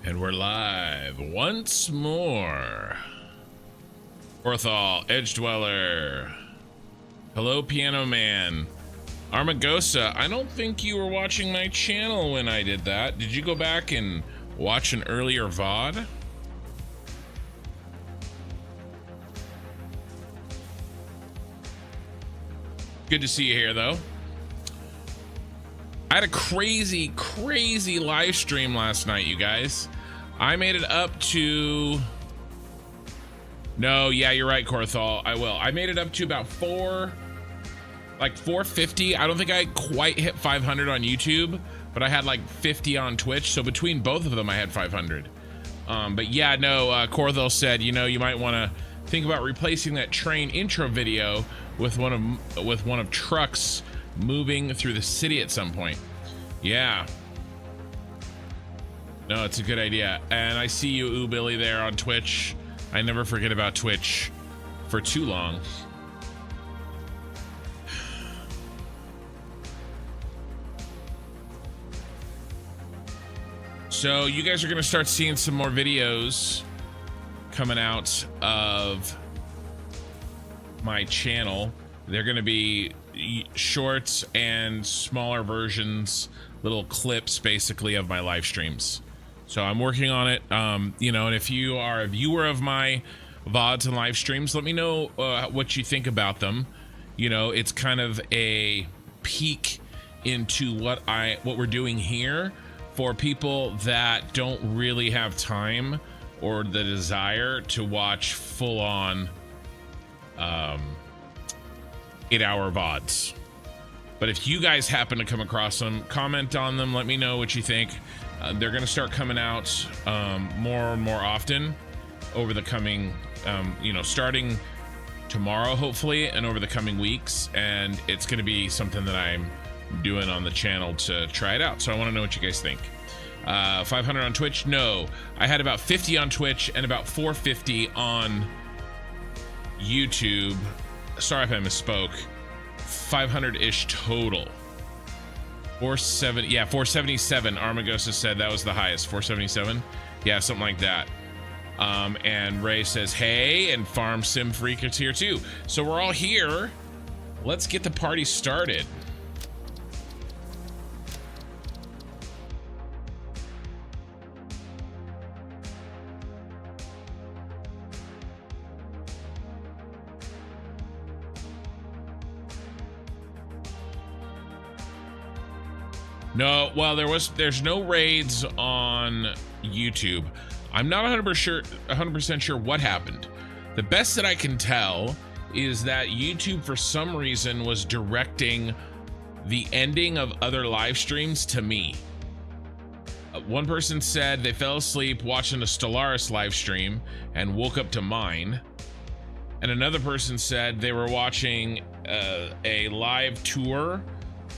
And we're live once more. Orthal, Edge Dweller. Hello, Piano Man. Armagosa, I don't think you were watching my channel when I did that. Did you go back and watch an earlier VOD? Good to see you here, though. I had a crazy live stream last night, you guys. I made it up to... No, yeah, you're right, Korthal. I will. I made it up to about 450. I don't think I quite hit 500 on YouTube, but I had like 50 on Twitch. So between both of them, I had 500. But yeah, no, Korthal said, you know, you might want to think about replacing that train intro video with one of trucks moving through the city at some point. Yeah. No, it's a good idea. And I see you, Ooh Billy, there on Twitch. I never forget about Twitch for too long. So you guys are going to start seeing some more videos coming out of my channel. They're going to be shorts and smaller versions, little clips basically of my live streams. So I'm working on it. You know, and if you are a viewer of my VODs and live streams, let me know what you think about them. You know, it's kind of a peek into what we're doing here for people that don't really have time or the desire to watch full-on 8-hour VODs. But if you guys happen to come across them, comment on them, let me know what you think. They're going to start coming out more and more often over the coming, you know, starting tomorrow, hopefully, and over the coming weeks. And it's going to be something that I'm doing on the channel to try it out. So I want to know what you guys think. 500 on Twitch? No. I had about 50 on Twitch and about 450 on YouTube. Sorry if I misspoke. 500-ish total. 470, yeah, 477. Armagosa said that was the highest. 477, yeah, something like that. And Ray says, hey, and Farm Sim Freak is here too. So we're all here. Let's get the party started. No, well, there's no raids on YouTube. I'm not 100% sure what happened. The best that I can tell is that YouTube, for some reason, was directing the ending of other live streams to me. One person said they fell asleep watching a Stellaris live stream and woke up to mine. And another person said they were watching a live tour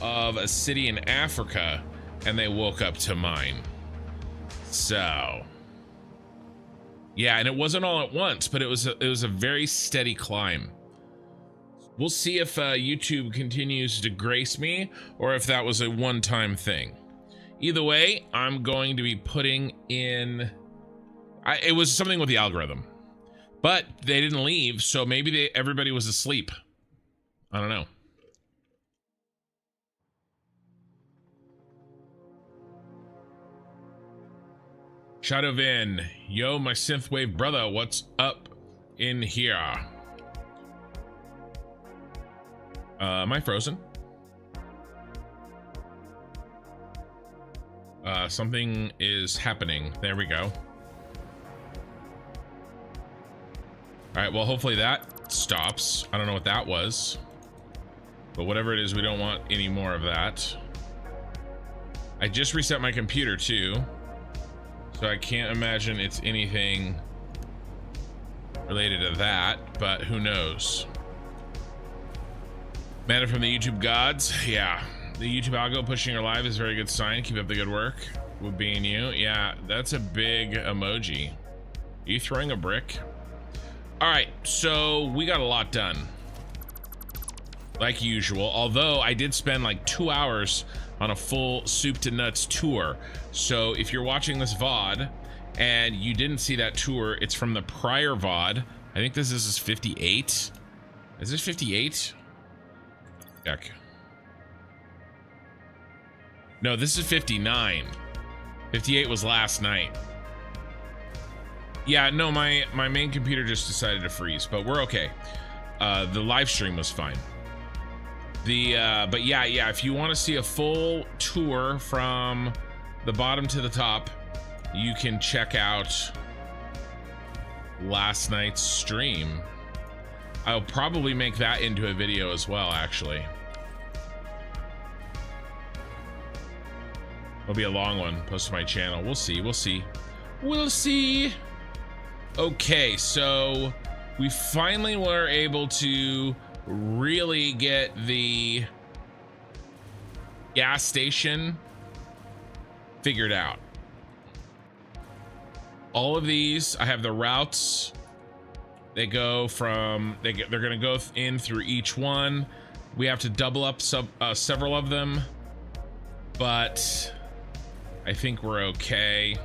of a city in Africa and they woke up to mine. So yeah, and it wasn't all at once, but it was a very steady climb. We'll see if YouTube continues to grace me or if that was a one-time thing. Either way, I'm going to be putting in it was something with the algorithm, but they didn't leave, so maybe everybody was asleep. I don't know. Shadowvin, yo, my synthwave brother, what's up in here? Am I frozen? Something is happening. There we go. All right, well, hopefully that stops. I don't know what that was, but whatever it is, we don't want any more of that. I just reset my computer too, so I can't imagine it's anything related to that, but who knows? Mana from the YouTube gods. Yeah, the YouTube algo pushing her live is a very good sign. Keep up the good work with being you. Yeah, that's a big emoji. Are you throwing a brick? All right, so we got a lot done, like usual, although I did spend like 2 hours on a full soup to nuts tour. So if you're watching this VOD and you didn't see that tour, it's from the prior VOD. I think this is 58. Is this 58? Check. No, this is 59. 58 was last night. Yeah, no, my main computer just decided to freeze, but we're okay. The live stream was fine. But yeah, if you want to see a full tour from the bottom to the top, you can check out last night's stream. I'll probably make that into a video as well, actually. It'll be a long one, post to my channel. We'll see. Okay, so we finally were able to really get the gas station figured out. All of these, I have the routes. They go from, they're gonna go in through each one. We have to double up several of them, but I think we're okay.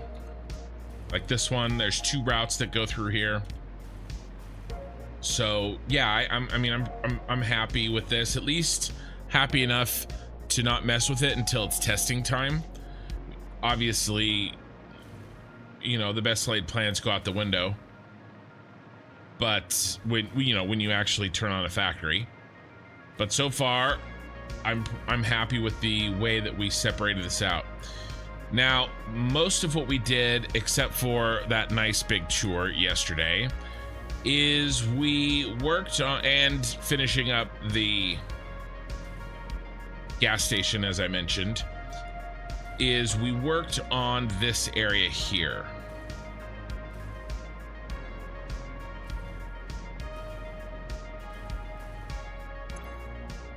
Like this one, there's 2 routes that go through here. So yeah, I'm happy with this, at least happy enough to not mess with it until it's testing time. Obviously, you know, the best laid plans go out the window, but when you actually turn on a factory. But so far, I'm happy with the way that we separated this out. Now, most of what we did, except for that nice big tour yesterday, is we worked on and finishing up the gas station, as I mentioned, is we worked on this area here.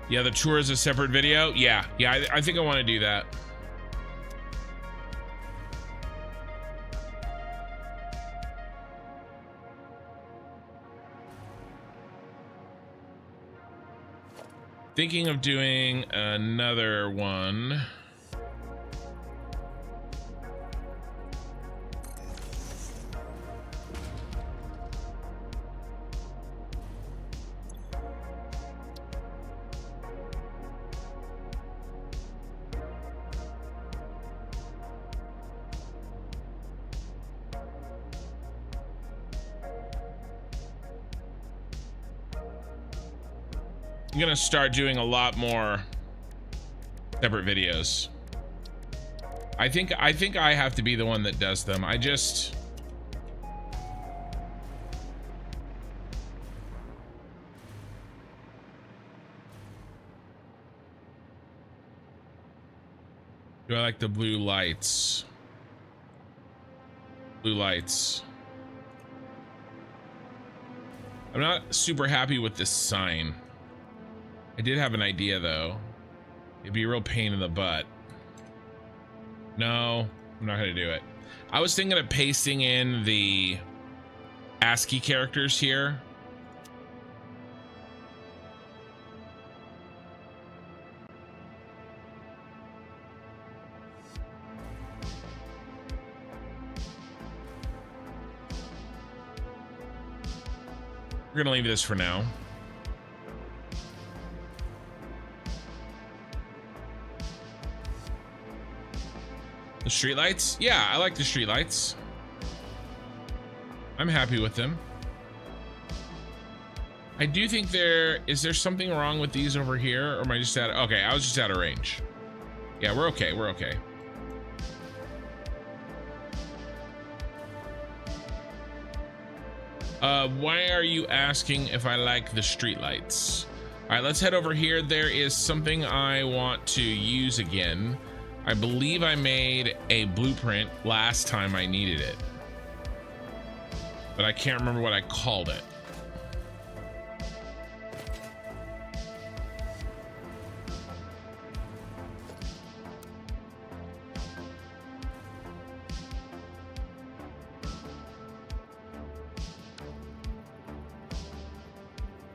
Yeah, the tour is a separate video. Yeah, I think I want to do that. Thinking of doing another one. I'm gonna start doing a lot more separate videos. I think I have to be the one that does them. I just do I like the blue lights? Blue lights. I'm not super happy with this sign. I did have an idea though. It'd be a real pain in the butt. No, I'm not gonna do it. I was thinking of pasting in the ASCII characters here. We're gonna leave this for now. The streetlights? Yeah, I like the streetlights. I'm happy with them. I do think is there something wrong with these over here, or am I just out of, okay, I was just out of range. Yeah, we're okay, we're okay. Why are you asking if I like the streetlights? All right, let's head over here. There is something I want to use again. I believe I made a blueprint last time I needed it, but I can't remember what I called it.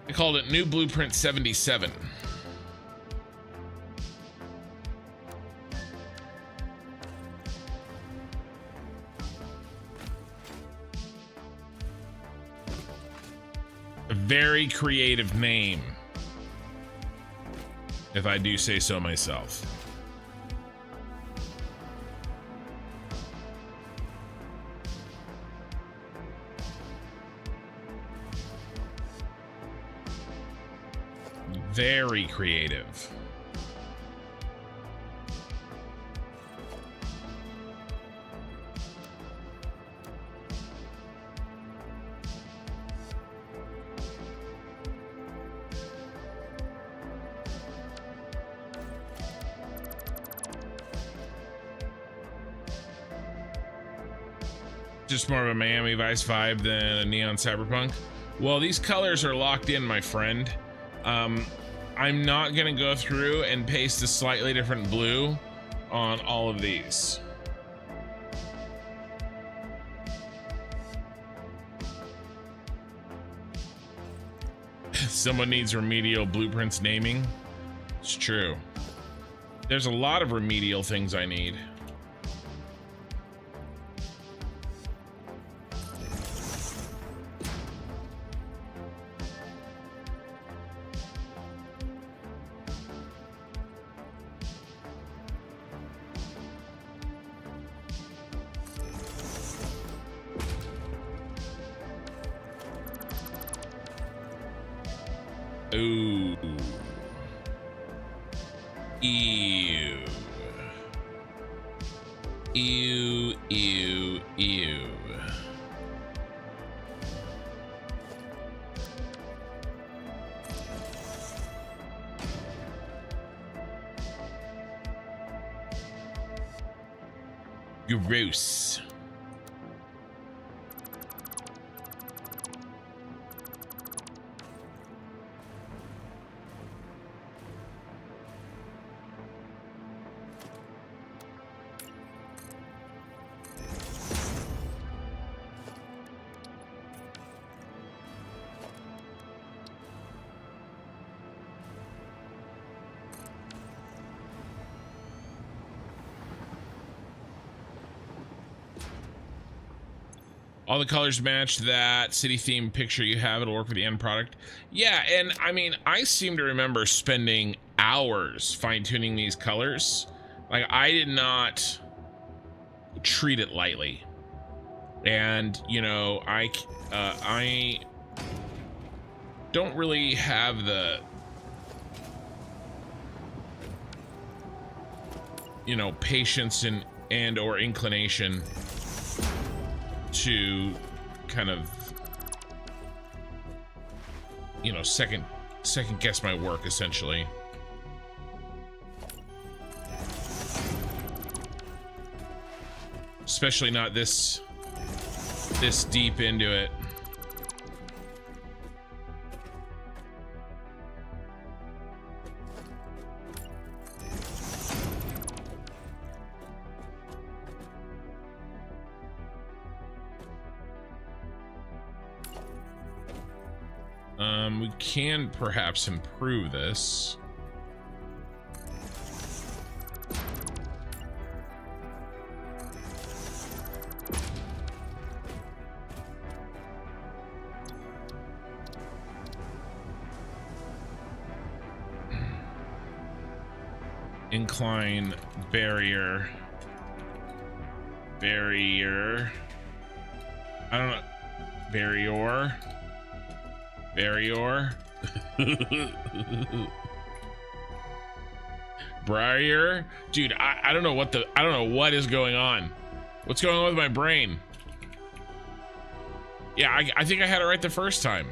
I called it New Blueprint 77. Very creative name, if I do say so myself. Very creative. Just more of a Miami Vice vibe than a neon cyberpunk. Well, these colors are locked in, my friend. I'm not gonna go through and paste a slightly different blue on all of these. Someone needs remedial blueprints naming. It's true. There's a lot of remedial things I need. Ooh. Ew. Ew, ew, ew. Gross. All the colors match that city theme picture you have. It'll work for the end product. Yeah, and I mean, I seem to remember spending hours fine-tuning these colors. Like, I did not treat it lightly. And, you know, I don't really have the, you know, patience and or inclination to kind of, you know, second guess my work, essentially. Especially not this deep into it. We can perhaps improve this. Incline barrier. I don't know. Barrier. Briar. Dude, I don't know what is going on. What's going on with my brain? Yeah, I think I had it right the first time.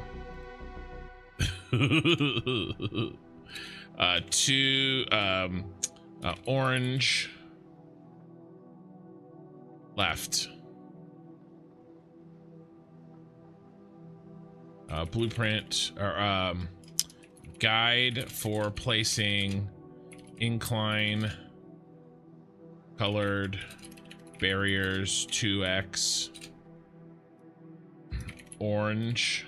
Orange left. Blueprint or guide for placing incline colored barriers 2x. Orange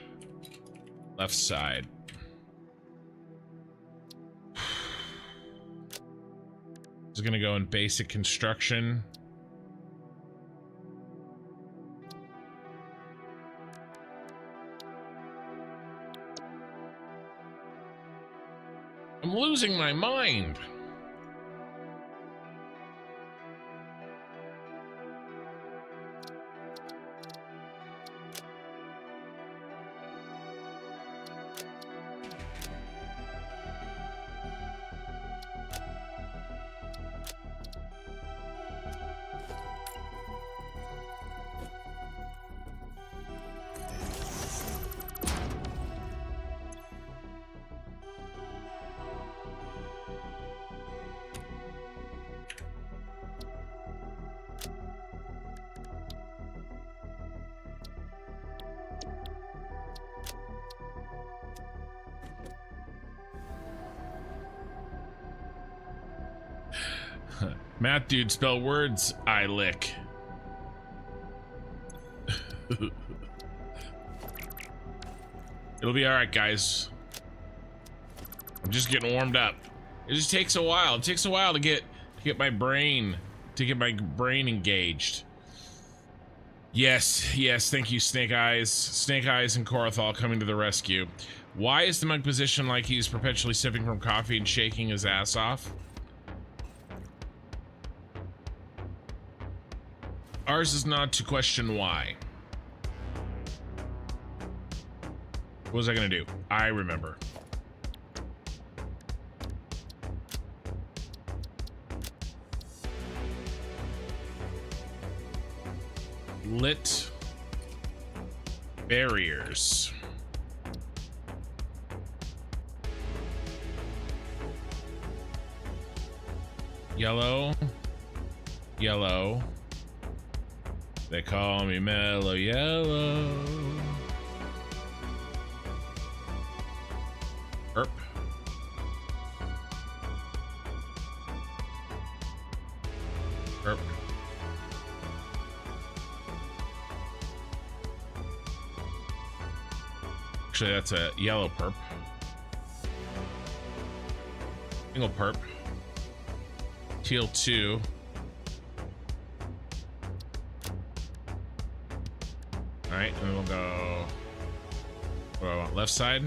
left side. This is gonna go in basic construction. I'm losing my mind. Math dude, spell words, I lick. It'll be all right, guys. I'm just getting warmed up. It just takes a while. It takes a while to get my brain engaged. Yes, yes, thank you, Snake Eyes. Snake Eyes and Korathal coming to the rescue. Why is the monk positioned like he's perpetually sipping from coffee and shaking his ass off? Ours is not to question why. What was I gonna do? I remember. Lit barriers. Yellow. Yellow. They call me Mellow Yellow. Herp. Herp. Actually, that's a yellow perp. Single perp. Teal 2. All right, and then we'll go. What do I want? Left side.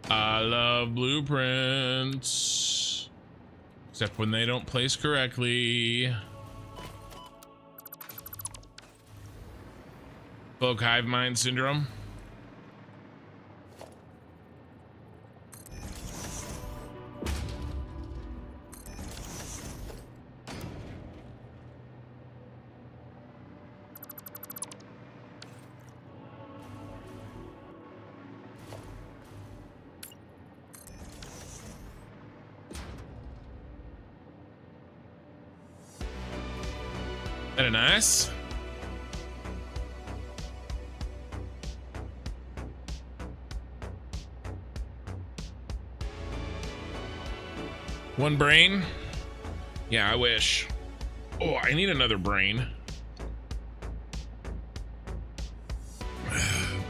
I love blueprints, except when they don't place correctly. Folk hive mind syndrome. Very nice. One brain? Yeah, I wish. Oh, I need another brain.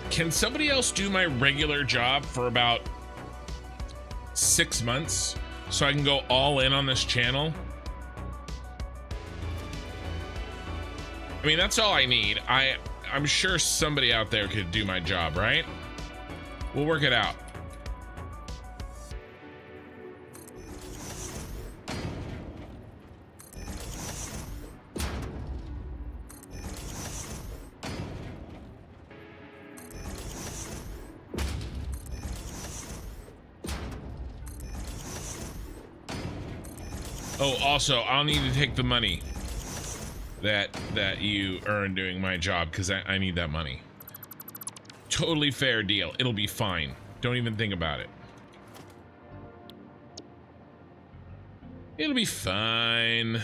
Can somebody else do my regular job for about 6 months so I can go all in on this channel? I mean, that's all I need. I'm sure somebody out there could do my job, right? We'll work it out. Oh, also, I'll need to take the money that you earn doing my job, because I need that money. totally fair deal. It'll be fine. Don't even think about it. It'll be fine.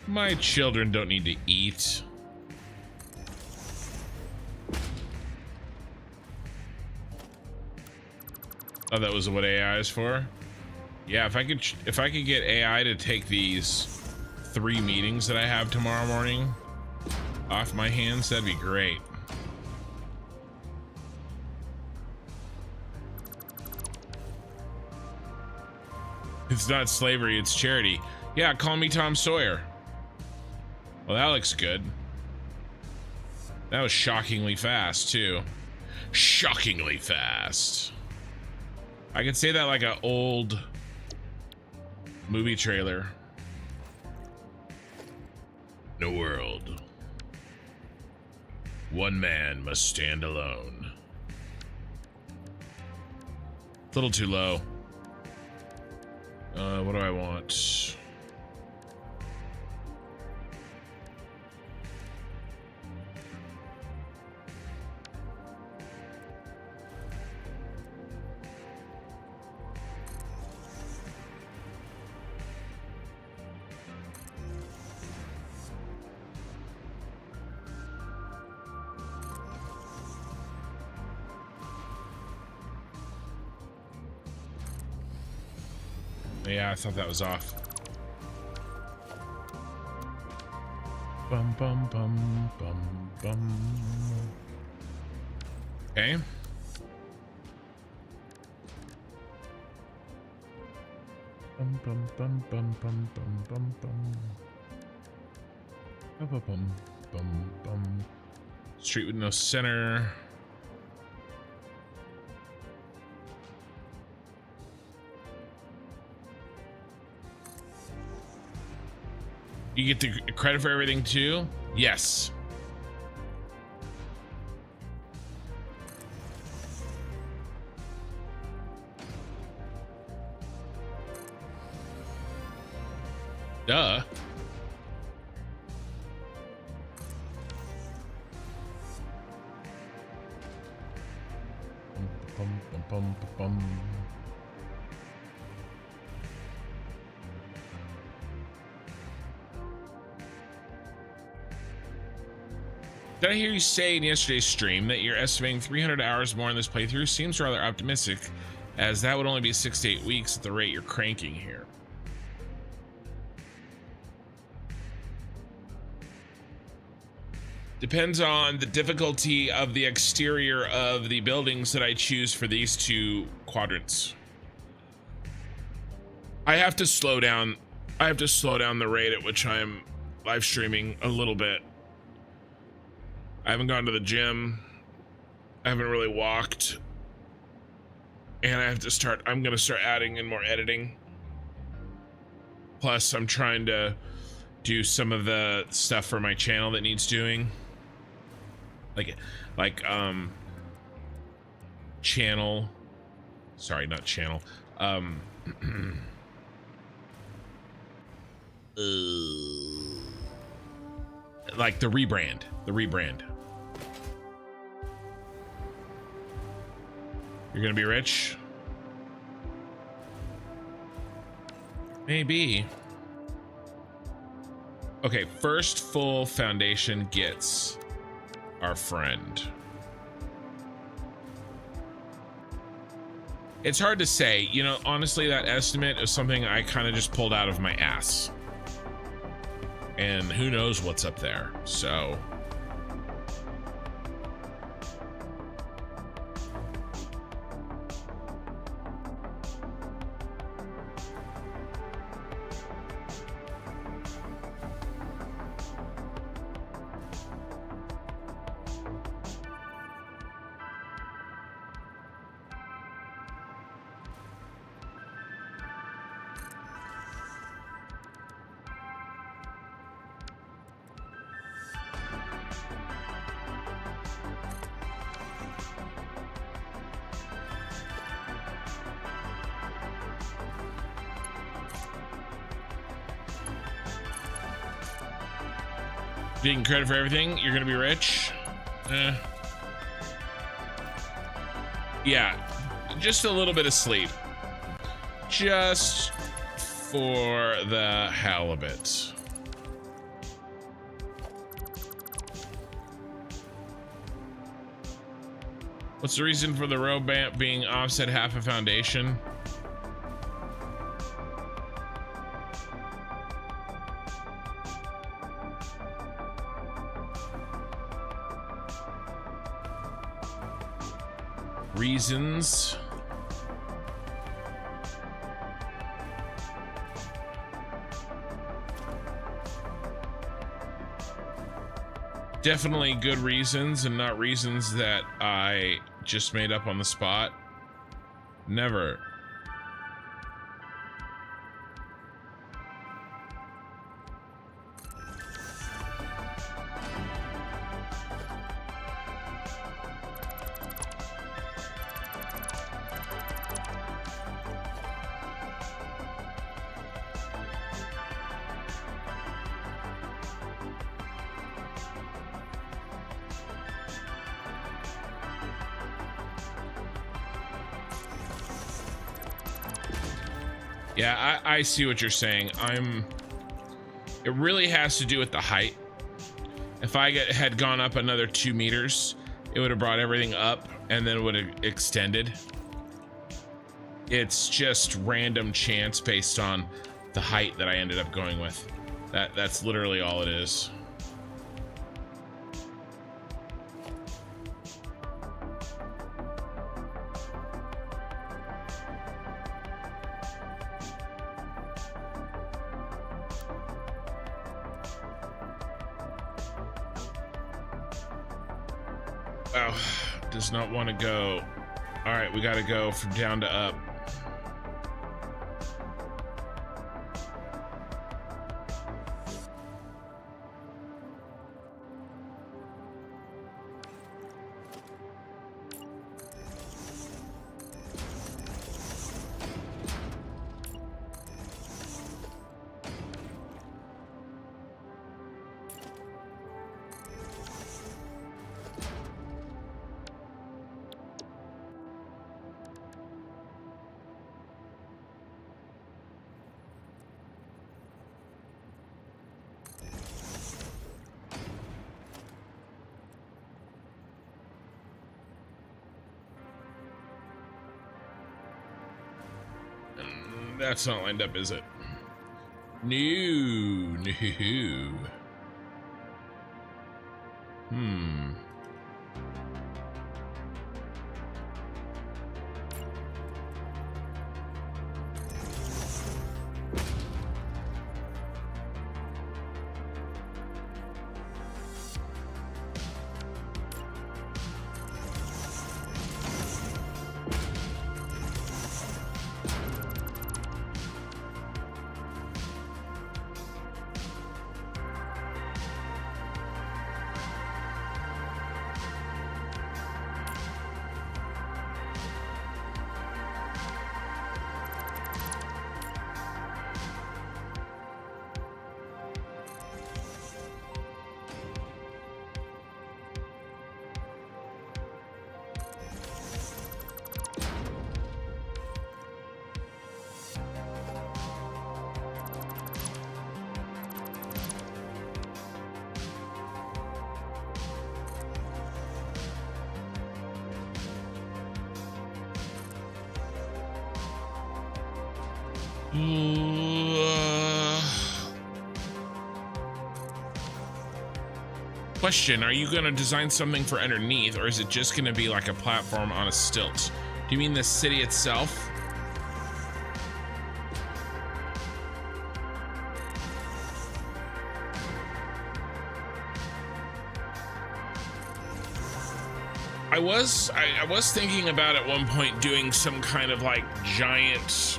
My children don't need to eat. Oh, that was what AI is for? Yeah, if I could get AI to take these 3 meetings that I have tomorrow morning off my hands, that'd be great. It's not slavery, it's charity. Yeah, call me Tom Sawyer. Well, that looks good. That was shockingly fast, too. Shockingly fast. I could say that like an old movie trailer. In a world, one man must stand alone. A little too low. What do I want? Yeah, I thought that was off. Bum bum bum bum bum. Okay. Bum bum bum bum bum bum bum bum. Bum bum bum bum bum. Street with no center. You get the credit for everything too? Yes. Duh. Bum, bum, bum, bum, bum. Did I hear you say in yesterday's stream that you're estimating 300 hours more in this playthrough? Seems rather optimistic, as that would only be 6 to 8 weeks at the rate you're cranking here. Depends on the difficulty of the exterior of the buildings that I choose for these 2 quadrants. I have to slow down the rate at which I'm live streaming a little bit. I haven't gone to the gym. I haven't really walked. And I'm gonna start adding in more editing. Plus, I'm trying to do some of the stuff for my channel that needs doing. Channel. Sorry, not channel. Like the rebrand. You're gonna be rich? Maybe. Okay, first full foundation gets our friend. It's hard to say, you know, honestly, that estimate is something I kind of just pulled out of my ass. And who knows what's up there, so. Getting credit for everything. You're gonna be rich. Yeah, just a little bit of sleep. Just for the hell of it. What's the reason for the road being offset half a foundation? Reasons. Definitely good reasons and not reasons that I just made up on the spot. Never. Yeah, I see what you're saying. It really has to do with the height. If I had gone up another 2 meters, it would have brought everything up and then would have extended. It's just random chance based on the height that I ended up going with. That's literally all it is. Oh, does not want to go. All right, we got to go from down to up. That's not lined up, is it? No. Question, are you gonna design something for underneath, or is it just gonna be like a platform on a stilt? Do you mean the city itself? I was thinking about at one point doing some kind of like giant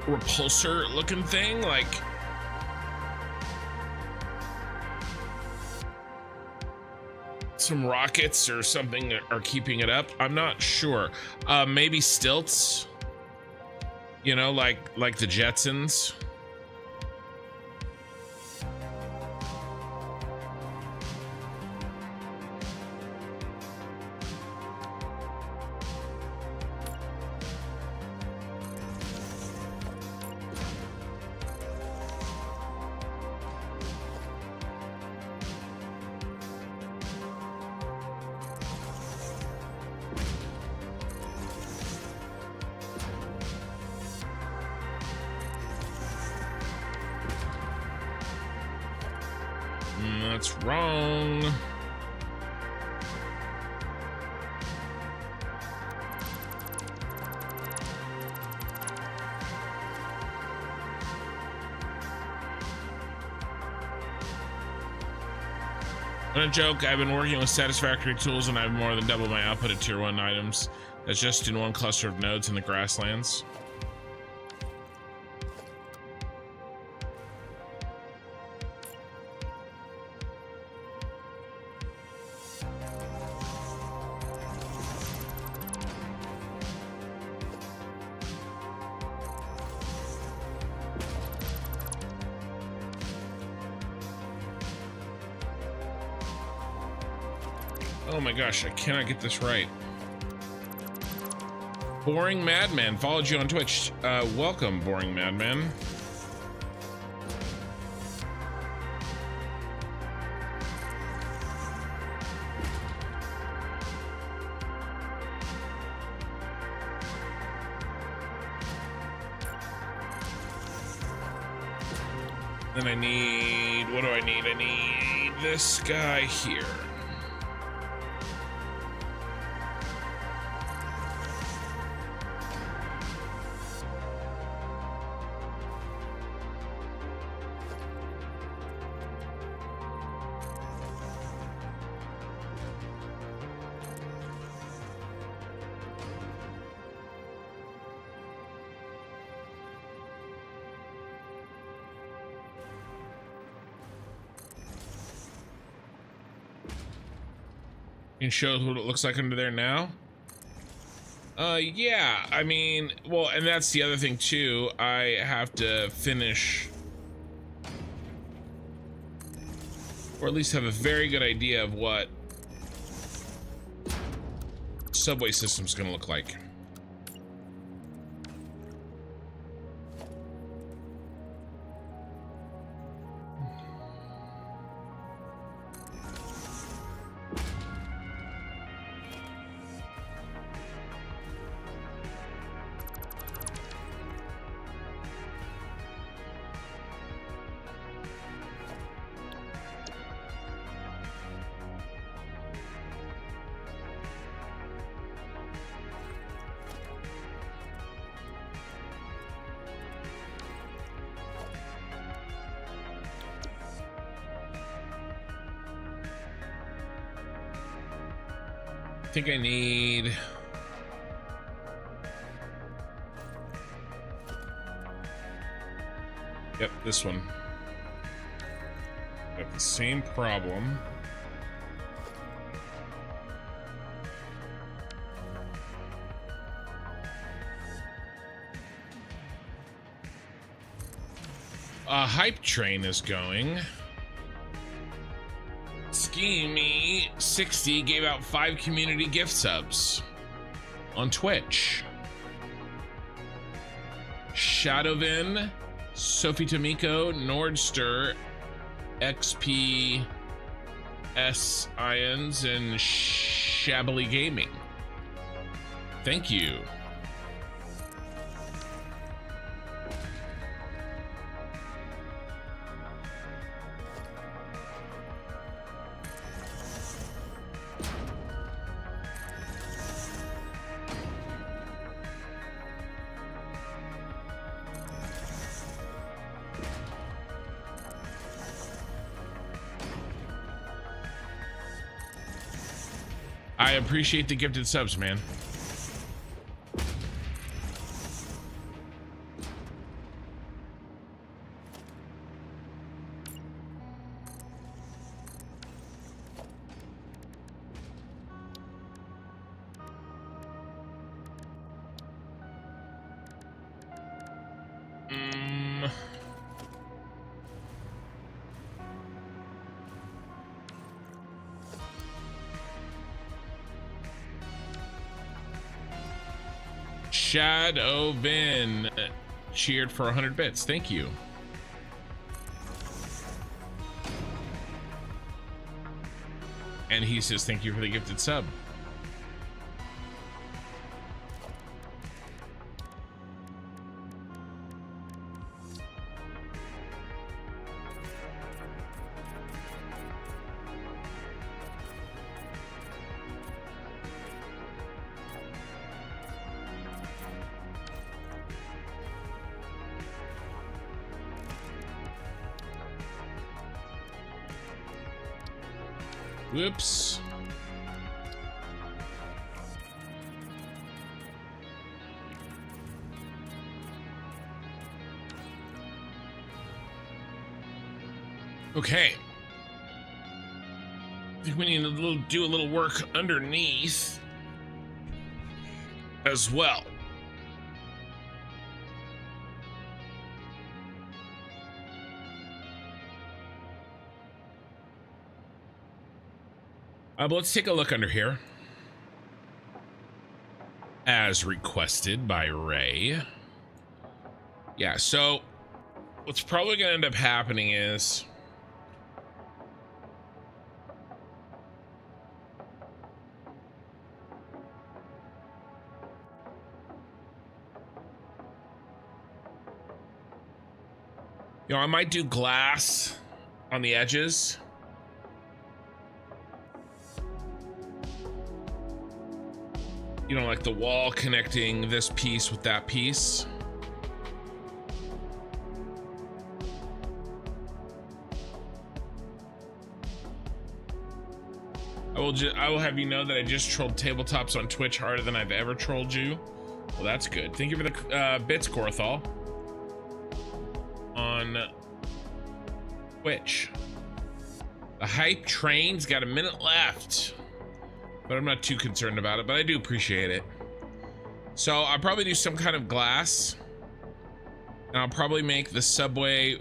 repulsor looking thing, like some rockets or something that are keeping it up. I'm not sure. Maybe stilts, you know, like the Jetsons. That's wrong. Not a joke, I've been working with Satisfactory tools and I have more than doubled my output of tier 1 items. That's just in one cluster of nodes in the grasslands. Oh my gosh, I cannot get this right. Boring Madman followed you on Twitch. Welcome, Boring Madman. Then I need, what do I need? I need this guy here. Can show what it looks like under there now. Yeah, I mean, well, and that's the other thing too. I have to finish, or at least have a very good idea of what subway system's gonna look like. I think I need, yep, this one. Got the same problem. A hype train is going. Schemy 60 gave out 5 community gift subs on Twitch. Shadowvin, Sophie Tomiko, Nordster, XP, S Ions, and Shabbily Gaming. Thank you. I appreciate the gifted subs, man. Shadowvin cheered for 100 bits. Thank you. And he says thank you for the gifted sub. Whoops. Okay. I think we need to do a little work underneath as well. But let's take a look under here. As requested by Ray. Yeah, so what's probably going to end up happening is I might do glass on the edges. Like the wall connecting this piece with that piece. I will have you know that I just trolled tabletops on Twitch harder than I've ever trolled you. Well, that's good. Thank you for the bits, Korthal. On Twitch. The hype train's got a minute left. But I'm not too concerned about it, but I do appreciate it. So I'll probably do some kind of glass. And I'll probably make the subway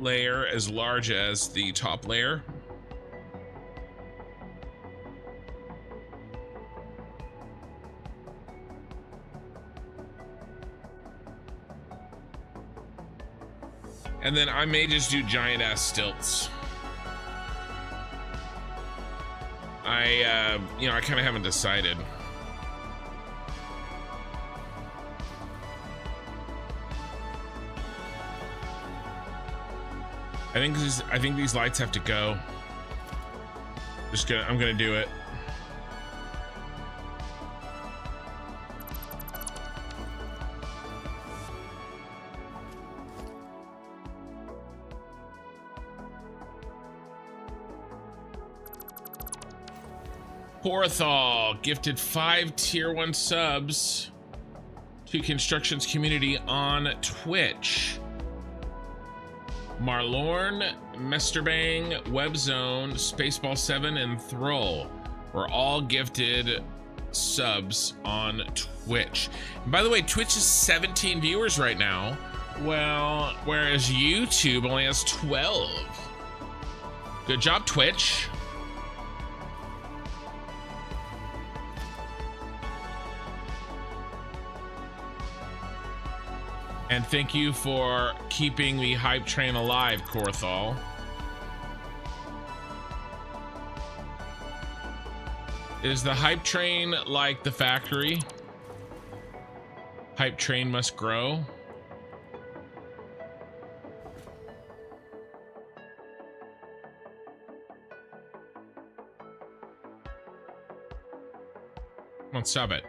layer as large as the top layer. And then I may just do giant ass stilts. I kind of haven't decided. I think these lights have to go. I'm gonna do it. Porthal gifted 5 tier 1 subs to Constructions community on Twitch. Marlorn, Mesterbang, Webzone, Spaceball 7, and Thrall were all gifted subs on Twitch. And by the way, Twitch is 17 viewers right now, well, whereas YouTube only has 12. Good job, Twitch. And thank you for keeping the hype train alive, Korthal. Is the hype train like the factory? Hype train must grow. Come on, sub it.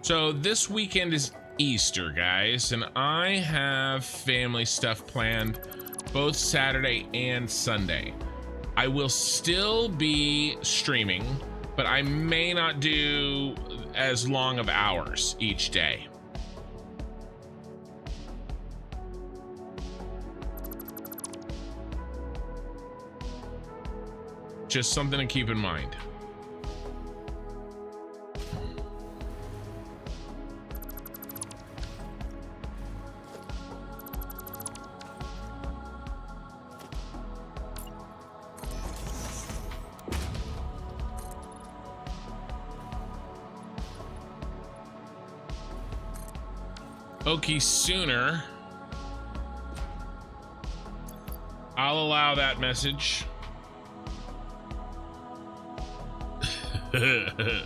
So this weekend is Easter, guys, and I have family stuff planned both Saturday and Sunday. I will still be streaming, but I may not do as long of hours each day. Just something to keep in mind. Okie Sooner. I'll allow that message. Is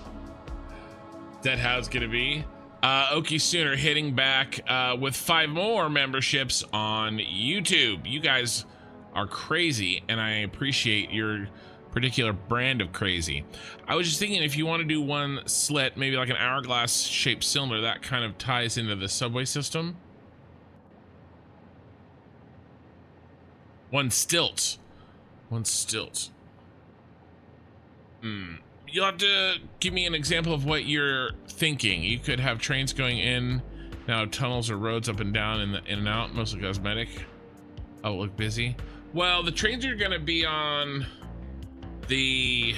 that how it's gonna be? Okie Sooner hitting back with 5 more memberships on YouTube. You guys are crazy, and I appreciate your particular brand of crazy. I was just thinking, if you want to do one slit, maybe like an hourglass shaped cylinder, that kind of ties into the subway system. One stilt. One stilt. You'll have to give me an example of what you're thinking. You could have trains going in, now tunnels or roads up and down in and out, mostly cosmetic. Oh, look busy. Well, the trains are gonna be on the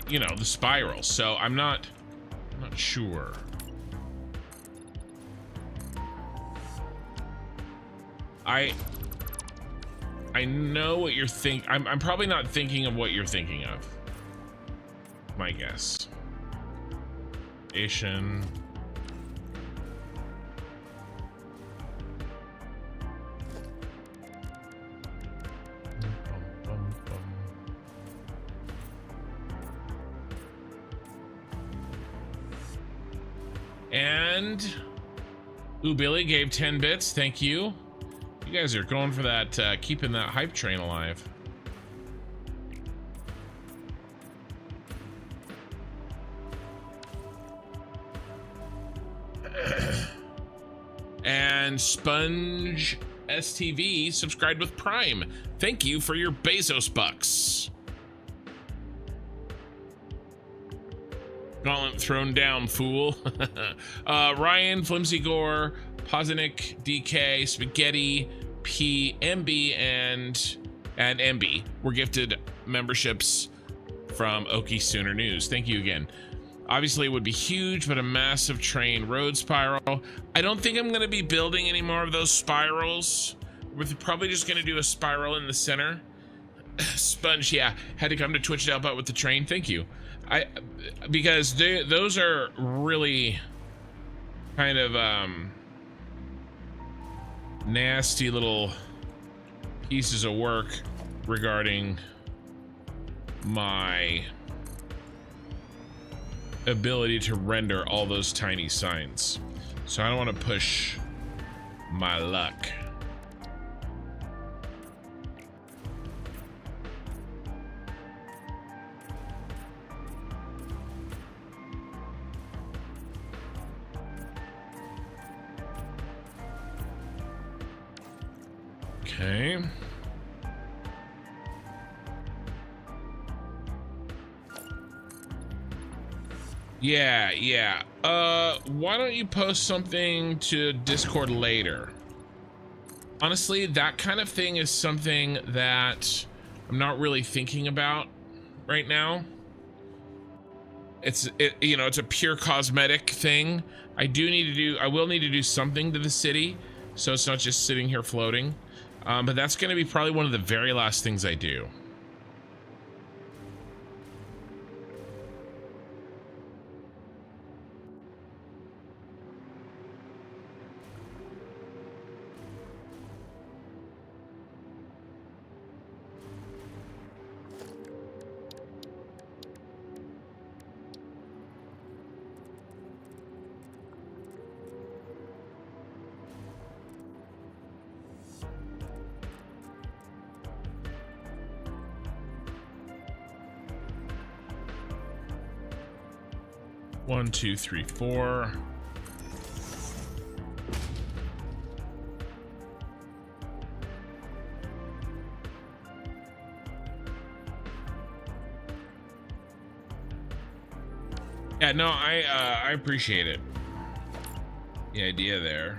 you know, the spiral. So I'm not sure. I know what you're thinking. I'm probably not thinking of what you're thinking of. My guess. Asian. And ooh, Billy gave 10 bits. Thank you. You guys are going for that, keeping that hype train alive. And Sponge STV subscribed with Prime. Thank you for your Bezos bucks. Gauntlet thrown down, fool. Ryan, Flimsy Gore, Pozinic, DK, Spaghetti, P, MB, and MB were gifted memberships from Okie Sooner News. Thank you again. Obviously, it would be huge, but a massive train road spiral. I don't think I'm going to be building any more of those spirals. We're probably just going to do a spiral in the center. Sponge, yeah, had to come to Twitch to help out with the train. Thank you. Because those are really kind of nasty little pieces of work regarding my ability to render all those tiny signs. So I don't want to push my luck. Okay. Yeah. Why don't you post something to Discord later? Honestly, that kind of thing is something that I'm not really thinking about right now. It's a pure cosmetic thing. I will need to do something to the city, so it's not just sitting here floating. But that's going to be probably one of the very last things I do. One, two, three, four. Yeah, no, I appreciate it. The idea there.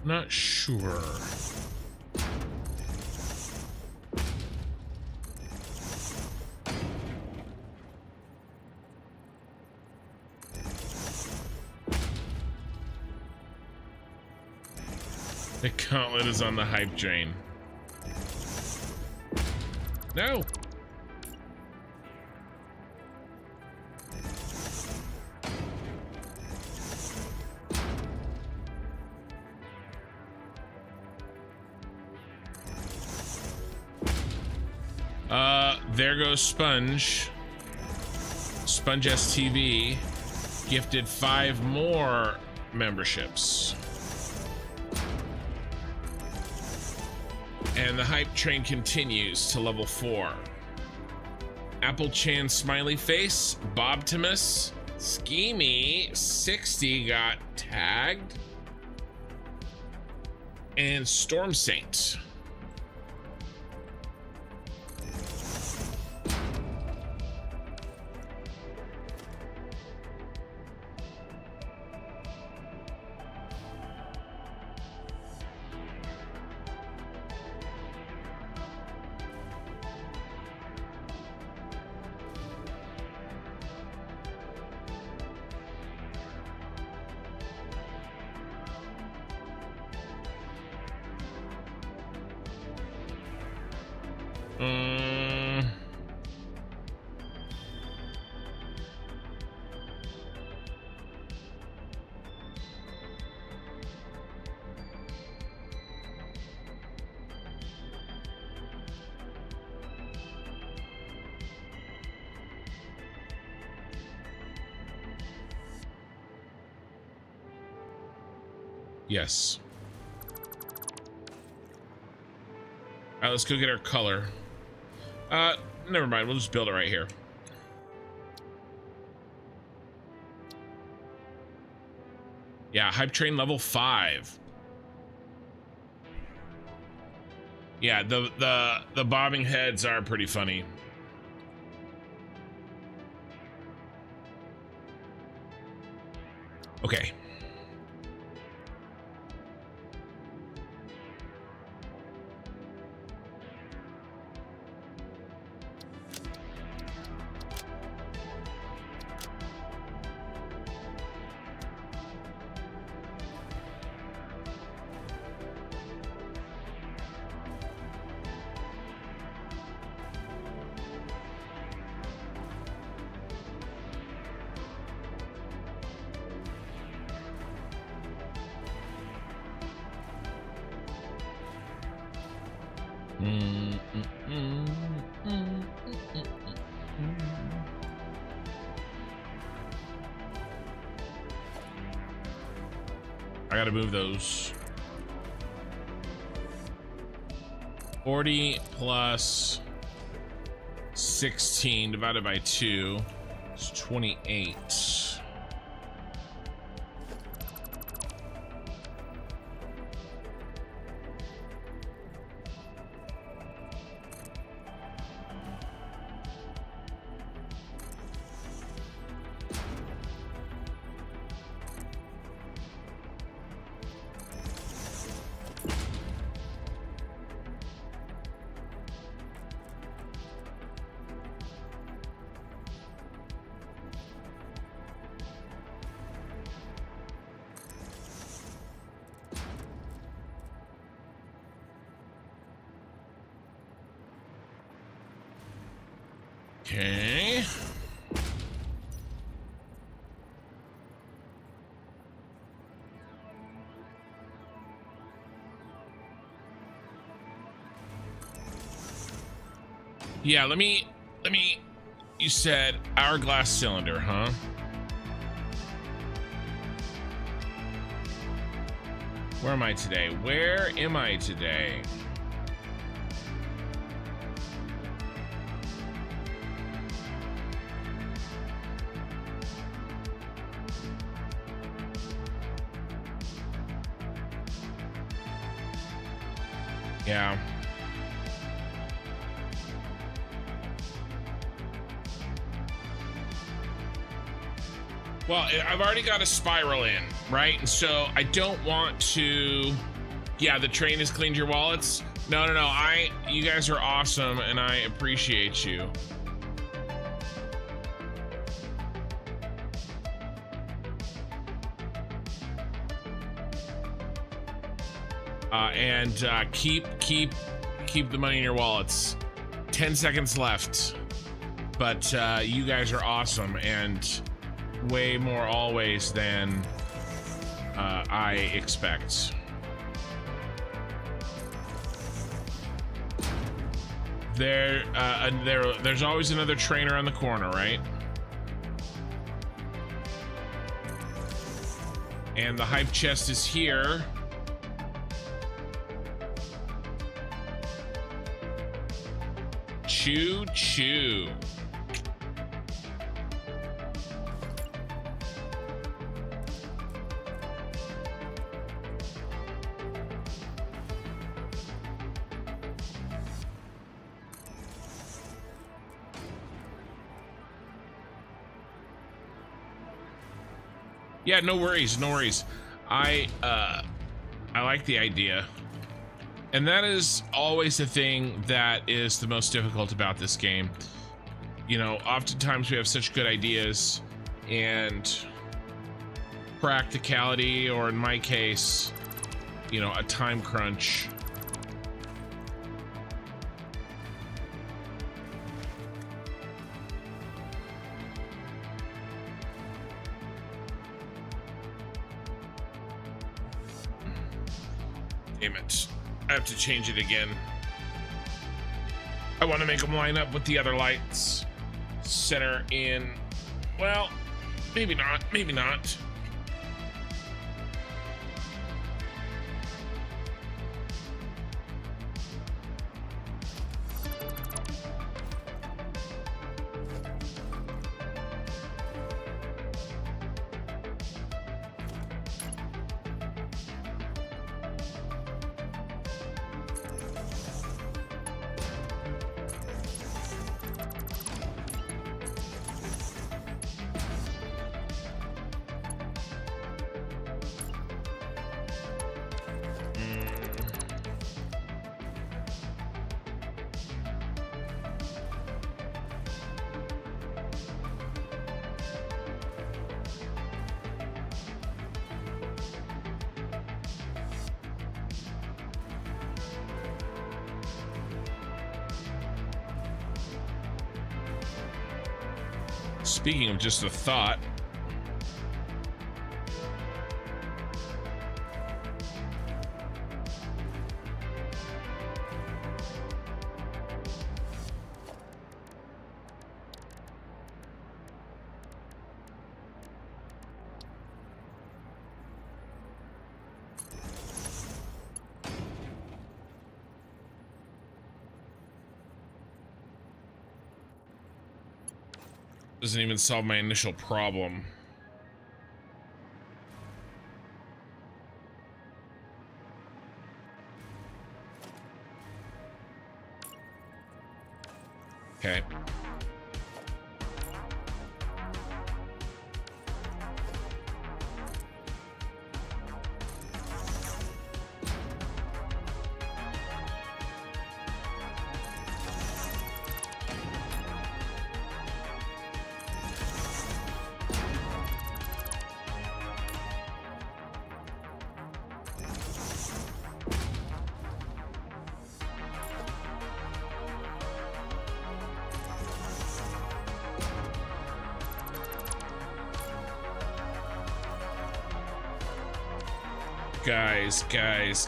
Not sure. The gauntlet is on the hype train. No. There goes Sponge. SpongeSTV gifted 5 more memberships. And the hype train continues to level 4. Apple Chan smiley face, Bobtimus, Schemy 60 got tagged, and Storm Saint. Yes. All right, let's go get our color. Never mind. We'll just build it right here. Yeah, hype train level 5. Yeah, the bobbing heads are pretty funny. Okay. I gotta move those. 40 plus 16 divided by 2 is 28. Okay. Yeah, let me, you said hourglass cylinder, huh? Where am I today? Where am I today? Yeah. Well, I've already got a spiral in, right? And so I don't want to... Yeah, the train has cleaned your wallets. No. You guys are awesome, and I appreciate you. Keep the money in your wallets. 10 seconds left. But you guys are awesome, and way more always than I expect. There's always another train around the corner, right? And the hype chest is here. Choo choo. Yeah, no worries, no worries. I like the idea. And that is always the thing that is the most difficult about this game. You know, oftentimes we have such good ideas and practicality, or in my case, you know, a time crunch. Damn it. I have to change it again. I want to make them line up with the other lights. Center in, well, maybe not, maybe not. Speaking of just a thought, doesn't even solve my initial problem. Okay.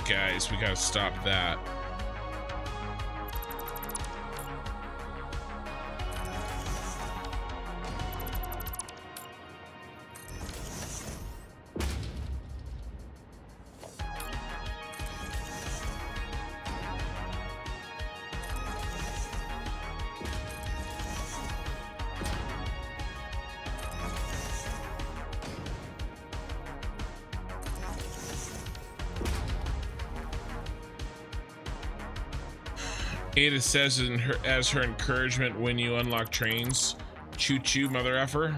Guys, we gotta stop that. Ada says as her encouragement when you unlock trains, choo choo, mother effer.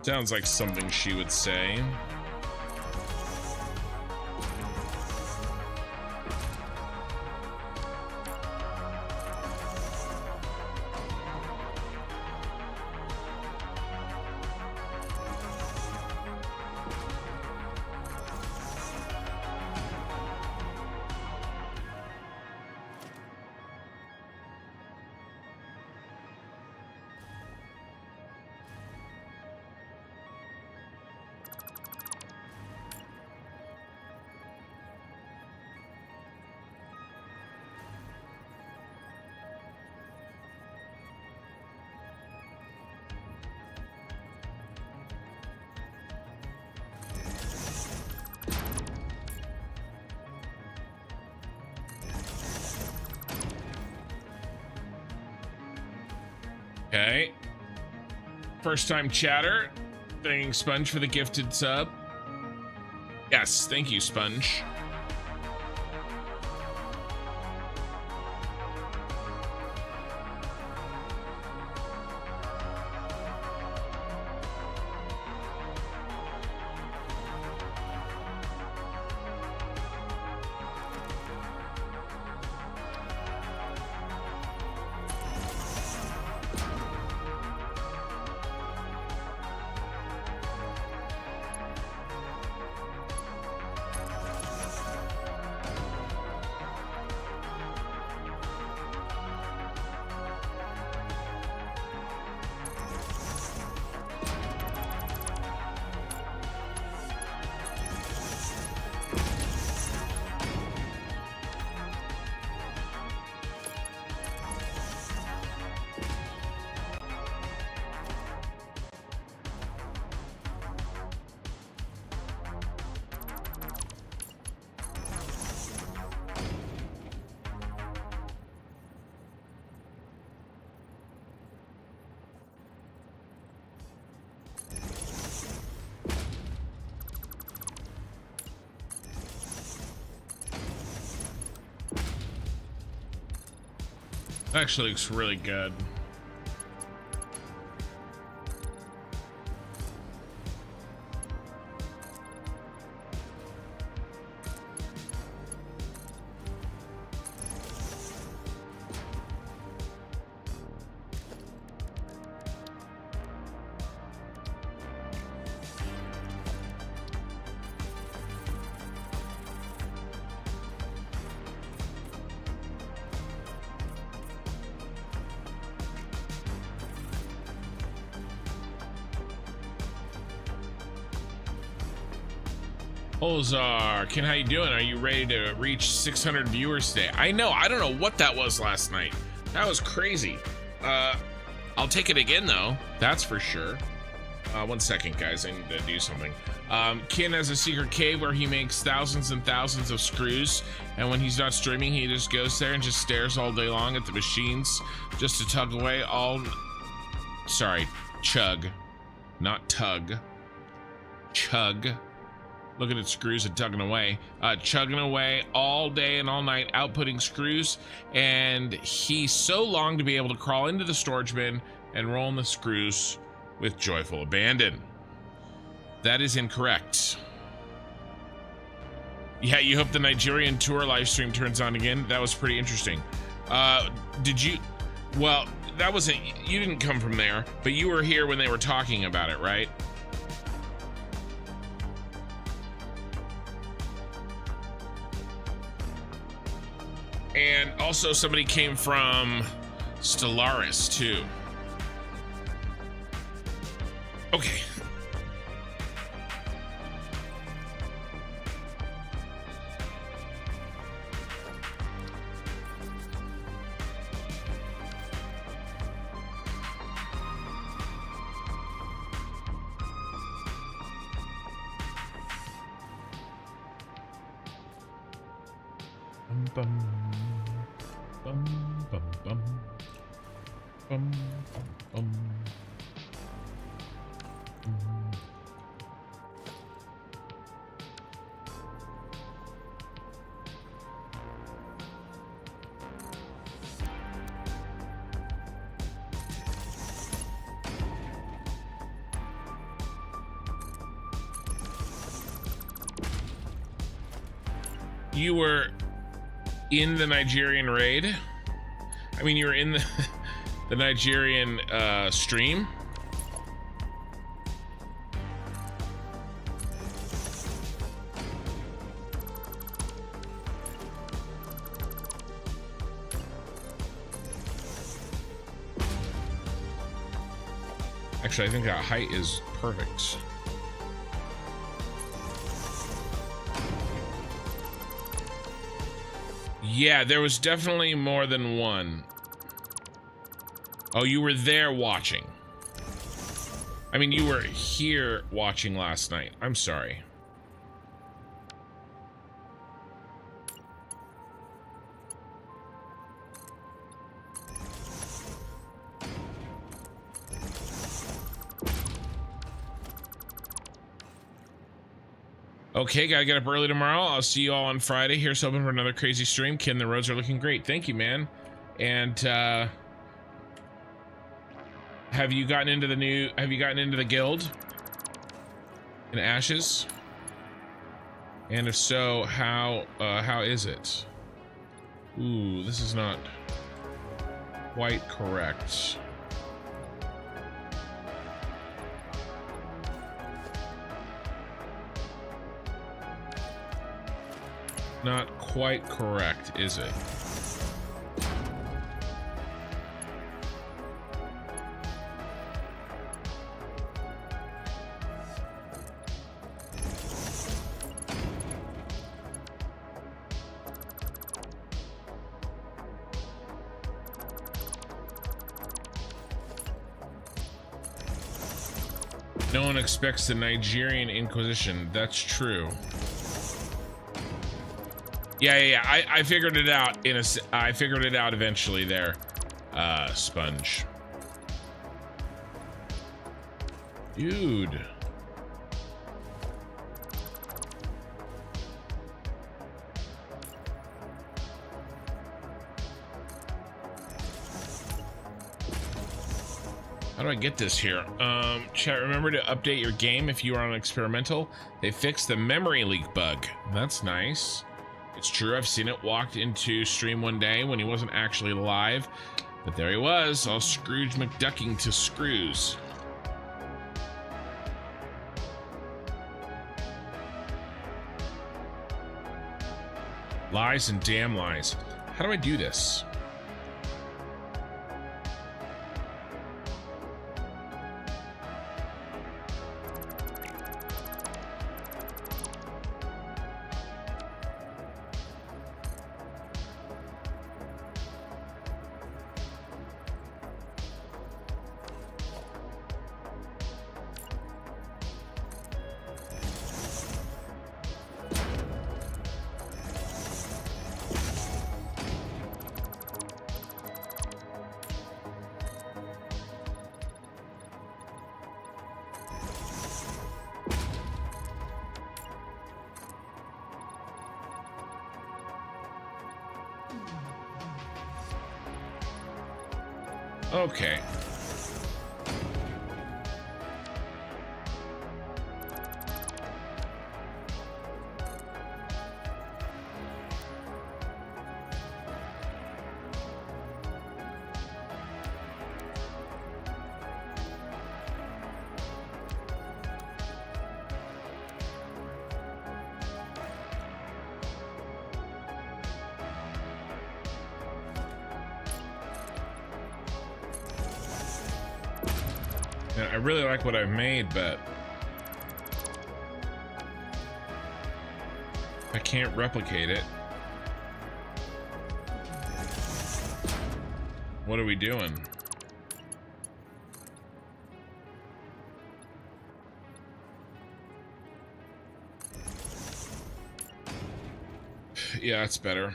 Sounds like something she would say. Okay. First time chatter. Thanking Sponge for the gifted sub. Yes, thank you, Sponge. Actually looks really good. Ozar, Ken, how you doing? Are you ready to reach 600 viewers today? I know, I don't know what that was last night. That was crazy. I'll take it again though, that's for sure. 1 second, guys, I need to do something. Ken has a secret cave where he makes thousands and thousands of screws, and when he's not streaming, he just goes there and just stares all day long at the machines just to tug away all... Sorry, chug, not tug. Chug. Looking at screws and tugging away, chugging away all day and all night, outputting screws, and he so longed to be able to crawl into the storage bin and roll in the screws with joyful abandon. That is incorrect. Yeah, you hope the Nigerian tour live stream turns on again. That was pretty interesting. Did you? Well, that wasn't, you didn't come from there, but you were here when they were talking about it, right? And also somebody came from Stellaris too. Okay. Bum, bum, bum, bum, bum, bum, bum. You were in the Nigerian raid? I mean, you were in the Nigerian stream? Actually, I think that height is perfect. Yeah, there was definitely more than one. Oh, you were there watching. I mean, you were here watching last night. I'm sorry. Okay, gotta get up early tomorrow. I'll see you all on Friday. Here's hoping for another crazy stream. Ken, the roads are looking great. Thank you, man. And have you gotten into the guild in Ashes? And if so, how is it? Ooh, this is not quite correct. Not quite correct, is it? No one expects the Nigerian Inquisition. That's true. Yeah. I figured it out I figured it out eventually there, Sponge. Dude. How do I get this here? Chat, remember to update your game if you are on experimental. They fixed the memory leak bug. That's nice. It's true, I've seen it. Walked into stream one day when he wasn't actually live, but there he was, all Scrooge McDucking to screws. Lies and damn lies. How do I do this? Okay. I really like what I've made, but I can't replicate it. What are we doing? Yeah, that's better.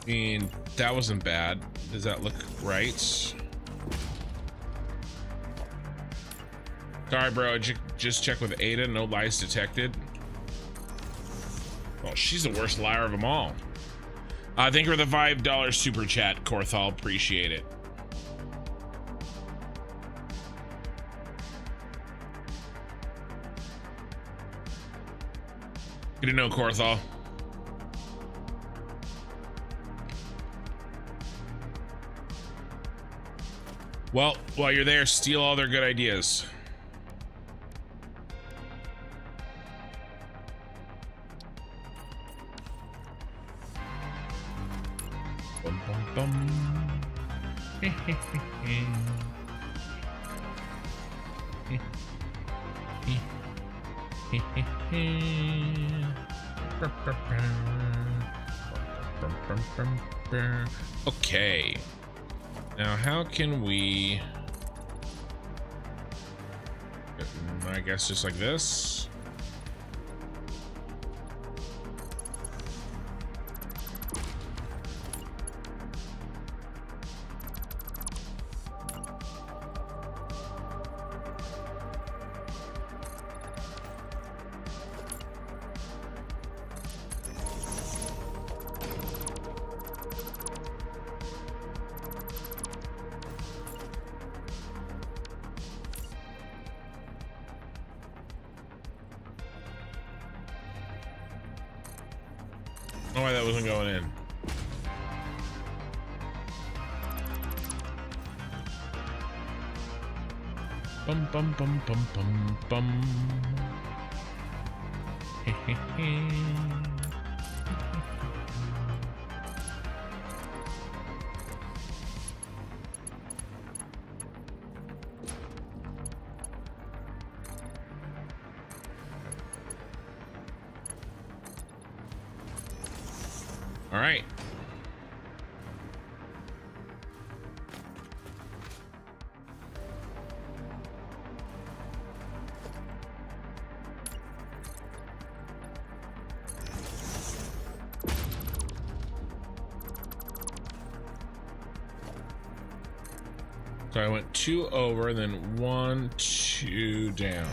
I mean, that wasn't bad. Does that look right? Sorry, bro. Just check with Ada. No lies detected. Well, she's the worst liar of them all. Thank you for the $5 super chat, Korthal. Appreciate it. Good to know, Korthal. Well, while you're there, steal all their good ideas. Bum, bum, bum. Okay. Now, how can we I guess just like this. Oh, why that wasn't going in. Bum bum bum bum bum bum. All right. So I went 2 over, then 1, 2 down.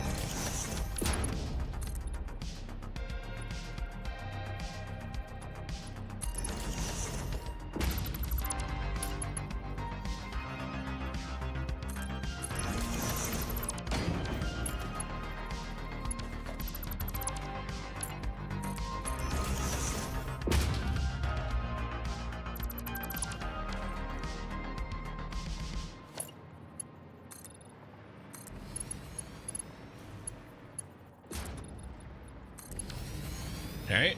Okay.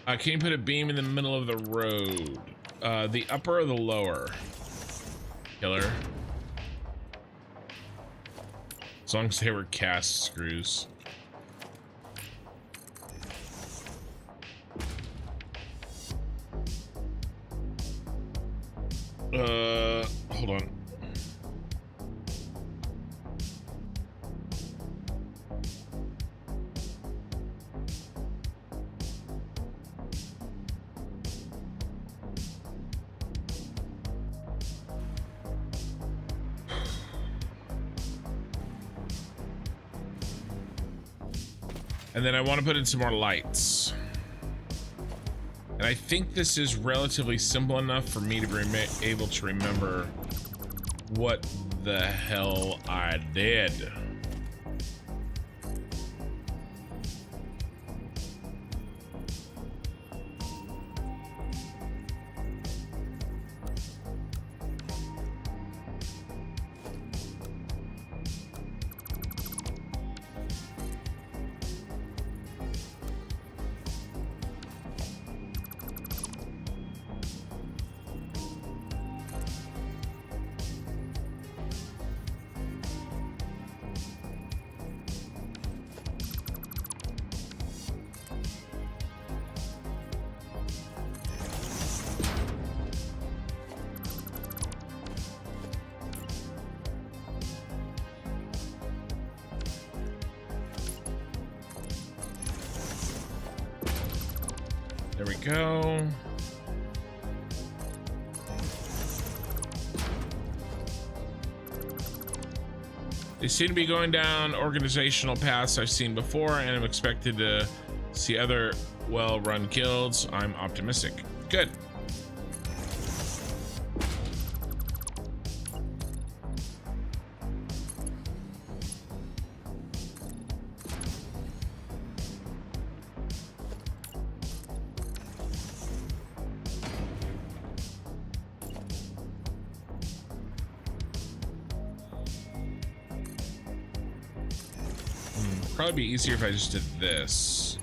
Can you put a beam in the middle of the road? The upper or the lower? Killer. As long as they were cast screws. Hold on. And then I want to put in some more lights. And I think this is relatively simple enough for me to be able to remember what the hell I did. There we go. They seem to be going down organizational paths I've seen before, and I'm expected to see other well-run guilds. I'm optimistic. Good. Probably be easier if I just did this.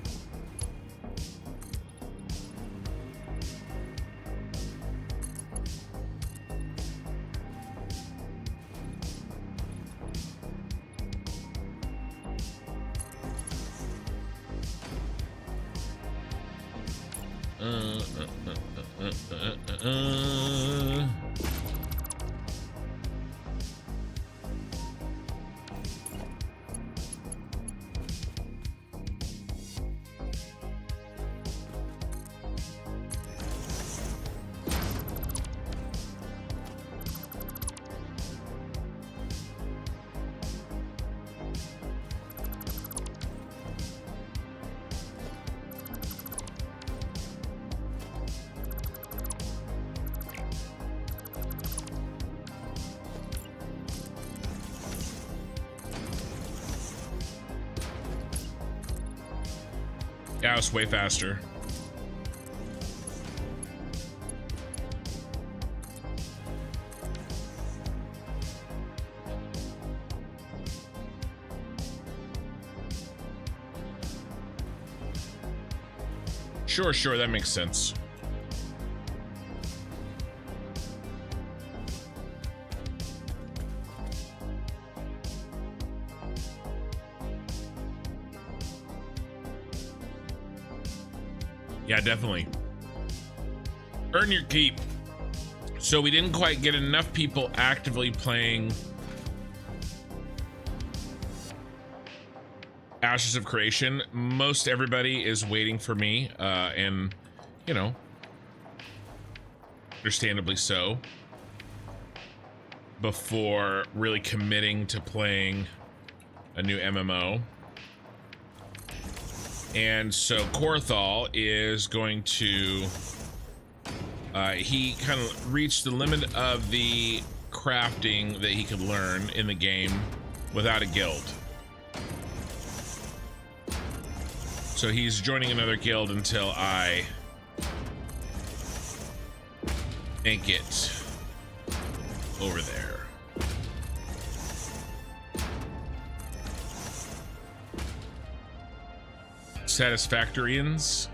Yeah, it's way faster. Sure, that makes sense. Yeah, definitely. Earn your keep. So we didn't quite get enough people actively playing Ashes of Creation. Most everybody is waiting for me, and you know, understandably so, before really committing to playing a new MMO. And so Korthal is going to he kind of reached the limit of the crafting that he could learn in the game without a guild. So he's joining another guild until I make it over there. Satisfactorians.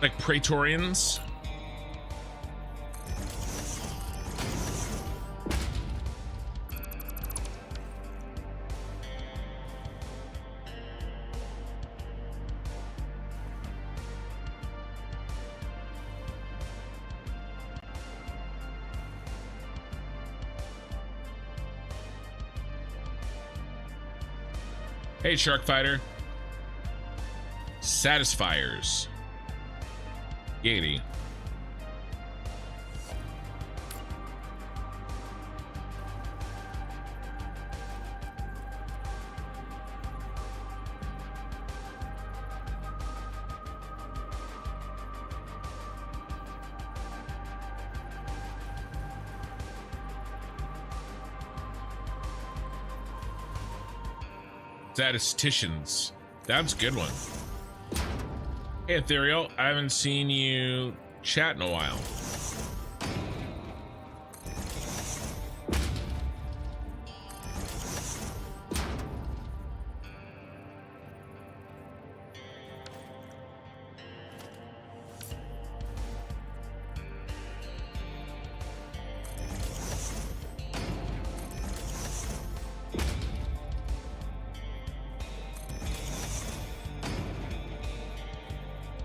Like Praetorians. Hey, Shark Fighter. Satisfiers. Giggity. Statisticians. That's a good one. Hey, Ethereal. I haven't seen you chat in a while.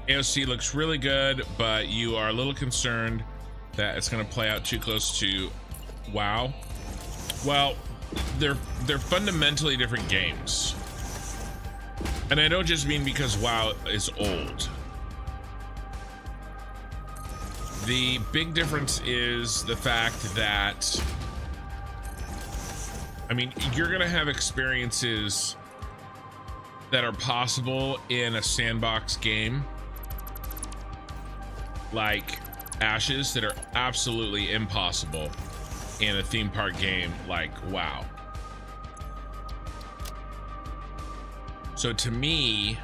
AOC looks really good, but you are a little concerned that it's going to play out too close to WoW. Well, they're fundamentally different games. And I don't just mean because WoW is old. The big difference is the fact that, I mean, you're going to have experiences that are possible in a sandbox game, like Ashes, that are absolutely impossible in a theme park game like WoW. So to me,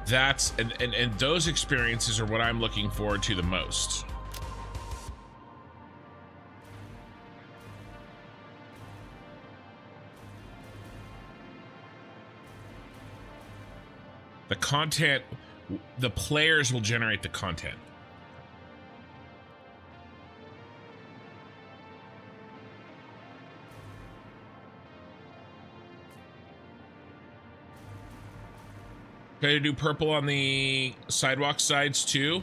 that's and those experiences are what I'm looking forward to the most. The content, the players will generate the content. Can I do purple on the sidewalk sides too?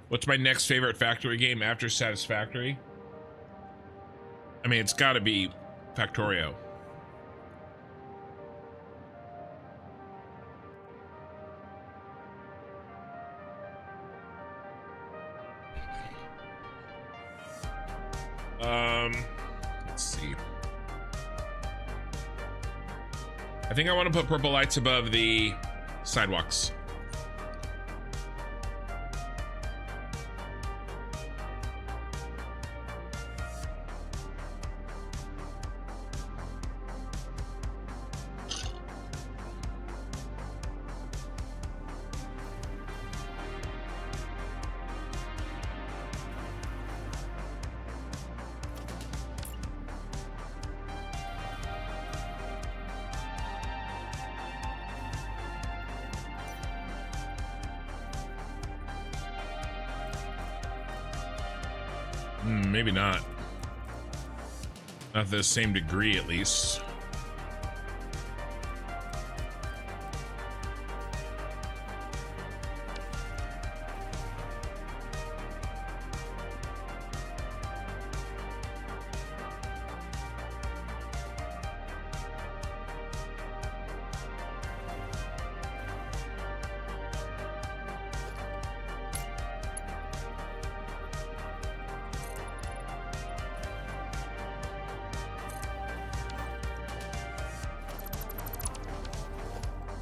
What's my next favorite Factory game after Satisfactory? I mean, it's got to be Factorio. Let's see. I think I want to put purple lights above the sidewalks. Maybe not. Not to the same degree, at least.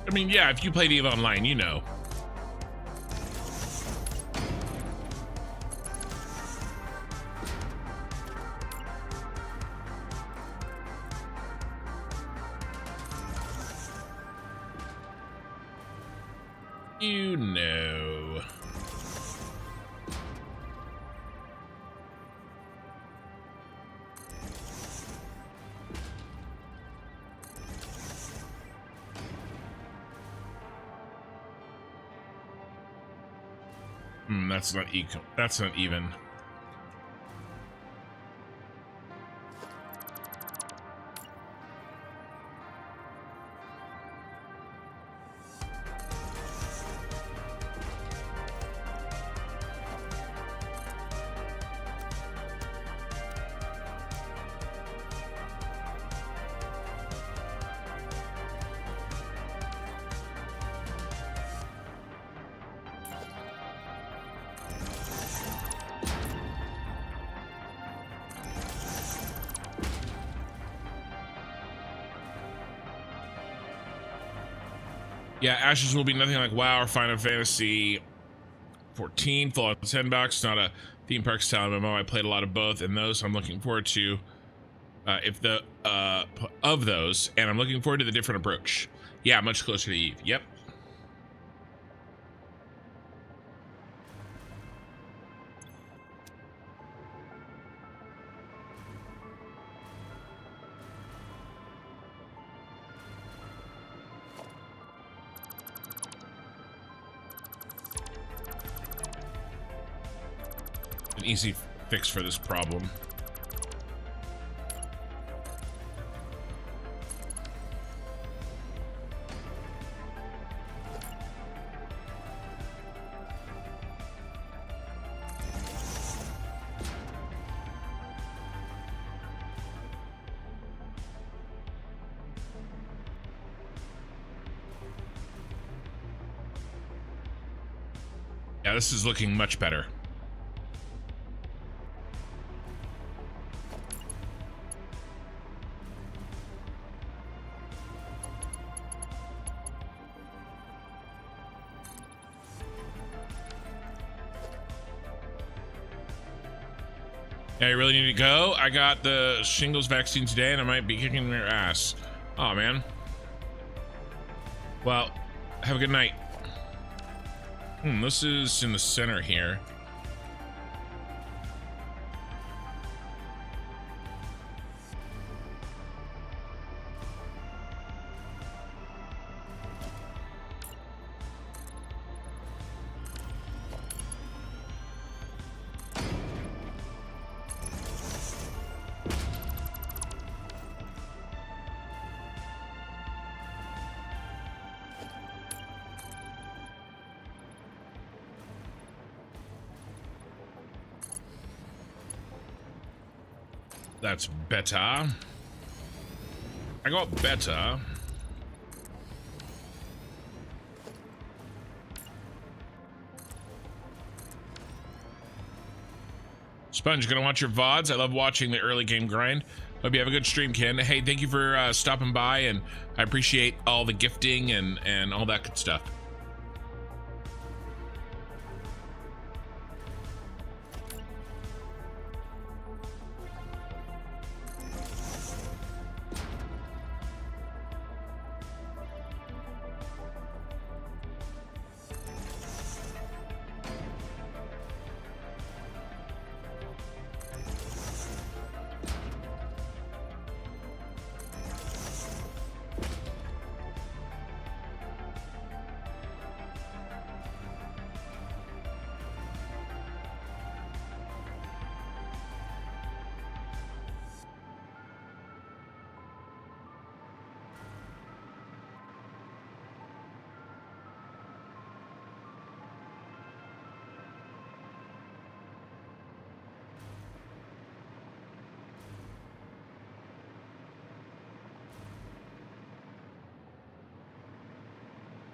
I mean, yeah, if you played EVE Online, you know. You know. That's not equal. That's not even. Yeah, Ashes will be nothing like WoW or Final Fantasy 14, full out $10. Not a theme park style MMO. I played a lot of both, and those I'm looking forward to. Of those, and I'm looking forward to the different approach. Yeah, much closer to Eve. Yep. An easy fix for this problem. Yeah, this is looking much better. Yeah, you really need to go? I got the shingles vaccine today and I might be kicking their ass. Oh man. Well, have a good night. This is in the center here. That's better. I got better. Sponge, gonna watch your VODs? I love watching the early game grind. Hope you have a good stream, Ken. Hey, thank you for stopping by, and I appreciate all the gifting and all that good stuff.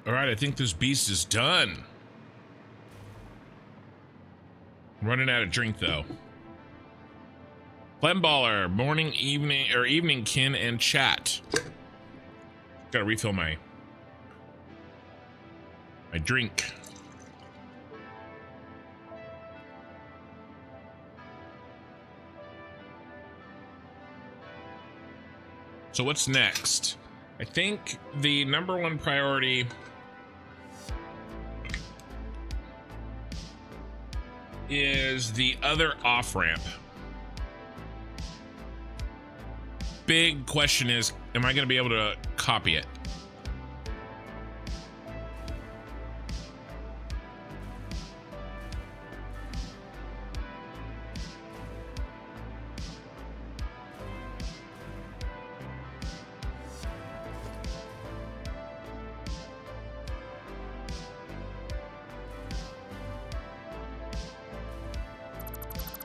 All right, I think this beast is done. I'm running out of drink though. Flemballer, morning, evening, or evening, kin and chat. Gotta refill my drink. So what's next? I think the #1 priority is the other off-ramp. Big question is, am I going to be able to copy it?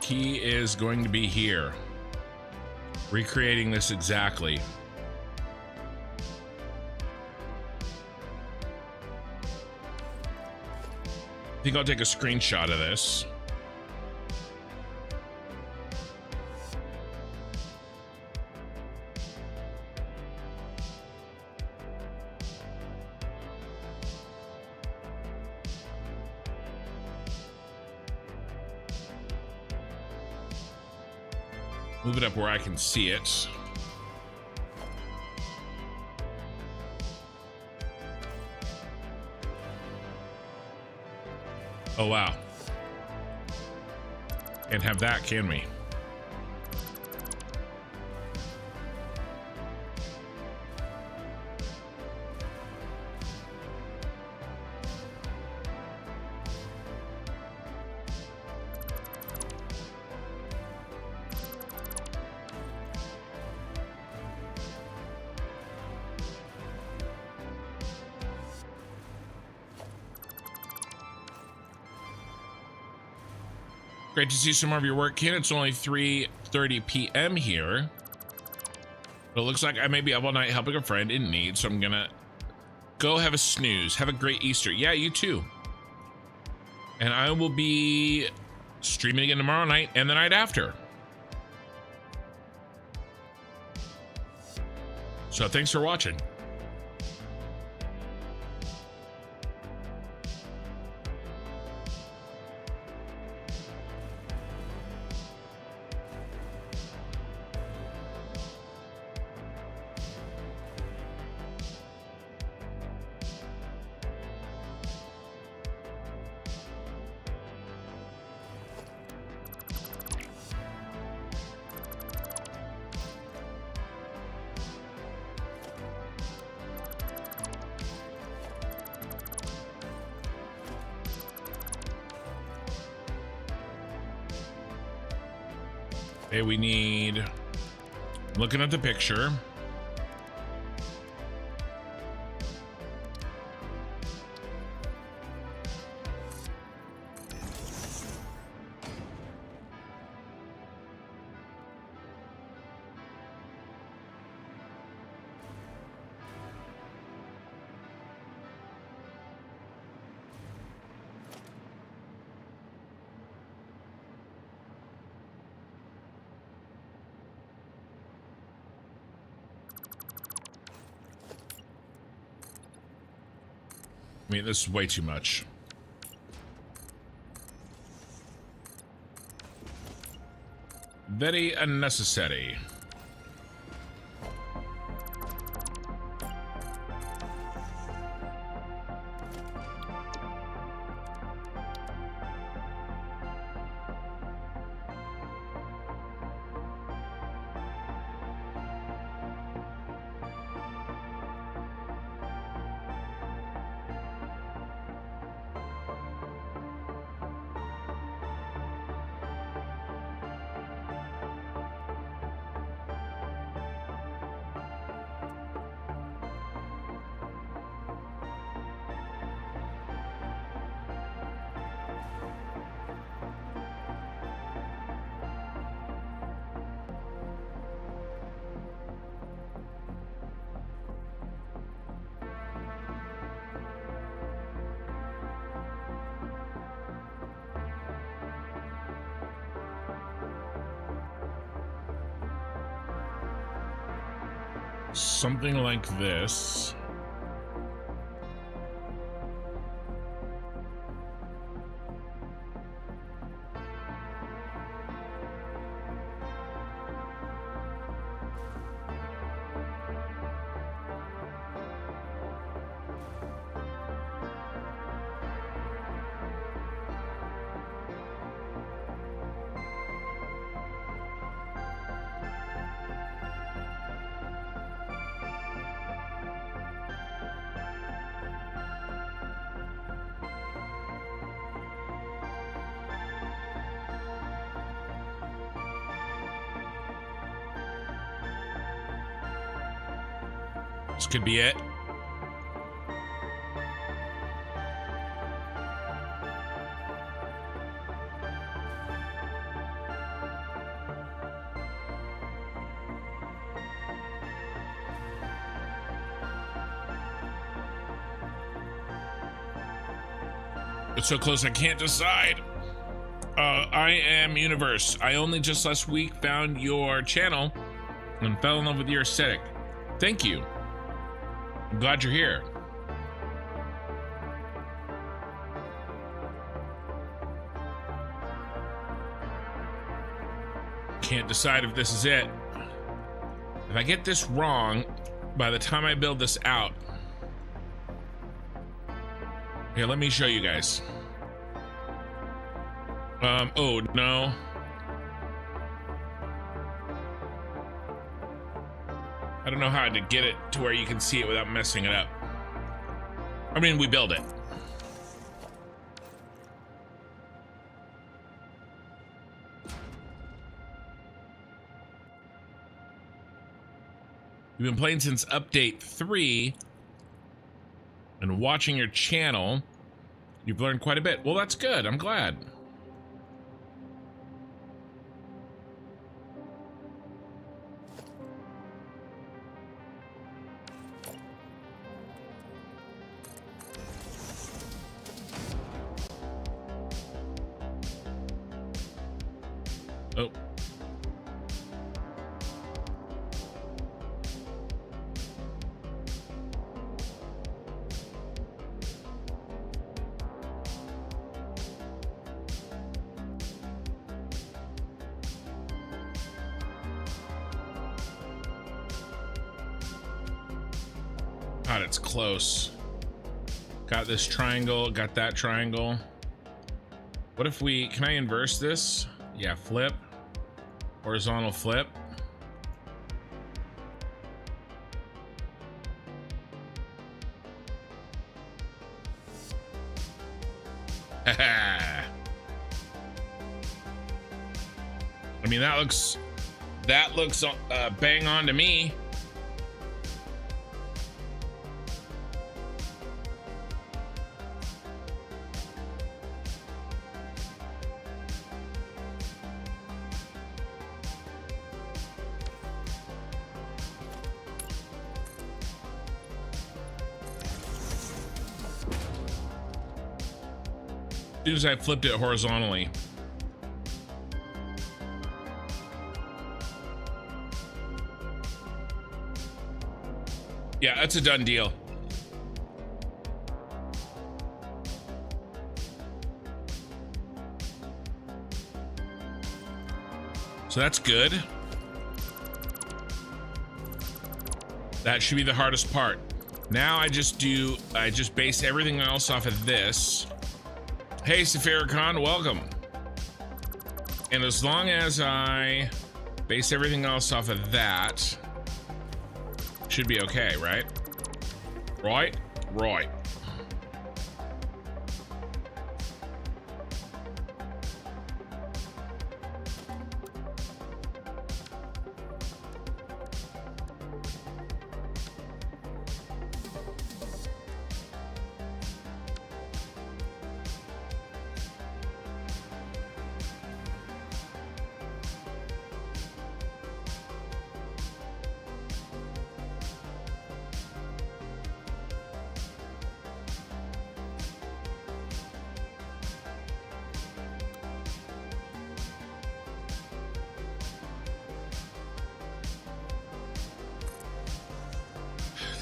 Key is going to be here. Recreating this exactly. I think I'll take a screenshot of this. Move it up where I can see it. Oh, wow. Can't have that, can we? Great to see some more of your work, Ken. It's only 3:30 p.m. here. But it looks like I may be up all night helping a friend in need, so I'm gonna go have a snooze. Have a great Easter. Yeah, you too. And I will be streaming again tomorrow night and the night after. So thanks for watching. Okay, we need, looking at the picture. mean, this is way too much. Very unnecessary. Something like this. This could be it. It's so close I can't decide. I am Universe. I only just last week found your channel and fell in love with your aesthetic. Thank you. I'm glad you're here. Can't decide if this is it. If I get this wrong, by the time I build this out. Here, let me show you guys. Oh no. I don't know how to get it to where you can see it without messing it up. I mean, we build it. You've been playing since update 3 and watching your channel. You've learned quite a bit. Well, that's good. I'm glad. Oh. God, it's close. Got this triangle, got that triangle. What if we, can I inverse this? Yeah, flip. Horizontal flip. I mean, that looks bang on to me. As soon as I flipped it horizontally. Yeah, that's a done deal. So that's good. That should be the hardest part. Now I just base everything else off of this. Hey, Safaricon, welcome. And as long as I base everything else off of that, should be okay, right? Right? Right.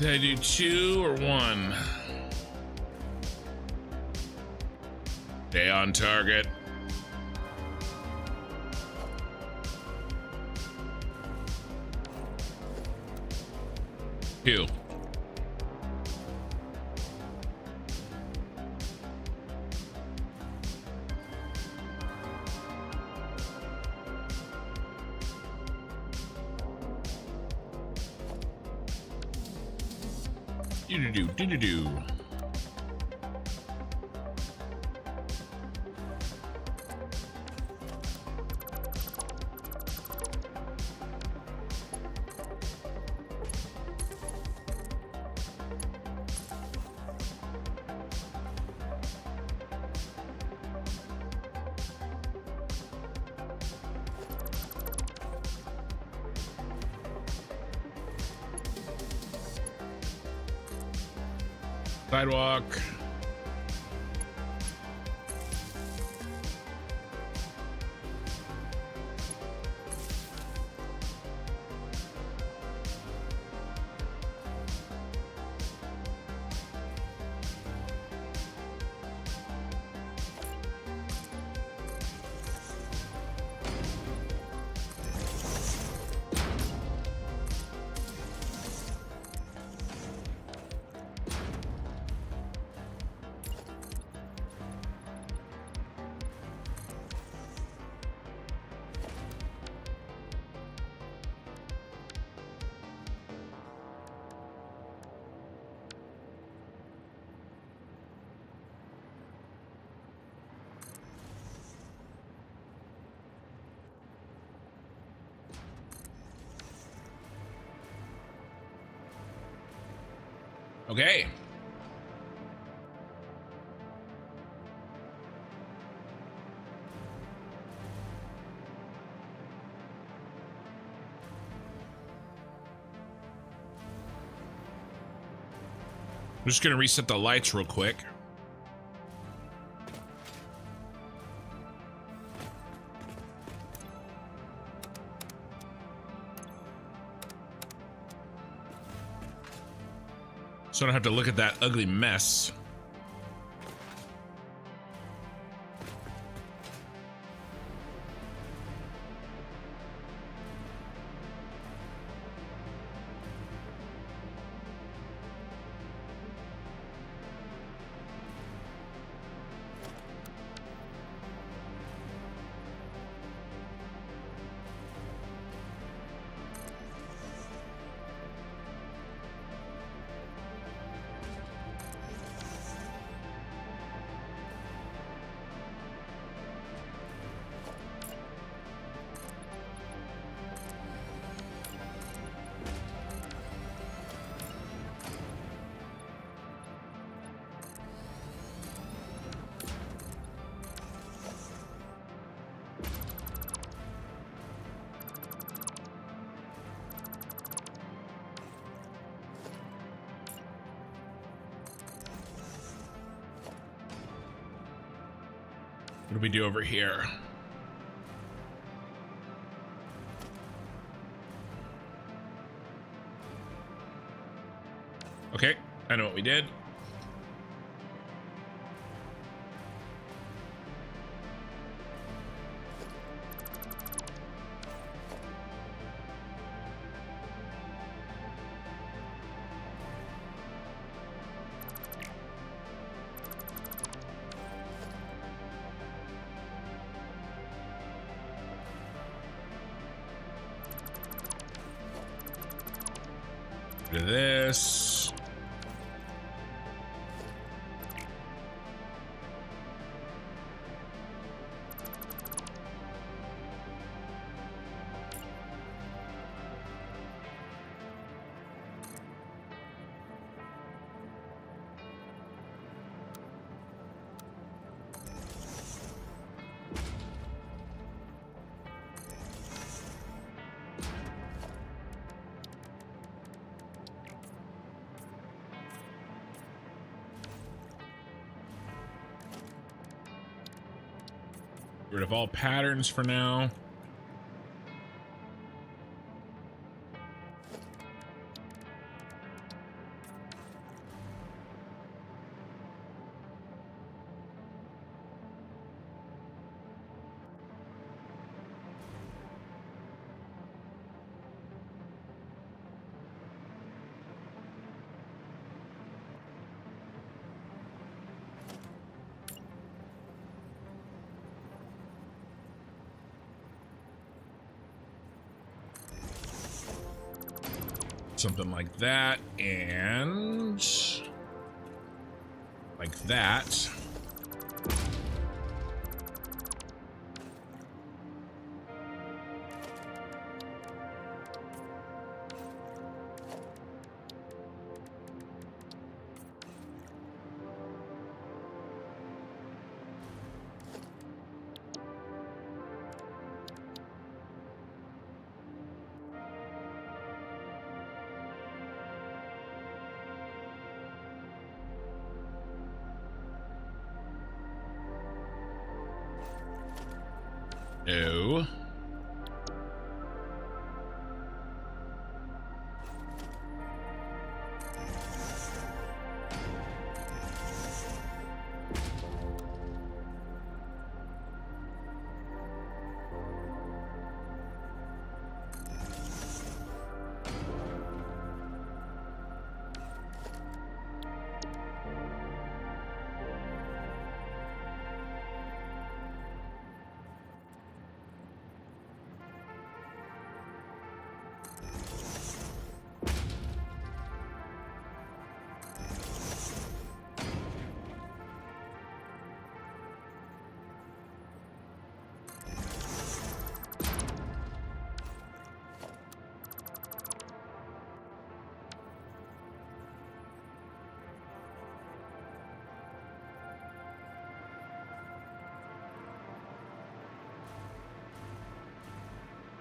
Did I do 2 or 1? Stay on target. Two. Do-do-do. Sidewalk. Okay. I'm just gonna reset the lights real quick. So I don't have to look at that ugly mess. What do we do over here? Okay, I know what we did. Rid of this. Rid of all patterns for now. Something like that, and like that. No.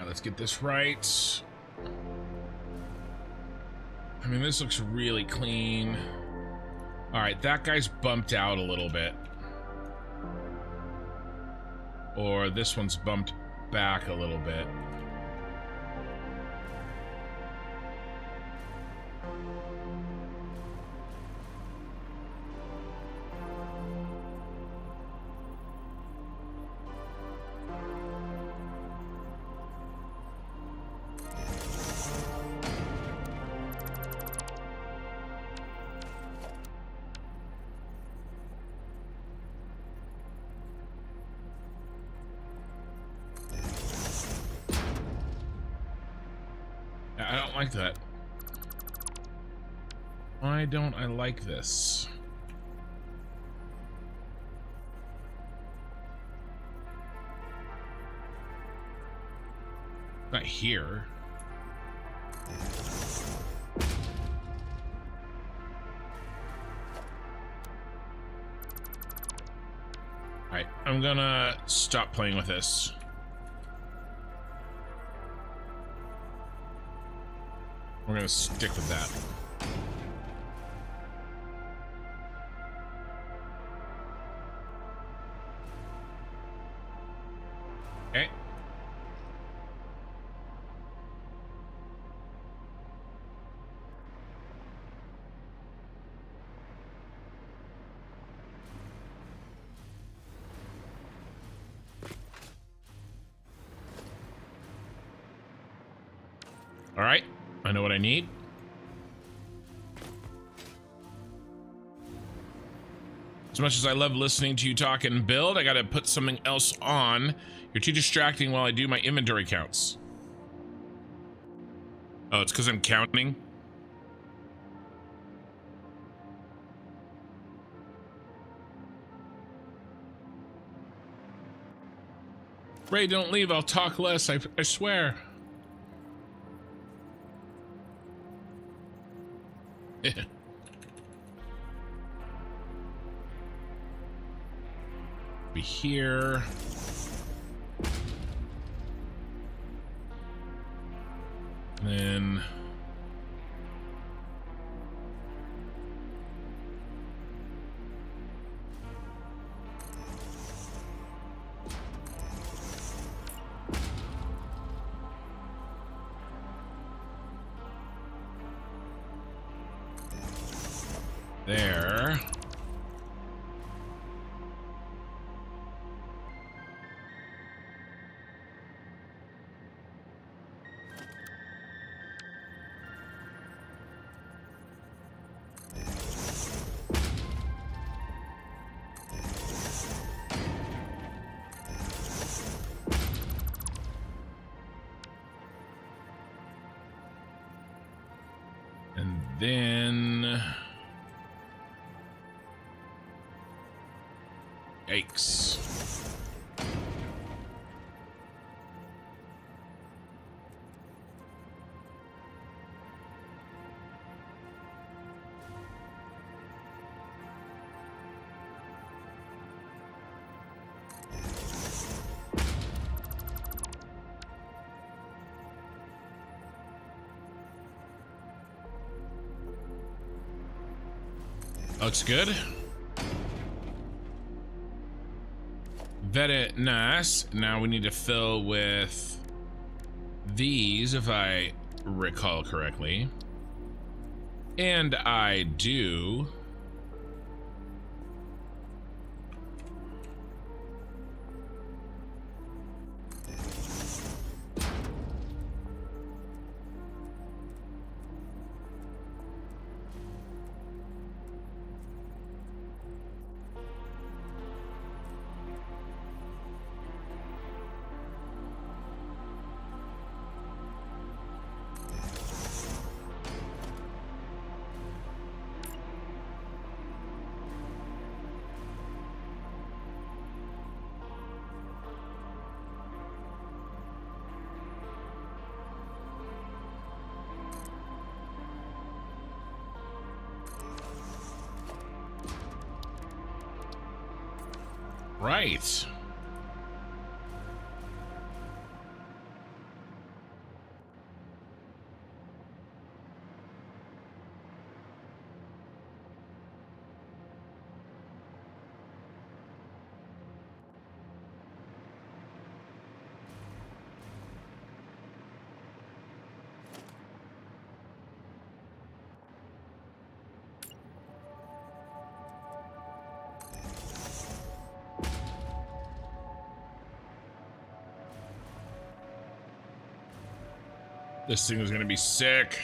Let's get this right. I mean, this looks really clean. All right, that guy's bumped out a little bit. Or this one's bumped back a little bit. I don't like that. Why don't I like this? Not here. Alright, I'm gonna stop playing with this. We're gonna stick with that. Okay. All right, I know what I need. As much as I love listening to you talk and build, I gotta put something else on. You're too distracting while I do my inventory counts. Oh, it's because I'm counting? Ray, don't leave. I'll talk less. I swear. Be here. Then there. And then yikes. Looks good. Very nice. Now we need to fill with these, if I recall correctly. And I do. Right. This thing is gonna be sick.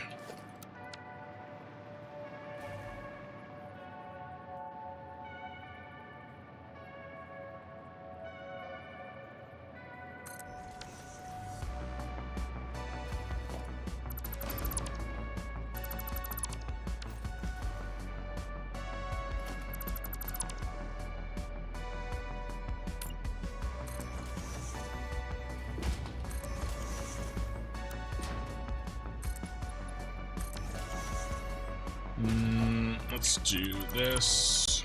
Let's do this.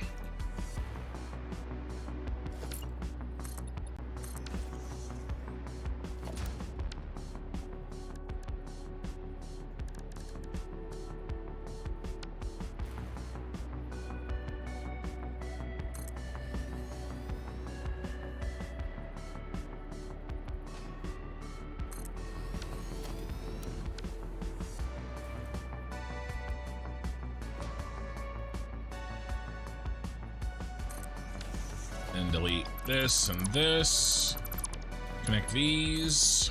And delete this and this. Connect these.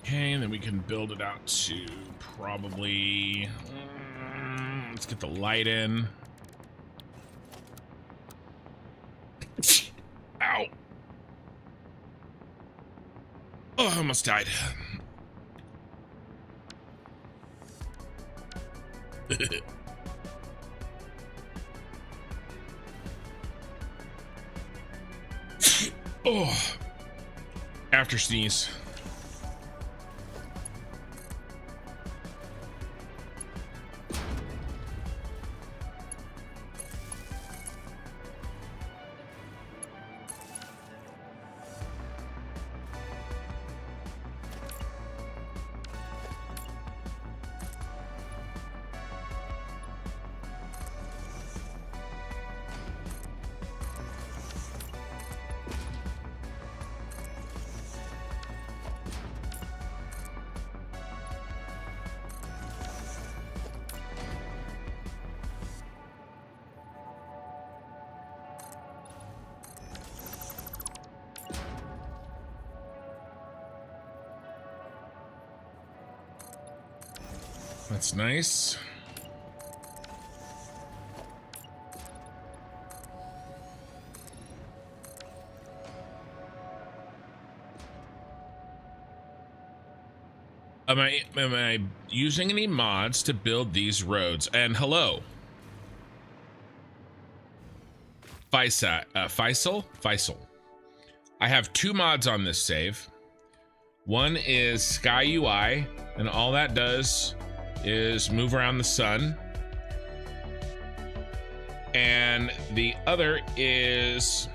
Okay, and then we can build it out to probably... let's get the light in. Ow. Oh, I almost died. Oh. After sneeze. That's nice. Am I using any mods to build these roads? And hello, Faisal. I have 2 mods on this save. One is Sky UI, and all that does is move around the sun. And the other is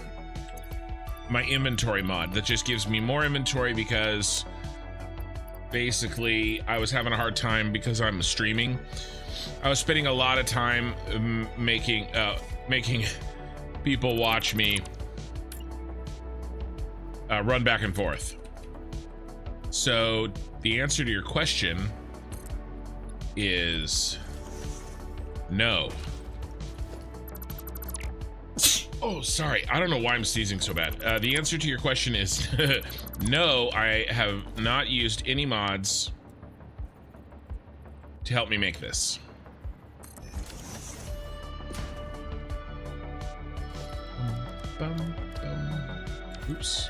my inventory mod that just gives me more inventory because basically I was having a hard time because I'm streaming. I was spending a lot of time making people watch me run back and forth. So the answer to your question is no. Oh, sorry. I don't know why I'm sneezing so bad. The answer to your question is no, I have not used any mods to help me make this. Oops.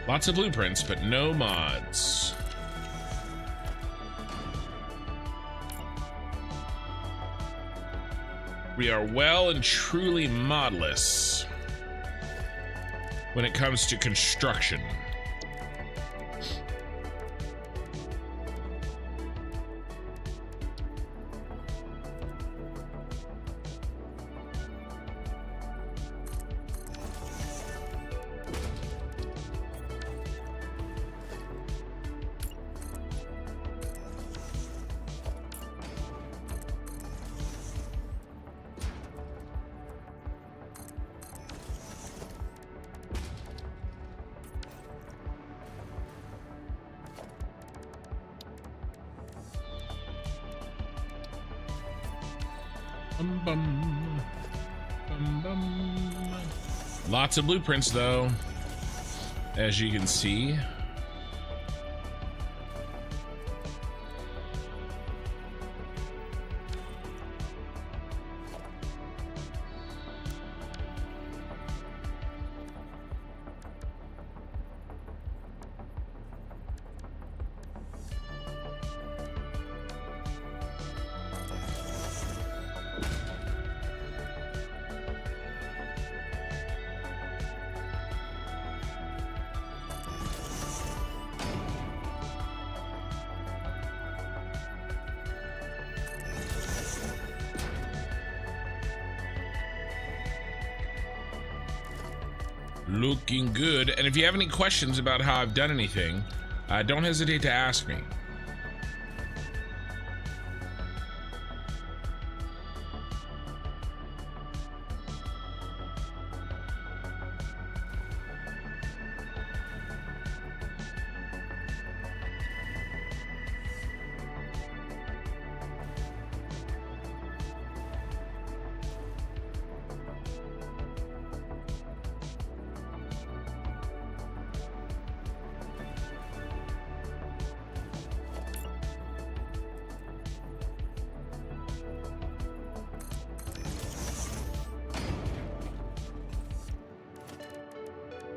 Lots of blueprints, but no mods. We are well and truly modless when it comes to construction. Lots of blueprints though, as you can see. Looking good. And if you have any questions about how I've done anything, don't hesitate to ask me.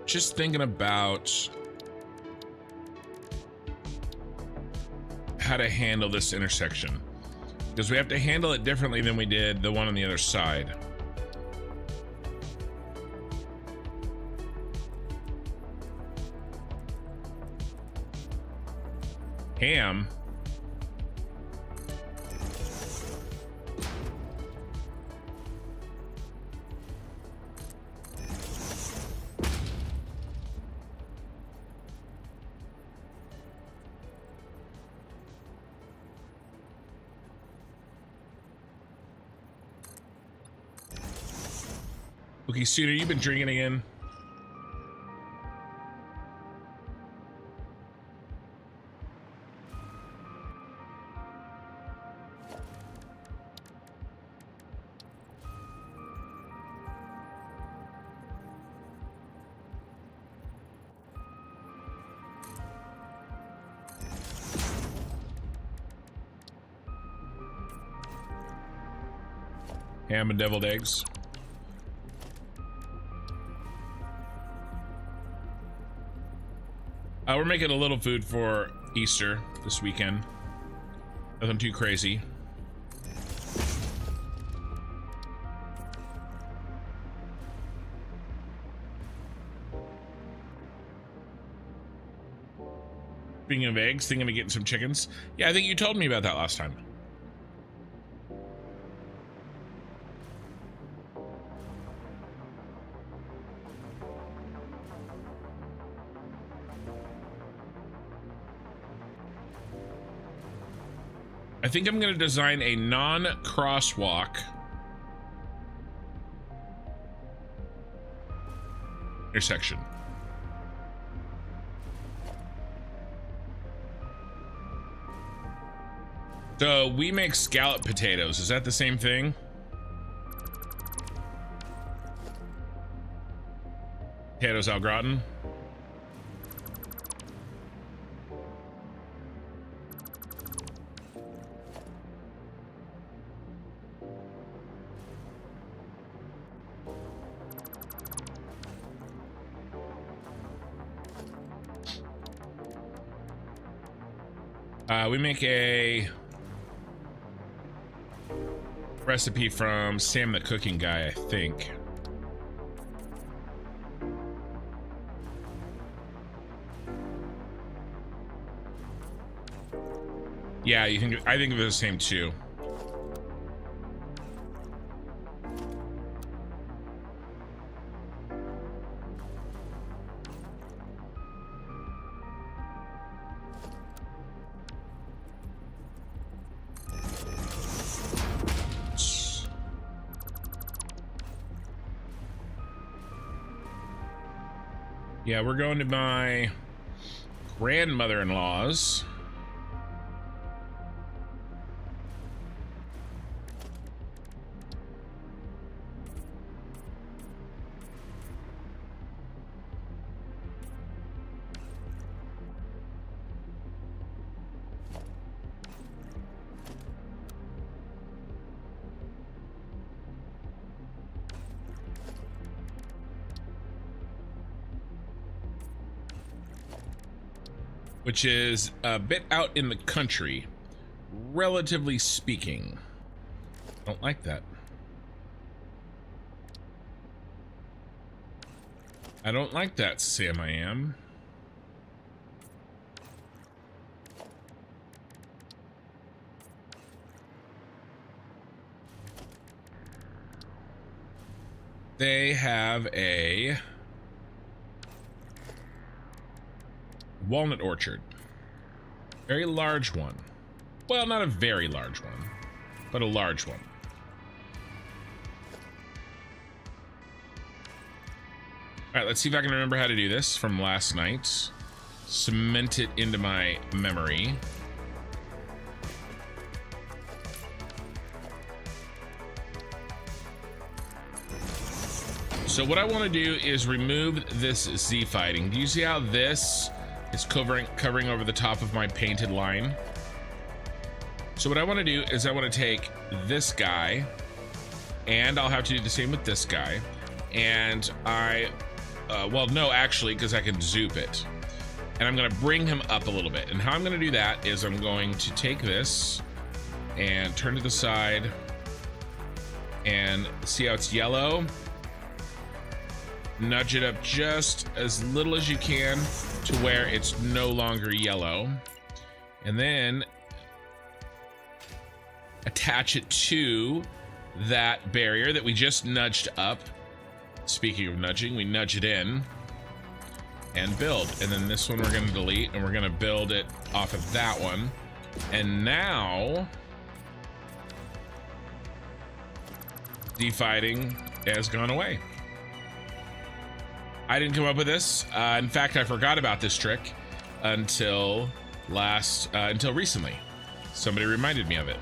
just thinking about how to handle this intersection, because we have to handle it differently than we did the one on the other side. Ham. Okay, Sooner, you've been drinking again? Ham and deviled eggs. We're making a little food for Easter this weekend. Nothing too crazy. Speaking of eggs, thinking of getting some chickens. Yeah, I think you told me about that last time. I think I'm going to design a non-crosswalk intersection. So we make scallop potatoes. Is that the same thing? Potatoes au gratin. We make a recipe from Sam the Cooking Guy, I think. Yeah, you think I think of it the same too. Yeah, we're going to my grandmother-in-law's. Which is a bit out in the country, relatively speaking. Don't like that. I don't like that, Sam. I am. They have a walnut orchard. Very large one. Well, not a very large one, but a large one. All right, let's see if I can remember how to do this from last night. Cement it into my memory. So what I want to do is remove this Z fighting. Do you see how this is covering over the top of my painted line? So what I want to do is I want to take this guy, and I'll have to do the same with this guy, and I well, no, actually, because I can zoop it. And I'm gonna bring him up a little bit. And how I'm gonna do that is I'm going to take this and turn to the side and see how it's yellow. Nudge it up just as little as you can to where it's no longer yellow. And then attach it to that barrier that we just nudged up. Speaking of nudging, we nudge it in and build. And then this one we're going to delete, and we're going to build it off of that one. And now defighting has gone away. I didn't come up with this. In fact, I forgot about this trick until recently. Somebody reminded me of it.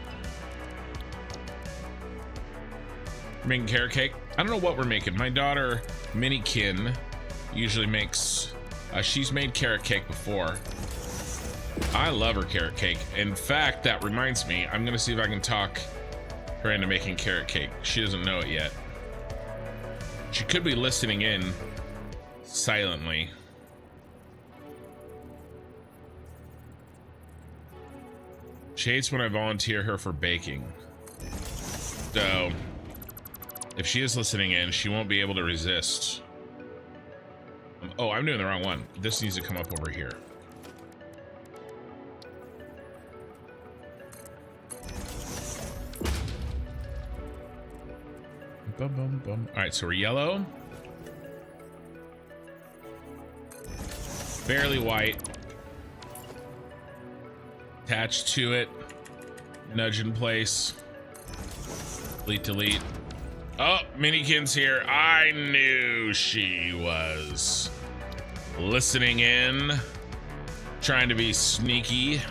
We're making carrot cake. I don't know what we're making. My daughter, Minikin, usually makes, she's made carrot cake before. I love her carrot cake. In fact, that reminds me, I'm gonna see if I can talk her into making carrot cake. She doesn't know it yet. She could be listening in silently. She hates when I volunteer her for baking. So, if she is listening in, she won't be able to resist. Oh, I'm doing the wrong one. This needs to come up over here. Bum, bum, bum. All right, so we're yellow. Barely white. Attached to it. Nudge in place. Delete, delete. Oh, Minikin's here. I knew she was listening in, trying to be sneaky.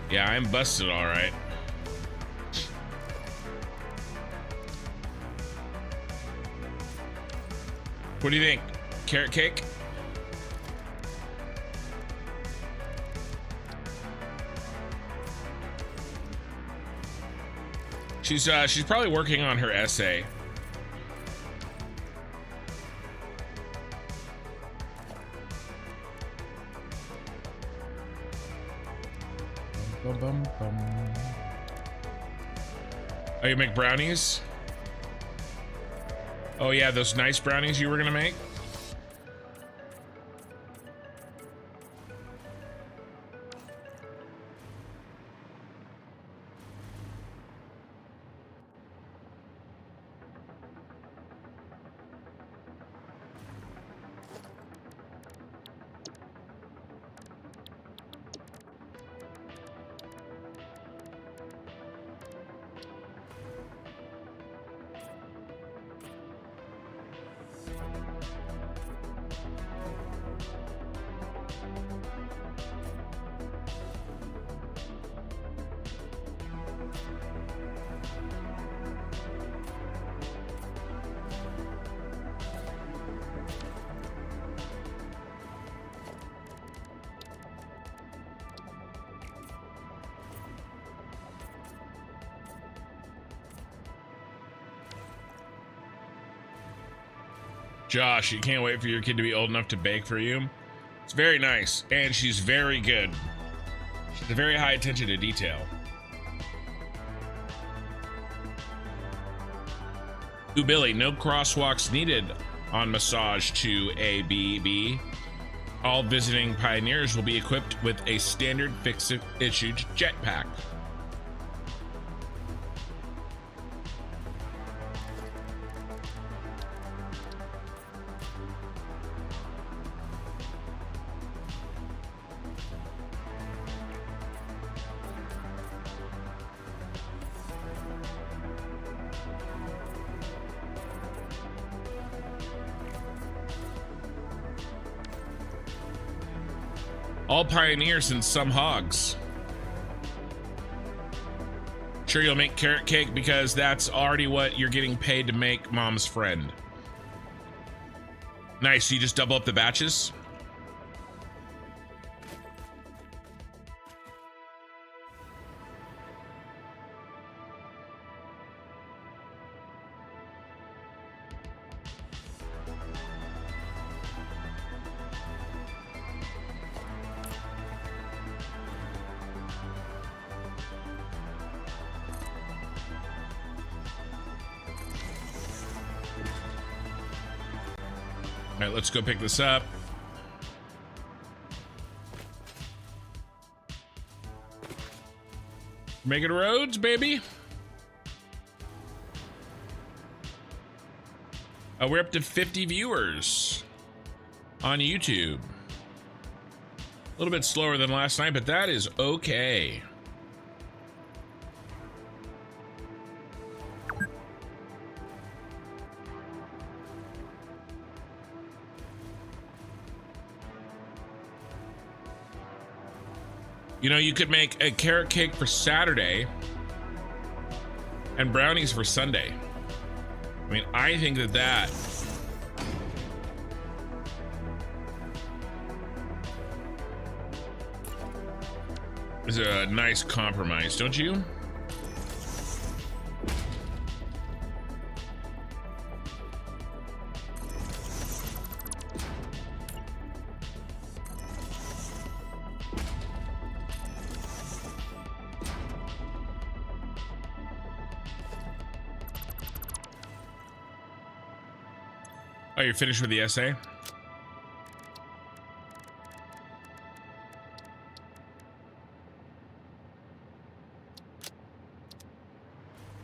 Yeah, I'm busted, all right. What do you think? Carrot cake? She's probably working on her essay. Bum, bum, bum. Oh, you make brownies? Oh yeah, those nice brownies you were gonna make? Josh, you can't wait for your kid to be old enough to bake for you. It's very nice, and she's very good. She has a very high attention to detail. Ooh, Billy, no crosswalks needed on Massage to ABB. All visiting pioneers will be equipped with a standard fixed-issued jetpack. All pioneers and some hogs. Sure, you'll make carrot cake because that's already what you're getting paid to make, Mom's friend. Nice, you just double up the batches? All right, let's go pick this up. Making roads, baby. We're up to 50 viewers on YouTube. A little bit slower than last night, but that is okay. You know, you could make a carrot cake for Saturday and brownies for Sunday. I mean, I think that is a nice compromise, don't you? Oh, you're finished with the essay?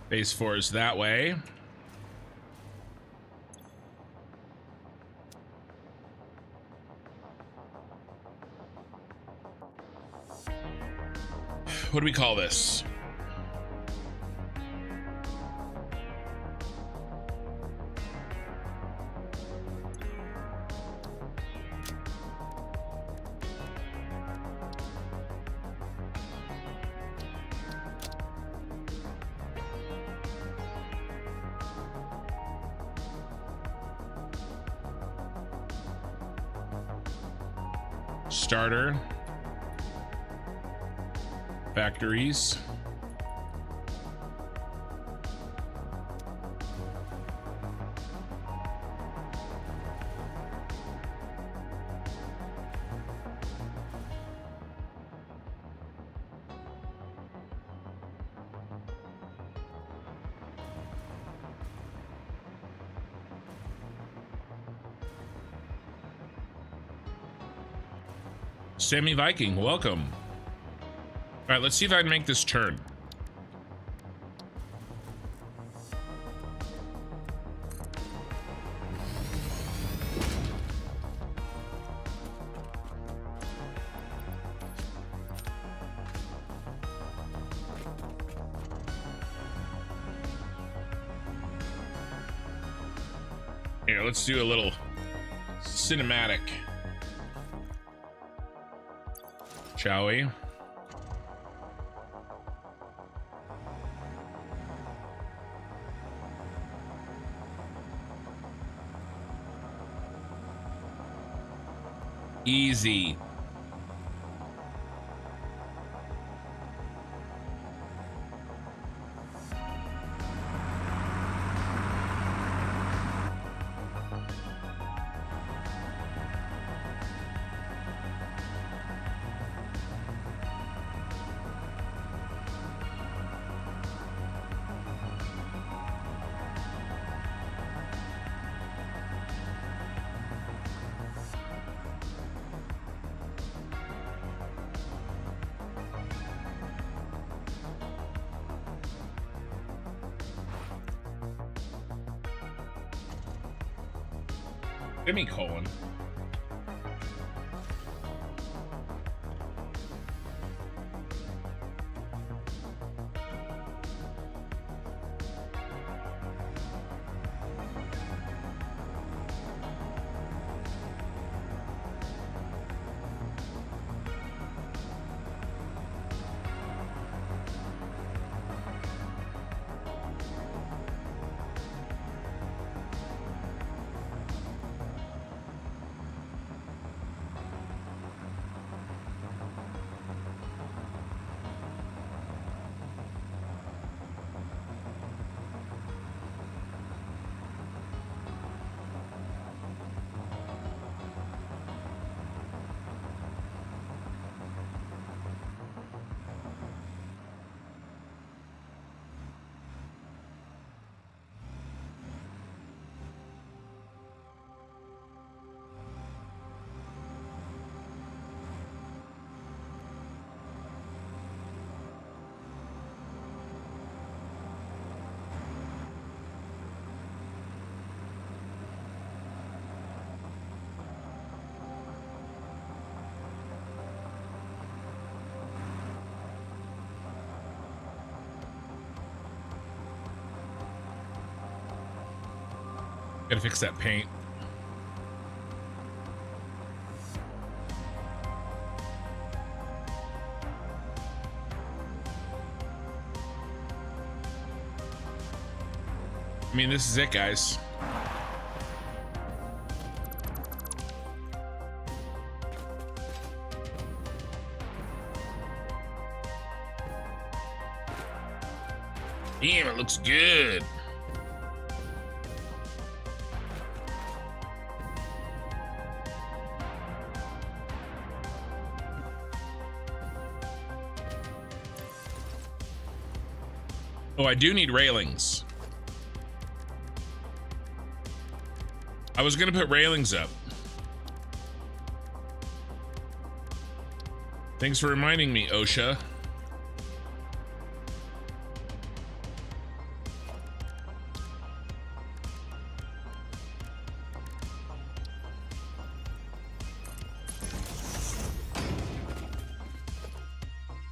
Phase 4 is that way. What do we call this? Starter. Factories. Sammy Viking, welcome. All right, let's see if I can make this turn. Here, let's do a little cinematic. Shall we? Easy. Semicolon. Gotta fix that paint. I mean, this is it, guys. Damn, it looks good. Oh, I do need railings. I was gonna put railings up. Thanks for reminding me, OSHA.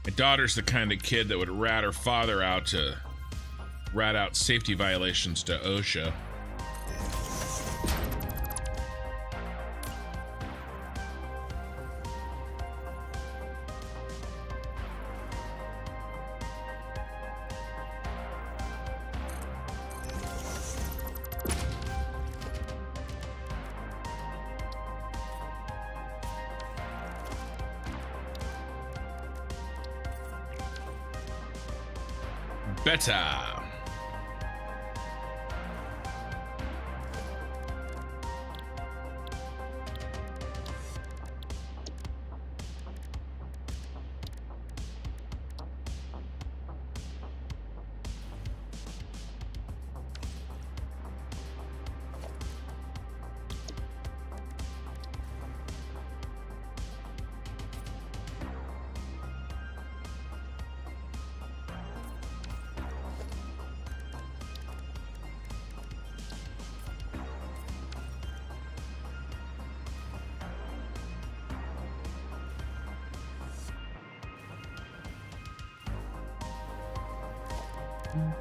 My daughter's the kind of kid that would rat her father out to rat out safety violations to OSHA. Better.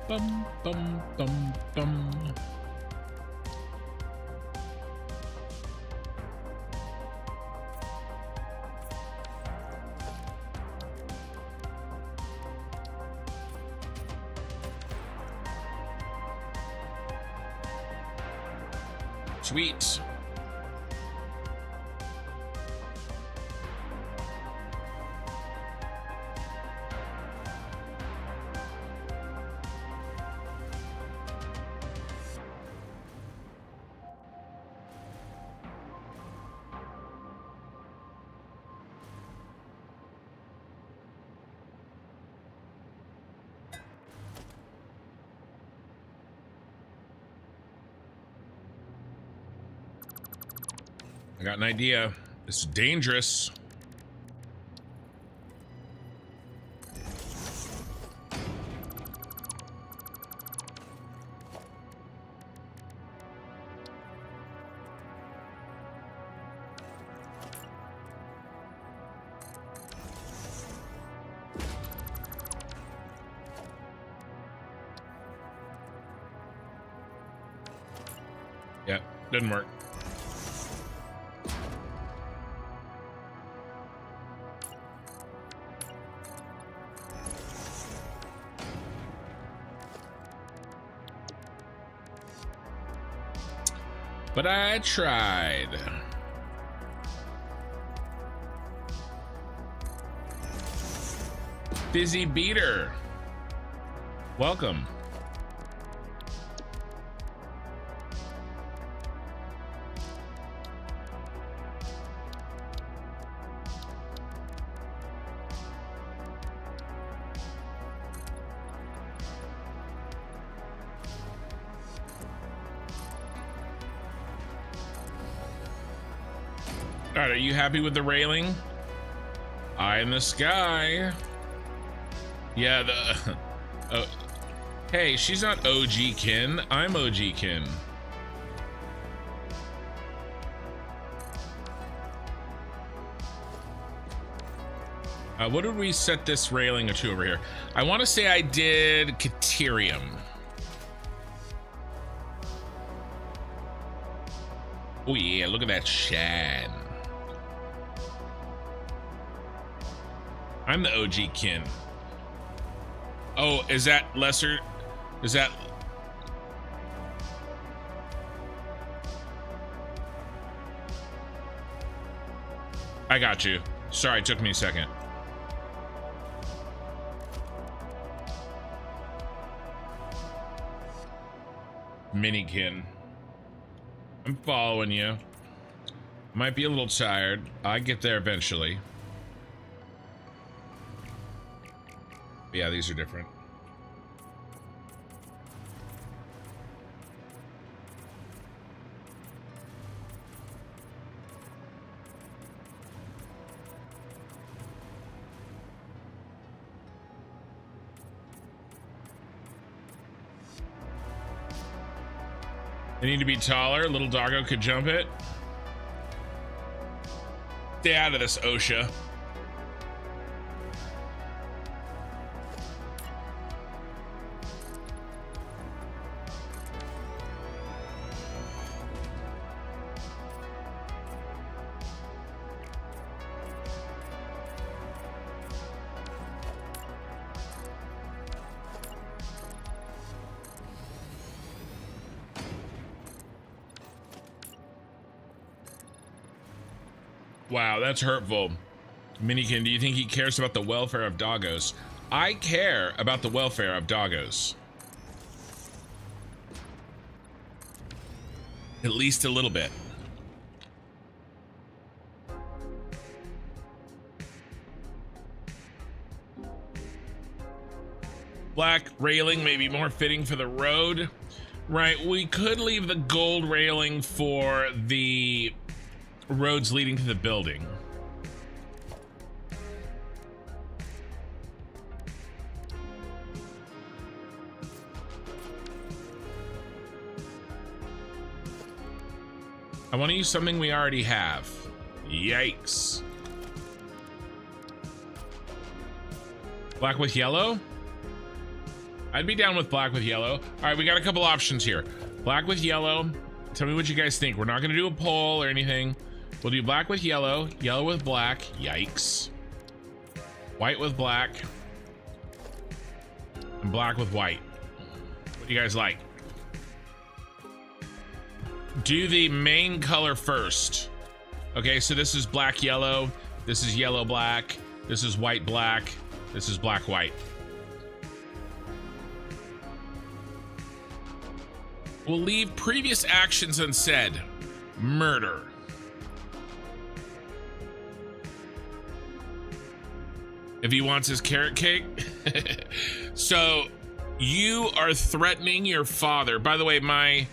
Bum, bum, bum, bum. Sweet. I got an idea. It's dangerous. Yeah, didn't work. But I tried. Busy Beater. Welcome. All right, are you happy with the railing? Eye in the sky. Yeah, the hey, she's not OG Kin. I'm OG Kin. What did we set this railing to over here? I want to say I did Caterium. Oh yeah, look at that shine. I'm the OG kin. Oh, is that lesser? Is that? I got you. Sorry, it took me a second. Minikin. I'm following you. Might be a little tired. I get there eventually. Yeah, these are different. They need to be taller. Little doggo could jump it. Stay out of this, OSHA. Wow, that's hurtful. Minikin, do you think he cares about the welfare of doggos? I care about the welfare of doggos. At least a little bit. Black railing may be more fitting for the road. Right, we could leave the gold railing for the roads leading to the building. I want to use something we already have. Yikes. Black with yellow? I'd be down with black with yellow. All right, we got a couple options here. Black with yellow. Tell me what you guys think. We're not going to do a poll or anything. We'll do black with yellow, yellow with black. Yikes. White with black. And black with white. What do you guys like? Do the main color first. Okay, so this is black yellow. This is yellow black. This is white black. This is black white. We'll leave previous actions unsaid. Murder. If he wants his carrot cake. So you are threatening your father. By the way, my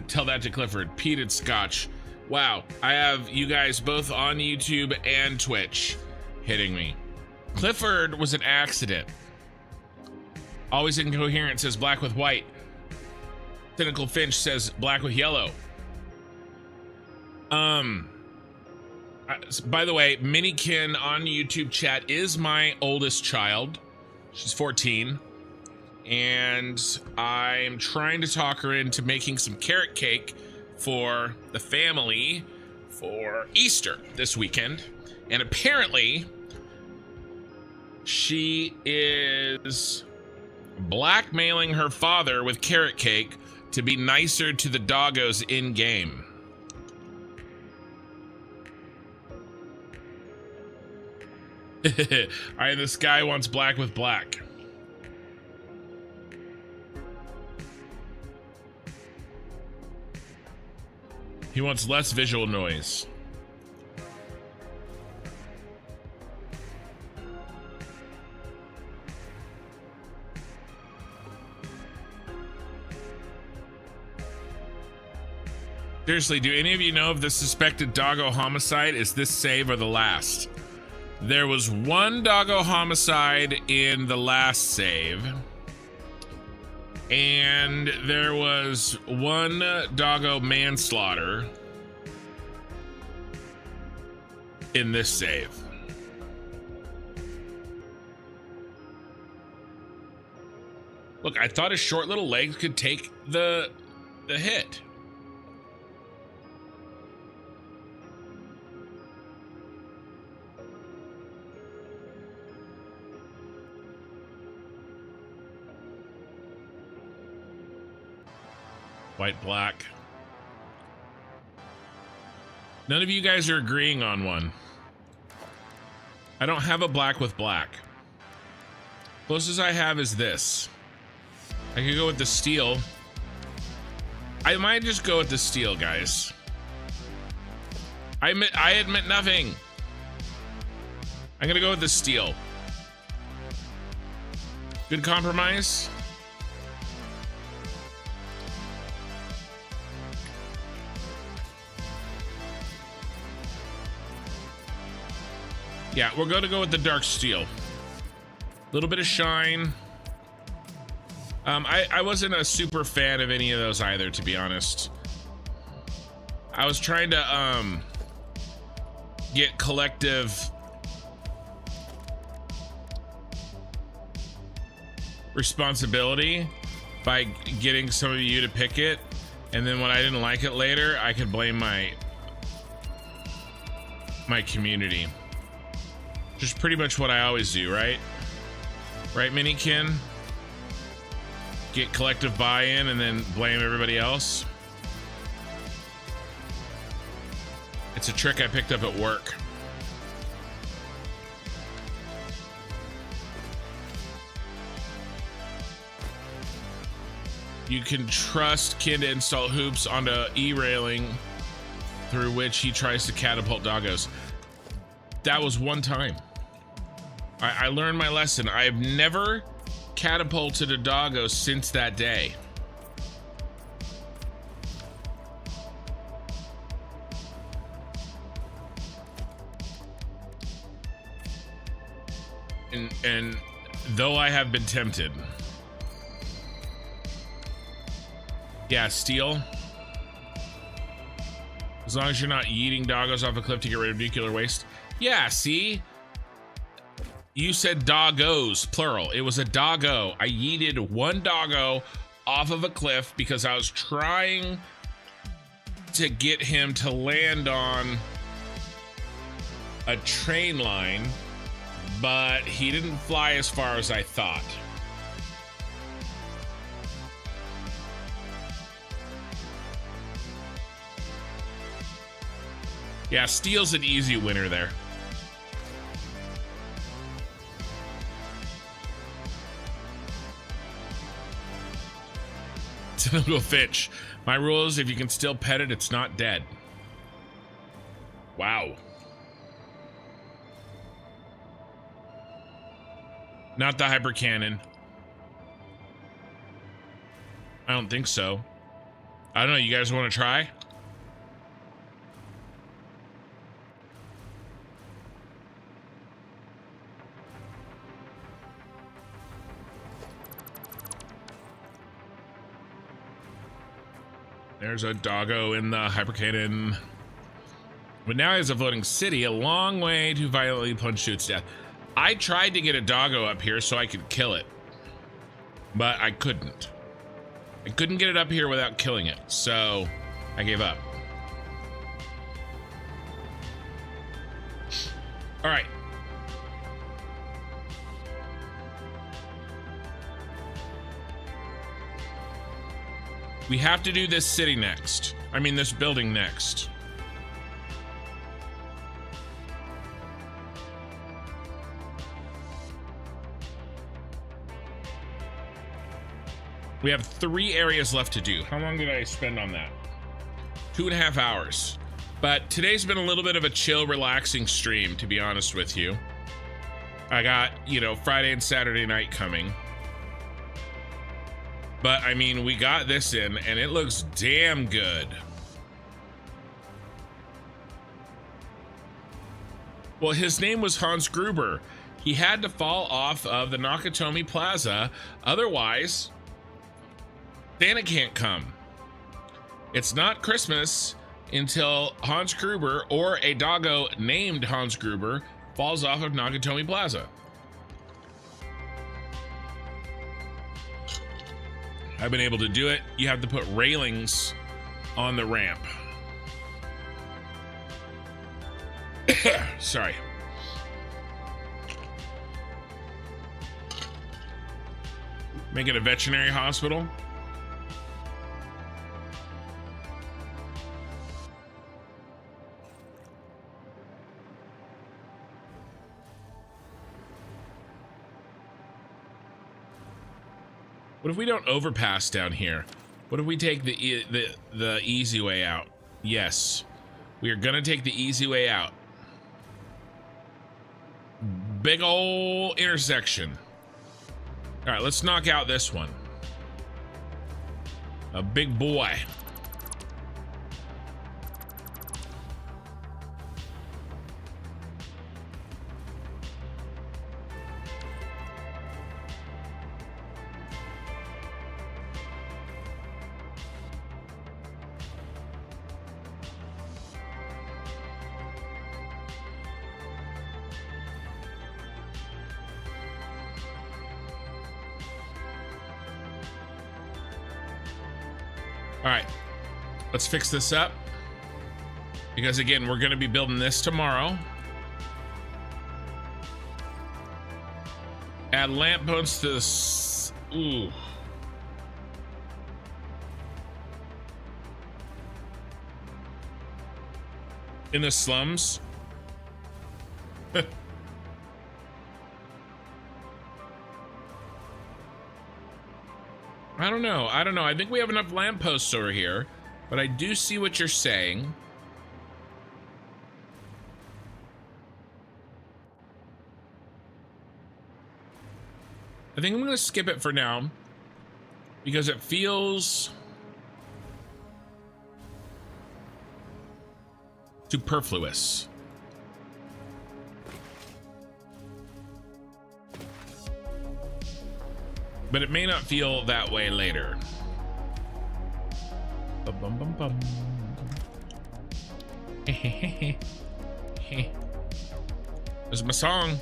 tell that to Clifford. Peated scotch. Wow, I have you guys both on YouTube and Twitch hitting me. Clifford was an accident. Always Incoherent says black with white. Cynical Finch says black with yellow. By the way, Minikin on YouTube chat is my oldest child. She's 14. And I'm trying to talk her into making some carrot cake for the family for Easter this weekend. And apparently, she is blackmailing her father with carrot cake to be nicer to the doggos in game. All right, this guy wants black with black. He wants less visual noise. Seriously, do any of you know if the suspected doggo homicide is this save or the last? There was one doggo homicide in the last save. And there was one doggo manslaughter in this save. Look, I thought his short little legs could take the hit. white, black. None of you guys are agreeing on one. I don't have a black with black. Closest I have is this. I could go with the steel. I might just go with the steel, guys. I admit nothing. I'm gonna go with the steel. Good compromise. Yeah, we're gonna go with the dark steel. A little bit of shine. I wasn't a super fan of any of those either, to be honest. I was trying to get collective responsibility by getting some of you to pick it, and then when I didn't like it later, I could blame my community. Which is pretty much what I always do, right? Right, Minikin? Get collective buy-in and then blame everybody else. It's a trick I picked up at work. You can trust Kin to install hoops onto E-railing through which he tries to catapult doggos. That was one time. I learned my lesson. I have never catapulted a doggo since that day. And though I have been tempted. Yeah, steel. As long as you're not yeeting doggos off a cliff to get rid of nuclear waste. Yeah, see? You said doggos, plural. It was a doggo. I yeeted one doggo off of a cliff because I was trying to get him to land on a train line, but he didn't fly as far as I thought. Yeah, steel's an easy winner there. Typical Fitch. My rule is if you can still pet it, it's not dead. Wow. Not the hyper cannon. I don't think so. I don't know. You guys want to try? There's a doggo in the hypercannon. But now he has a floating city, a long way to violently plunge to its death. I tried to get a doggo up here so I could kill it, but I couldn't. I couldn't get it up here without killing it, so I gave up. All right. We have to do this city next. I mean, this building next. We have 3 areas left to do. How long did I spend on that? 2.5 hours. But today's been a little bit of a chill, relaxing stream, to be honest with you. I got, you know, Friday and Saturday night coming. But, I mean, we got this in, and it looks damn good. Well, his name was Hans Gruber. He had to fall off of the Nakatomi Plaza. Otherwise, Santa can't come. It's not Christmas until Hans Gruber, or a doggo named Hans Gruber, falls off of Nakatomi Plaza. I've been able to do it. You have to put railings on the ramp. Sorry. Make it a veterinary hospital. What if we don't overpass down here? What if we take the easy way out? Yes, we are gonna take the easy way out. Big ol' intersection. All right, let's knock out this one. A big boy. All right, let's fix this up, because again, we're gonna be building this tomorrow. Add lamp posts to this. Ooh. In the slums. I don't know. I think we have enough lampposts over here, but I do see what you're saying. I think I'm going to skip it for now because it feels superfluous. But it may not feel that way later. Bum, bum, bum, bum. This is my song.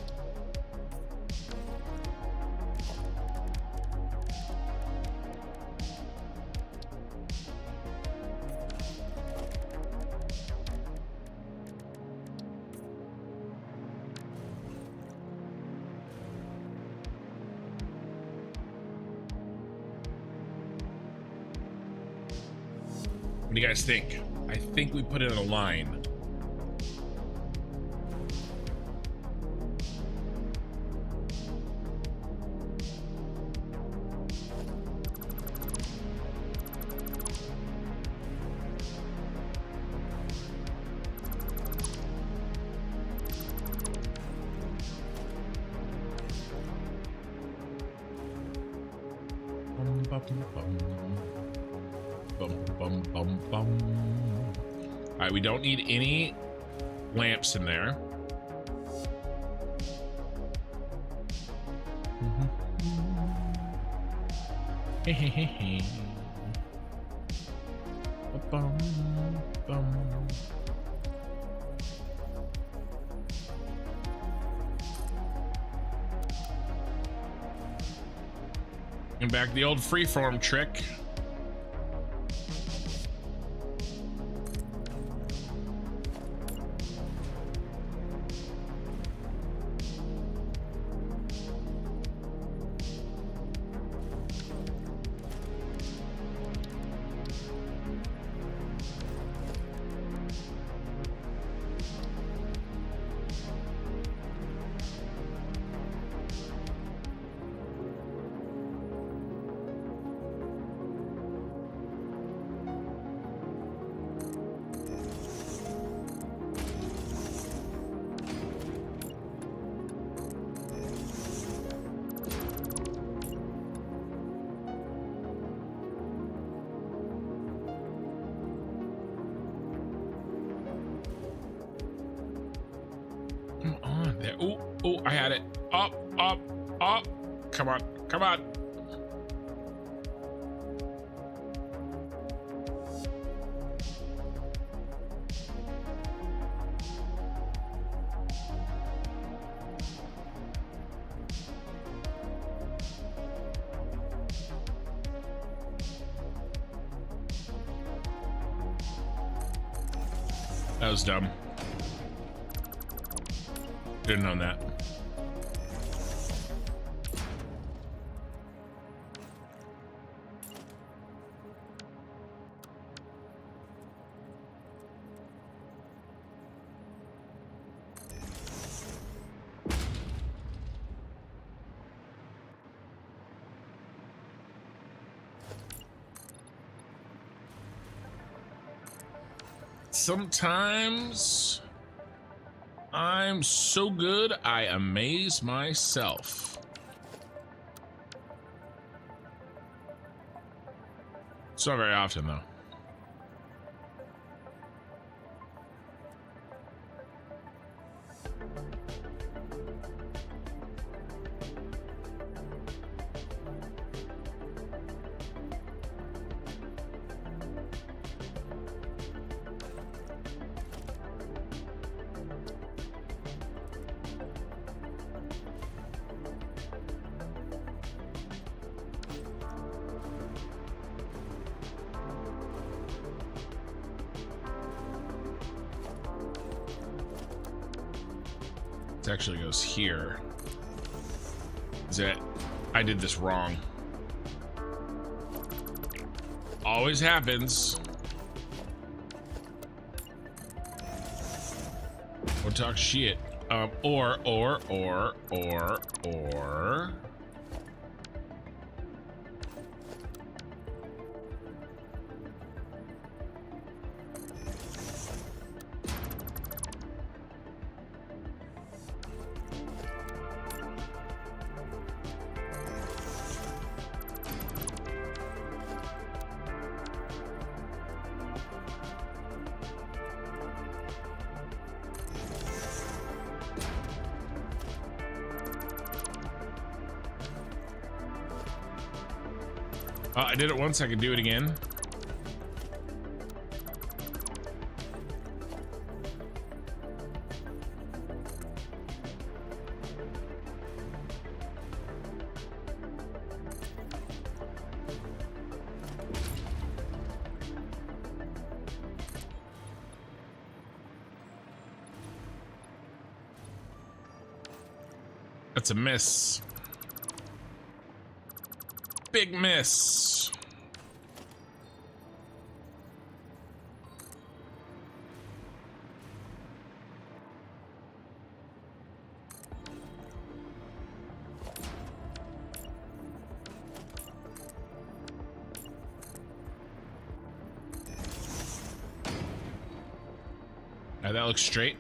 What do you guys think? I think we put it in a line. All right, we don't need any lamps in there. And back the old freeform trick. Oh, I had it. Up. Come on. That was dumb. Didn't know that. Sometimes I'm so good I amaze myself. It's not very often though. It actually goes here. Is it? I did this wrong. Always happens. Or talk shit. Or. I did it once, I can do it again. That's a miss. Big miss. Now that looks straight.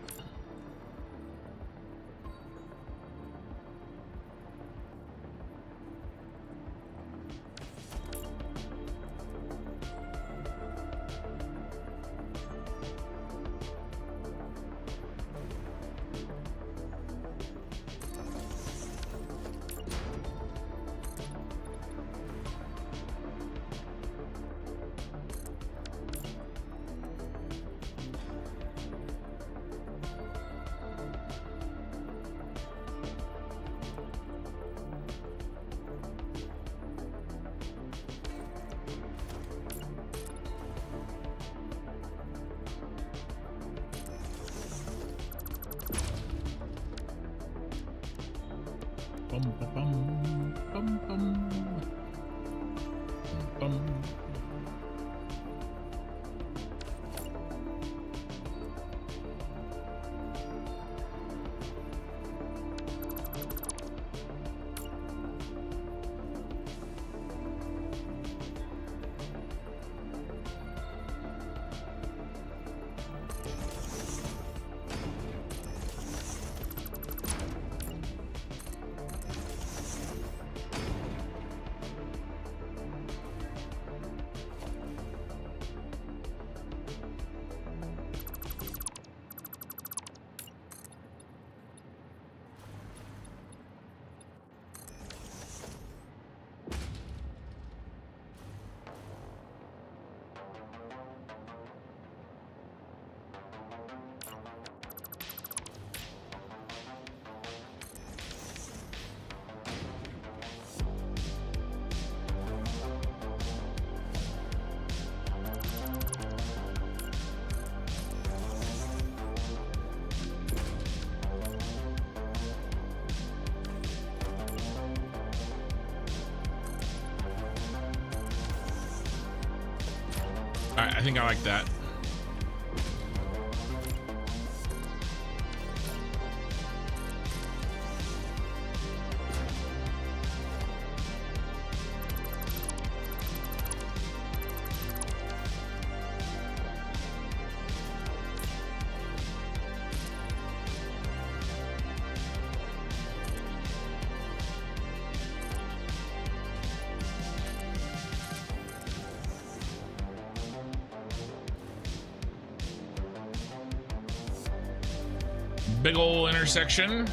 Bum, bum, bum, bum, bum, bum. All right, I think I like that. big ol' intersection.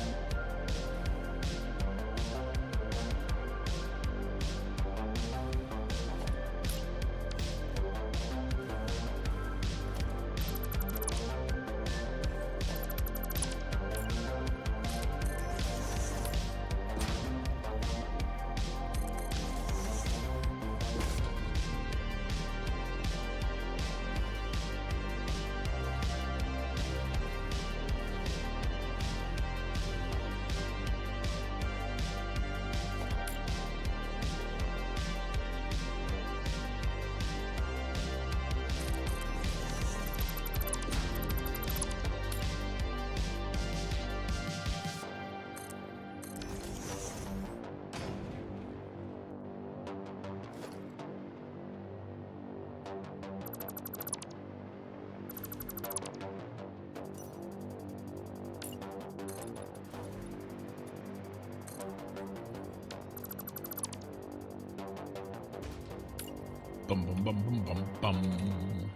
Bum bum bum bum bum bum.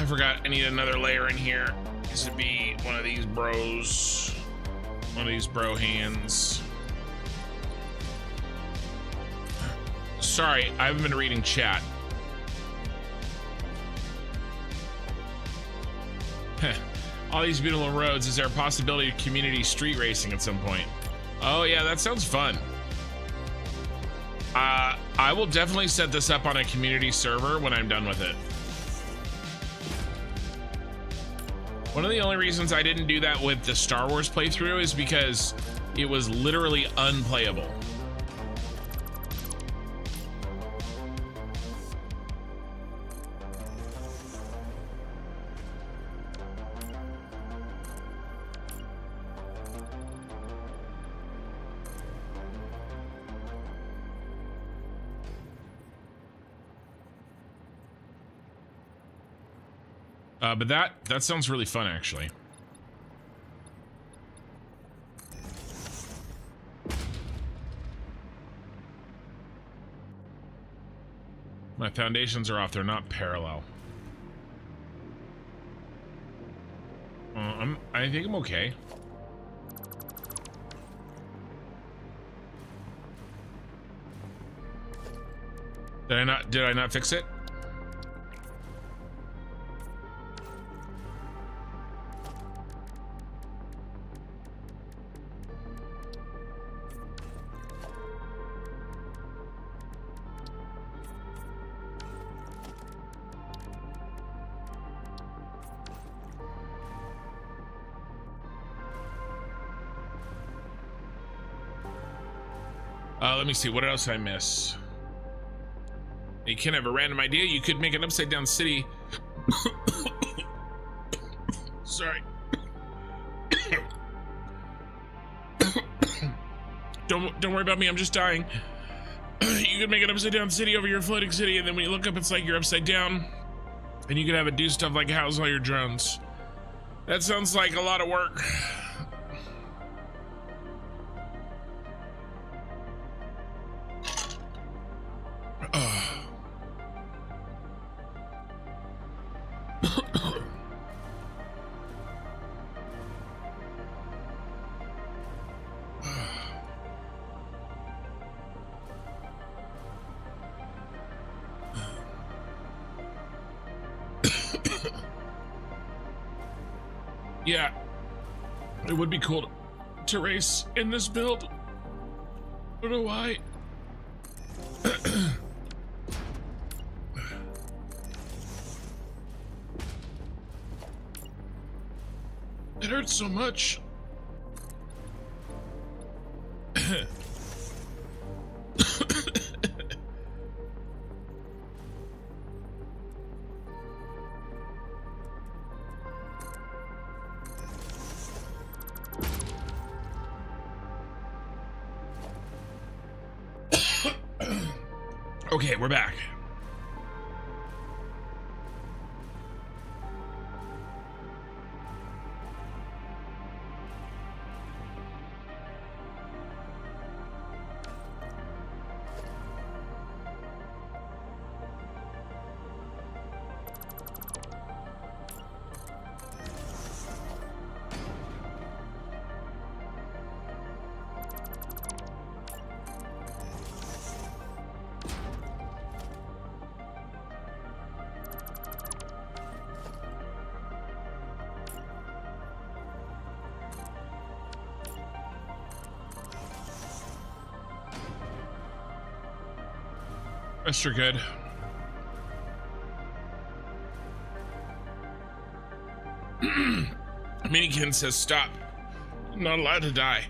I forgot I need another layer in here. This would be one of these bros. One of these bro hands. Sorry, I haven't been reading chat. All these beautiful roads. Is there a possibility of community street racing at some point? Oh yeah, that sounds fun. I will definitely set this up on a community server when I'm done with it. One of the only reasons I didn't do that with the Star Wars playthrough is because it was literally unplayable. But that sounds really fun, actually. My foundations are off. They're not parallel. I think I'm okay. Did I not fix it? Let me see, what else did I miss? You can have a random idea. You could make an upside down city. Sorry. Don't worry about me, I'm just dying. You could make an upside down city over your floating city, and then when you look up, it's like you're upside down. And you could have it do stuff like house all your drones. That sounds like a lot of work. Yeah, it would be cool to race in this build. I don't know why. It hurts so much. Okay, we're back. Rest are good. Minikin says stop. I'm not allowed to die.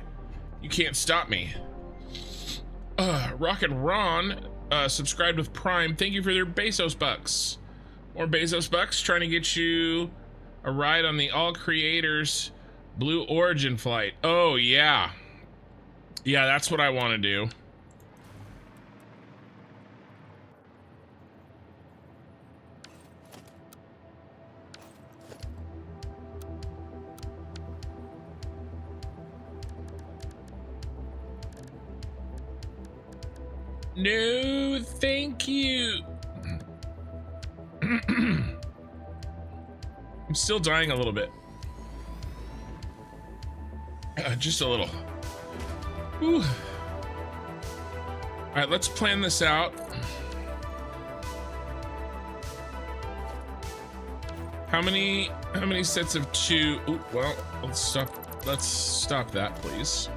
You can't stop me. Rocket Ron subscribed with Prime. Thank you for their Bezos bucks. More Bezos bucks, trying to get you a ride on the All Creators Blue Origin flight. Oh yeah. Yeah, that's what I want to do. No, thank you. I'm still dying a little bit. Just a little. Whew. All right, let's plan this out. How many sets of two? Ooh, well, let's stop that, please.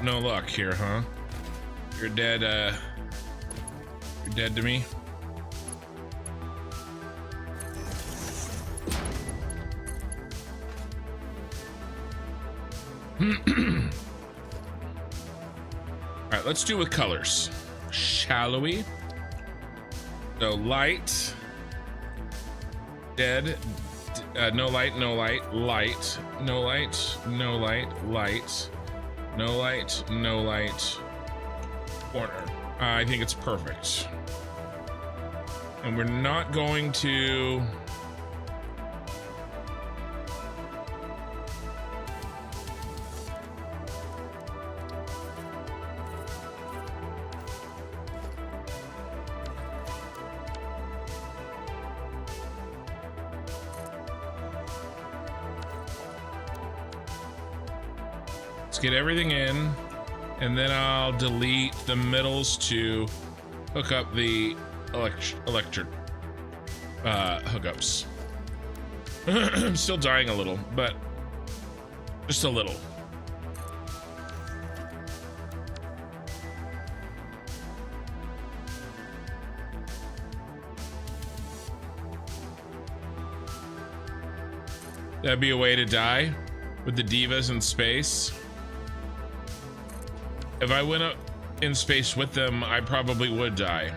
No luck here, huh? You're dead, you're dead to me. Alright, let's do with colors. Shall we? So light, dead, no light, light, no light, light. No light, corner. I think it's perfect. And we're not going to... Let's get everything in, and then I'll delete the middles to hook up the electric hookups. I'm still dying a little, but just a little. That'd be a way to die with the divas in space. If I went up in space with them, I probably would die.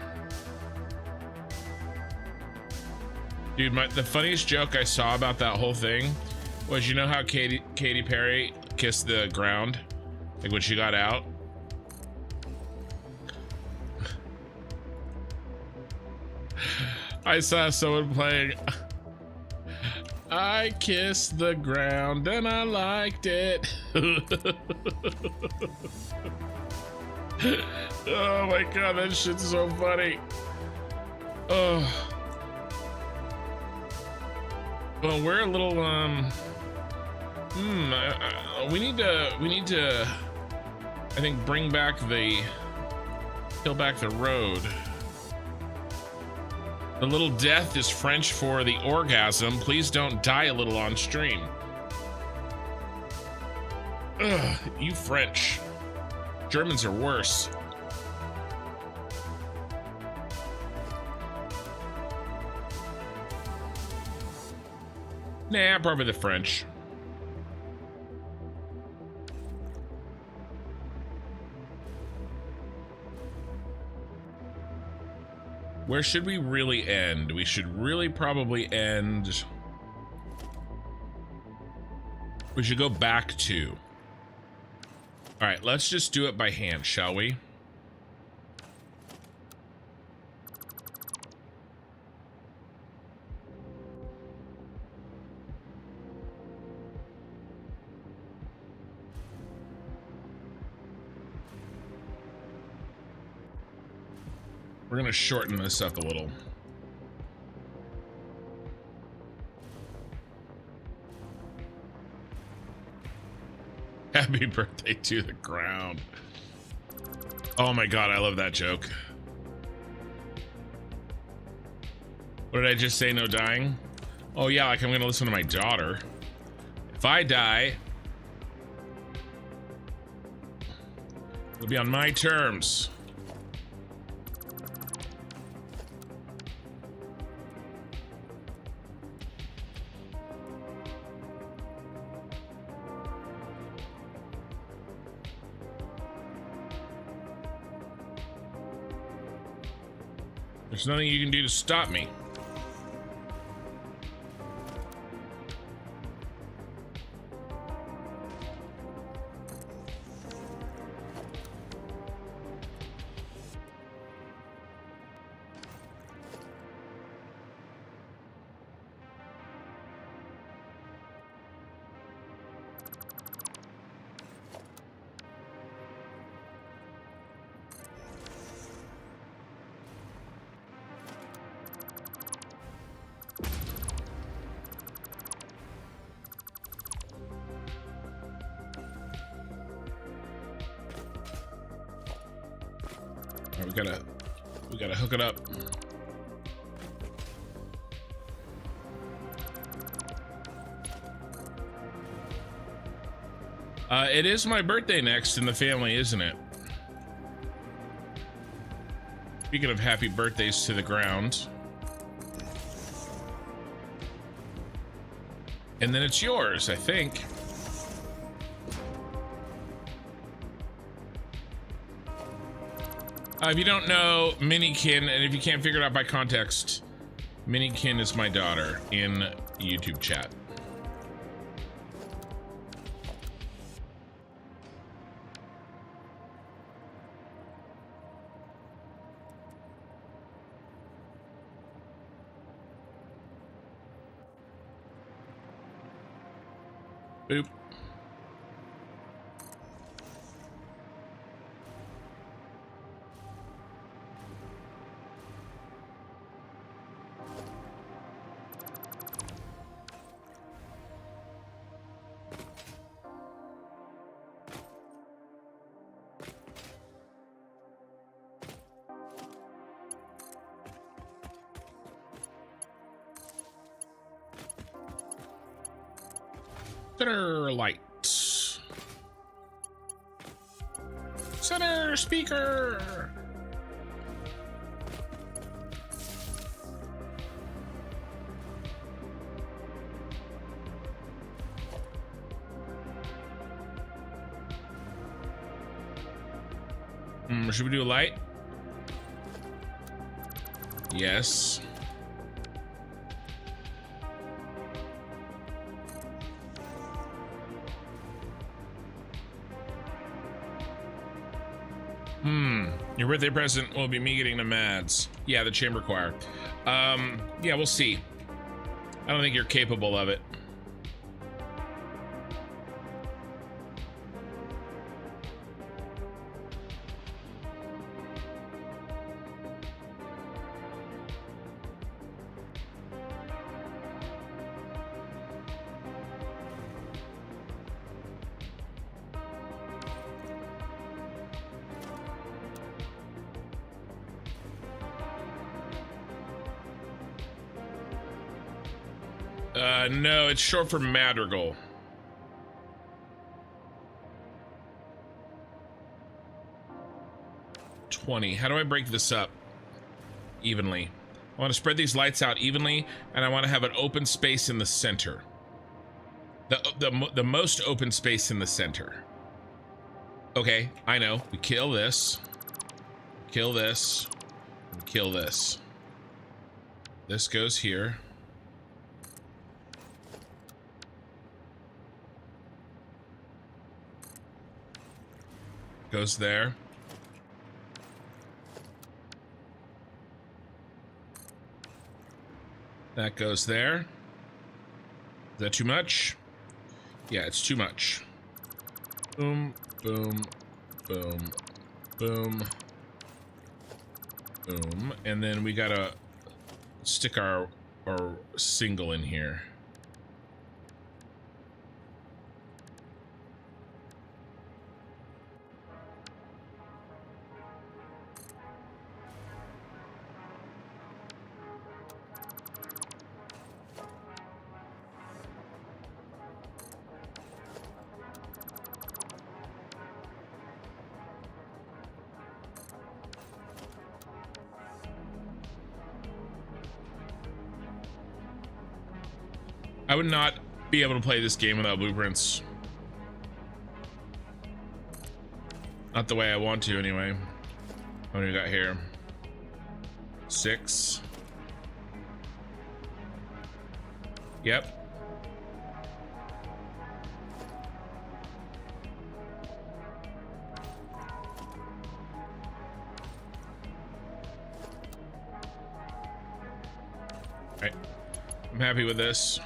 Dude, the funniest joke I saw about that whole thing was, you know how Katy Perry kissed the ground? Like when she got out? I saw someone playing, I kissed the ground and I liked it. Oh my god, that shit's so funny. Oh. Well, we're a little we need to I think kill back the road. The little death is French for the orgasm. Please don't die a little on stream. Ugh, you French. Germans are worse. Nah, probably the French. Where should we really end? We should really probably end... We should go back to... All right, let's just do it by hand, shall we? We're gonna shorten this up a little. Happy birthday to the ground. Oh my God, I love that joke. What did I just say? No dying? Oh yeah, like I'm gonna listen to my daughter. If I die, it'll be on my terms. There's nothing you can do to stop me. We gotta hook it up. It is my birthday next in the family, isn't it? Speaking of happy birthdays to the ground. And then it's yours, I think. If you don't know, Minikin, and if you can't figure it out by context, Minikin is my daughter in YouTube chat. Boop. Center lights. Center speaker. Should we do a light? Yes. Your birthday present will be me getting the Mads. Yeah, the chamber choir. Yeah, we'll see. I don't think you're capable of it. No, it's short for Madrigal. $20. How do I break this up evenly? I want to spread these lights out evenly, and I want to have an open space in the center. The most open space in the center. Okay, I know. We kill this. Kill this. And kill this. This goes here. Goes there. That goes there. Is that too much? Yeah, it's too much. Boom, boom, boom, boom, boom. And then we gotta stick our single in here. I would not be able to play this game without blueprints. Not the way I want to, anyway. What do we got here? 6. Yep. All right. I'm happy with this.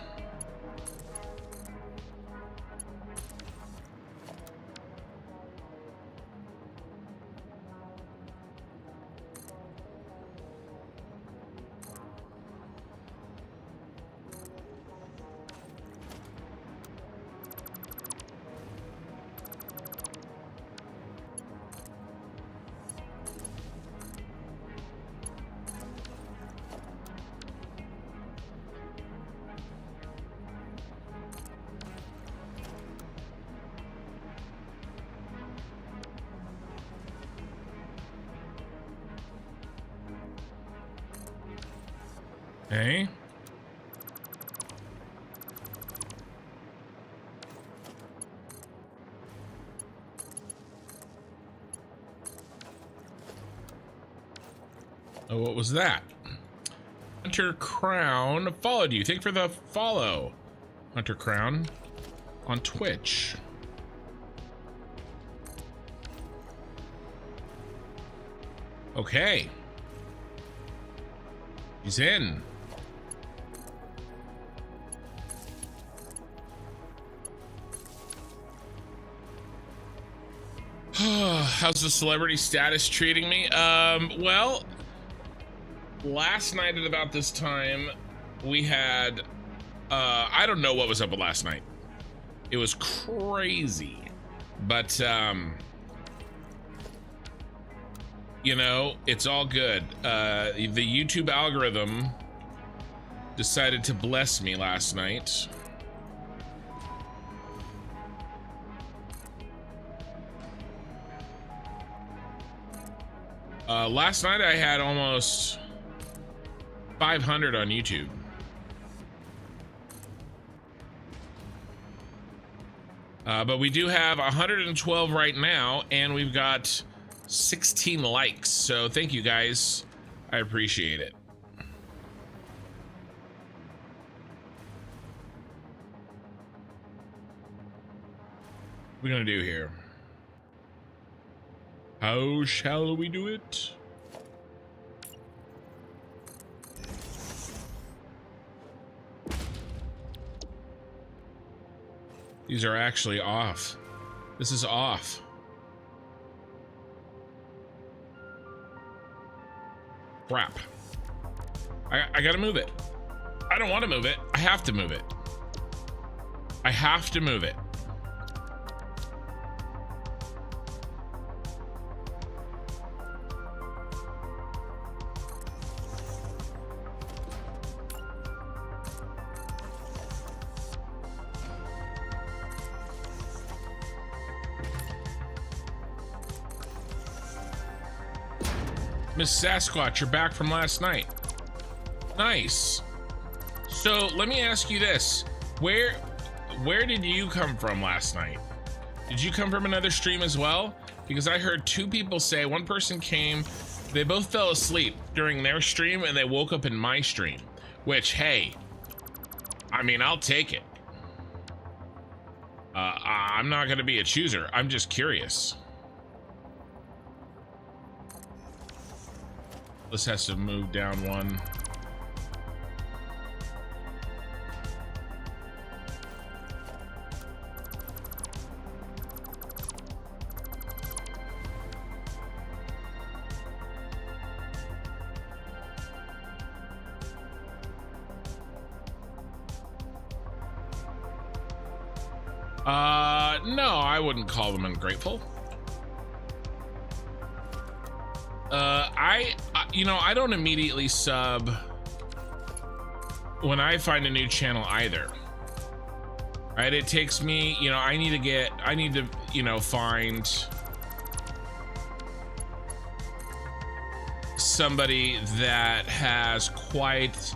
Okay. Oh, what was that? Hunter Crown followed you. Thank you for the follow, Hunter Crown, on Twitch. Okay. He's in. How's the celebrity status treating me? Well, last night at about this time, we had, I don't know what was up with last night. It was crazy, but, you know, it's all good. The YouTube algorithm decided to bless me last night. Last night I had almost 500 on YouTube. But we do have 112 right now, and we've got 16 likes. So thank you guys. I appreciate it. What are we gonna do here? How shall we do it? These are actually off. This is off. Crap. I gotta move it. I don't want to move it. I have to move it. I have to move it. Miss Sasquatch, you're back from last night. Nice. So let me ask you this. Where did you come from last night? Did you come from another stream as well? Because I heard 2 people say, one person came, they both fell asleep during their stream and they woke up in my stream. Which, hey, I mean, I'll take it. I'm not going to be a chooser. I'm just curious. This has to move down one. No, I wouldn't call them ungrateful. You know, I don't immediately sub when I find a new channel either. Right? It takes me, you know, I need to, you know, find somebody that has quite,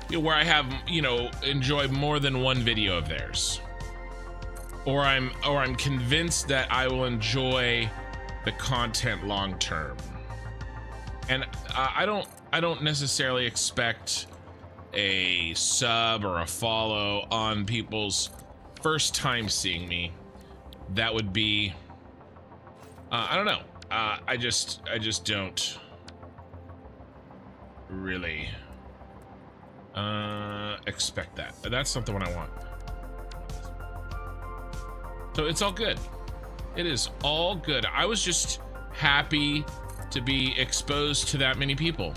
you know, where I have, you know, enjoyed more than one video of theirs. Or I'm convinced that I will enjoy the content long term. And I don't necessarily expect a sub or a follow on people's first time seeing me. That would be I don't know. I just don't really expect that. That's not the one I want. So it's all good. It is all good. I was just happy to be exposed to that many people.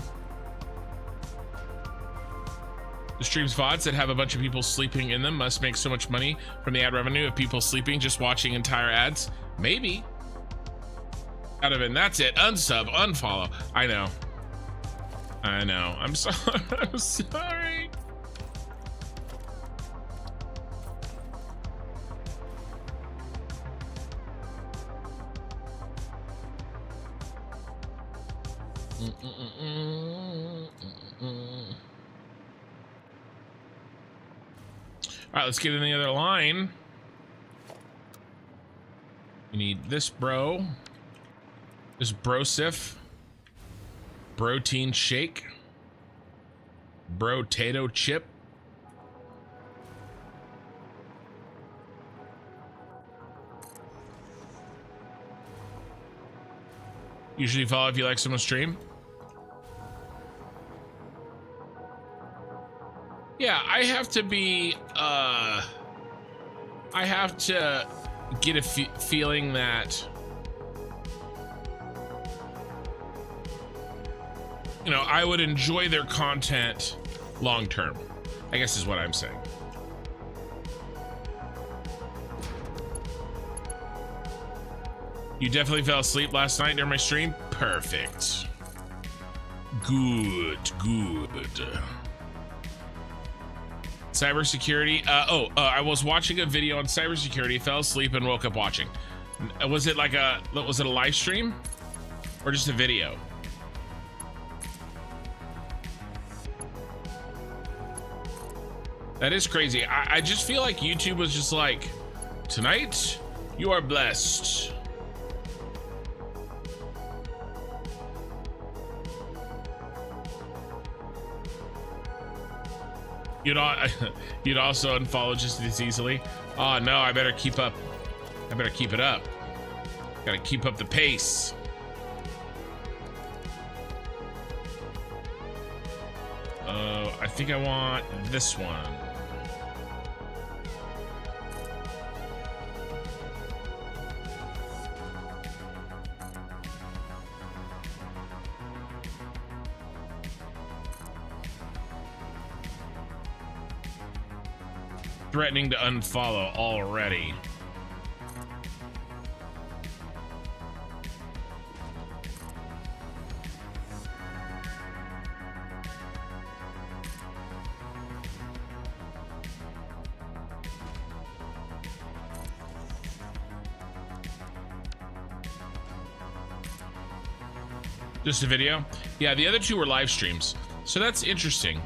The streams VODs that have a bunch of people sleeping in them must make so much money from the ad revenue of people sleeping just watching entire ads. Maybe. Out of it. That's it. Unsub, unfollow. I know. I'm sorry. I'm sorry. All right, let's get in the other line. We need this bro. This brosif. Protein shake. Brotato chip. Usually follow if you like someone's stream. Yeah, I have to be, I have to get a feeling that, you know, I would enjoy their content long term, I guess is what I'm saying. You definitely fell asleep last night during my stream? Perfect. Good. Cybersecurity. I was watching a video on cybersecurity, fell asleep and woke up watching. Was it a live stream or just a video? That is crazy. I just feel like YouTube was just like, tonight you are blessed. You'd also unfollow just as easily. Oh no, I better keep up. I better keep it up. Gotta keep up the pace. I think I want this one. Threatening to unfollow already. Just a video? Yeah, the other two were live streams. So that's interesting.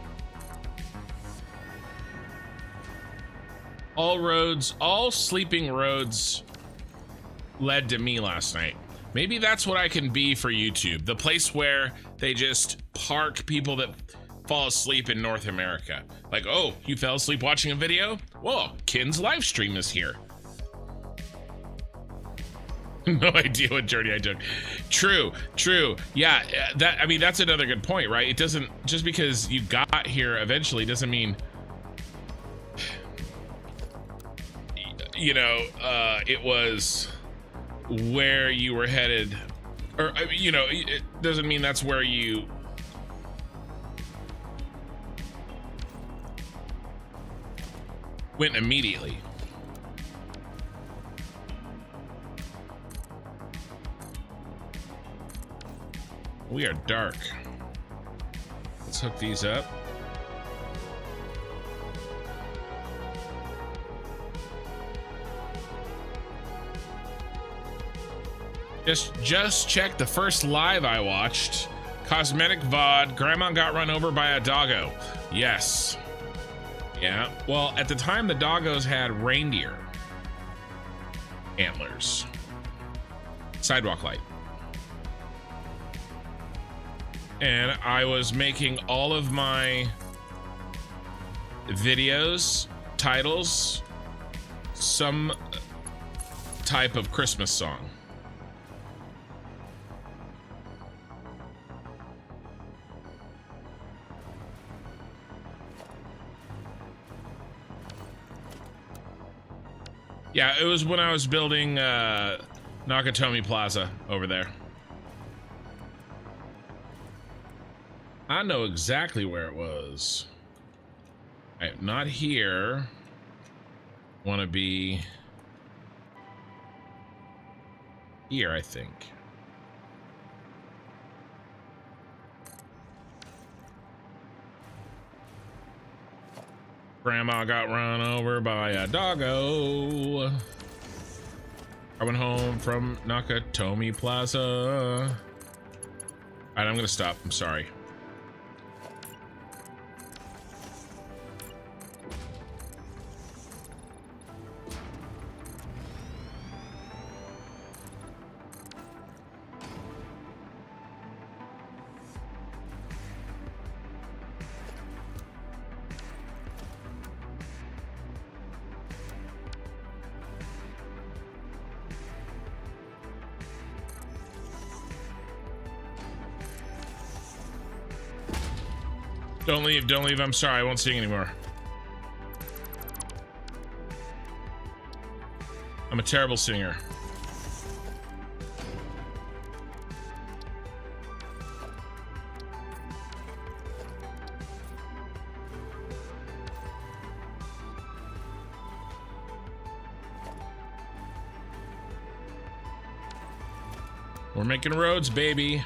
All sleeping roads led to me last night. Maybe that's what I can be for YouTube. The place where they just park people that fall asleep in North America. Like, oh, you fell asleep watching a video? Whoa, Kin's live stream is here. No idea what journey I took. True. Yeah, I mean, that's another good point, right? It doesn't, just because you got here eventually doesn't mean, you know, it was where you were headed, or, you know, it doesn't mean that's where you went immediately. We are dark. Let's hook these up. Just check the first live I watched. Cosmetic VOD. Grandma got run over by a doggo. Yes. Yeah. Well, at the time, the doggos had reindeer antlers. Sidewalk light. And I was making all of my videos, titles, some type of Christmas song. Yeah, it was when I was building Nakatomi Plaza over there. I know exactly where it was. All right, not here. Want to be here, I think. Grandma got run over by a doggo. I went home from Nakatomi Plaza. All right, I'm gonna stop. I'm sorry. Don't leave. I'm sorry, I won't sing anymore. I'm a terrible singer. We're making roads, baby.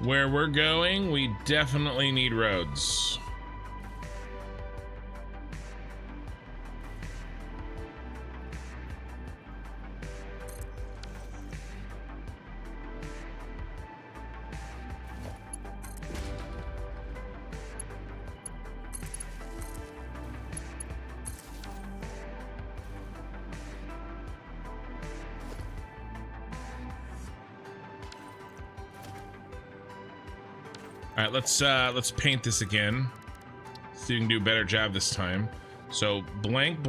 Where we're going, we definitely need roads. All right, let's paint this again. So you can do a better job this time. So blank,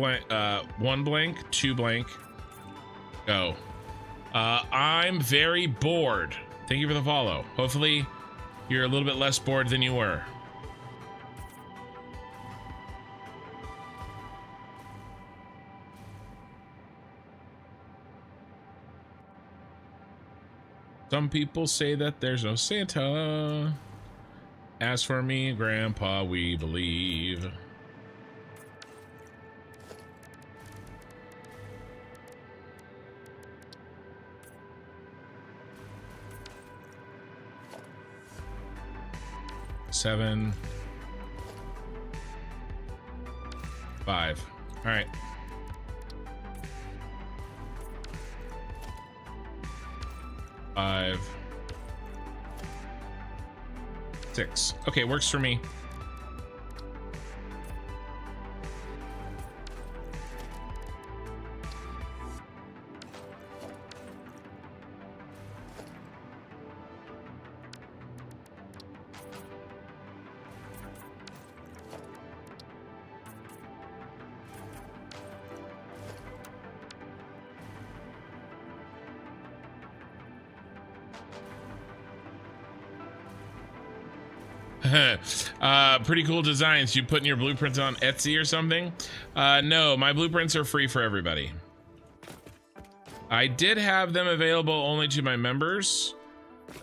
one blank, two blank, go. I'm very bored. Thank you for the follow. Hopefully you're a little bit less bored than you were. Some people say that there's no Santa. As for me and Grandpa, we believe. Seven. 5. All right. Five. 6. Okay, works for me. Pretty cool designs. You putting your blueprints on Etsy or something? No, my blueprints are free for everybody. I did have them available only to my members,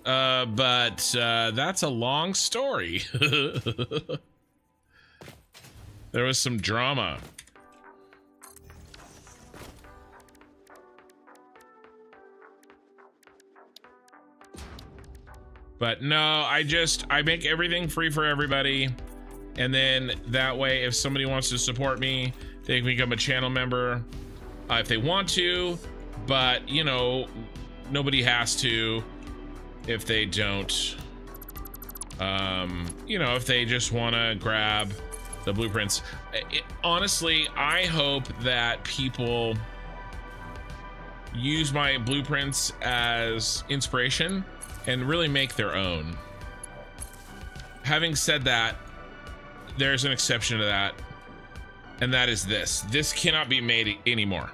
but that's a long story. There was some drama. But no, I make everything free for everybody. And then that way, if somebody wants to support me, they can become a channel member if they want to. But, you know, nobody has to if they don't. You know, if they just want to grab the blueprints. Honestly, I hope that people use my blueprints as inspiration and really make their own. Having said that, there's an exception to that, and that is this. This cannot be made anymore.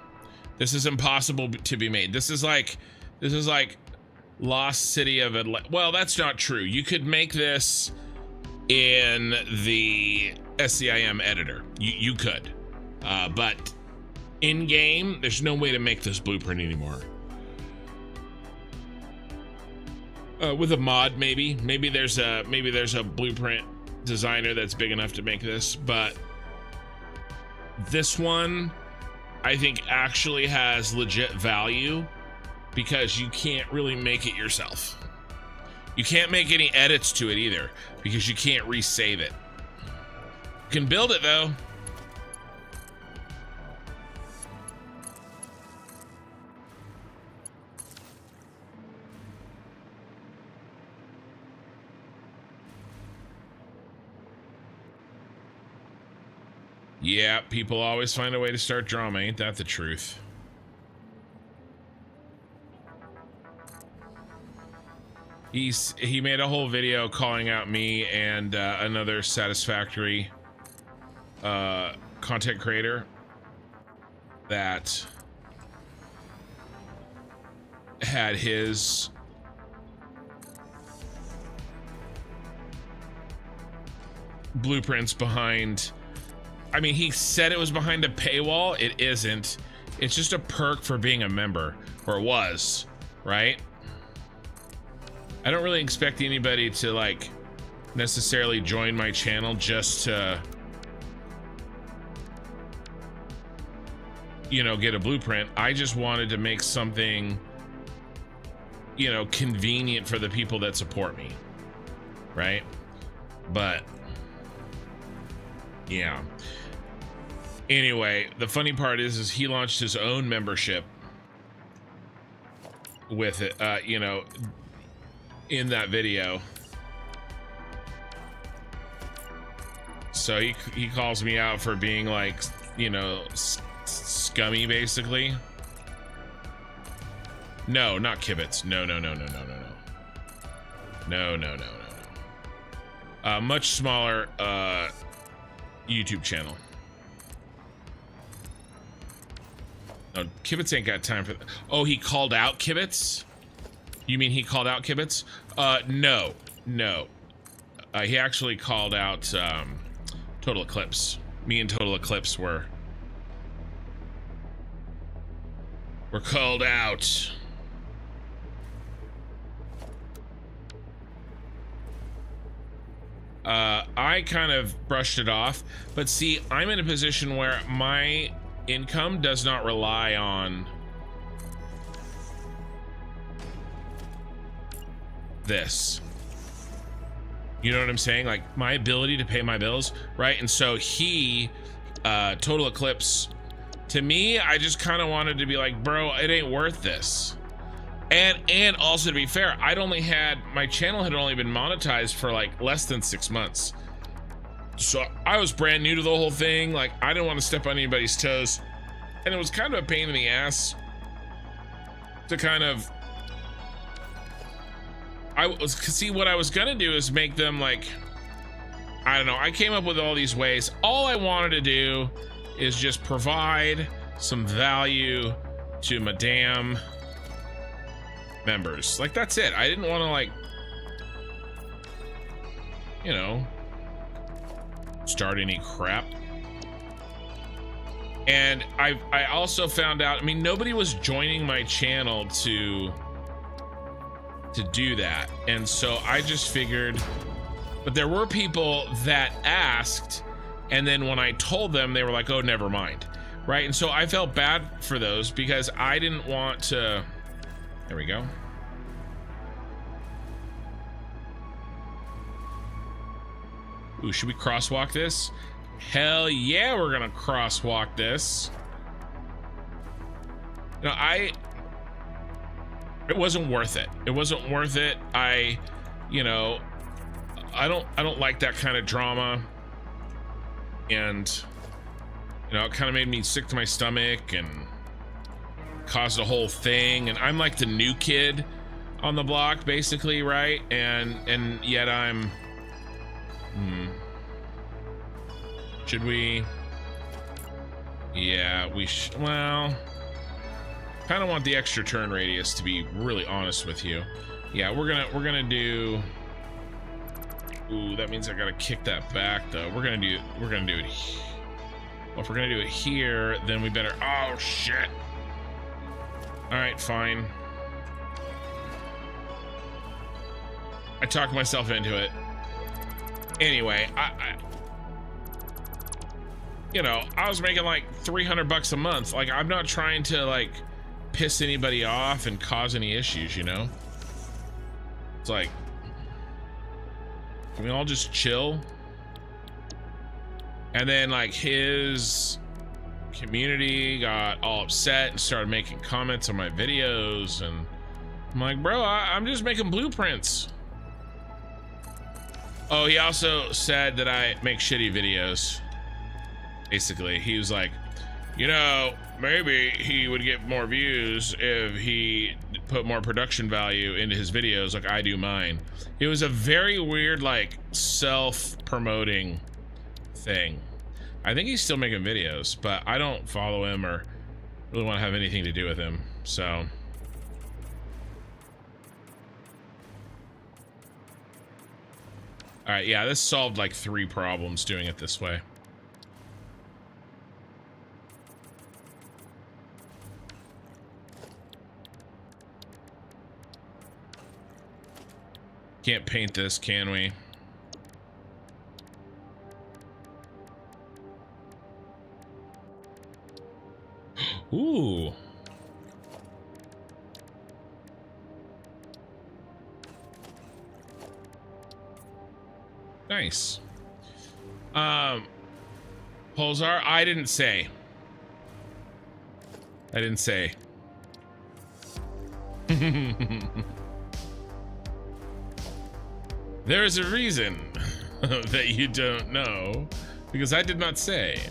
This is impossible to be made. This is like Lost City of Atlanta. Well, that's not true. You could make this in the SCIM editor. You could, but in game, there's no way to make this blueprint anymore. With a mod, maybe there's a blueprint designer that's big enough to make this, but this one I think actually has legit value because you can't really make it yourself. You can't make any edits to it either because you can't resave it. You can build it though. Yeah, people always find a way to start drama. Ain't that the truth? He made a whole video calling out me and another Satisfactory content creator that had his blueprints behind. I mean, he said it was behind a paywall. It isn't. It's just a perk for being a member, or it was, right? I don't really expect anybody to like necessarily join my channel just to, you know, get a blueprint. I just wanted to make something, you know, convenient for the people that support me, right? But yeah. Anyway, the funny part is he launched his own membership with it, you know, in that video. So he calls me out for being like, you know, scummy basically. No, not Kibitz. No. Much smaller YouTube channel. No, Kibitz ain't got time for that. Oh, he called out Kibitz? You mean he called out Kibitz? No. He actually called out Total Eclipse. Me and Total Eclipse were called out. I kind of brushed it off, but see, I'm in a position where my income does not rely on this. You know what I'm saying? Like my ability to pay my bills, right? And so he, Total Eclipse, to me, I just kind of wanted to be like, bro, it ain't worth this. And also to be fair, my channel had only been monetized for like less than 6 months. So I was brand new to the whole thing. Like I didn't want to step on anybody's toes. And it was kind of a pain in the ass to kind of, see what I was gonna do is make them like, I don't know. I came up with all these ways. All I wanted to do is just provide some value to my damn members. Like that's it. I didn't want to like, you know, start any crap. And I also found out, I mean, nobody was joining my channel to do that. And so I just figured, but there were people that asked, and then when I told them, they were like, oh, never mind. Right? And so I felt bad for those because I didn't want to, there we go. Ooh, should we crosswalk this? Hell yeah, we're gonna crosswalk this. You know, it wasn't worth it. It wasn't worth it. You know, I don't like that kind of drama. And, you know, it kind of made me sick to my stomach and caused a whole thing. And I'm like the new kid on the block, basically, right? And yet I'm, should we? Yeah, well, kind of want the extra turn radius, to be really honest with you. Yeah, we're gonna do. Ooh, that means I gotta kick that back though. We're gonna do it. Well, if we're gonna do it here, then we better. Oh shit! All right, fine. I talked myself into it. Anyway, you know, I was making like $300 a month. Like, I'm not trying to like piss anybody off and cause any issues, you know? It's like, can we all just chill? And then like his community got all upset and started making comments on my videos, and I'm like, bro, I'm just making blueprints. Oh, he also said that I make shitty videos. Basically, he was like, you know, maybe he would get more views if he put more production value into his videos like I do mine. It was a very weird, like, self-promoting thing. I think he's still making videos, but I don't follow him or really want to have anything to do with him, so. All right, yeah, this solved like 3 problems doing it this way. Can't paint this, can we? Ooh. Nice. Pulsar, I didn't say. There is a reason that you don't know, because I did not say.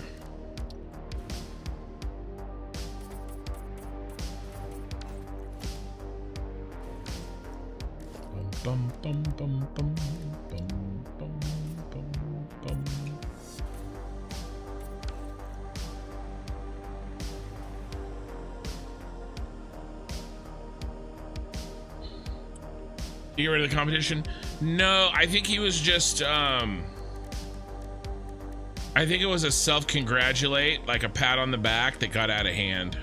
Bum, bum, bum, bum, bum, bum, bum, bum. You get rid of the competition? No, I think he was just, I think it was a self-congratulate, like a pat on the back that got out of hand.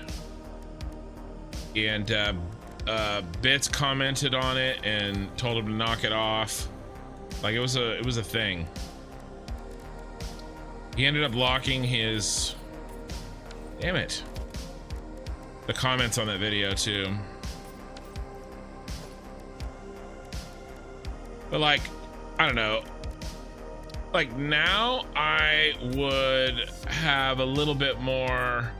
And, Bits commented on it and told him to knock it off. Like, it was a thing. He ended up blocking his, damn it, the comments on that video too. But like, I don't know, like now I would have a little bit more,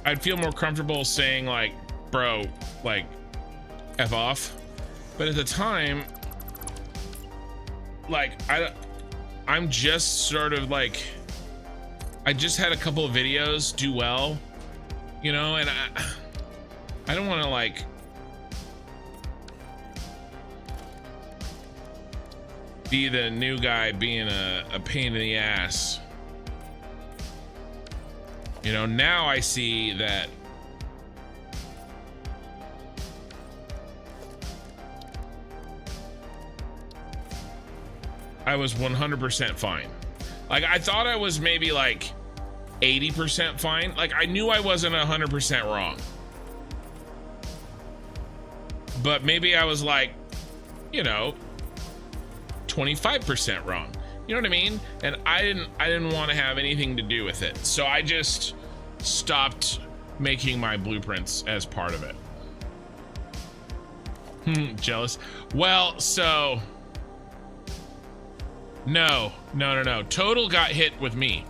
I'd feel more comfortable saying like, bro, like F off. But at the time, like I'm just sort of like, I just had a couple of videos do well, you know, and I don't want to like be the new guy being a pain in the ass. You know, now I see that I was 100% fine. Like, I thought I was maybe like 80% fine. Like, I knew I wasn't 100% wrong. But maybe I was like, you know, 25% wrong. You know what I mean? And I didn't want to have anything to do with it. So I just stopped making my blueprints as part of it. Jealous. Well, so no. Total got hit with me.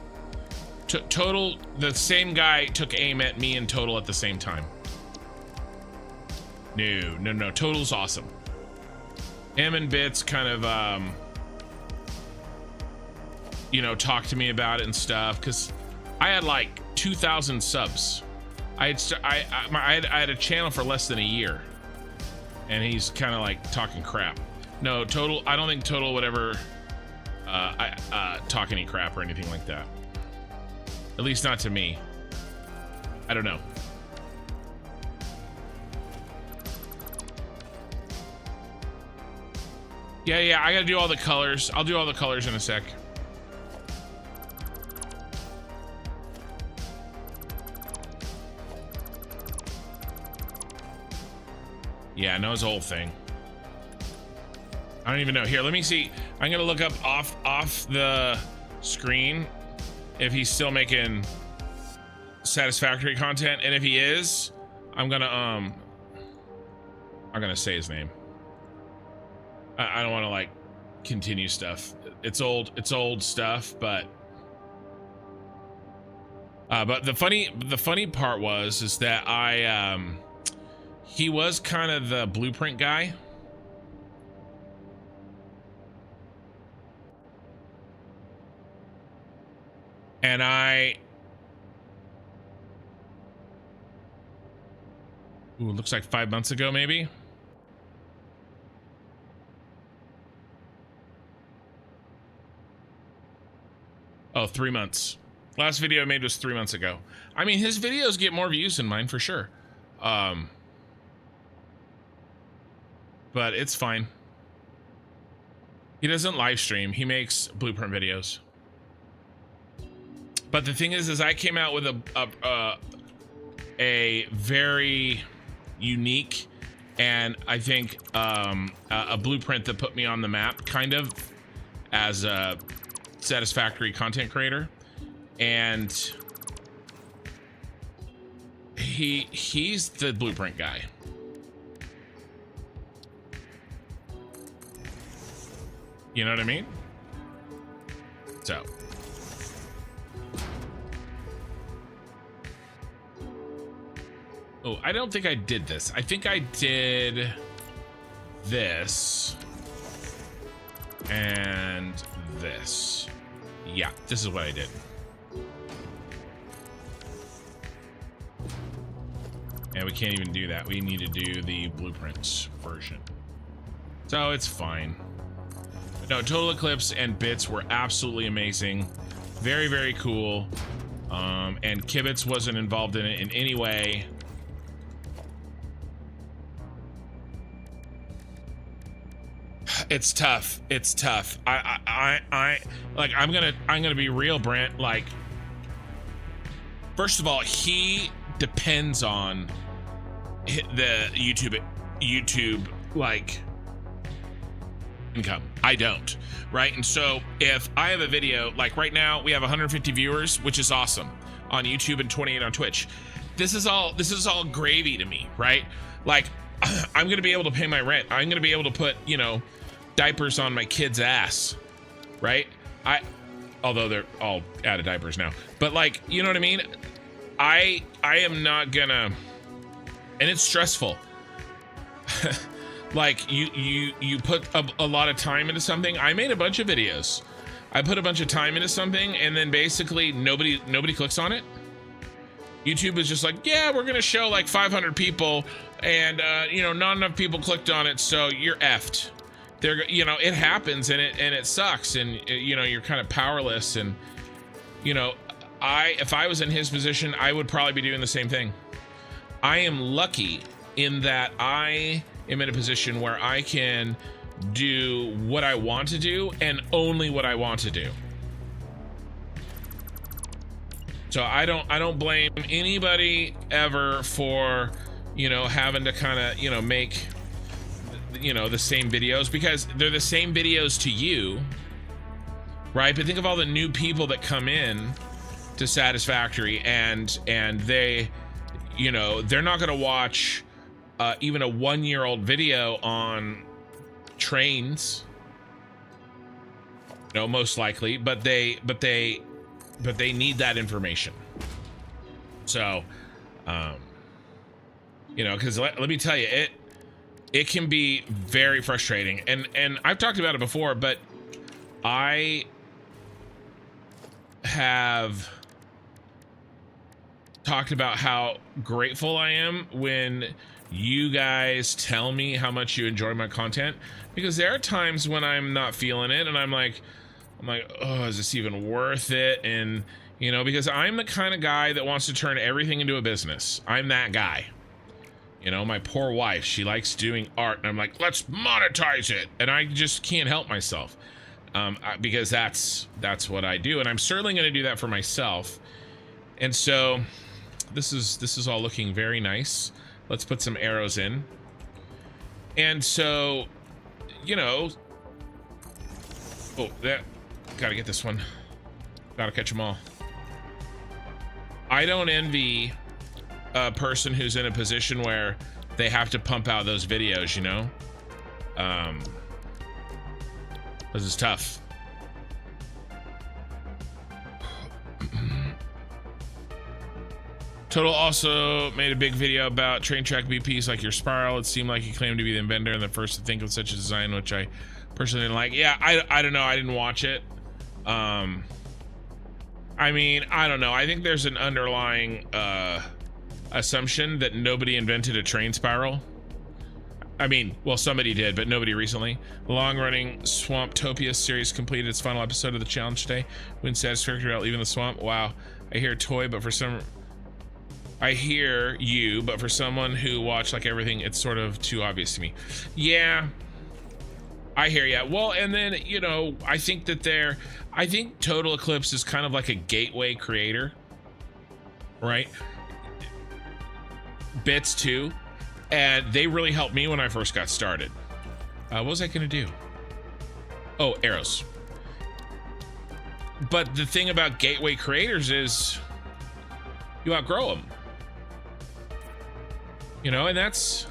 Total, the same guy took aim at me and Total at the same time. No. Total's awesome. Him and Bits kind of, you know, talked to me about it and stuff, because I had like 2,000 subs. I had a channel for less than a year, and he's kind of like talking crap. No, Total, I don't think Total would ever talk any crap or anything like that. At least not to me. I don't know. Yeah, I gotta do all the colors. I'll do all the colors in a sec. Yeah, I know his whole thing. I don't even know. Here, let me see. I'm gonna look up off the screen if he's still making Satisfactory content, and if he is, I'm gonna say his name. I don't want to like continue stuff. It's old stuff, but the funny part is that he was kind of the blueprint guy. And looks like 5 months ago, maybe. Oh, 3 months. Last video I made was 3 months ago. I mean, his videos get more views than mine for sure. But it's fine. He doesn't live stream. He makes blueprint videos. But the thing is I came out with a very unique and I think a blueprint that put me on the map, kind of, as a Satisfactory content creator. And he's the blueprint guy. You know what I mean? So oh, I don't think I did this. I think I did this and this. Yeah, this is what I did. And we can't even do that. We need to do the blueprints version. So it's fine. No, Total Eclipse and Bits were absolutely amazing. Very, very cool. And Kibitz wasn't involved in it in any way. It's tough. It's tough. I like, I'm gonna be real, Brent. Like, first of all, he depends on the YouTube like income. I don't, right? And so if I have a video, like right now we have 150 viewers, which is awesome on YouTube and 28 on Twitch. This is all gravy to me, right? Like, I'm gonna be able to pay my rent. I'm gonna be able to put, you know, diapers on my kid's ass, right? Although they're all out of diapers now, but like, you know what I mean? I am not gonna, and it's stressful. Like, you put a lot of time into something. I made a bunch of videos. I put a bunch of time into something, and then basically nobody clicks on it. YouTube is just like, yeah, we're gonna show like 500 people, and you know, not enough people clicked on it, so you're effed. They're, you know, it happens, and it sucks, and you know, you're kind of powerless. And you know, if I was in his position, I would probably be doing the same thing. I am lucky in that I am in a position where I can do what I want to do and only what I want to do. So I don't blame anybody ever for, you know, having to kind of, you know, make, you know, the same videos, because they're the same videos to you, right? But think of all the new people that come in to Satisfactory, and they, you know, they're not going to watch even a 1-year-old video on trains, you know, most likely, but they need that information. So, you know, because let me tell you, it can be very frustrating, and I've talked about it before, but I have talked about how grateful I am when you guys tell me how much you enjoy my content, because there are times when I'm not feeling it, and I'm like, oh, is this even worth it? And, you know, because I'm the kind of guy that wants to turn everything into a business. I'm that guy. You know, my poor wife, she likes doing art, and I'm like, let's monetize it. And I just can't help myself, because that's what I do. And I'm certainly going to do that for myself. And so this is all looking very nice. Let's put some arrows in. And so, you know, oh, that, gotta get this one. Gotta catch them all. I don't envy a person who's in a position where they have to pump out those videos, you know? This is tough. Total also made a big video about train track BPs like your spiral. It seemed like he claimed to be the inventor and the first to think of such a design, which I personally didn't like. Yeah, I don't know. I didn't watch it. I mean, I don't know. I think there's an underlying assumption that nobody invented a train spiral. I mean, well, somebody did, but nobody recently. The long-running Swamptopia series completed its final episode of the challenge today. When Satisfactory about leaving the swamp. Wow. I hear toy, but for some... I hear you, but for someone who watched like everything, it's sort of too obvious to me. Yeah, I hear ya. Well, and then, you know, I think Total Eclipse is kind of like a gateway creator, right? Bits too, and they really helped me when I first got started. What was I gonna do? Oh, arrows. But the thing about gateway creators is you outgrow them. You know, and that's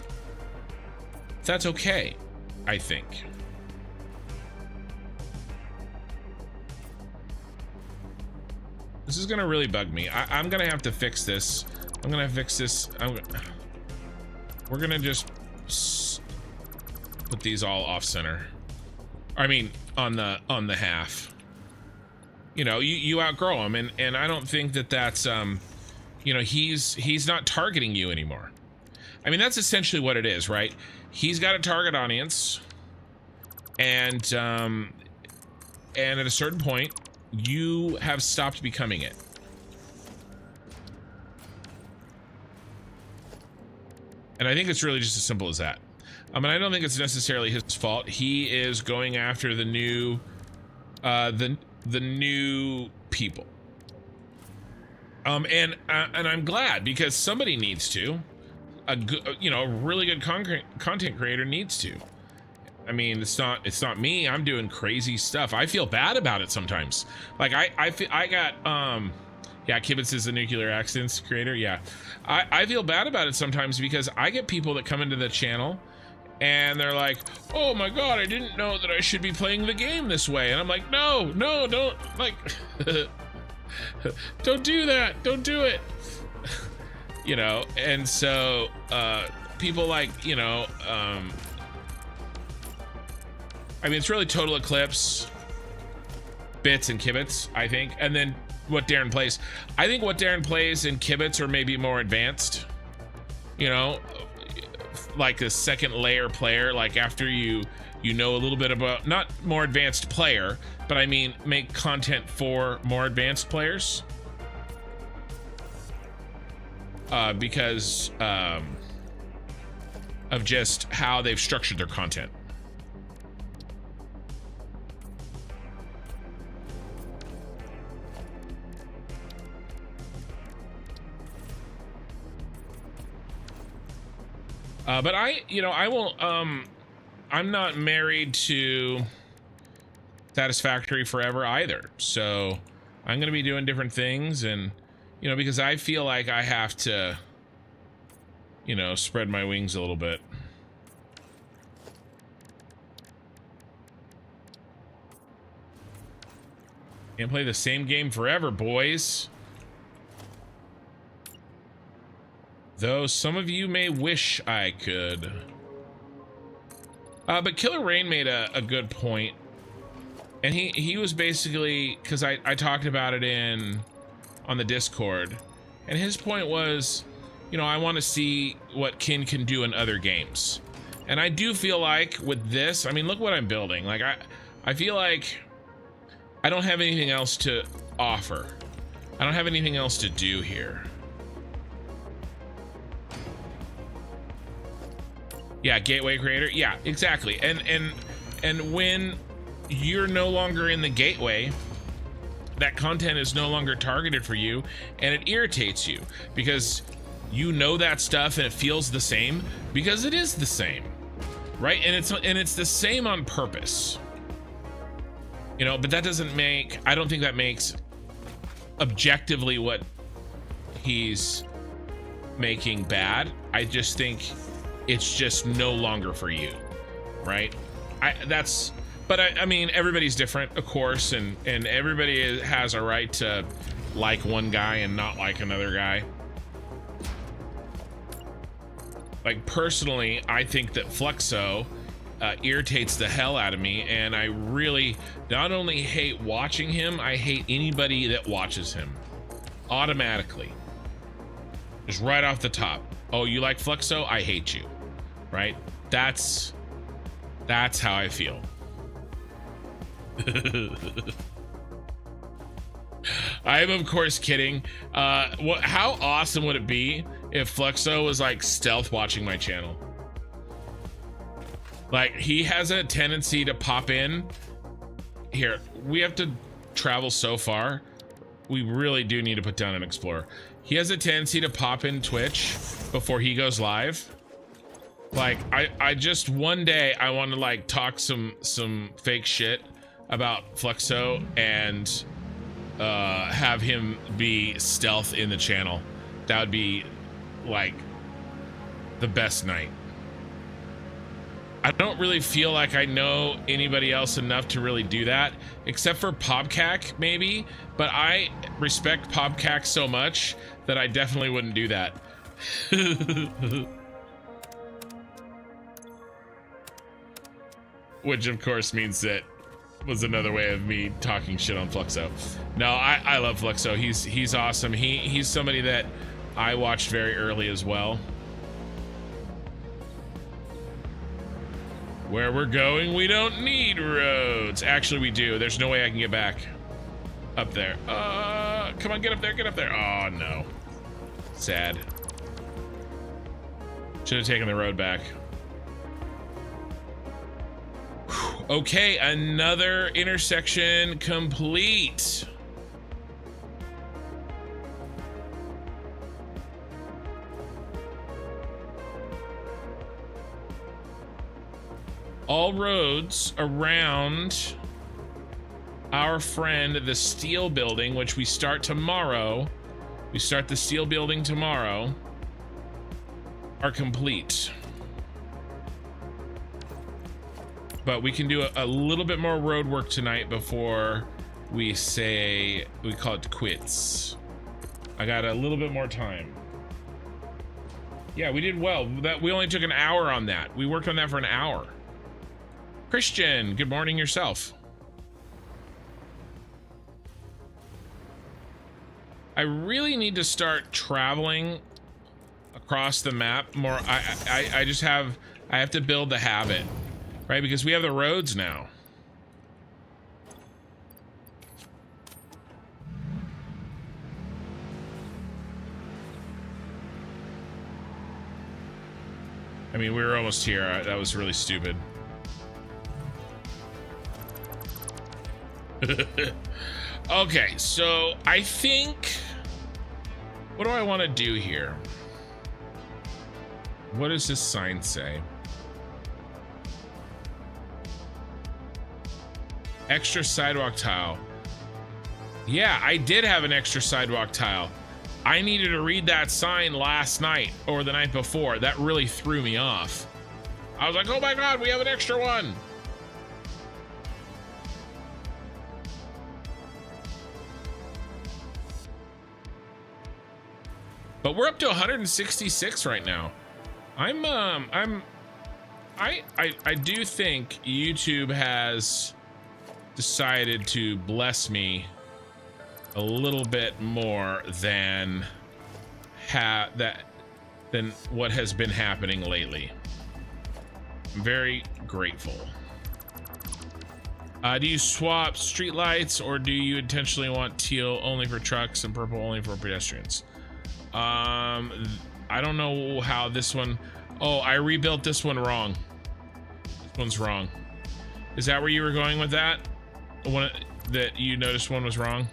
okay, I think. This is gonna really bug me. I'm gonna have to fix this. I'm gonna fix this. We're gonna just put these all off center. I mean, on the half. You know, you outgrow them, and I don't think that's you know, he's not targeting you anymore. I mean, that's essentially what it is, right? He's got a target audience, and at a certain point, you have stopped becoming it. And I think it's really just as simple as that. I mean, I don't think it's necessarily his fault. He is going after the new, the new people. And I'm glad, because somebody needs to. A good, you know, a really good content creator needs to. I mean, it's not me. I'm doing crazy stuff. I feel bad about it sometimes. Like I got yeah, Kibitz is a nuclear accidents creator. Yeah, I feel bad about it sometimes, because I get people that come into the channel and they're like, oh my god, I didn't know that I should be playing the game this way. And I'm like, no, don't, like don't do that, don't do it. You know, and so people like, you know, I mean, it's really Total Eclipse, Bits, and Kibitz, I think, and then what Darren plays. I think what Darren plays and Kibitz are maybe more advanced, you know, like a second layer player, like after you know a little bit about, not more advanced player, but I mean make content for more advanced players. Because of just how they've structured their content. But I will, I'm not married to Satisfactory forever either. So I'm going to be doing different things, and, because I feel like I have to, spread my wings a little bit. Can't play the same game forever, boys. Though some of you may wish I could. But Killer Rain made a good point. And he was basically, because I talked about it on the Discord. And his point was, I want to see what Kin can do in other games. And I do feel like with this, I mean, look what I'm building. Like, I feel like I don't have anything else to offer. I don't have anything else to do here. Yeah, gateway creator. Yeah, exactly. And when you're no longer in the gateway, that content is no longer targeted for you, and it irritates you because you know that stuff and it feels the same because it is the same, right? And it's the same on purpose. But that doesn't make, I don't think that makes objectively what he's making bad. I just think it's just no longer for you, right? I mean, everybody's different, of course, and everybody has a right to like one guy and not like another guy. Like, personally, I think that Fluxo irritates the hell out of me, and I really not only hate watching him, I hate anybody that watches him automatically, just right off the top. Oh, you like Fluxo? I hate you, right? That's how I feel. I'm of course kidding. How awesome would it be if Fluxo was like stealth watching my channel? Like, he has a tendency to pop in. Here, we have to travel so far. We really do need to put down an explorer. He has a tendency to pop in Twitch before he goes live. Like, I just one day I want to like talk some fake shit about Fluxo and have him be stealth in the channel. That would be like the best night. I don't really feel like I know anybody else enough to really do that, except for Pobcac maybe, but I respect Pobcac so much that I definitely wouldn't do that. Which of course means that was another way of me talking shit on Fluxo. No, I love Fluxo. He's awesome. He's somebody that I watched very early as well. Where we're going, we don't need roads. Actually, we do. There's no way I can get back up there. Come on, get up there, get up there. Oh, no. Sad. Should have taken the road back. Whew. Okay, another intersection complete. All roads around our friend, the steel building, which we start tomorrow. We start the steel building tomorrow, are complete. But we can do a little bit more road work tonight before we call it quits. I got a little bit more time. Yeah, we did well. We only took an hour on that. We worked on that for an hour. Christian, good morning yourself. I really need to start traveling across the map more. I have to build the habit, right? Because we have the roads now. I mean, we were almost here. That was really stupid. Okay, so I think, what do I want to do here? What does this sign say? Extra sidewalk tile. Yeah, I did have an extra sidewalk tile. I needed to read that sign last night or the night before. That really threw me off. I was like, oh my God, we have an extra one. But we're up to 166 right now. I do think YouTube has decided to bless me a little bit more than what has been happening lately. I'm very grateful. Do you swap streetlights, or do you intentionally want teal only for trucks and purple only for pedestrians? I don't know how this one. Oh, I rebuilt this one wrong. This one's wrong. Is that where you were going with that? One that you noticed one was wrong.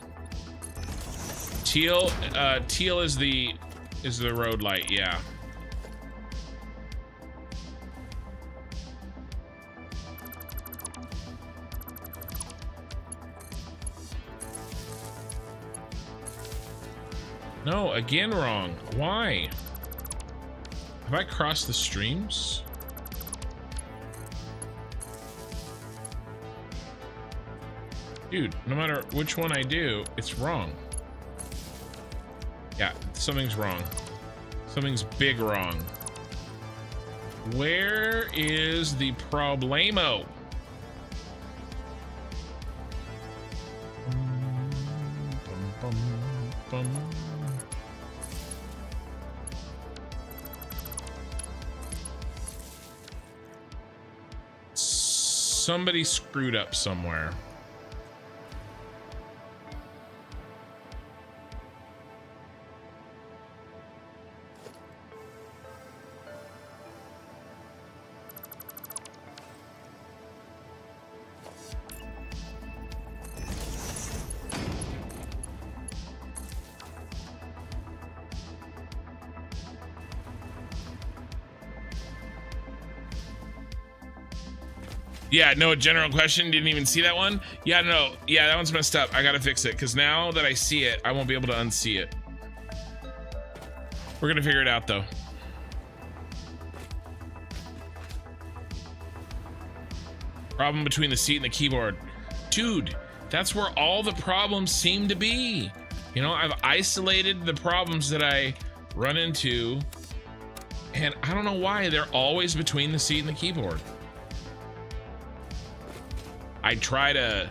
Teal is the road light. Yeah. No, again wrong. Why? Have I crossed the streams? Dude, no matter which one I do, it's wrong. Yeah, something's wrong. Something's big wrong. Where is the problemo? Somebody screwed up somewhere. Yeah, no, general question. Didn't even see that one. Yeah, no. Yeah, that one's messed up. I gotta fix it, because now that I see it, I won't be able to unsee it. We're gonna figure it out, though. Problem between the seat and the keyboard. Dude, that's where all the problems seem to be. You know, I've isolated the problems that I run into, and I don't know why they're always between the seat and the keyboard. I try to,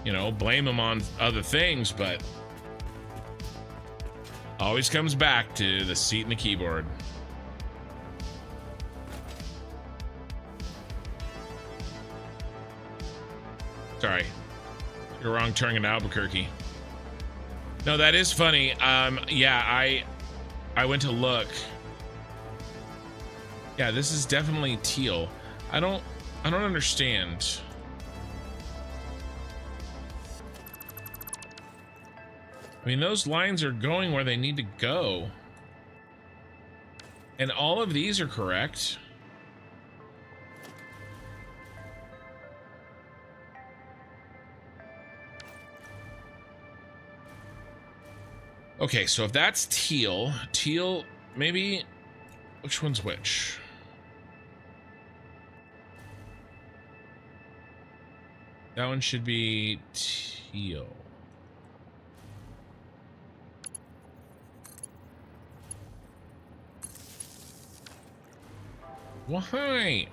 you know, blame them on other things, but always comes back to the seat and the keyboard. Sorry, you're wrong turning in Albuquerque. No, that is funny. Yeah, I went to look. Yeah, this is definitely teal. I don't understand. I mean, those lines are going where they need to go. And all of these are correct. Okay, so if that's teal, maybe, which one's which? That one should be teal. Why?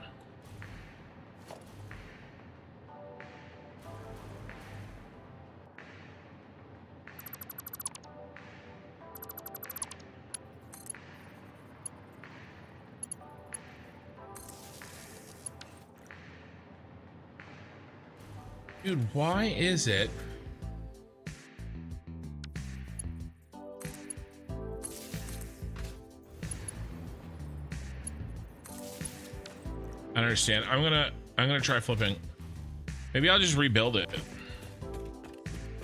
Dude, why is it? I understand. I'm gonna try flipping. Maybe I'll just rebuild it.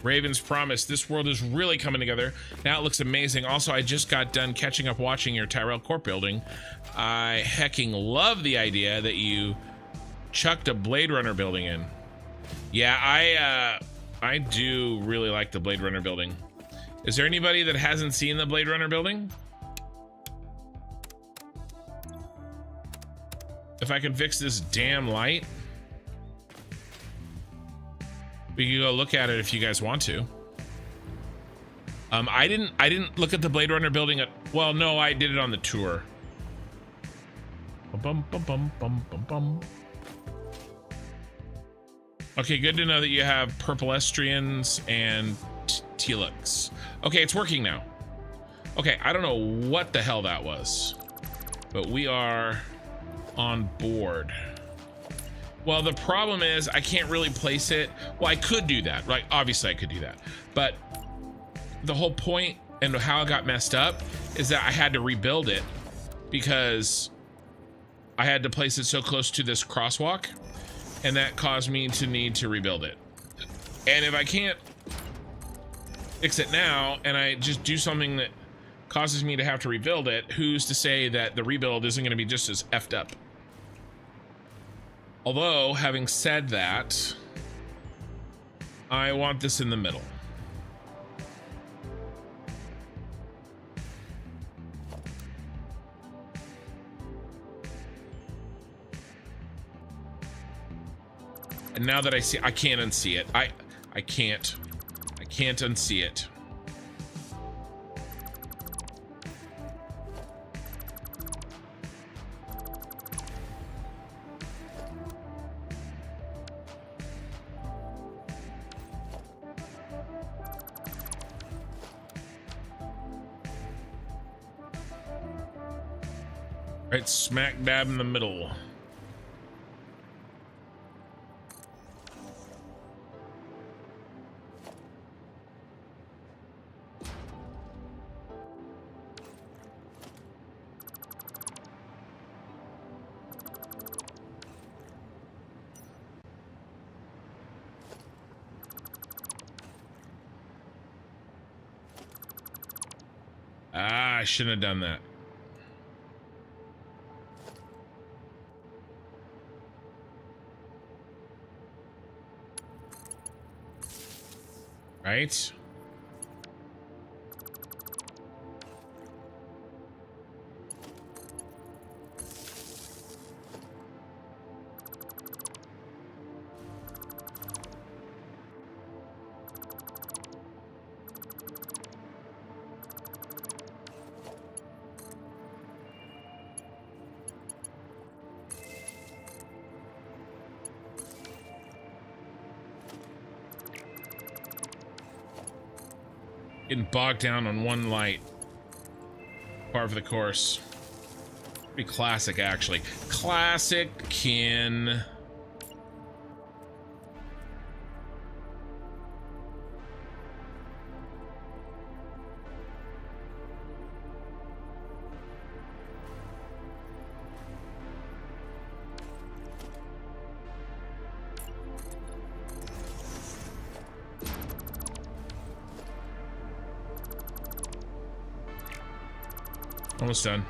Raven's Promise. This world is really coming together. Now it looks amazing. Also, I just got done catching up watching your Tyrell Corp building. I hecking love the idea that you chucked a Blade Runner building in. Yeah, I do really like the Blade Runner building. Is there anybody that hasn't seen the Blade Runner building? If I can fix this damn light, we can go look at it if you guys want to. I didn't look at the Blade Runner building at, well, no, I did it on the tour. Bum, bum, bum, bum, bum, bum. Okay, good to know that you have purple estrians and Telix. Okay, it's working now. Okay, I don't know what the hell that was, but we are on board. Well, the problem is I can't really place it. Well, I could do that, right? Obviously I could do that, but the whole point and how it got messed up is that I had to rebuild it because I had to place it so close to this crosswalk, and that caused me to need to rebuild it. And if I can't fix it now and I just do something that causes me to have to rebuild it, who's to say that the rebuild isn't going to be just as effed up? Although, having said that, I want this in the middle. And now that I see, I can't unsee it. I can't unsee it. Right smack dab in the middle. Ah, I shouldn't have done that. Right? Getting bogged down on one light. Part of the course. Pretty classic, actually. Classic kin. Almost done.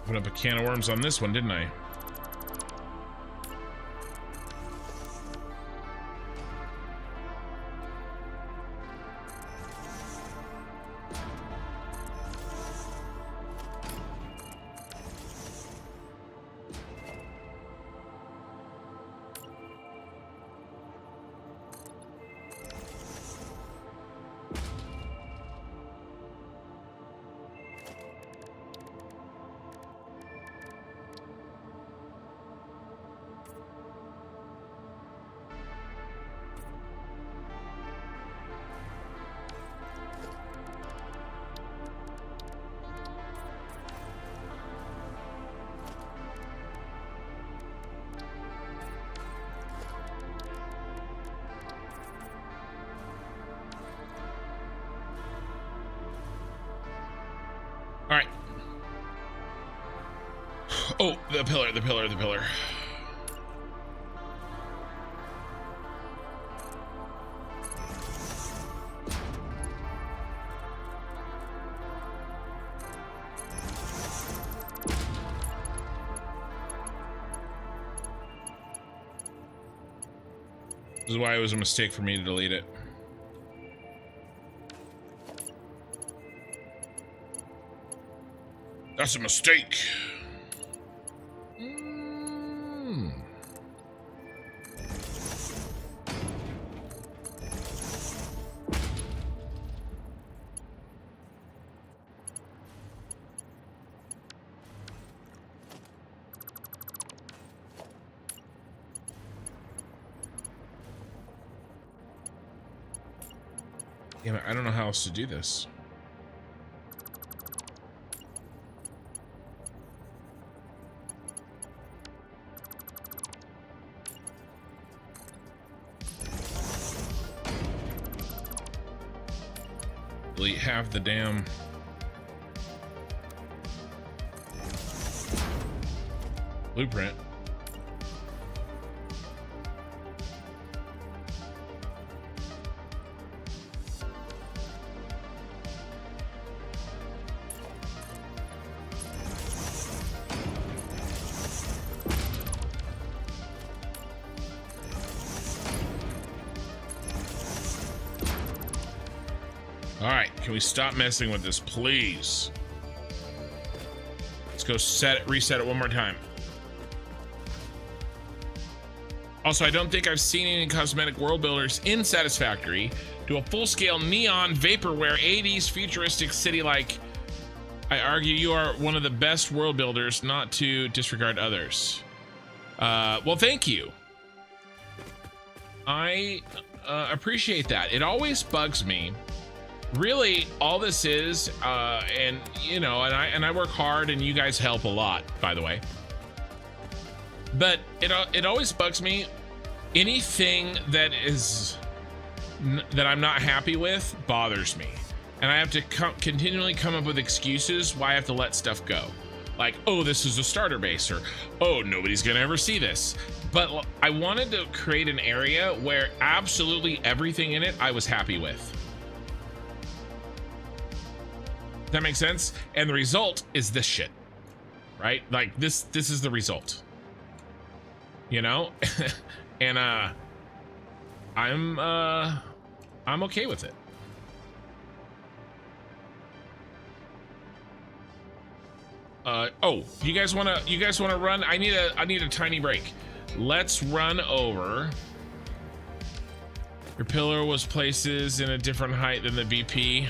Opened up a can of worms on this one, didn't I? All right. Oh, the pillar. This is why it was a mistake for me to delete it. That's a mistake. Damn it, I don't know how else to do this. Delete half the damn blueprint. All right, can we stop messing with this, please? Let's go reset it one more time. Also, I don't think I've seen any cosmetic world builders in Satisfactory do a full-scale neon vaporware 80s futuristic city-like. I argue you are one of the best world builders, not to disregard others. Well, thank you. I appreciate that. It always bugs me. Really, all this is, and you know, and I work hard, and you guys help a lot, by the way. But it always bugs me. Anything that I'm not happy with bothers me, and I have to continually come up with excuses why I have to let stuff go. Like, oh, this is a starter base, or oh, nobody's gonna ever see this. But I wanted to create an area where absolutely everything in it I was happy with. Does that make sense? And the result is this shit, right? Like this is the result, you know? And I'm okay with it. Oh, you guys wanna run? I need a tiny break. Let's run over. Your pillar was places in a different height than the VP.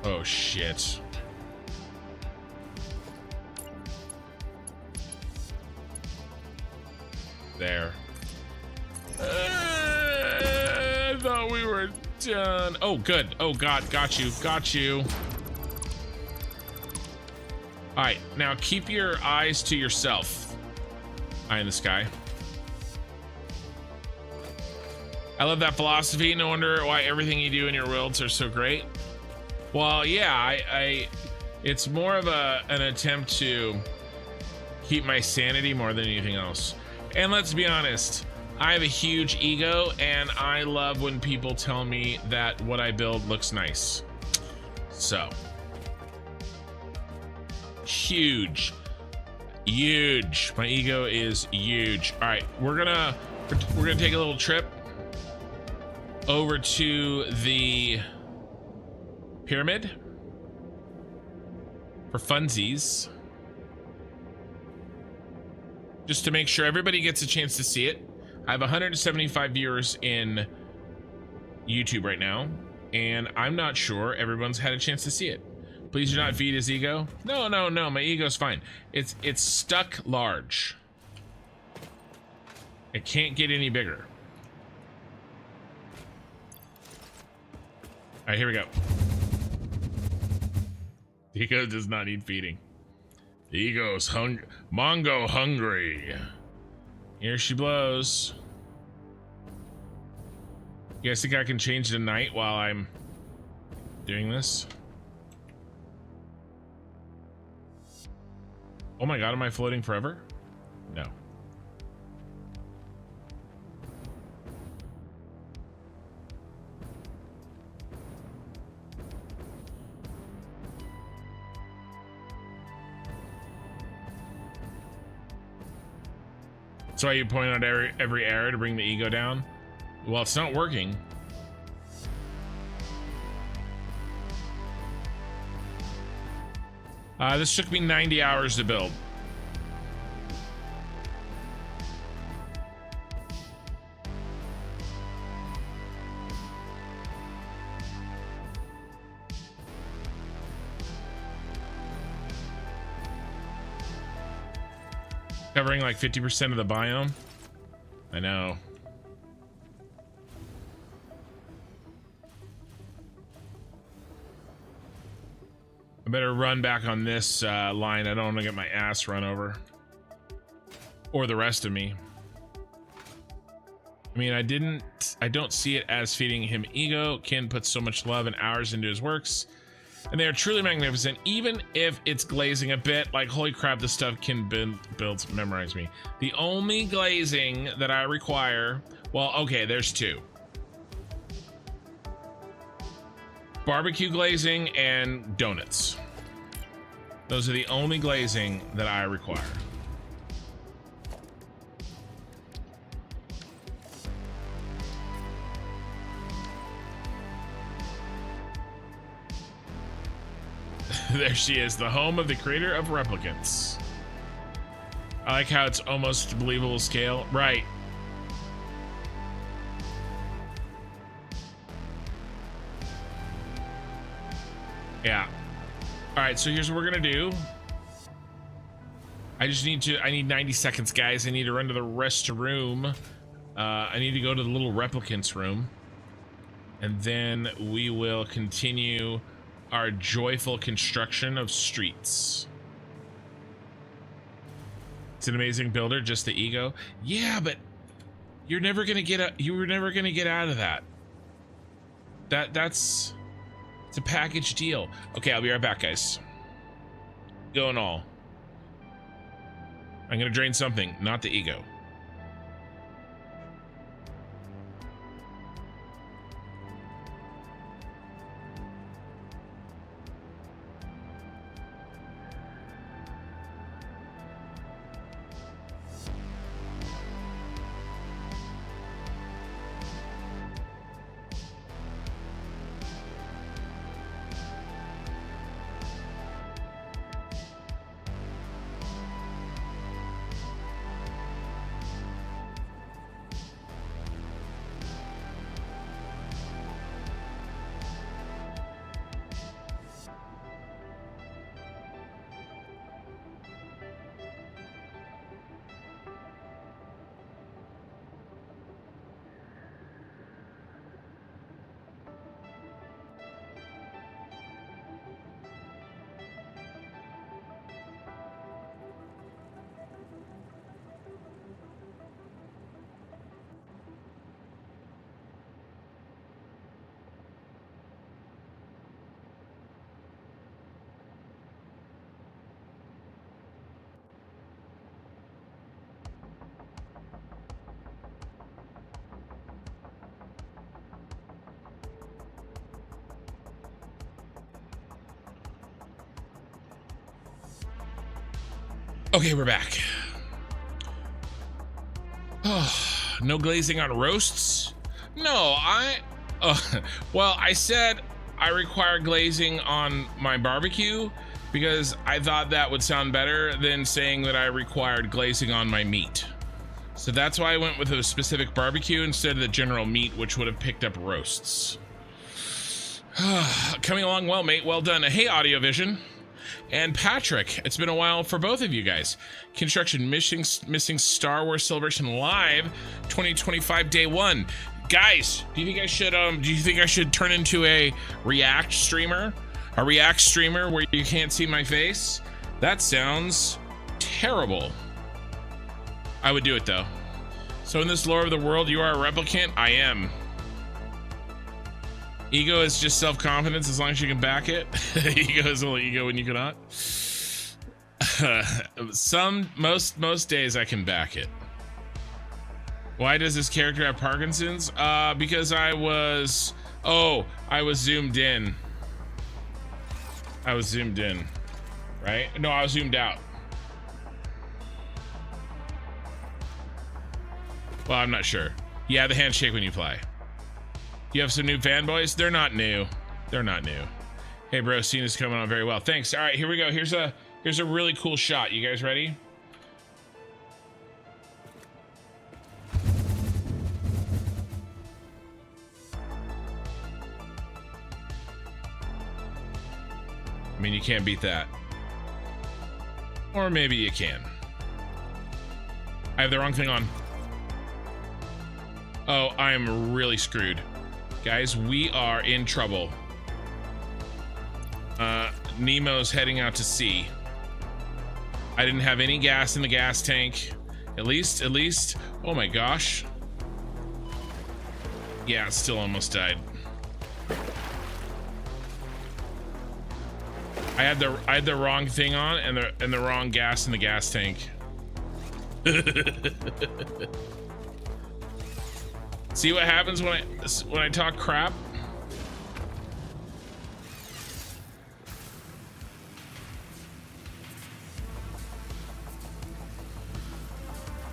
Oh shit. There. I thought we were done. Oh, good. Oh god, got you. All right, now keep your eyes to yourself. Eye in the sky. I love that philosophy. No wonder why everything you do in your worlds are so great. Well, yeah, it's more of an attempt to keep my sanity more than anything else. And let's be honest, I have a huge ego, and I love when people tell me that what I build looks nice. So, huge. My ego is huge. All right, we're gonna take a little trip over to the pyramid for funsies, just to make sure everybody gets a chance to see it. I have 175 viewers in YouTube right now, and I'm not sure everyone's had a chance to see it. Please do not feed his ego. No, my ego's fine. It's stuck large. It can't get any bigger. All right, here we go. The ego does not need feeding. The ego's Mongo hungry. Here she blows. You guys think I can change the night while I'm doing this? Oh my god, am I floating forever? No. That's why you point out every error to bring the ego down. Well, it's not working. This took me 90 hours to build. Covering like 50% of the biome. I know. I better run back on this line. I don't want to get my ass run over. Or the rest of me. I mean, I don't see it as feeding him ego. Ken puts so much love and hours into his works, and they are truly magnificent, even if it's glazing a bit. Like, holy crap, this stuff Ken builds memorize me. The only glazing that I require, well, okay, there's two. Barbecue glazing and donuts. Those are the only glazing that I require. There she is, the home of the creator of replicants. I like how it's almost believable scale. Right. Yeah. All right, so here's what we're gonna do. I need 90 seconds, guys. I need to run to the restroom. I need to go to the little replicants room. And then we will continue our joyful construction of streets. It's an amazing builder, just the ego. Yeah, but you're never gonna get out. You were never gonna get out of that. That's it's a package deal. Okay, I'll be right back, guys. Going all. I'm gonna drain something, not the ego. Okay, we're back. Oh, no glazing on roasts? No, well, I said I require glazing on my barbecue because I thought that would sound better than saying that I required glazing on my meat. So that's why I went with a specific barbecue instead of the general meat, which would have picked up roasts. Coming along well, mate. Well done. Hey, Audiovision. And Patrick, it's been a while for both of you guys. Construction missing Star Wars Celebration Live 2025 Day 1. Guys, do you think I should turn into a React streamer? A React streamer where you can't see my face? That sounds terrible. I would do it though. So in this lore of the world, you are a replicant? I am. Ego is just self-confidence as long as you can back it. Ego is only ego when you cannot. Most days I can back it. Why does this character have Parkinson's? Because I was zoomed in. I was zoomed in, right? No, I was zoomed out. Well, I'm not sure. Yeah, the handshake when you fly. You have some new fanboys? They're not new. They're not new. Hey, bro, scene is coming on very well. Thanks. All right, here we go. Here's a really cool shot. You guys ready? I mean, you can't beat that. Or maybe you can. I have the wrong thing on. Oh, I am really screwed. Guys, we are in trouble. Nemo's heading out to sea. I didn't have any gas in the gas tank. At least, oh my gosh. Yeah, it still almost died. I had the wrong thing on and the wrong gas in the gas tank. See what happens when I talk crap?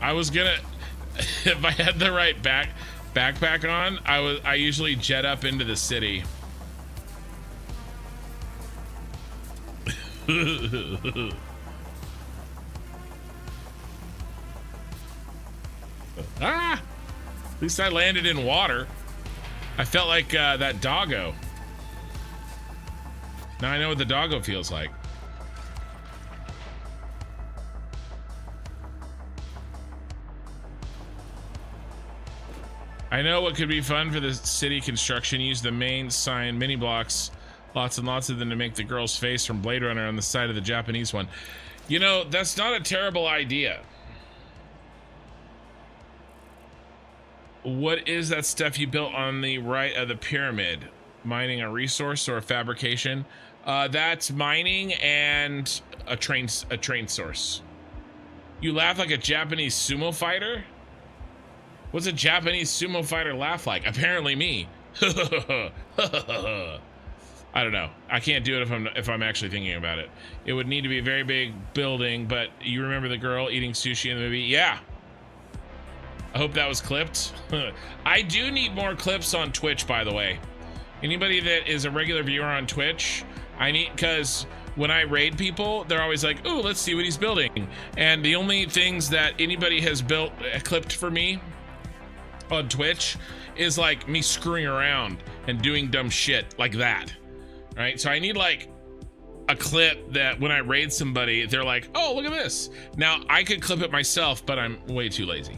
I was gonna, if I had the right backpack on, I usually jet up into the city. Ah! At least I landed in water. I felt like that doggo. Now I know what the doggo feels like. I know what could be fun for the city construction. Use the main sign mini blocks. Lots and lots of them to make the girl's face from Blade Runner on the side of the Japanese one. You know, that's not a terrible idea. What is that stuff you built on the right of the pyramid? Mining a resource or a fabrication? That's mining and a train source. You laugh like a Japanese sumo fighter? What's a Japanese sumo fighter laugh like? Apparently me. I don't know. I can't do it if I'm actually thinking about it. It would need to be a very big building, but you remember the girl eating sushi in the movie? Yeah. I hope that was clipped. I do need more clips on Twitch, by the way. Anybody that is a regular viewer on Twitch, because when I raid people, they're always like, "Ooh, let's see what he's building." And the only things that anybody has built clipped for me on Twitch is like me screwing around and doing dumb shit like that. Right? So I need like a clip that when I raid somebody, they're like, "Oh, look at this." Now I could clip it myself, but I'm way too lazy.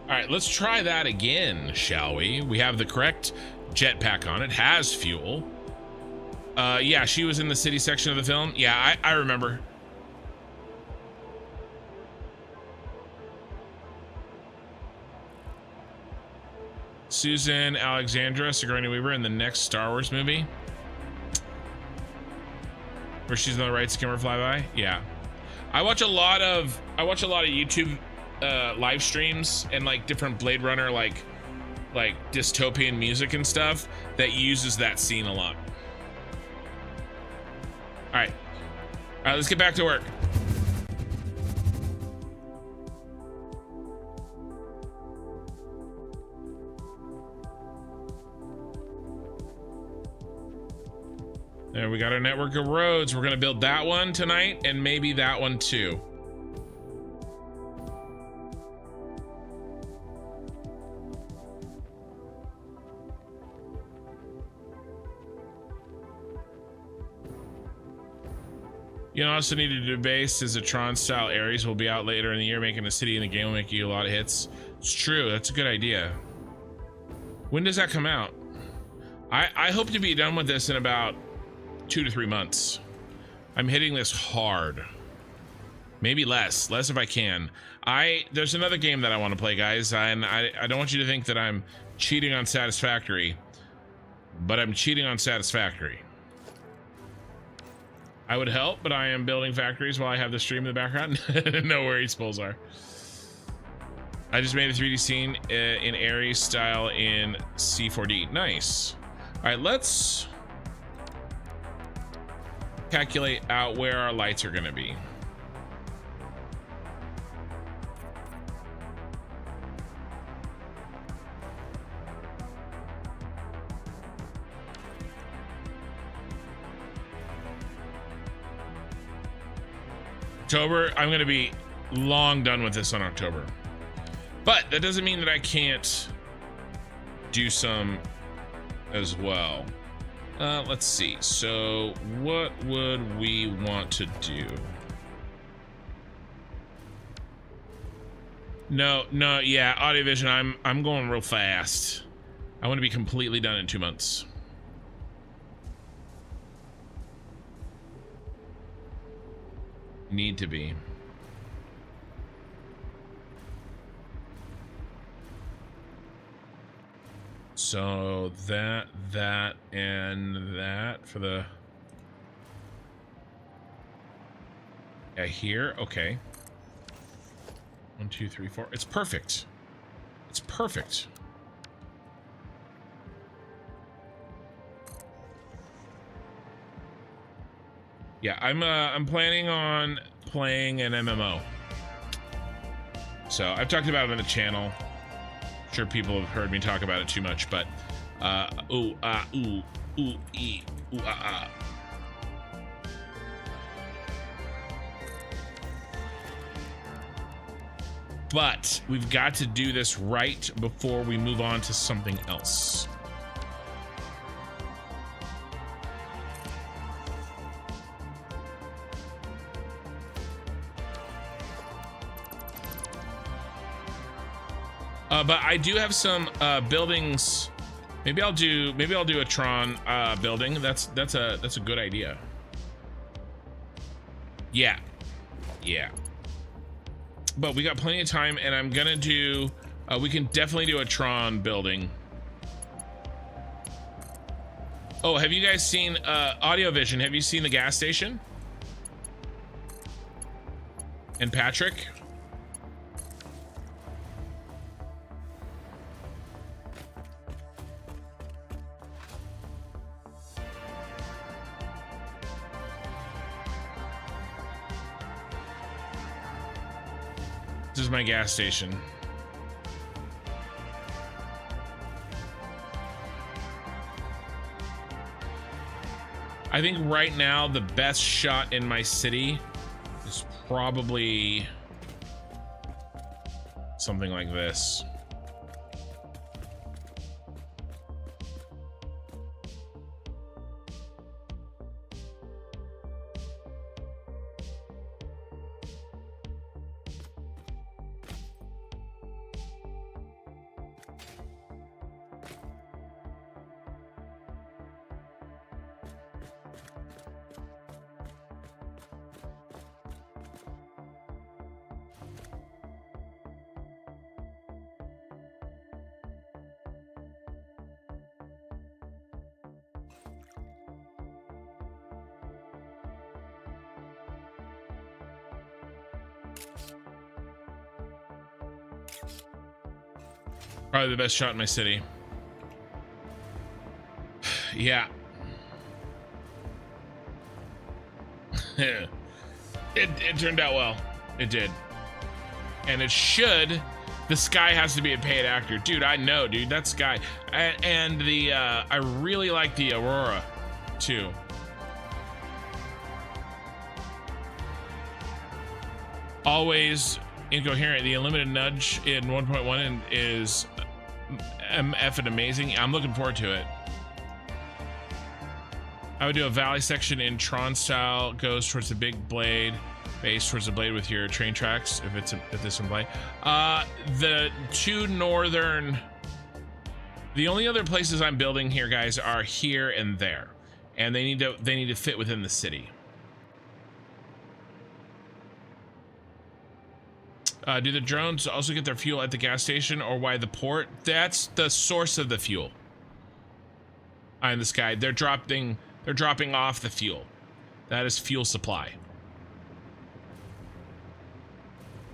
All right, let's try that again, shall we? We have the correct jetpack on. It has fuel. Yeah, she was in the city section of the film. Yeah, I remember. Susan Alexandra, Sigourney Weaver in the next Star Wars movie, where she's on the right skimmer flyby. Yeah, I watch a lot of YouTube live streams and like different Blade Runner like dystopian music and stuff that uses that scene a lot. All right, let's get back to work. There, we got our network of roads. We're gonna build that one tonight and maybe that one too. You also need to do base as a Tron style. Ares will be out later in the year. Making a city in the game will make you a lot of hits. It's true. That's a good idea. When does that come out? I hope to be done with this in about 2 to 3 months. I'm hitting this hard. Maybe less if I can. There's another game that I want to play, guys, and I don't want you to think that I'm cheating on Satisfactory, but I'm cheating on Satisfactory. I would help, but I am building factories while I have the stream in the background. No worries, Pulsar. I just made a 3D scene in Ares style in C4D. Nice. All right, let's calculate out where our lights are gonna be. October, I'm gonna be long done with this on October. But that doesn't mean that I can't do some as well. Let's see. So what would we want to do? No, yeah, Audiovision, I'm going real fast. I want to be completely done in 2 months. Need to be. So that, and that for the... Yeah, here, okay. 1, 2, 3, 4. It's perfect. It's perfect. Yeah, I'm planning on playing an MMO. So I've talked about it on the channel. I'm sure people have heard me talk about it too much, but But we've got to do this right before we move on to something else. But I do have some buildings. Maybe I'll do a Tron building. That's a good idea. Yeah. But we got plenty of time, and I'm gonna do. We can definitely do a Tron building. Oh, have you guys seen Audiovision? Have you seen the gas station? And Patrick? This is my gas station. I think right now the best shot in my city is probably something like this. Probably the best shot in my city. Yeah. It turned out well. It did. And it should. The Sky has to be a paid actor. Dude, I know, dude. That Sky. And the, I really like the Aurora, too. Always incoherent. The unlimited nudge in 1.1 is effing amazing. I'm looking forward to it. I would do a valley section in Tron style, goes towards the big blade, base towards the blade with your train tracks if this in play. The two northern, the only other places I'm building here, guys, are here and there, and they need to fit within the city. Do the drones also get their fuel at the gas station, or why the port? That's the source of the fuel. Eye in the Sky. They're dropping off the fuel. That is fuel supply.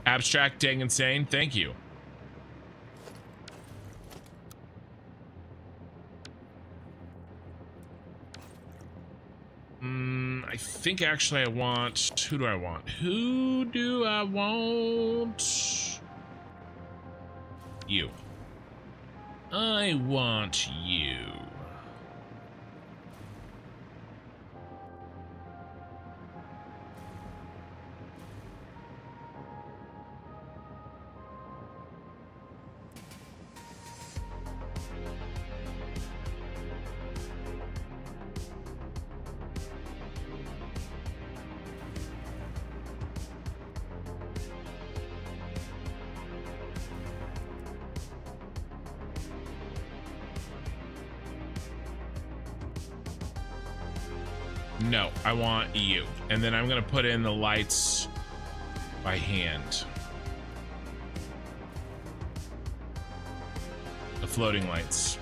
Abstract, dang insane. Thank you. I think actually I want, who do I want? Who do I want? You. I want you. No, I want you. And then I'm gonna put in the lights by hand. The floating lights.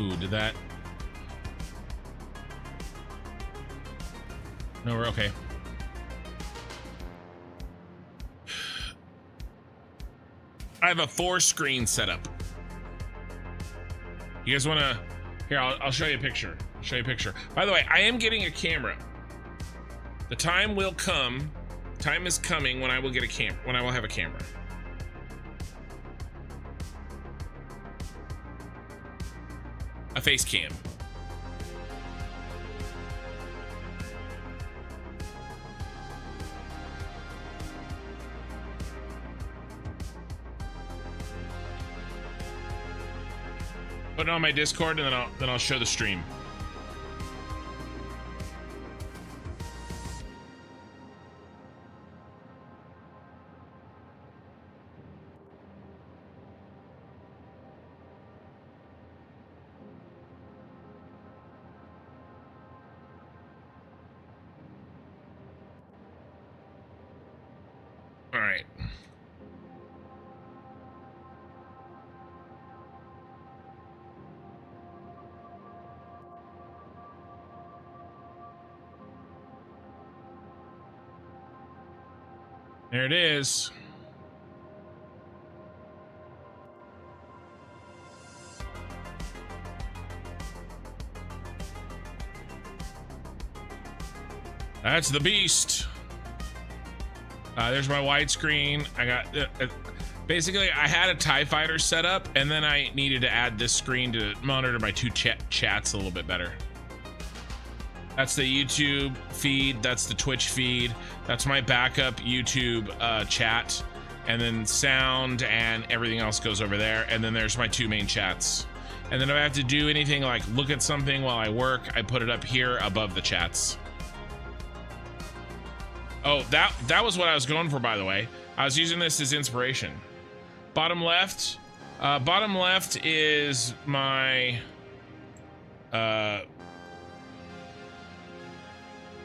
Ooh, did that? No, we're okay. I have a 4-screen setup. You guys want to? Here, I'll show you a picture. I'll show you a picture. By the way, I am getting a camera. The time will come. Time is coming when I will get a camera. When I will have a camera. A face cam. Put it on my Discord, and then I'll show the stream. All right. There it is. That's the beast. There's my widescreen. I got basically I had a TIE fighter set up, and then I needed to add this screen to monitor my two chats a little bit better. That's the YouTube feed. That's the Twitch feed. That's my backup YouTube chat, and then sound and everything else goes over there. And then there's my 2 main chats. And then if I have to do anything like look at something while I work, I put it up here above the chats. Oh, that was what I was going for, by the way. I was using this as inspiration. Bottom left is my the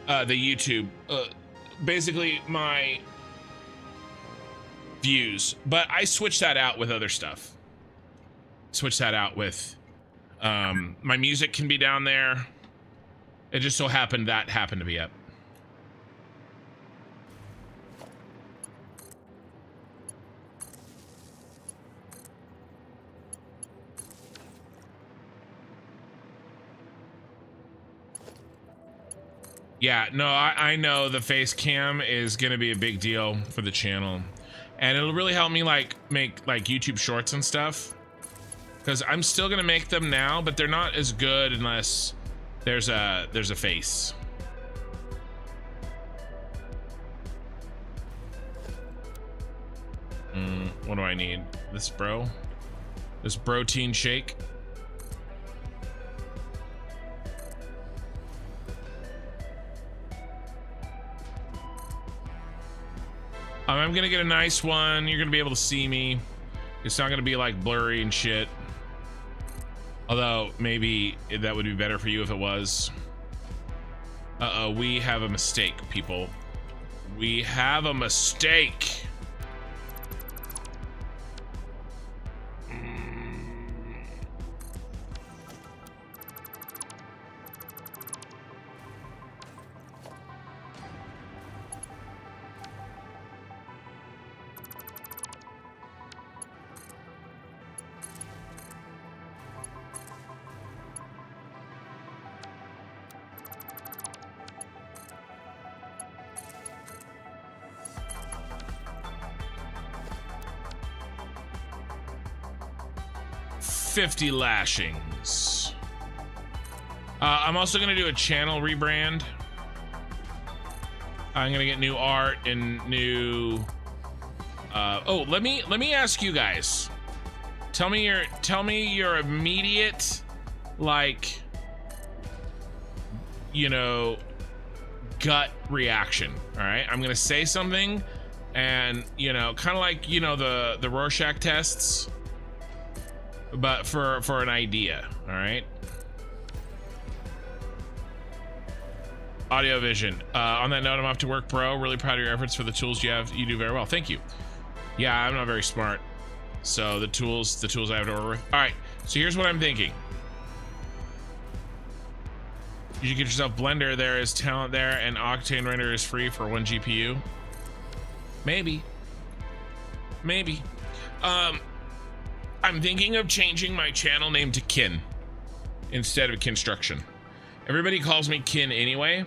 YouTube, basically my views, but I switch that out with other stuff. Switch that out with my music can be down there. It just so happened that happened to be up. Yeah, no, I know the face cam is gonna be a big deal for the channel, and it'll really help me like make like YouTube shorts and stuff, because I'm still gonna make them now, but they're not as good unless there's a face. What do I need? This protein shake. I'm gonna get a nice one. You're gonna be able to see me. It's not gonna be like blurry and shit. Although maybe that would be better for you if it was. Uh-oh, we have a mistake, people. We have a mistake. $50 lashings. I'm also gonna do a channel rebrand. I'm gonna get new art and new. Oh, let me ask you guys. Tell me your immediate like, you know, gut reaction. All right, I'm gonna say something, and you know, kind of like, you know, the Rorschach tests, but for an idea. All right. Audio vision. On that note, I'm off to work, bro. Really proud of your efforts for the tools you have. You do very well. Thank you. Yeah, I'm not very smart, so the tools I have to work with. All right. So here's what I'm thinking. You should get yourself Blender. There is talent there, and Octane Render is free for 1 GPU. Maybe. I'm thinking of changing my channel name to Kin instead of Construction. Everybody calls me Kin anyway.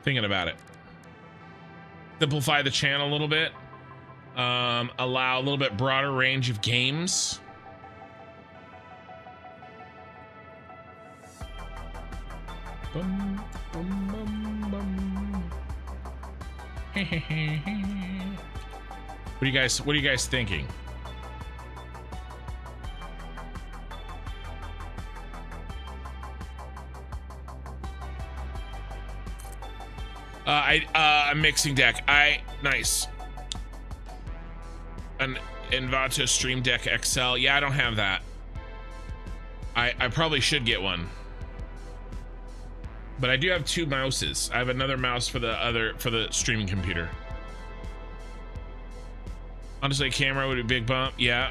Thinking about it. Simplify the channel a little bit. Allow a little bit broader range of games. Bum, bum, bum, bum. What are you guys thinking? A mixing deck. Nice. An Envato Stream Deck XL. Yeah, I don't have that. I probably should get one. But I do have 2 mouses. I have another mouse for the streaming computer. Honestly, camera would be a big bump. Yeah.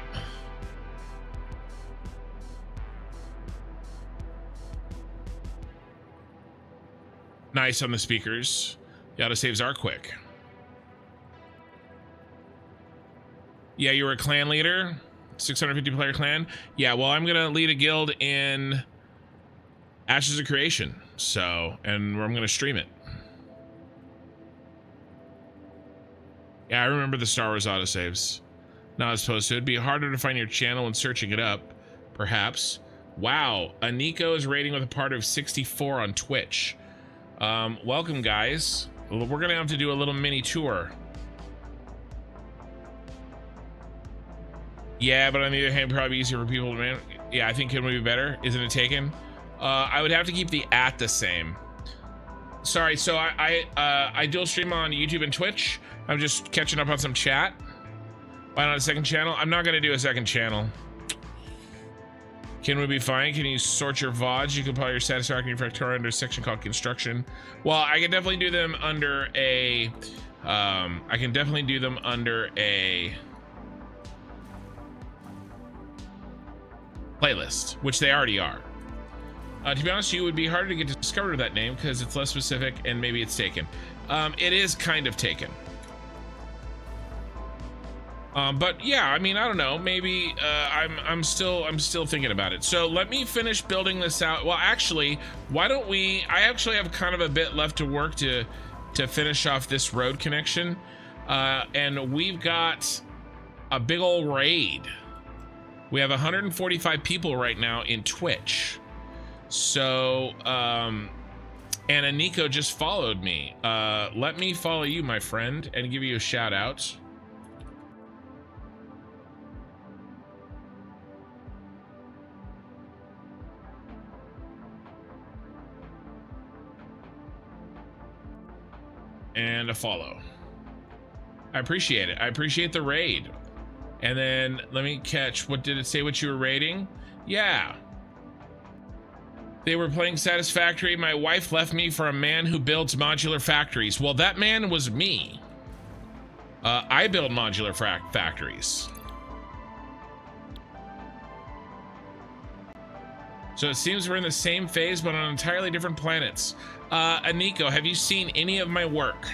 Nice on the speakers. The autosaves are quick. Yeah, you were a clan leader. 650 player clan. Yeah, well, I'm gonna lead a guild in Ashes of Creation. So, and I'm gonna stream it. Yeah, I remember the Star Wars autosaves. Not as opposed to, it'd be harder to find your channel when searching it up, perhaps. Wow, Aniko is rating with a part of 64 on Twitch. Welcome, guys. We're gonna have to do a little mini tour. Yeah, but on the other hand, probably easier for people to man. Yeah, I think it would be better. Isn't it taken? I would have to keep the @ the same. Sorry, so I dual stream on YouTube and Twitch. I'm just catching up on some chat. Why not a second channel? I'm not gonna do a second channel. Can we be fine? Can you sort your VODs? You can put your Satisfactory Referral under a section called Construction. Well, I can definitely do them under a playlist, which they already are. To be honest, you would be harder to get discovered with that name because it's less specific and maybe it's taken. It is kind of taken. But yeah, I mean, I don't know. Maybe I'm still thinking about it. So let me finish building this out. Well, actually, why don't we? I actually have kind of a bit left to work to finish off this road connection, and we've got a big old raid. We have 145 people right now in Twitch. So, and Aniko just followed me. Let me follow you, my friend, and give you a shout out. And a follow. I appreciate it. I appreciate the raid. And then let me catch, what did it say what you were rating? Yeah. They were playing Satisfactory. My wife left me for a man who builds modular factories. Well, that man was me. I build modular factories. So it seems we're in the same phase, but on entirely different planets. Aniko, have you seen any of my work?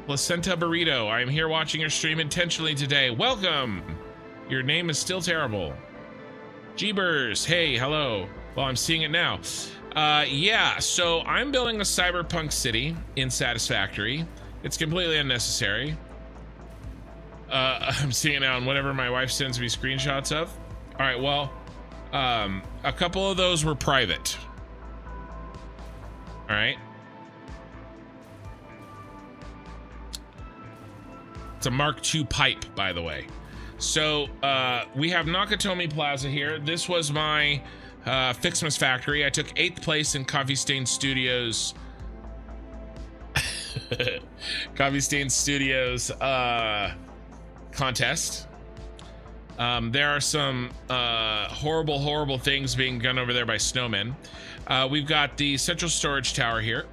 Placenta Burrito, I am here watching your stream intentionally today. Welcome! Your name is still terrible. Jeebers, hey, hello. Well, I'm seeing it now. Yeah, so I'm building a cyberpunk city in Satisfactory. It's completely unnecessary. I'm seeing it now on whatever my wife sends me screenshots of. All right, well, a couple of those were private. All right. It's a Mark II pipe, by the way. So we have Nakatomi Plaza here. This was my Fixmas factory. I took 8th place in Coffee Stain Studios. Coffee Stain Studios contest. There are some horrible things being done over there by snowmen. We've got the central storage tower here,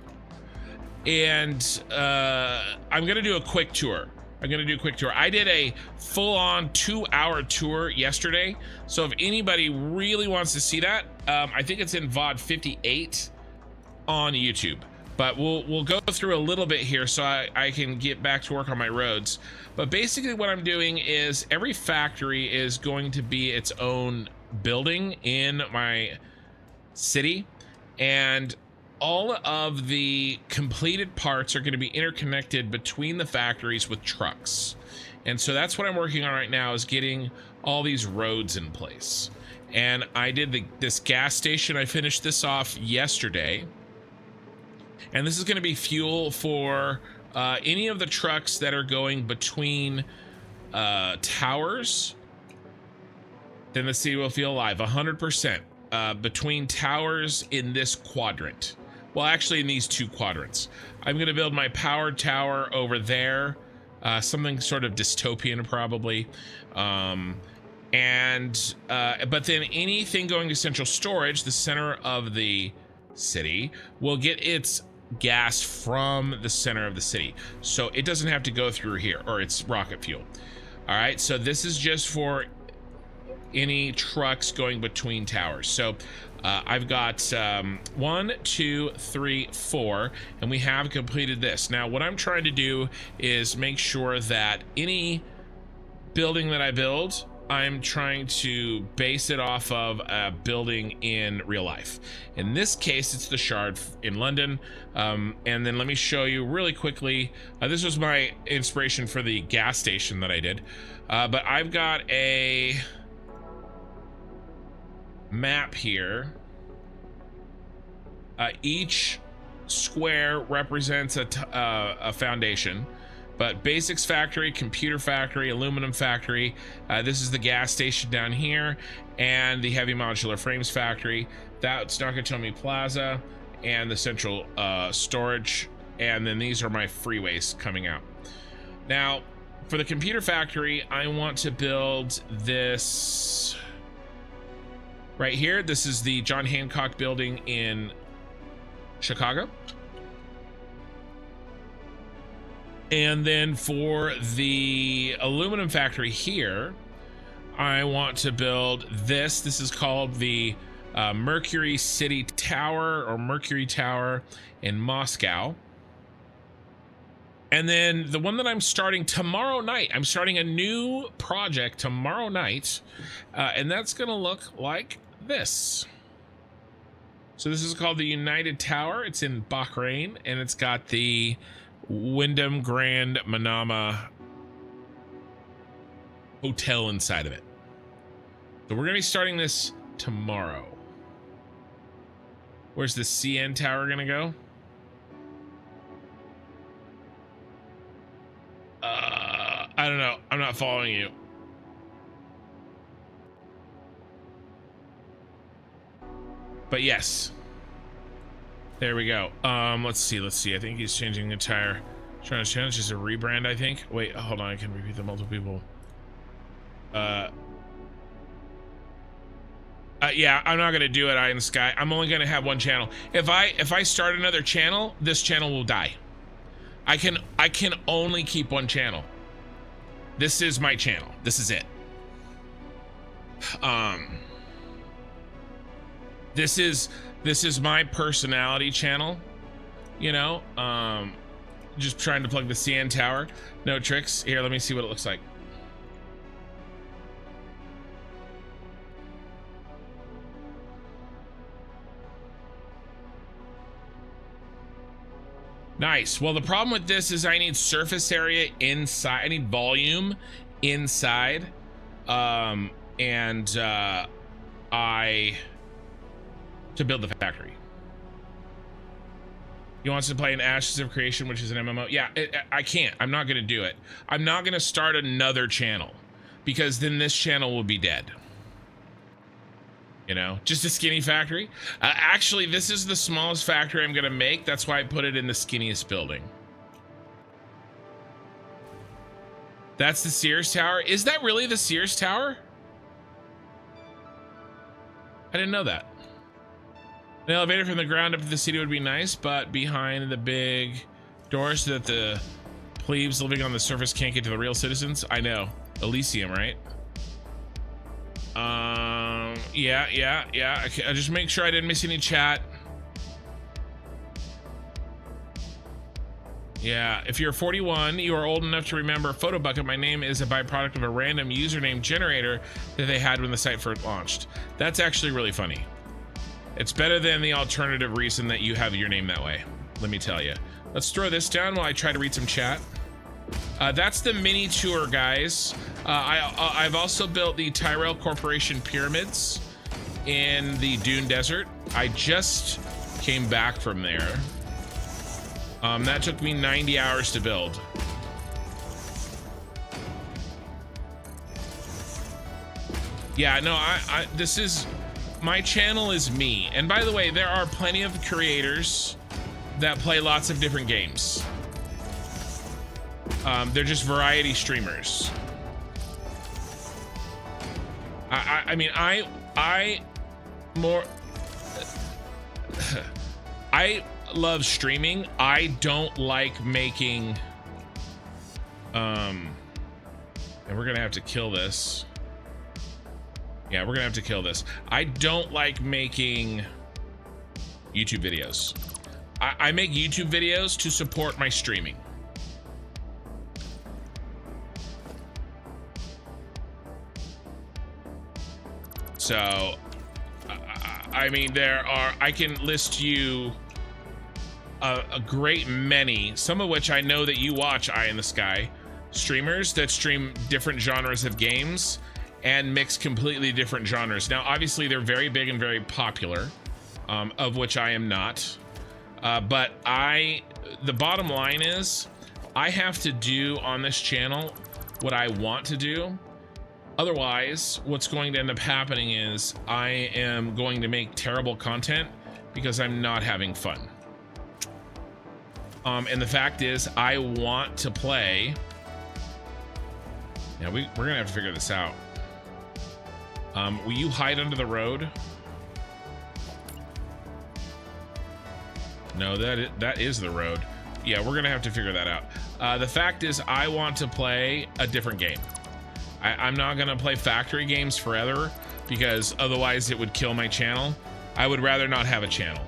and I'm gonna do a quick tour. I did a full-on 2-hour tour yesterday, so if anybody really wants to see that, I think it's in VOD 58 on YouTube. But we'll go through a little bit here so I can get back to work on my roads. But basically what I'm doing is every factory is going to be its own building in my city, and all of the completed parts are going to be interconnected between the factories with trucks. And so that's what I'm working on right now, is getting all these roads in place. And I did this gas station. I finished this off yesterday. And this is going to be fuel for any of the trucks that are going between towers. Then the city will feel alive 100% between towers in this quadrant. Well, actually in these 2 quadrants. I'm going to build my power tower over there. Something sort of dystopian probably. But then anything going to central storage, the center of the city, will get its gas from the center of the city, so it doesn't have to go through here, or it's rocket fuel. All right, so this is just for any trucks going between towers. So I've got 1, 2, 3, 4, and we have completed this. Now what I'm trying to do is make sure that any building that I build, I'm trying to base it off of a building in real life. In this case, it's the Shard in London. And then let me show you really quickly. This was my inspiration for the gas station that I did. But I've got a map here. Each square represents a foundation. But basics factory, computer factory, aluminum factory. This is the gas station down here, and the heavy modular frames factory. That's Nakatomi Plaza and the central storage. And then these are my freeways coming out. Now, for the computer factory, I want to build this right here. This is the John Hancock building in Chicago. And then for the aluminum factory here, I want to build this. This is called the Mercury City Tower, or Mercury Tower in Moscow. And then the one that I'm starting tomorrow night, I'm starting a new project tomorrow night, and that's gonna look like this. So this is called the United Tower. It's in Bahrain, and it's got the Wyndham Grand Manama hotel inside of it. So we're gonna be starting this tomorrow. Where's the CN Tower gonna go? I don't know. I'm not following you. But yes. There we go. Let's see. I think he's changing the tire. Trying to change is a rebrand, I think. Wait, hold on. I can repeat the multiple people. Yeah, I'm not gonna do it, Eye in the Sky. I'm only gonna have one channel. If I start another channel, this channel will die. I can only keep one channel. This is my channel. This is it. This is my personality channel, you know. Just trying to plug the CN Tower. No tricks. Here, let me see what it looks like. Nice. Well, the problem with this is I need surface area inside. I need volume inside. To build the factory. He wants to play an Ashes of Creation, which is an MMO. Yeah, I can't. I'm not going to do it. I'm not going to start another channel because then this channel will be dead. You know, just a skinny factory. Actually, this is the smallest factory I'm going to make. That's why I put it in the skinniest building. That's the Sears Tower. Is that really the Sears Tower? I didn't know that. An elevator from the ground up to the city would be nice, but behind the big door so that the plebes living on the surface can't get to the real citizens. I know. Elysium, right? Yeah. Okay, I'll just make sure I didn't miss any chat. Yeah, if you're 41, you are old enough to remember Photobucket. My name is a byproduct of a random username generator that they had when the site first launched. That's actually really funny. It's better than the alternative reason that you have your name that way, let me tell you. Let's throw this down while I try to read some chat. That's the mini tour, guys. I've also built the Tyrell Corporation pyramids in the Dune Desert. I just came back from there. That took me 90 hours to build. Yeah, no, this is, my channel is me. And by the way, there are plenty of creators that play lots of different games. They're just variety streamers. I mean, I love streaming. I don't like making, and we're gonna have to kill this. Yeah, we're gonna have to kill this. I don't like making YouTube videos. I make YouTube videos to support my streaming. So, I mean, I can list you a great many, some of which I know that you watch, Eye in the Sky, streamers that stream different genres of games and mix completely different genres. Now, obviously, they're very big and very popular, of which I am not. But the bottom line is, I have to do on this channel what I want to do. Otherwise, what's going to end up happening is I am going to make terrible content because I'm not having fun. And the fact is, I want to play. Yeah, we're gonna have to figure this out. Will you hide under the road? No, that is the road. Yeah, we're gonna have to figure that out. The fact is, I want to play a different game. I'm not gonna play factory games forever because otherwise it would kill my channel. I would rather not have a channel.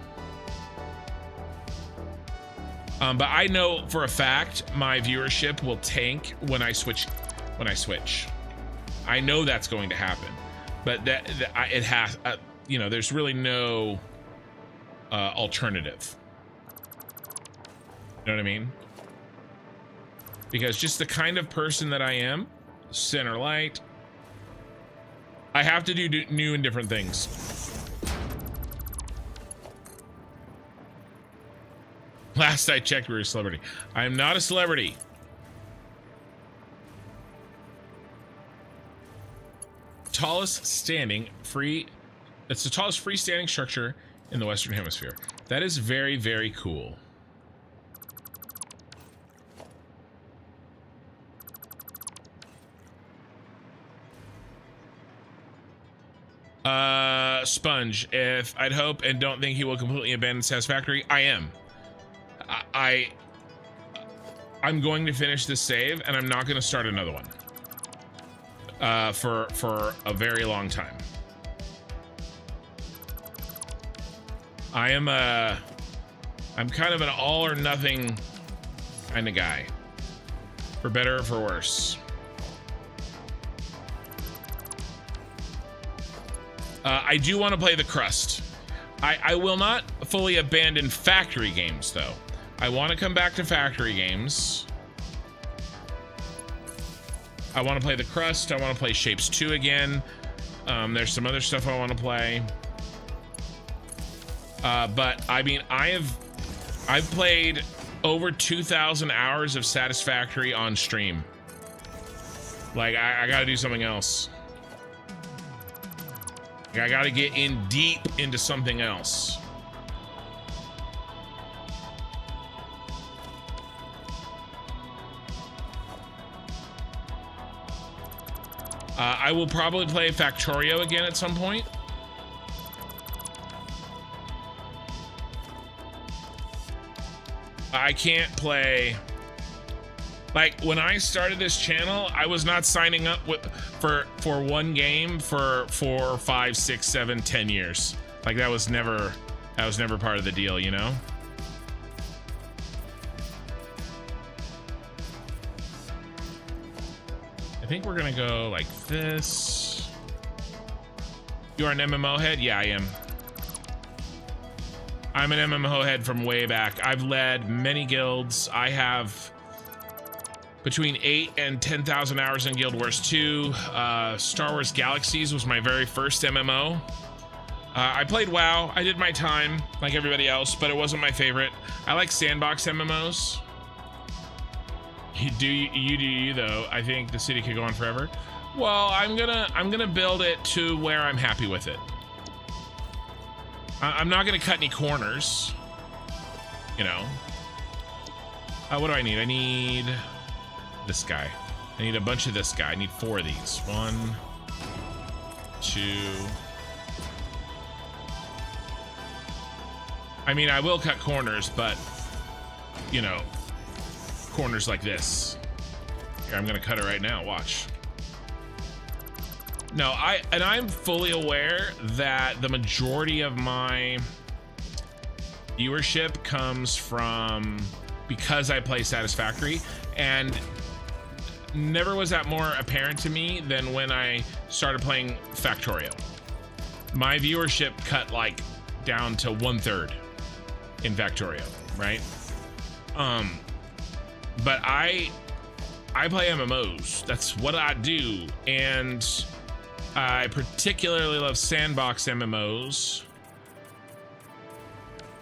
But I know for a fact my viewership will tank when I switch. I know that's going to happen, but it has. You know, there's really no alternative. You know what I mean? Because just the kind of person that I am, center light, I have to do new and different things. Last I checked, we were a celebrity. I am not a celebrity. Tallest standing free. It's the tallest freestanding structure in the Western Hemisphere. That is very, very cool. Sponge, if I'd hope and don't think he will completely abandon Satisfactory, I am. I'm going to finish this save and I'm not going to start another one for a very long time. I'm kind of an all or nothing kind of guy, for better or for worse. I do want to play the crust. I will not fully abandon factory games, though. I want to come back to factory games. I want to play the crust. I want to play Shapes 2 again. There's some other stuff I want to play. But I mean, I've played over 2,000 hours of Satisfactory on stream. Like, I gotta do something else. Like, I gotta get in deep into something else. I will probably play Factorio again at some point. I can't play. Like, when I started this channel, I was not signing up for one game for 4, 5, 6, 7, 10 years. Like, that was never part of the deal, you know? I think we're gonna go like this. You are an MMO head? Yeah, I am. I'm an MMO head from way back. I've led many guilds. I have between 8 and 10,000 hours in Guild Wars 2. Star Wars Galaxies was my very first MMO. I played WoW. I did my time like everybody else, but it wasn't my favorite. I like sandbox MMOs. You do you though. I think the city could go on forever. Well, I'm gonna build it to where I'm happy with it. I'm not gonna cut any corners, you know. What do I need? I need this guy. I need a bunch of this guy. I need 4 of these. 1, 2. I mean, I will cut corners, but you know, corners like this. Here, I'm gonna cut it right now. Watch. No, I'm fully aware that the majority of my viewership comes from because I play Satisfactory, and never was that more apparent to me than when I started playing Factorio. My viewership cut like down to 1/3 in Factorio, right? But I play MMOs. That's what I do, and I particularly love sandbox MMOs.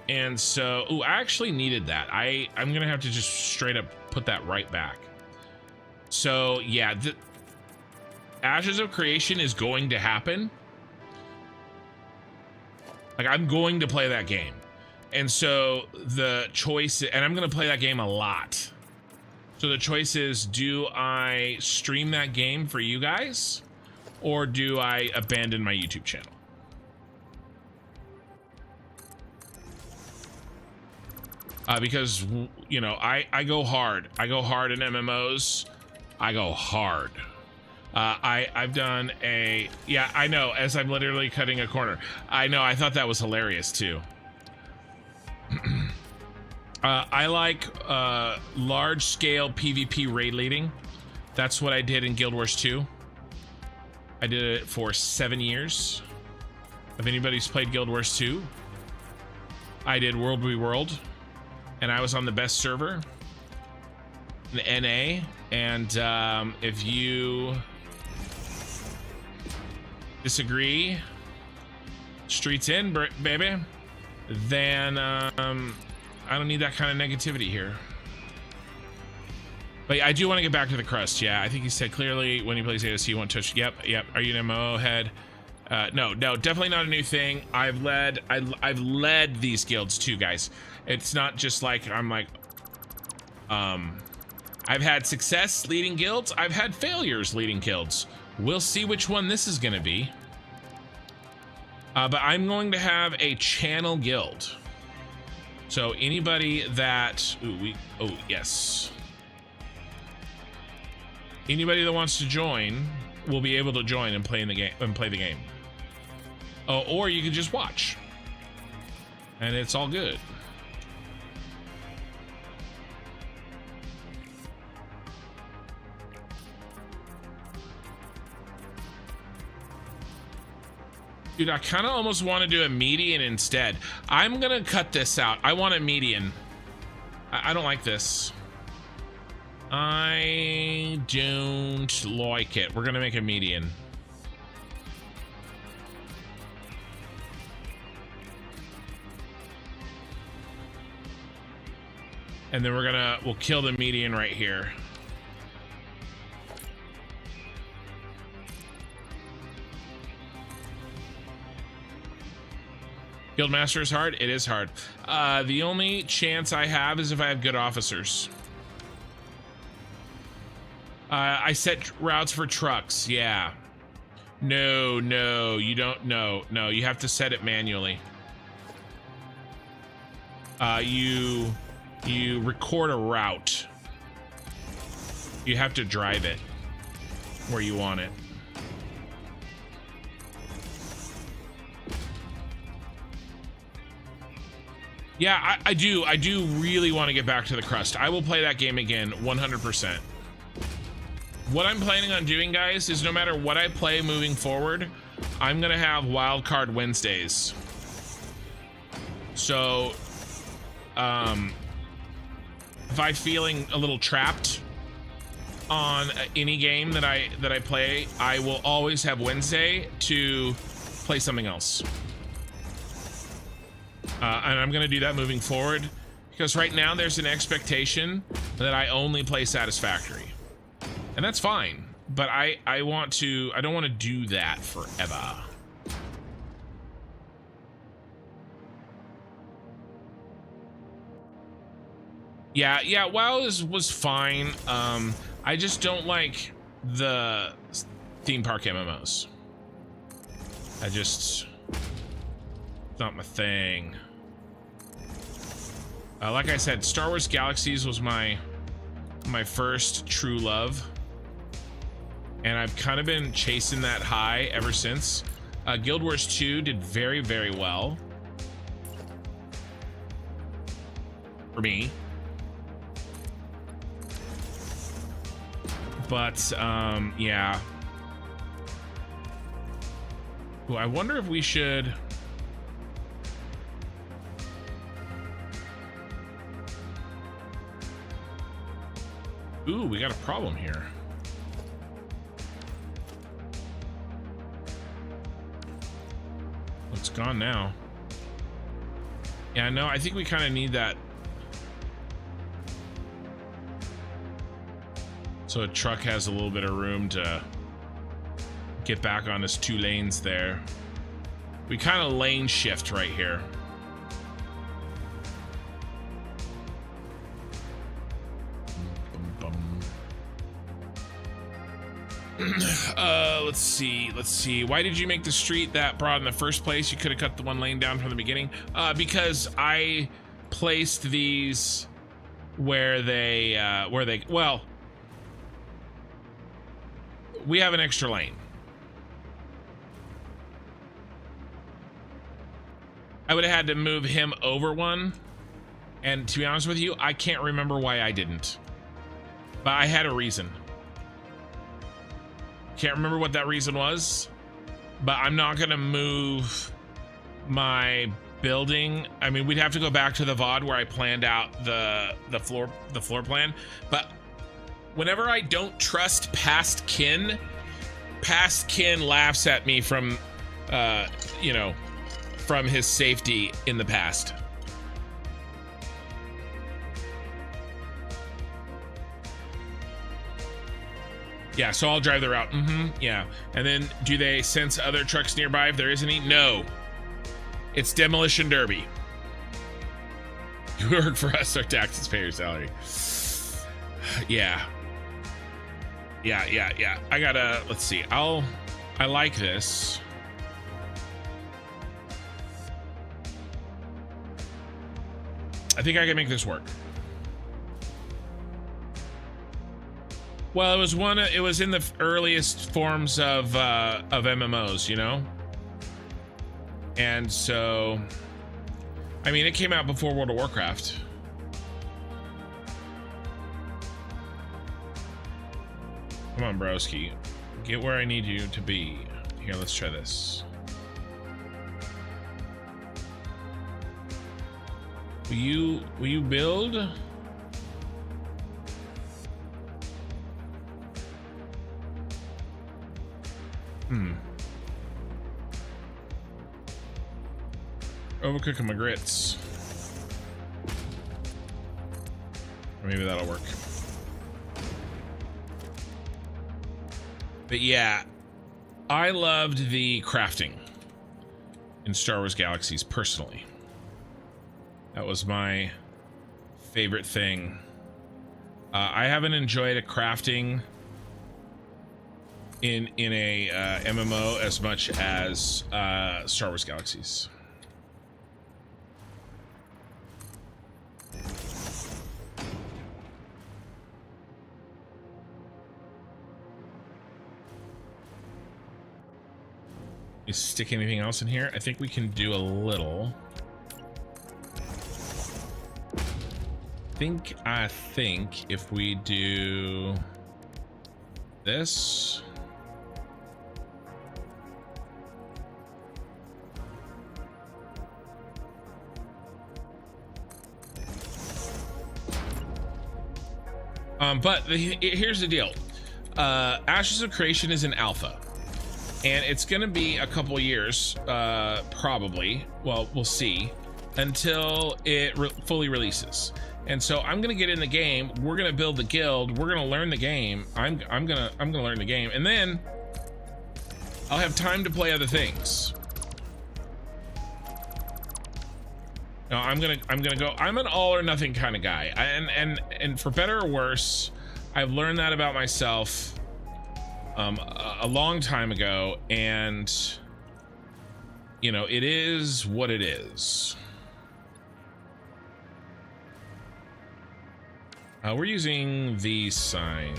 And so, ooh, I actually needed that. I'm gonna have to just straight up put that right back. So yeah, the Ashes of Creation is going to happen. Like, I'm going to play that game. And so the choice, and I'm gonna play that game a lot. So the choice is, do I stream that game for you guys, or do I abandon my YouTube channel? Because, you know, I go hard. I go hard in MMOs. I go hard. I've done a, yeah, I know, as I'm literally cutting a corner. I know, I thought that was hilarious too. I like large-scale PvP raid leading. That's what I did in Guild Wars 2. I did it for 7 years. If anybody's played Guild Wars 2, I did World v World, and I was on the best server, the NA. And if you disagree, streets in, baby, then I don't need that kind of negativity here. But I do want to get back to the crust. Yeah, I think he said clearly when he plays AOC, he won't touch. Yep. Are you an MMO head? No, definitely not a new thing. I've led these guilds too, guys. It's not just like I'm like, I've had success leading guilds. I've had failures leading guilds. We'll see which one this is going to be. But I'm going to have a channel guild. So anybody that, oh yes. Anybody that wants to join will be able to join and play in the game and play the game. Oh, or you can just watch. And it's all good. Dude, I kind of almost want to do a median instead. I'm gonna cut this out. I want a median. I don't like this. I don't like it. We're gonna make a median. And then we'll kill the median right here. Guildmaster is hard? It is hard. The only chance I have is if I have good officers. I set routes for trucks, yeah. No, you don't, no, you have to set it manually. You record a route. You have to drive it where you want it. Yeah, I do really want to get back to the crust. I will play that game again 100%. What I'm planning on doing, guys, is no matter what I play moving forward, I'm gonna have wildcard Wednesdays. So if I'm feeling a little trapped on any game that I play, I will always have Wednesday to play something else. And I'm going to do that moving forward, because right now there's an expectation that I only play Satisfactory. And that's fine, but I don't want to do that forever. Yeah, WoW was fine. I just don't like the theme park MMOs. It's not my thing. Like I said, Star Wars Galaxies was my first true love, and I've kind of been chasing that high ever since. Guild Wars 2 did very, very well for me, but yeah. Ooh, I wonder if we should. Ooh, we got a problem here. It's gone now. Yeah, no, I think we kind of need that. So a truck has a little bit of room to get back on his 2 lanes there. We kind of lane shift right here. Let's see. Why did you make the street that broad in the first place? You could have cut the 1 lane down from the beginning. Because I placed these where they, well, we have an extra lane. I would have had to move him over 1. And to be honest with you, I can't remember why I didn't. But I had a reason. Can't remember what that reason was, but I'm not gonna move my building. I mean, we'd have to go back to the VOD where I planned out the floor plan. But whenever I don't trust past kin laughs at me from from his safety in the past. Yeah, so I'll drive the route. Yeah. And then do they sense other trucks nearby if there is any? No. It's Demolition Derby. You work for us, our taxes pay your salary. Yeah. I gotta, let's see. I like this. I think I can make this work. Well, it was in the earliest forms of MMOs, you know? And so, I mean, it came out before World of Warcraft. Come on, broski. Get where I need you to be. Here, let's try this. Will you build? Overcooking my grits. Or maybe that'll work. But yeah, I loved the crafting in Star Wars Galaxies personally. That was my favorite thing. I haven't enjoyed a crafting in a MMO as much as Star Wars Galaxies. You stick anything else in here? I think we can do a little. I think if we do this. But here's the deal. Ashes of Creation is an alpha. And it's going to be a couple years, probably. Well, we'll see. Until it fully releases. And so I'm going to get in the game. We're going to build the guild. We're going to learn the game. I'm going to learn the game. And then I'll have time to play other things. No, I'm going to go. I'm an all or nothing kind of guy. And for better or worse, I've learned that about myself a long time ago, and you know, it is what it is. We're using these signs.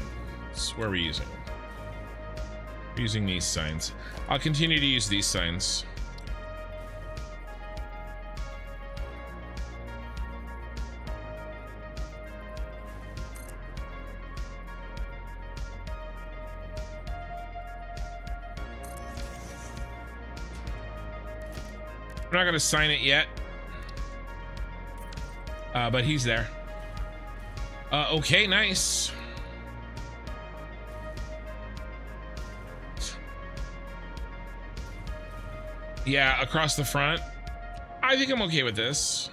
Where are we using? We're using these signs. I'll continue to use these signs. I'm not going to sign it yet, but he's there. Okay, nice. Yeah, across the front. I think I'm okay with this.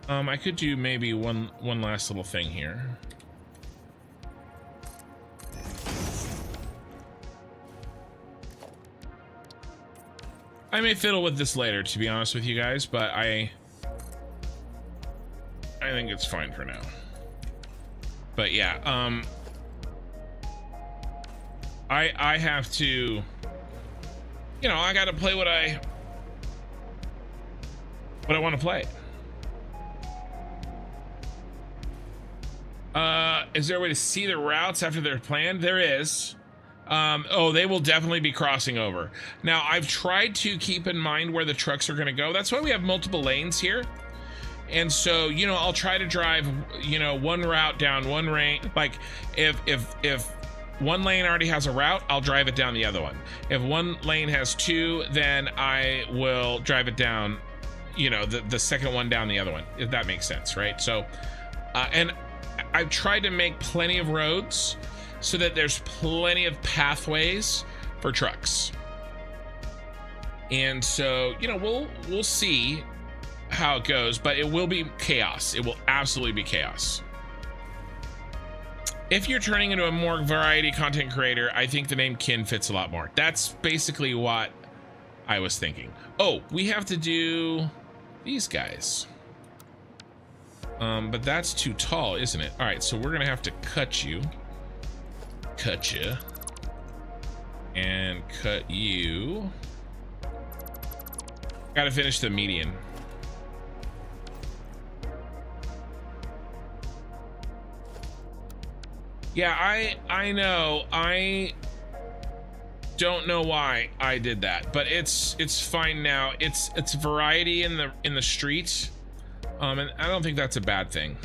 I could do maybe one last little thing here. I may fiddle with this later, to be honest with you guys, but I think it's fine for now. But yeah, I have to, you know, I got to play what I want to play. Is there a way to see the routes after they're planned? There is. Oh, they will definitely be crossing over. Now, I've tried to keep in mind where the trucks are going to go. That's why we have multiple lanes here. And so, you know, I'll try to drive, you know, one route down one lane. Like if one lane already has a route, I'll drive it down the other one. If one lane has two, then I will drive it down, you know, the second one down the other one, if that makes sense, right? So, and I've tried to make plenty of roads so that there's plenty of pathways for trucks. And so, you know, we'll see how it goes, but it will be chaos. It will absolutely be chaos. If you're turning into a more variety content creator, I think the name Kin fits a lot more. That's basically what I was thinking. Oh, we have to do these guys. But that's too tall, isn't it? All right, so we're gonna have to cut you, and cut you. Gotta finish the median. Yeah, I know. I don't know why I did that, but it's fine now. It's variety in the street, and I don't think that's a bad thing,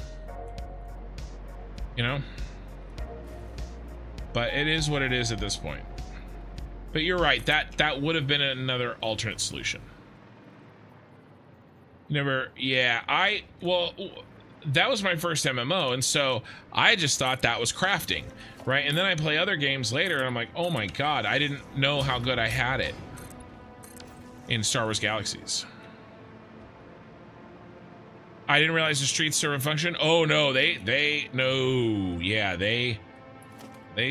you know. But it is what it is at this point. But you're right. That would have been another alternate solution. Never. Yeah. Well. That was my first MMO, and so I just thought that was crafting, right? And then I play other games later, and I'm like, oh my god, I didn't know how good I had it in Star Wars Galaxies. I didn't realize the streets serve a function. Oh no, no, yeah, they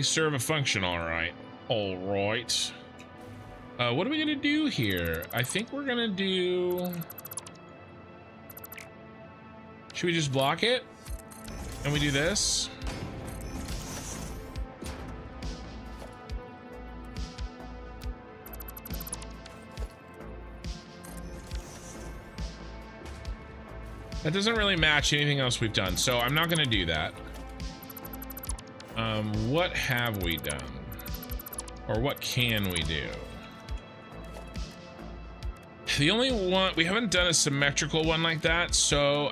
serve a function, all right. All right. What are we gonna do here? I think we're gonna do... Should we just block it? And we do this? That doesn't really match anything else we've done, so I'm not gonna do that. What have we done? Or what can we do? The only one, we haven't done a symmetrical one like that, so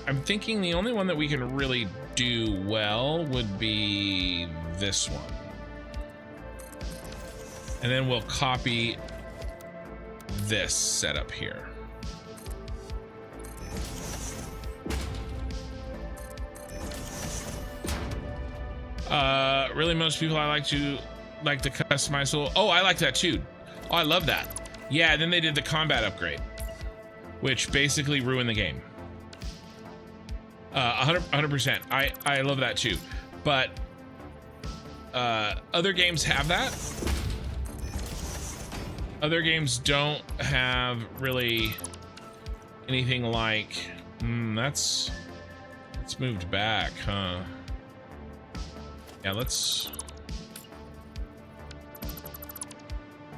I'm thinking the only one that we can really do well would be this one. And then we'll copy this setup here. Really, most people I like to customize. Oh, I like that too. Oh, I love that. Yeah, then they did the combat upgrade, which basically ruined the game. 100%. I love that too. But other games have that. Other games don't have really anything like. That's moved back, huh? Yeah, let's...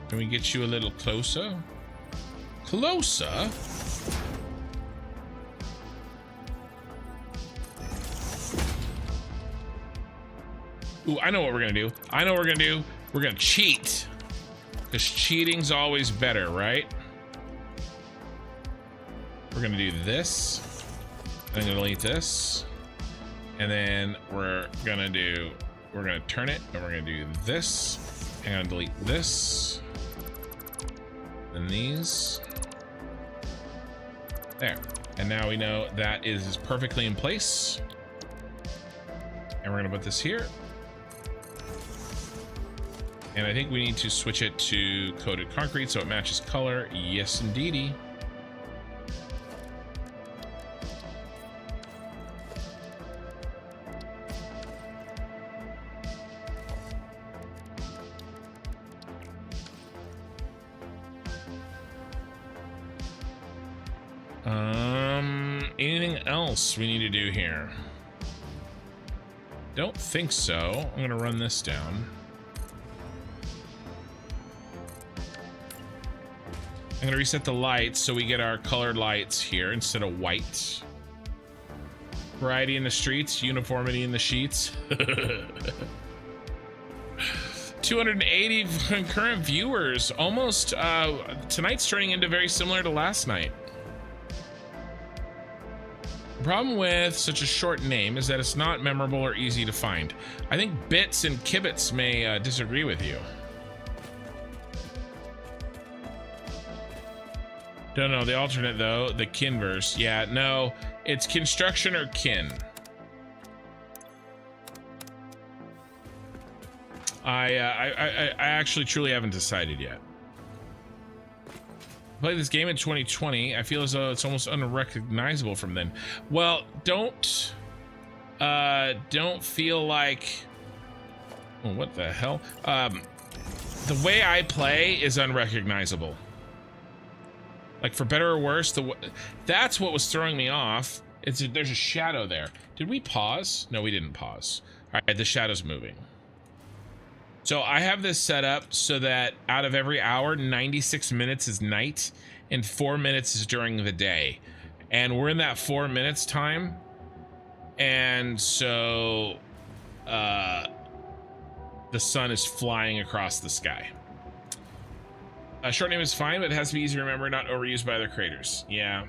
Can we get you a little closer? Closer? Ooh, I know what we're gonna do. I know what we're gonna do. We're gonna cheat. Because cheating's always better, right? We're gonna do this. I'm gonna delete this. And then we're gonna turn it, and we're gonna do this. I'm gonna delete this. And these. There. And now we know that is perfectly in place. And we're gonna put this here. And I think we need to switch it to coated concrete so it matches color. Yes, indeedy. Anything else we need to do here? Don't think so. I'm gonna run this down. I'm gonna reset the lights so we get our colored lights here instead of white. Variety in the streets, uniformity in the sheets. 280 concurrent viewers. Almost, tonight's turning into very similar to last night. The problem with such a short name is that it's not memorable or easy to find. I think Bits and Kibitz may disagree with you. Don't know the alternate though, the Kinverse. Yeah, no, it's construction or kin. I actually truly haven't decided yet. Played this game in 2020. I feel as though it's almost unrecognizable from then. Well, don't feel like, oh, what the hell? The way I play is unrecognizable. Like, for better or worse, that's what was throwing me off. There's a shadow there. Did we pause? No, we didn't pause. All right, the shadow's moving. So I have this set up so that out of every hour, 96 minutes is night and 4 minutes is during the day. And we're in that 4 minutes time. And so the sun is flying across the sky. Short name is fine, but it has to be easy to remember, not overused by other creators. Yeah.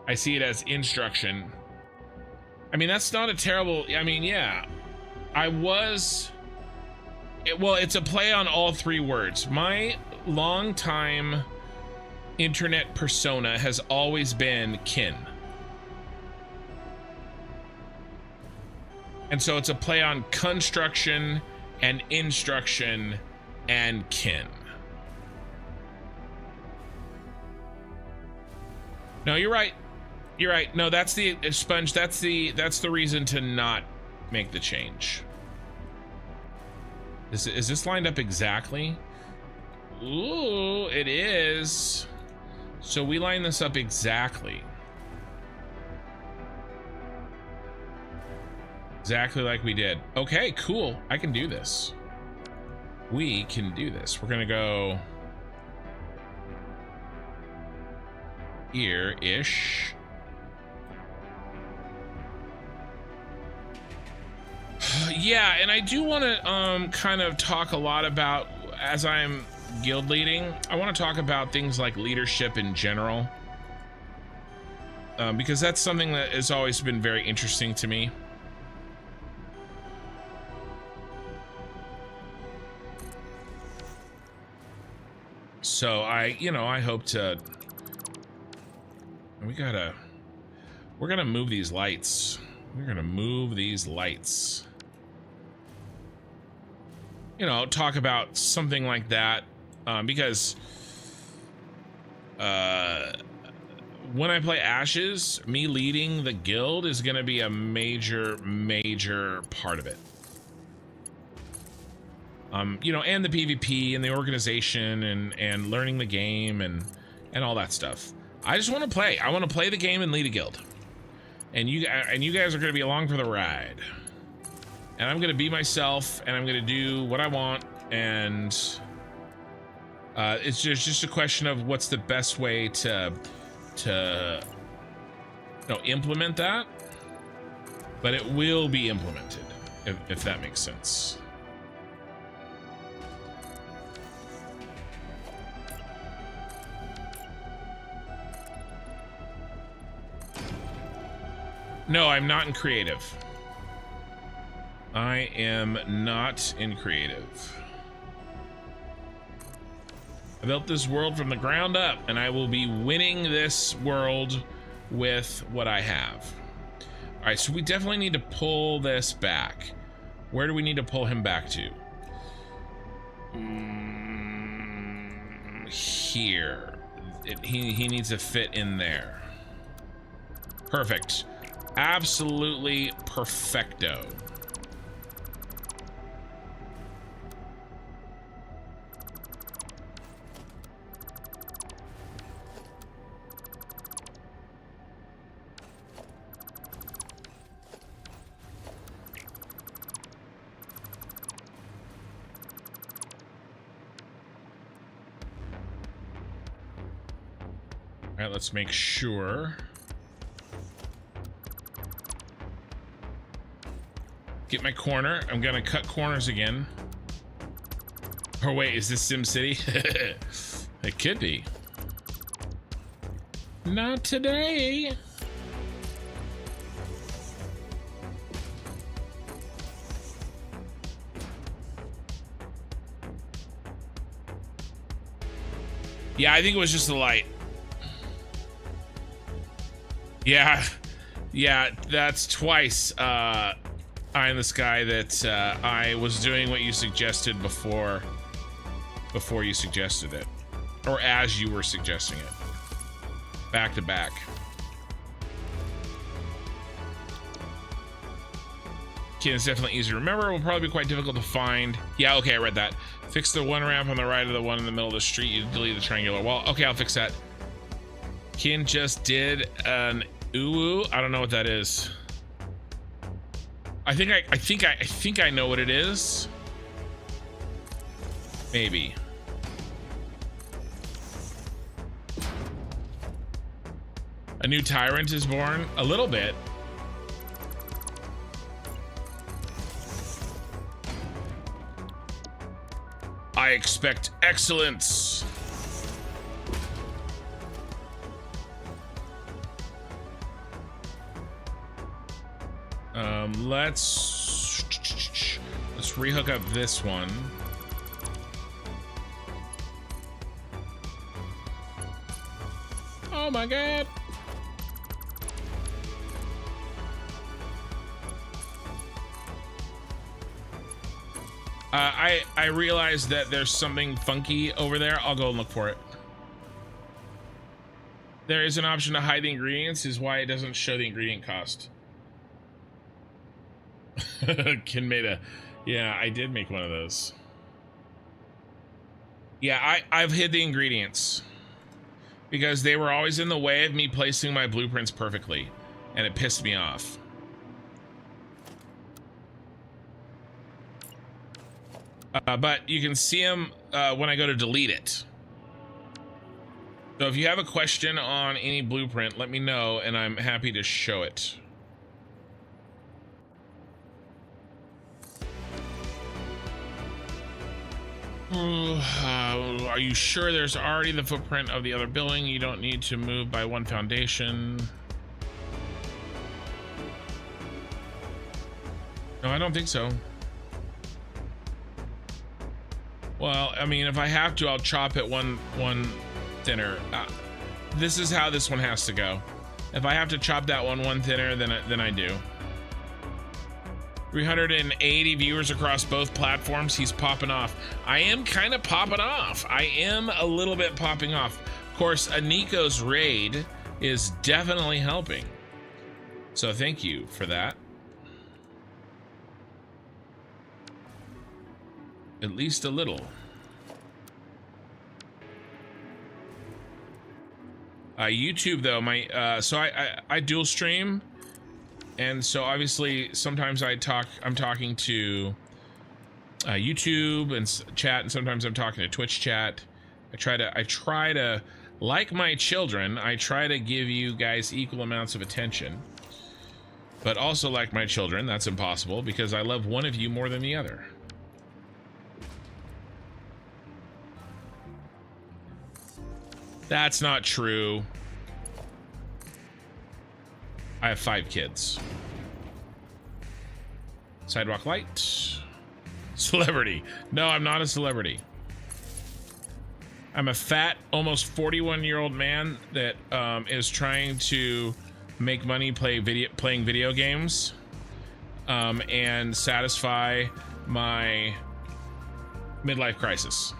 I see it as instruction. I mean, that's not a terrible, I mean, yeah. Well, it's a play on all three words. My longtime internet persona has always been kin. And so it's a play on construction and instruction and kin. No, you're right. You're right. No, that's the sponge. That's the reason to not make the change. Is this lined up exactly? Ooh, it is. So we line this up exactly. Exactly like we did. Okay, cool. I can do this. We can do this. We're gonna go here-ish. Yeah, and I do want to kind of talk a lot about, as I'm guild leading, I want to talk about things like leadership in general, because that's something that has always been very interesting to me. So I hope to. We're gonna move these lights. We're gonna move these lights. Talk about something like that, because when I play Ashes, me leading the guild is gonna be a major part of it. And the PvP and the organization and learning the game and all that stuff. I just want to play. I want to play the game and lead a guild. And you guys are going to be along for the ride. And I'm going to be myself and I'm going to do what I want, and it's just a question of what's the best way to implement that. But it will be implemented, if that makes sense. No, I'm not in creative. I am not in creative. I built this world from the ground up, and I will be winning this world with what I have. All right, so we definitely need to pull this back. Where do we need to pull him back to? Here. He needs to fit in there. Perfect. Absolutely perfecto. All right, let's make sure. Get my corner. I'm gonna cut corners again. Oh wait, is this SimCity? It could be. Not today. Yeah, I think it was just the light. Yeah, that's twice. Eye in the sky that I was doing what you suggested before you suggested it, or as you were suggesting it, back to back. It's definitely easy to remember. It will probably be quite difficult to find. Yeah, okay, I read that. Fix the one ramp on the right of the one in the middle of the street. You delete the triangular wall. Okay, I'll fix that. Kin just did an ooh. I don't know what that is. I think I know what it is. Maybe. A new tyrant is born. A little bit. I expect excellence. Let's rehook up this one. Oh my god. I realized that there's something funky over there. I'll go and look for it. There is an option to hide the ingredients, is why it doesn't show the ingredient cost. Ken made a... Yeah, I did make one of those. Yeah, I've hid the ingredients because they were always in the way of me placing my blueprints perfectly, and it pissed me off. But you can see them when I go to delete it. So if you have a question on any blueprint, let me know, and I'm happy to show it. Are you sure there's already the footprint of the other building? You don't need to move by one foundation. No, I don't think so. Well, I mean, if I have to, I'll chop it one thinner. This is how this one has to go. If I have to chop that one thinner, then I do. 380 viewers across both platforms. He's popping off. I am kind of popping off. I am a little bit popping off. Of course, Aniko's raid is definitely helping. So thank you for that. At least a little. YouTube though, so I dual stream. And so obviously sometimes I'm talking to YouTube and chat, and sometimes I'm talking to Twitch chat. I try to, like my children, I try to give you guys equal amounts of attention. But also like my children, that's impossible because I love one of you more than the other. That's not true. I have 5 kids. Sidewalk light. Celebrity. No, I'm not a celebrity. I'm a fat, almost 41-year-old man that is trying to make money playing video games and satisfy my midlife crisis.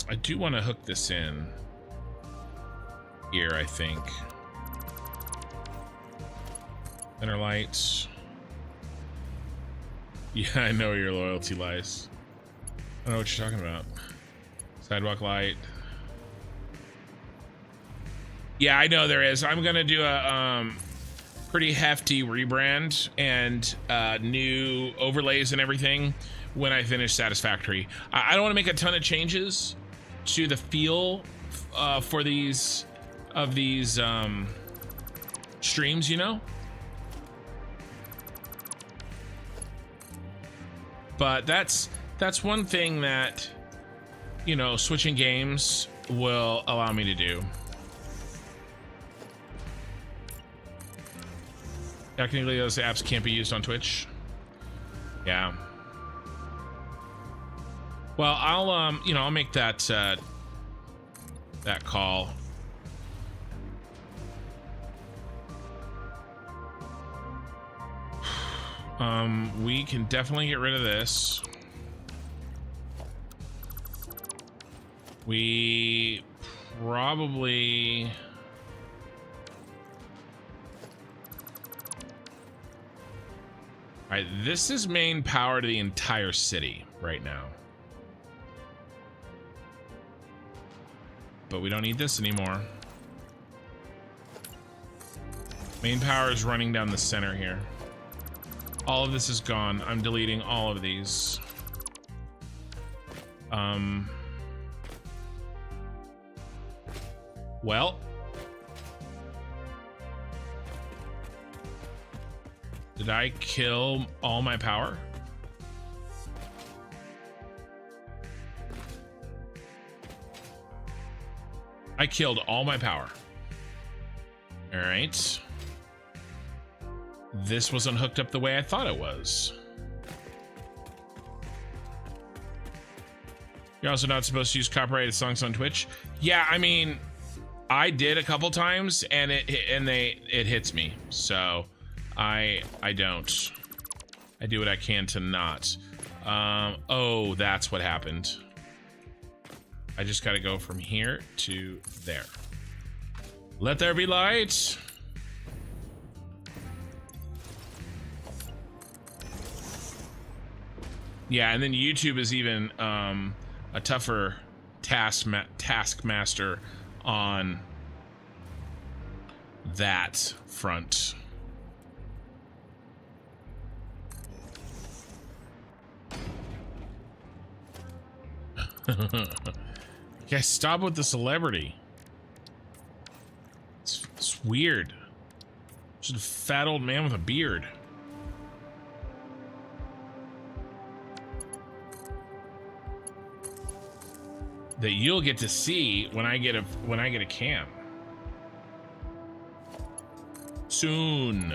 I do want to hook this in here, I think. Inner lights. Yeah, I know where your loyalty lies. I don't know what you're talking about. Sidewalk light. Yeah, I know there is. I'm gonna do a pretty hefty rebrand and new overlays and everything when I finish Satisfactory. I don't want to make a ton of changes to the feel for these streams, you know. But that's one thing that, you know, switching games will allow me to do. Technically, those apps can't be used on Twitch. Yeah. Well, I'll you know, I'll make that that call. We can definitely get rid of this. We probably... All right, this is main power to the entire city right now. But we don't need this anymore. Main power is running down the center here. All of this is gone. I'm deleting all of these. Well. Did I kill all my power? I killed all my power. All right. This wasn't hooked up the way I thought it was. You're also not supposed to use copyrighted songs on Twitch. Yeah, I mean, I did a couple times, and it hits me. So I don't. I do what I can to not. Oh, that's what happened. I just got to go from here to there. Let there be light. Yeah, and then YouTube is even a tougher taskmaster on that front. Guys, stop with the celebrity. It's weird. Just a fat old man with a beard. That you'll get to see when I get a cam. Soon.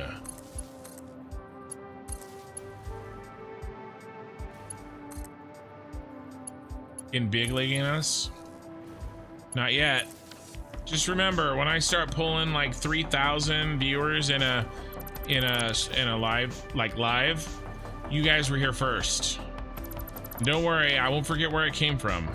In big leaguing us? Not yet. Just remember, when I start pulling like 3,000 viewers in a live, you guys were here first. Don't worry, I won't forget where it came from.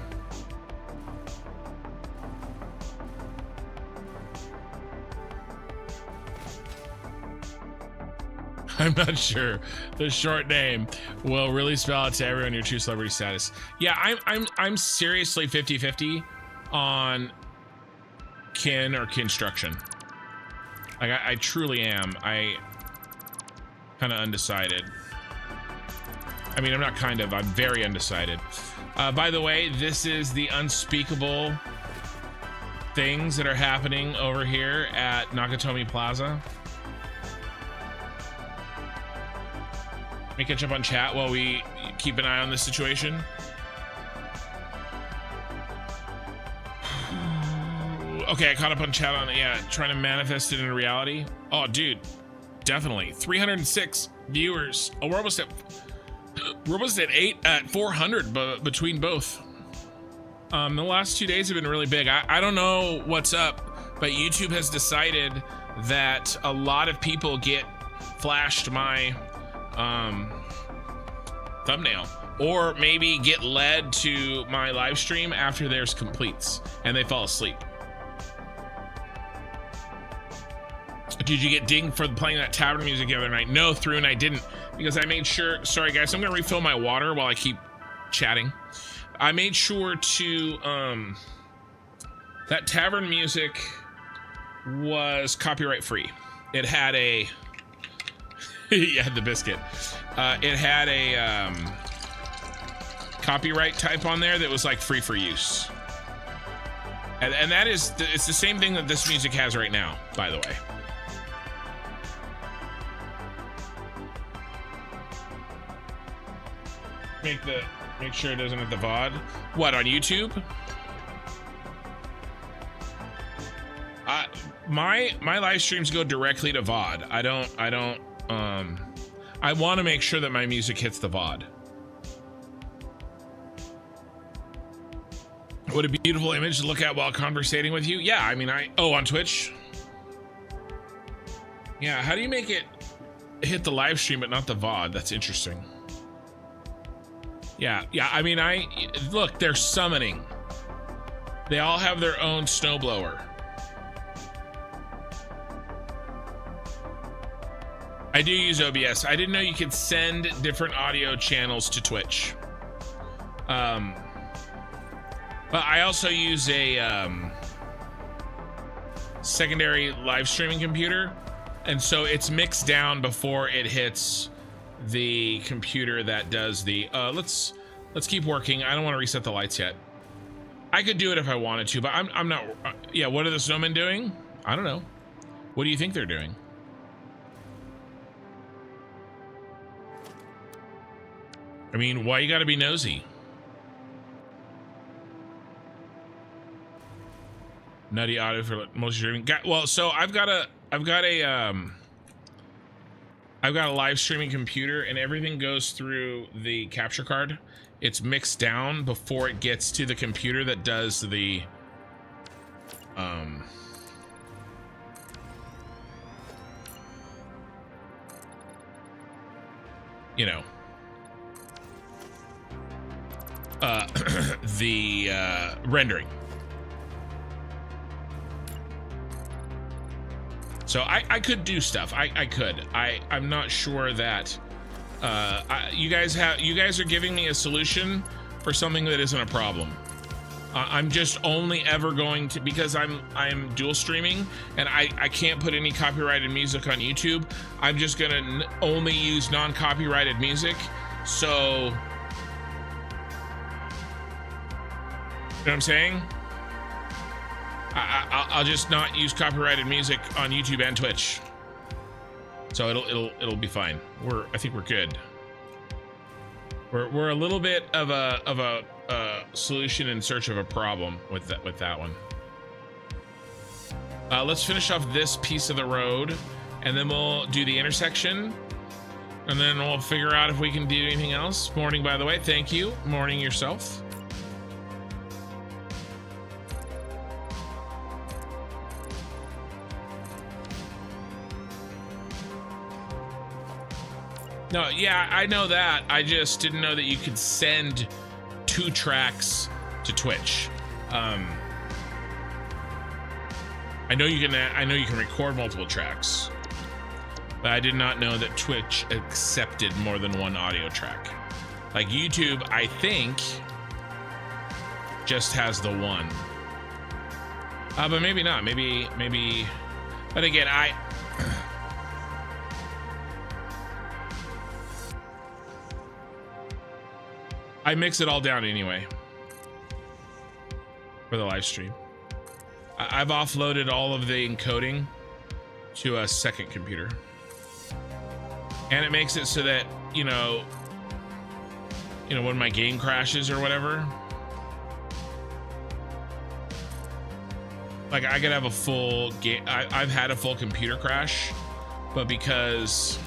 I'm not sure the short name will really spell out to everyone your true celebrity status. Yeah, I'm seriously 50-50 on kin or construction. Like I truly am. I kind of undecided. I mean, I'm not kind of, I'm very undecided. By the way, this is the unspeakable things that are happening over here at Nakatomi Plaza. Let me catch up on chat while we keep an eye on this situation. Okay, I caught up on chat on, yeah, trying to manifest it into reality. Oh, dude, definitely. 306 viewers. Oh, we're almost at 400 between both. The last 2 days have been really big. I don't know what's up, but YouTube has decided that a lot of people get flashed my thumbnail, or maybe get led to my live stream after theirs completes and they fall asleep. Did you get dinged for playing that tavern music the other night? No, Thrune, I didn't, because I made sure, sorry guys, I'm gonna refill my water while I keep chatting. I made sure to that tavern music was copyright free. It had a yeah, the biscuit. It had a copyright type on there that was like free for use, and that is it's the same thing that this music has right now, by the way. Make sure it doesn't hit the VOD. What, on YouTube? My live streams go directly to VOD. I want to make sure that my music hits the VOD. What a beautiful image to look at while conversating with you. Yeah, I mean, on Twitch. Yeah, how do you make it hit the live stream but not the VOD? That's interesting. Yeah, I mean, look, they're summoning. They all have their own snowblower. I do use OBS. I didn't know you could send different audio channels to Twitch. But I also use a secondary live streaming computer, and so it's mixed down before it hits the computer that does the let's keep working. I don't want to reset the lights yet. I could do it if I wanted to, but I'm not. Yeah, what are the snowmen doing? I don't know. What do you think they're doing? I mean, why you gotta be nosy? Nutty audio for multi-streaming. Well, so I've got a live streaming computer, and everything goes through the capture card. It's mixed down before it gets to the computer that does the you know, the rendering. So I could do stuff. I could. I'm not sure that you guys are giving me a solution for something that isn't a problem. I'm just only ever going to, because I'm dual streaming and I can't put any copyrighted music on YouTube. I'm just gonna only use non-copyrighted music. So, you know what I'm saying? I'll just not use copyrighted music on YouTube and Twitch. So it'll be fine. I think we're good. We're a little bit of a solution in search of a problem with that one. Let's finish off this piece of the road, and then we'll do the intersection, and then we'll figure out if we can do anything else. Morning, by the way. Thank you. Morning yourself. No, yeah, I know that. I just didn't know that you could send 2 tracks to Twitch. I know you can record multiple tracks, but I did not know that Twitch accepted more than 1 audio track. Like YouTube, I think, just has the 1. But maybe not. Maybe. But again, I mix it all down anyway for the live stream. I've offloaded all of the encoding to a second computer, and it makes it so that you know when my game crashes or whatever, like I could have a full game. I've had a full computer crash, but because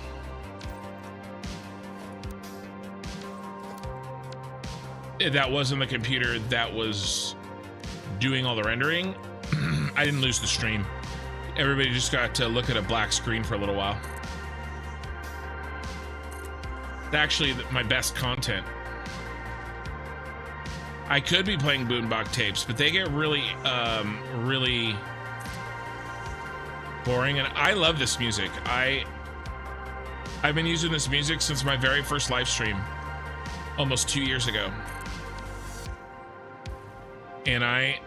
that wasn't the computer that was doing all the rendering, I didn't lose the stream. Everybody just got to look at a black screen for a little while. It's actually my best content. I could be playing Boonbach tapes, but they get really boring, and I love this music. I've been using this music since my very first live stream almost 2 years ago. And I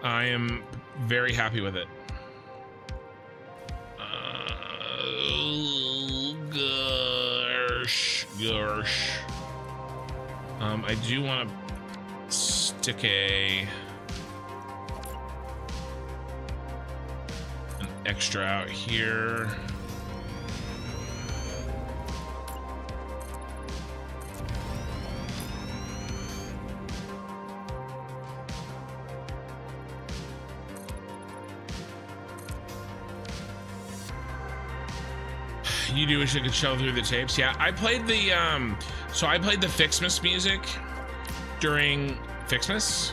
am very happy with it. Gosh. I do want to stick an extra out here. You do wish I could shell through the tapes. Yeah, I played the Fixmas music during Fixmas,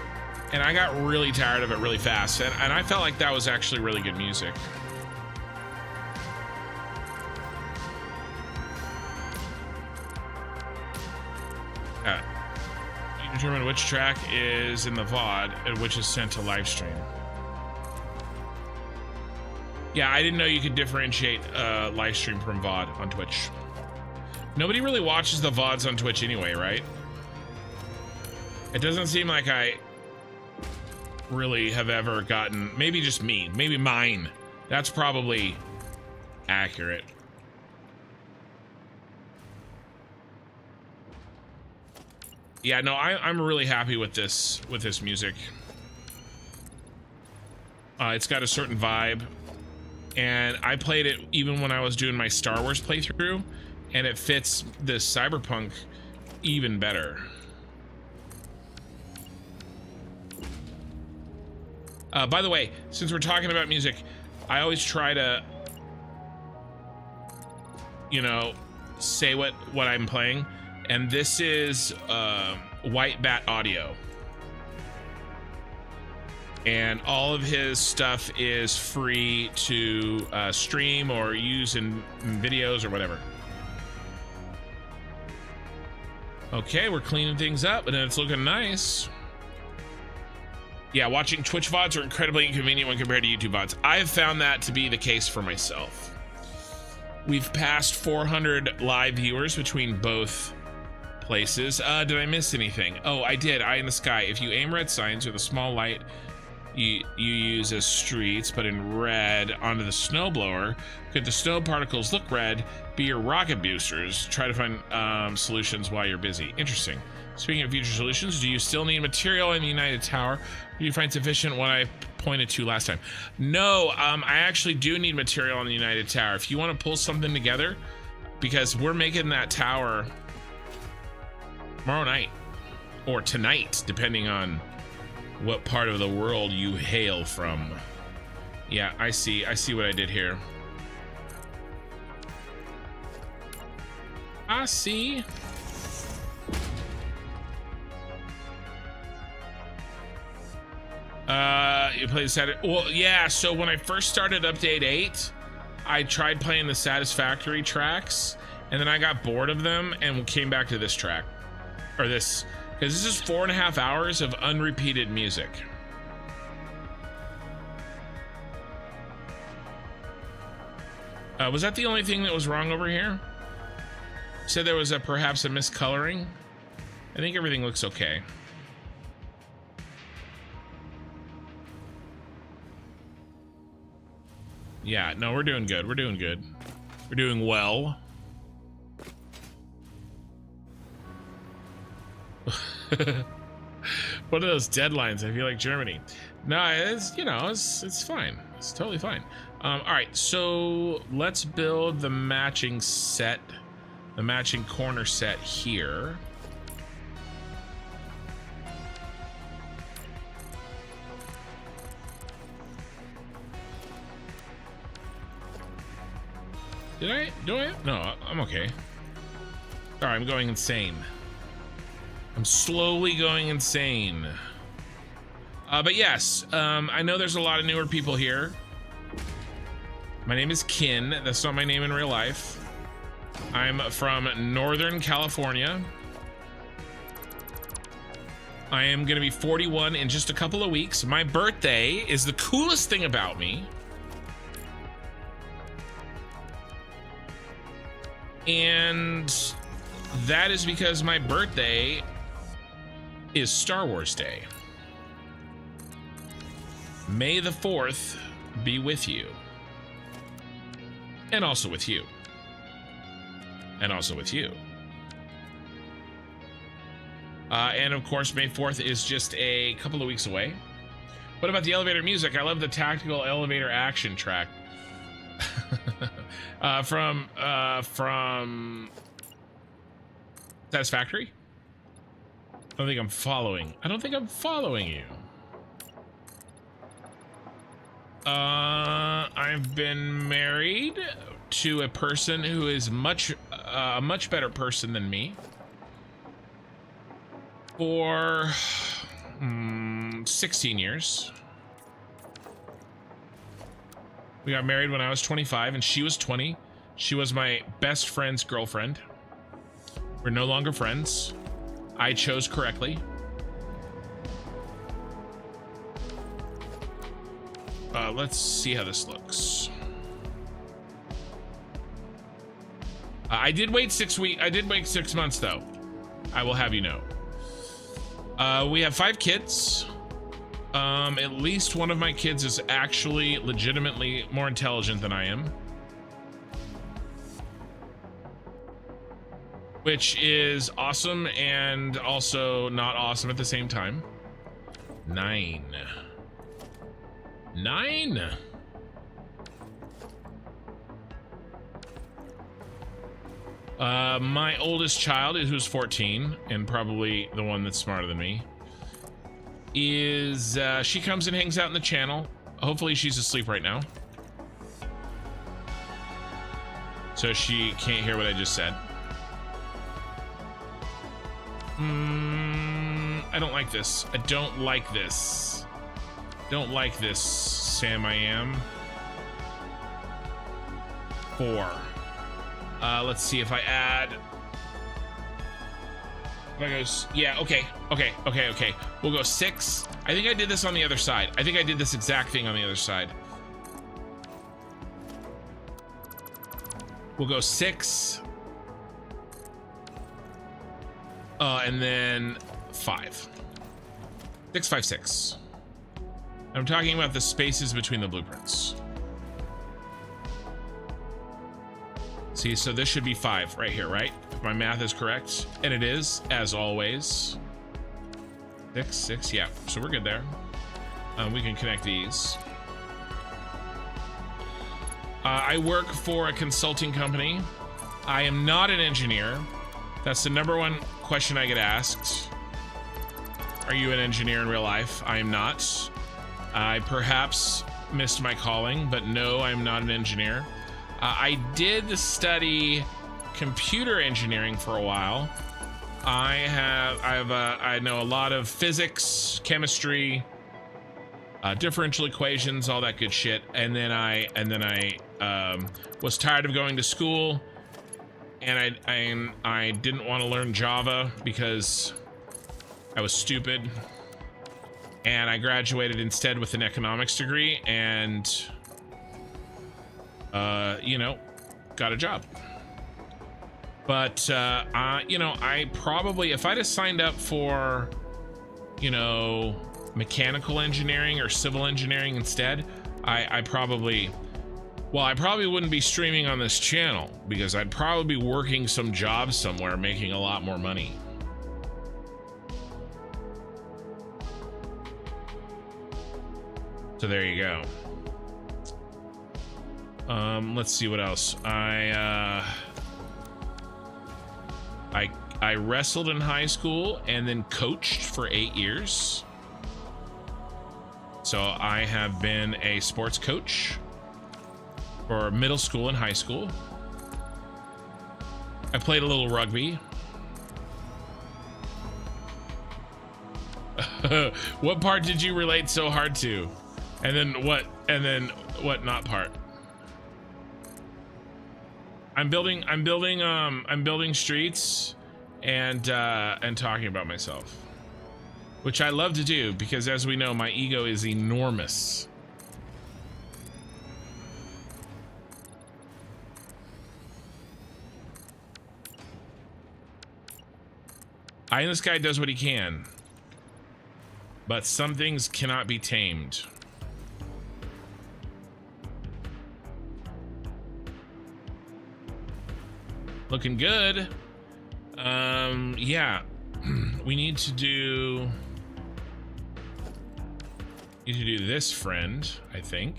and I got really tired of it really fast, and I felt like that was actually really good music. You determine which track is in the VOD and which is sent to live stream. Yeah, I didn't know you could differentiate live stream from VOD on Twitch. Nobody really watches the VODs on Twitch anyway, right? It doesn't seem like I really have ever gotten, maybe just me, maybe mine. That's probably accurate. Yeah, no, I'm really happy with this music. It's got a certain vibe. And I played it even when I was doing my Star Wars playthrough, and it fits this cyberpunk even better. By the way, since we're talking about music, I always try to, say what I'm playing, and this is White Bat Audio. And all of his stuff is free to stream or use in videos or whatever. Okay, we're cleaning things up and it's looking nice. Yeah, watching Twitch VODs are incredibly inconvenient when compared to YouTube VODs. I've found that to be the case for myself. We've passed 400 live viewers between both places. Did I miss anything? Oh, I did. Eye in the sky. If you aim red signs with a small light you use as streets, but in red onto the snowblower, could the snow particles look red be your rocket boosters? Try to find solutions while you're busy. Interesting. Speaking of future solutions, do you still need material in the United Tower? Do you find sufficient what I pointed to last time? No, I actually do need material in the United Tower. If you want to pull something together, because we're making that tower tomorrow night or tonight, depending on what part of the world you hail from. Yeah, I see what I did here. I see. You play the Saturday. Well, yeah, so when I first started update 8, I tried playing the Satisfactory tracks, and then I got bored of them and came back to this track. Or this, because this is 4.5 hours of unrepeated music. Was that the only thing that was wrong over here? Said there was perhaps a miscoloring. I think everything looks okay. Yeah, no, we're doing good. We're doing good. We're doing well. What are those deadlines? I feel like Germany. No, it's, you know, it's fine. It's totally fine. All right, so let's build the matching set, the matching corner set here. Did I do it? No, I'm okay. Sorry, I'm going insane. I'm slowly going insane. But yes, I know there's a lot of newer people here. My name is Kin. That's not my name in real life. I'm from Northern California. I am gonna be 41 in just a couple of weeks. My birthday is the coolest thing about me. And that is because my birthday is Star Wars Day. May the 4th be with you. And also with you. And also with you. And of course, May 4th is just a couple of weeks away. What about the elevator music? I love the tactical elevator action track. From Satisfactory? I don't think I'm following. I don't think I'm following you. I've been married to a person who is a much better person than me for 16 years. We got married when I was 25 and she was 20. She was my best friend's girlfriend. We're no longer friends. I chose correctly. Let's see how this looks. I did wait 6 weeks. I did wait 6 months though. I will have you know. We have 5 kids. At least one of my kids is actually legitimately more intelligent than I am. Which is awesome and also not awesome at the same time. 9. My oldest child, who's 14, and probably the one that's smarter than me, is she comes and hangs out in the channel. Hopefully she's asleep right now, so she can't hear what I just said. I don't like this. I don't like this. Don't like this, Sam. I am 4. Let's see if I add That goes, yeah, okay. We'll go 6. I think I did this on the other side. I think I did this exact thing on the other side. We'll go 6. And then 5. 6, 5, 6. I'm talking about the spaces between the blueprints. See, so this should be 5 right here, right? If my math is correct, and it is, as always. 6, 6, yeah. So we're good there. We can connect these. I work for a consulting company. I am not an engineer. That's the #1 question I get asked. Are you an engineer in real life? I am not. I perhaps missed my calling, but no, I'm not an engineer. I did study computer engineering for a while. I know a lot of physics, chemistry, differential equations, all that good shit. And then I was tired of going to school, and I didn't want to learn Java because I was stupid. And I graduated instead with an economics degree, and you know, got a job. But you know, I probably, if I'd have signed up for, you know, mechanical engineering or civil engineering instead, I probably wouldn't be streaming on this channel, because I'd probably be working some job somewhere making a lot more money. So there you go. Let's see what else. I wrestled in high school and then coached for 8 years. So I have been a sports coach for middle school and high school. I played a little rugby. What part did you relate so hard to? And then what not part? I'm building streets and talking about myself, which I love to do, because as we know, my ego is enormous. This guy does what he can, but some things cannot be tamed. Looking good. Yeah, we need to do this, friend, I think,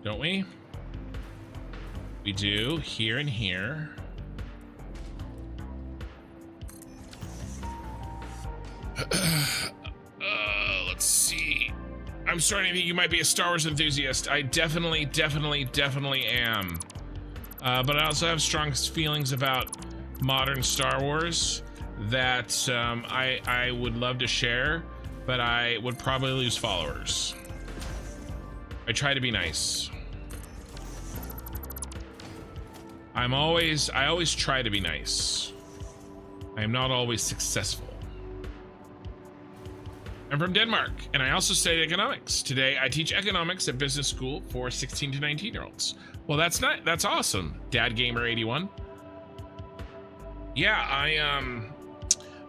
don't we? We do here and here. Let's see. I'm starting to think you might be a Star Wars enthusiast. I definitely am. But I also have strong feelings about modern Star Wars that I would love to share, but I would probably lose followers. I try to be nice. I always try to be nice. I am not always successful. I'm from Denmark, and I also study economics. Today, I teach economics at business school for 16 to 19-year-olds. Well, that's not, that's awesome. Dad Gamer 81. Yeah,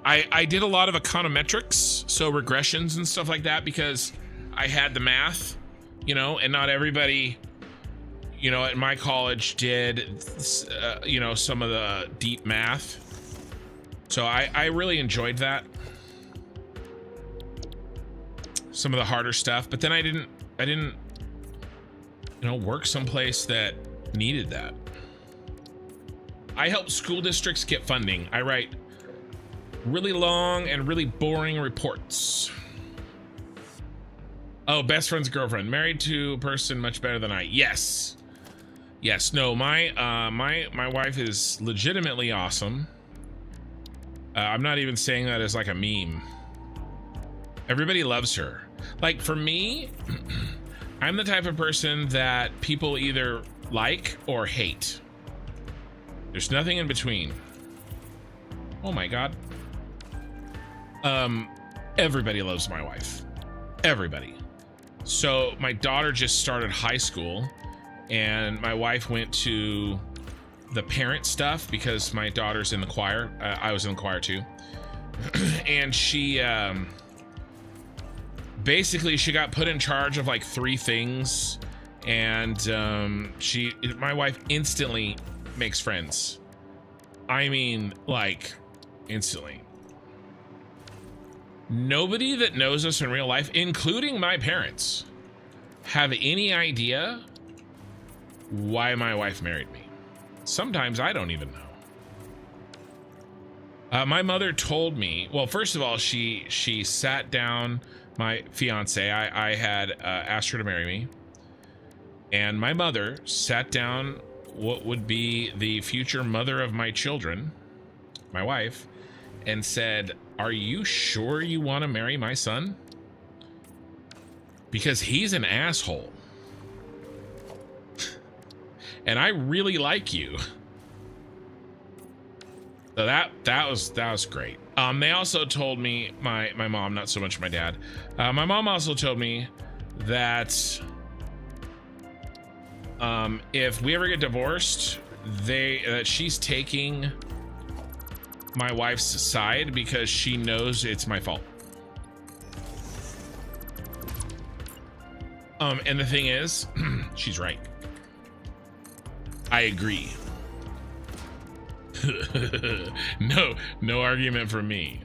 I did a lot of econometrics, so regressions and stuff like that, because I had the math, you know, and not everybody, you know, at my college did, you know, some of the deep math. So I really enjoyed that. Some of the harder stuff, but then I didn't, you know, work someplace that needed that. I help school districts get funding. I write really long and really boring reports. Oh, best friend's girlfriend, married to a person much better than I. Yes, no, my wife is legitimately awesome. I'm not even saying that as like a meme. Everybody loves her. Like, for me, I'm the type of person that people either like or hate. There's nothing in between. Oh my God. Everybody loves my wife. Everybody. So my daughter just started high school, and my wife went to the parent stuff because my daughter's in the choir. I was in the choir too. And she basically she got put in charge of like 3 things, and my wife instantly makes friends. I mean, like, instantly. Nobody that knows us in real life, including my parents, have any idea why my wife married me. Sometimes I don't even know. My mother told me, well, first of all, she sat down, my fiance, I had asked her to marry me, and my mother sat down what would be the future mother of my children, my wife, and said, "Are you sure you want to marry my son? Because he's an asshole. And I really like you." So that was great. They also told me, my mom, not so much my dad. My mom also told me that if we ever get divorced, that she's taking my wife's side because she knows it's my fault. And the thing is, she's right. I agree. No argument from me.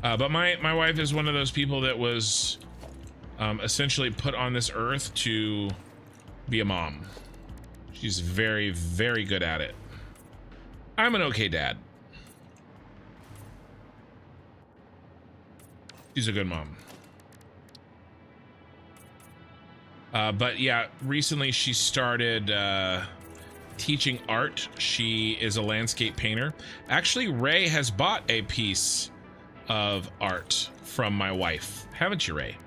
But my wife is one of those people that was essentially put on this earth to be a mom. She's very, very good at it. I'm an okay dad. She's a good mom. But yeah, recently she started teaching art. She is a landscape painter. Actually, Ray has bought a piece of art from my wife, haven't you, Ray?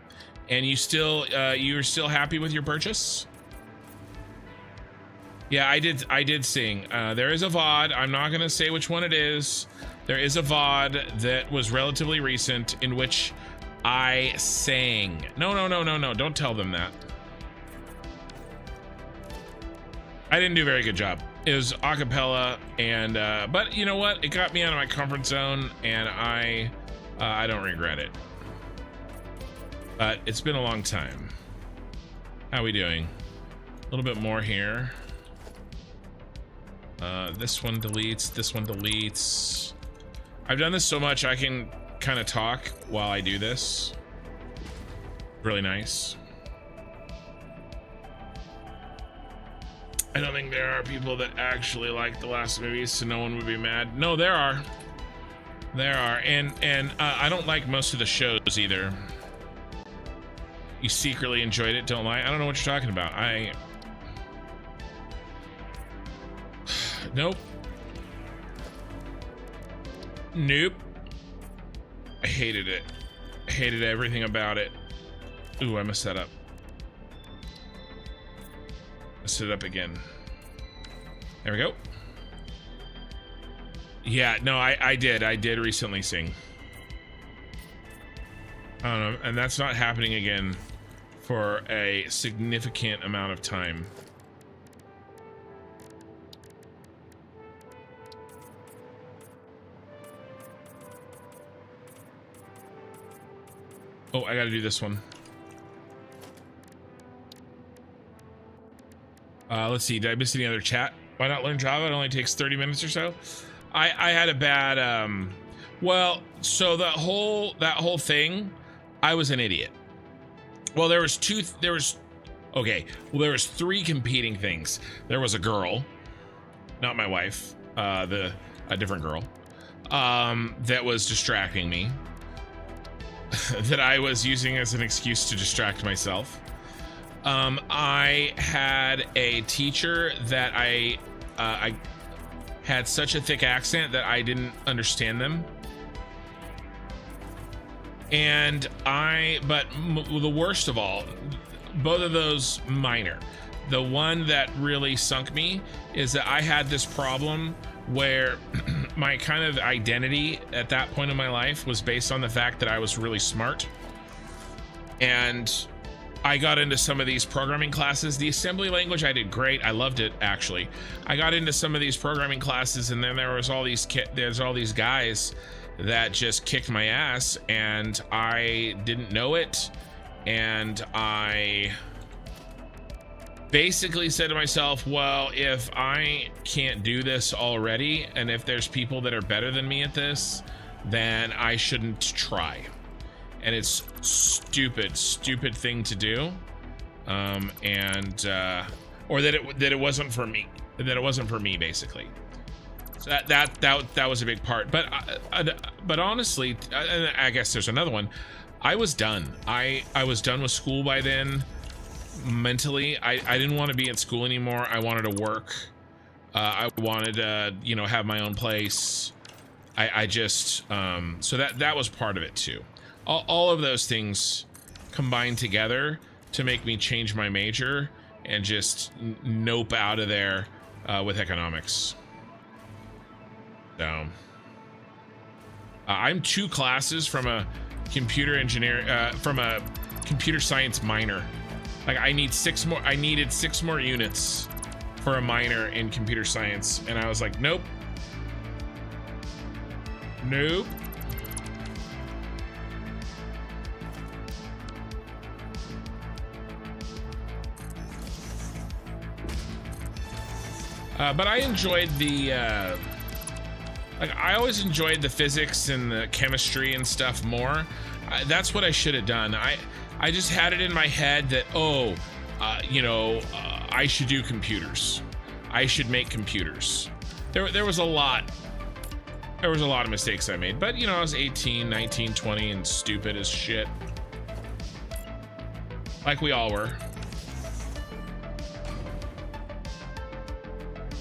And you're still happy with your purchase? Yeah, I did sing. There is a VOD. I'm not gonna say which one it is. There is a VOD that was relatively recent in which I sang. No, don't tell them that. I didn't do a very good job. It was a cappella, and but you know what? It got me out of my comfort zone, and I don't regret it. But it's been a long time. How are we doing? A little bit more here. This one deletes, this one deletes. I've done this so much I can kind of talk while I do this. Really nice. I don't think there are people that actually like the last movies, so no one would be mad. No, there are. There are, and I don't like most of the shows either. You secretly enjoyed it, don't lie. I don't know what you're talking about. Nope. Nope. I hated it. I hated everything about it. Ooh, I messed that up. Messed it up again. There we go. Yeah, no, I did recently sing. I don't know, and that's not happening again for a significant amount of time. Oh, I gotta do this one. Let's see, did I miss any other chat? Why not learn Java? It only takes 30 minutes or so. I had a bad well, so that whole thing, I was an idiot. Well, there was 3 competing things. There was a girl, not my wife, a different girl, that was distracting me, that I was using as an excuse to distract myself. I had a teacher that I had such a thick accent that I didn't understand them. And the worst of all, both of those minor, the one that really sunk me is that I had this problem where my kind of identity at that point in my life was based on the fact that I was really smart. And I got into some of these programming classes. The assembly language, I did great. I loved it, actually. I got into some of these programming classes, and then there's all these guys that just kicked my ass, and I didn't know it. And I basically said to myself, well, if I can't do this already, and if there's people that are better than me at this, then I shouldn't try. And it's stupid thing to do, or that it wasn't for me, basically. So that was a big part. But honestly, I guess there's another one. I was done. I was done with school by then. Mentally, I didn't want to be at school anymore. I wanted to work. I wanted to, have my own place. I just so that was part of it too. All of those things combined together to make me change my major and just nope out of there with economics. So I'm 2 classes from a computer engineer, from a computer science minor. Like I needed 6 more units for a minor in computer science, and I was like, nope. But I enjoyed the, I always enjoyed the physics and the chemistry and stuff more. That's what I should have done. I just had it in my head that, I should do computers. I should make computers. There was a lot of mistakes I made, but I was 18, 19, 20 and stupid as shit. Like we all were.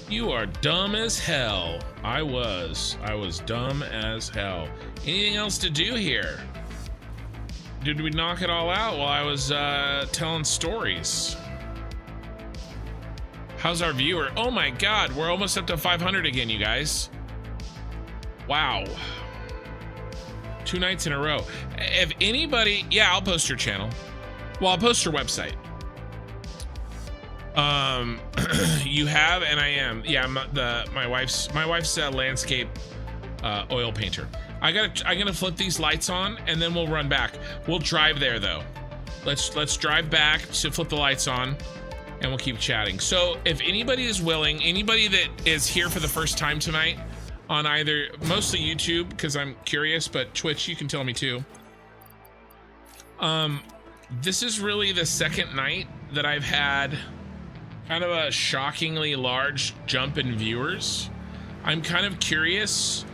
You are dumb as hell. I was dumb as hell. Anything else to do here? Did we knock it all out while I was telling stories? How's our viewer? Oh my god, we're almost up to 500 again, you guys. Wow. 2 nights in a row. If anybody, yeah, I'll post your channel. Well, I'll post your website. You have, and I am. Yeah, my wife's a landscape oil painter. I'm gonna flip these lights on, and then we'll run back. We'll drive there though. Let's drive back to flip the lights on, and we'll keep chatting. So if anybody is willing, anybody that is here for the first time tonight on either, mostly YouTube because I'm curious, but Twitch, you can tell me too. This is really the second night that I've had kind of a shockingly large jump in viewers. I'm kind of curious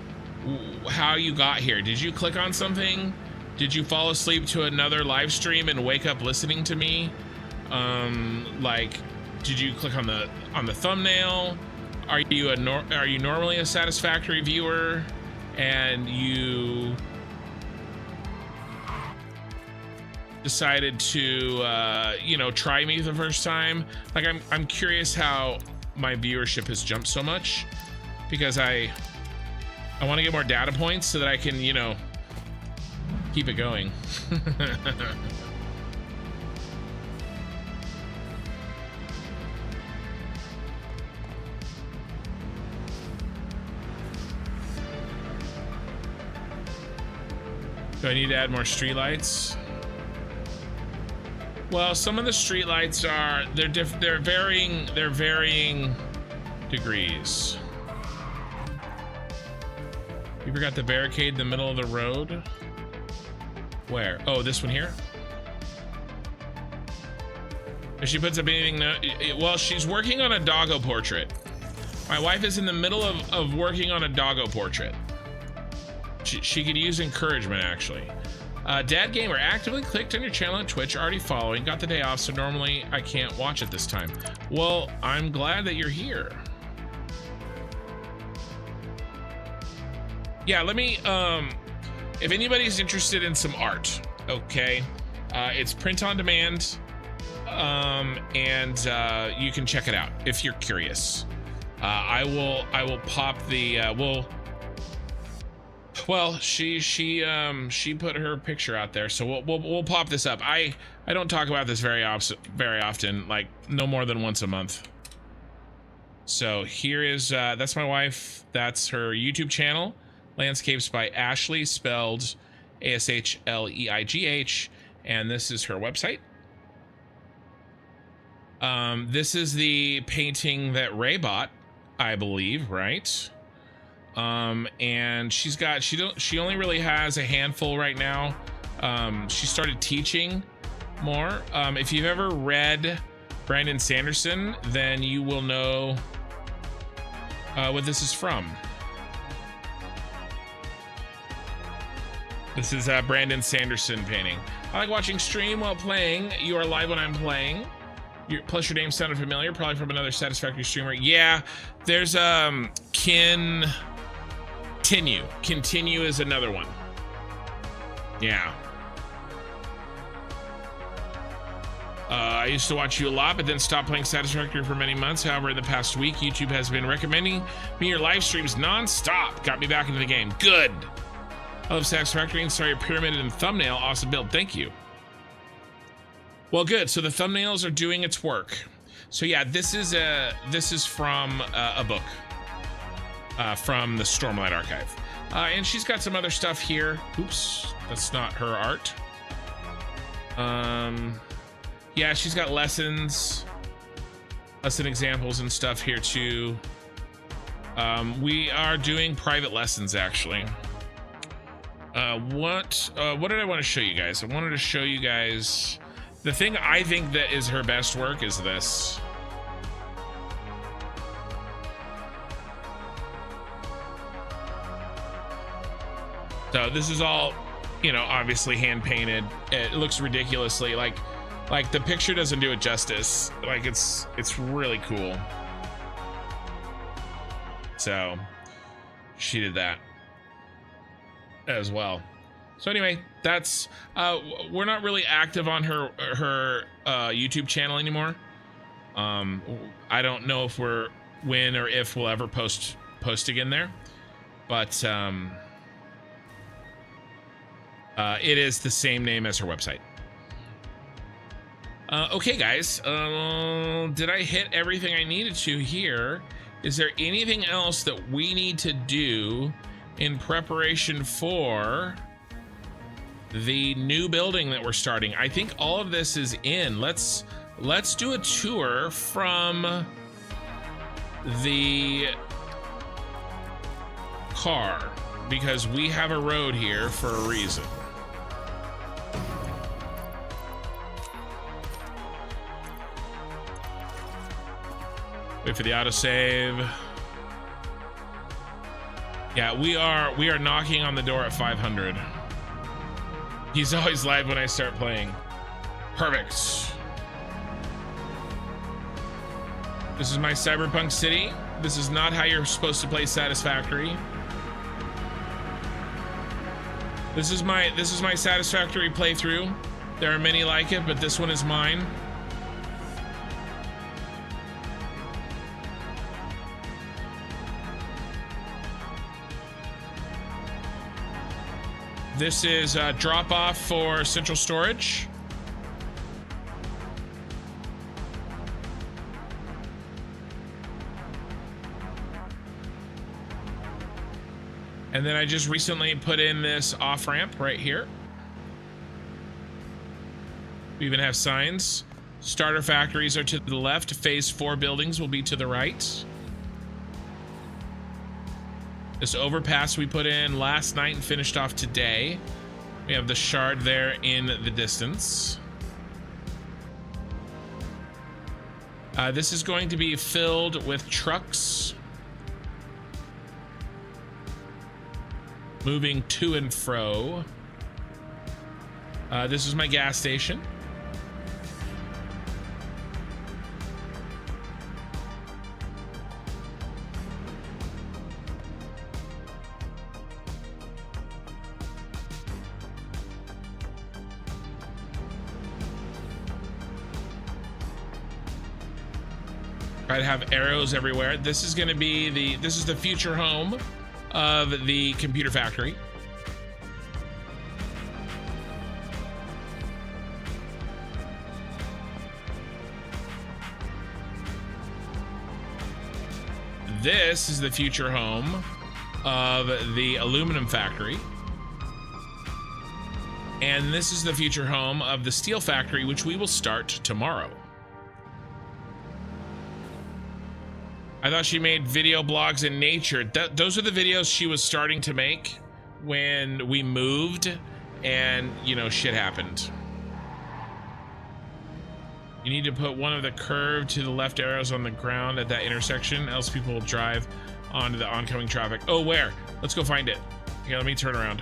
how you got here. Did you click on something? Did you fall asleep to another live stream and wake up listening to me? Did you click on the thumbnail? Are you normally a Satisfactory viewer and you decided to try me the first time? Like I'm curious how my viewership has jumped so much, because I want to get more data points so that I can keep it going. Do I need to add more streetlights? Well, some of the streetlights they're varying degrees. You forgot the barricade in the middle of the road? Where? Oh, this one here? If she puts up anything, no, well, she's working on a doggo portrait. My wife is in the middle of working on a doggo portrait. She could use encouragement, actually. Dad Gamer actively clicked on your channel on Twitch, already following, got the day off, so normally I can't watch it this time. Well, I'm glad that you're here. Yeah, let me, if anybody's interested in some art, okay, it's print on demand. and you can check it out if you're curious. I will pop the well, she put her picture out there, so we'll pop this up. I don't talk about this very often, like no more than once a month. So here is that's my wife. That's her YouTube channel, Landscapes by Ashley, spelled ASHLEIGH, and this is her website. This is the painting that Ray bought, I believe, right? And she only really has a handful right now. She started teaching more. If you've ever read Brandon Sanderson, then you will know what this is from. This is a Brandon Sanderson painting. I like watching stream while playing. You are live when I'm playing. Plus your name sounded familiar, probably from another Satisfactory streamer. Yeah, there's Continue is another one. Yeah. I used to watch you a lot, but then stopped playing Satisfactory for many months. However, in the past week, YouTube has been recommending me your live streams non-stop. Got me back into the game. Good. I love Satisfactory and saw your pyramid and thumbnail. Awesome build. Thank you. Well, good. So the thumbnails are doing its work. So yeah, this is from a book from the Stormlight Archive, and she's got some other stuff here. Oops, that's not her art. Yeah, she's got lesson examples and stuff here too. We are doing private lessons actually. What did I want to show you guys? I wanted to show you guys the thing I think that is her best work is this. So this is all, you know, obviously hand painted. It looks ridiculously like the picture doesn't do it justice. Like it's really cool. So she did that as well. So anyway, that's we're not really active on her YouTube channel anymore. I don't know if when or if we'll ever post again there, but it is the same name as her website. Okay, guys, did I hit everything I needed to here? Is there anything else that we need to do in preparation for the new building that we're starting? I think all of this is in. Let's do a tour from the car because we have a road here for a reason. Wait for the autosave. Yeah, we are knocking on the door at 500. He's always live when I start playing. Perfect. This is my cyberpunk city. This is not how you're supposed to play Satisfactory. This is my Satisfactory playthrough. There are many like it, but this one is mine. This is a drop off for central storage. And then I just recently put in this off ramp right here. We even have signs. Starter factories are to the left. Phase 4 buildings will be to the right. This overpass we put in last night and finished off today. We have the shard there in the distance. This is going to be filled with trucks moving to and fro. This is my gas station. I'd have arrows everywhere. This is going to be this is the future home of the computer factory. This is the future home of the aluminum factory. And this is the future home of the steel factory, which we will start tomorrow. I thought she made video blogs in nature. Those are the videos she was starting to make when we moved and, you know, shit happened. You need to put one of the curved to the left arrows on the ground at that intersection, else people will drive onto the oncoming traffic. Oh, where? Let's go find it. Okay, let me turn around.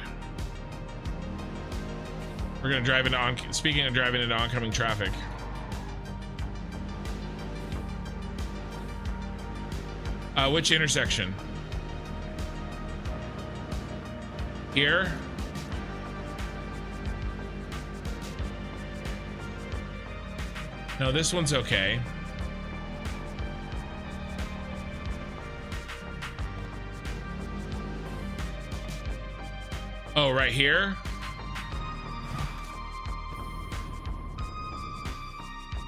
We're gonna drive into speaking of driving into oncoming traffic. Which intersection? Here? No, this one's okay. Oh, right here?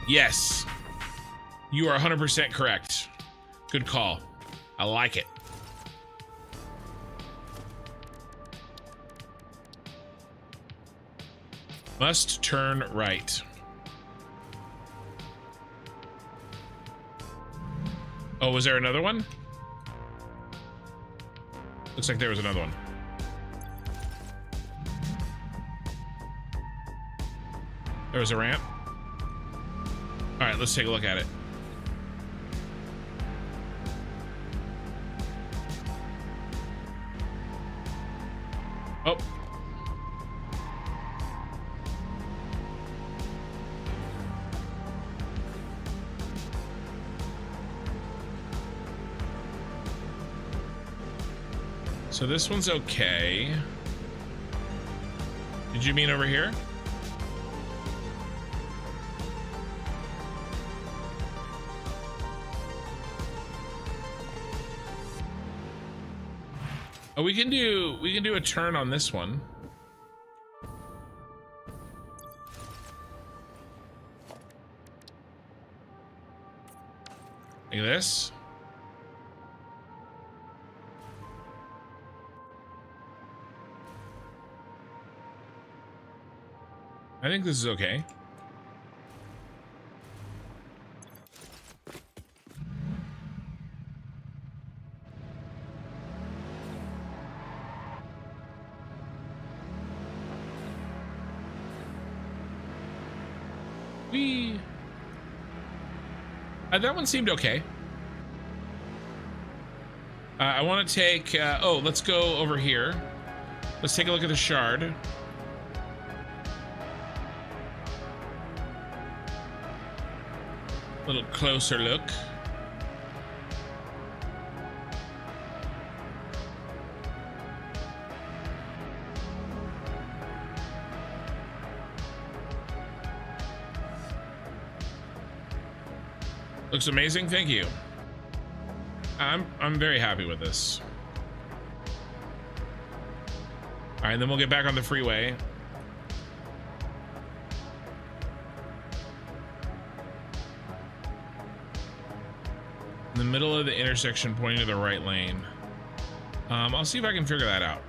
Yes. You are 100% correct. Good call. I like it. Must turn right. Oh, was there another one? Looks like there was another one. There was a ramp. All right, let's take a look at it. Oh. So this one's okay. Did you mean over here? Oh, we can do a turn on this one. Like this. I think this is okay. That one seemed okay. I want to take, oh, let's go over here. Let's take a look at the shard. A little closer look. Looks amazing, thank you. I'm very happy with this. All right, then we'll get back on the freeway. In the middle of the intersection, pointing to the right lane. I'll see if I can figure that out.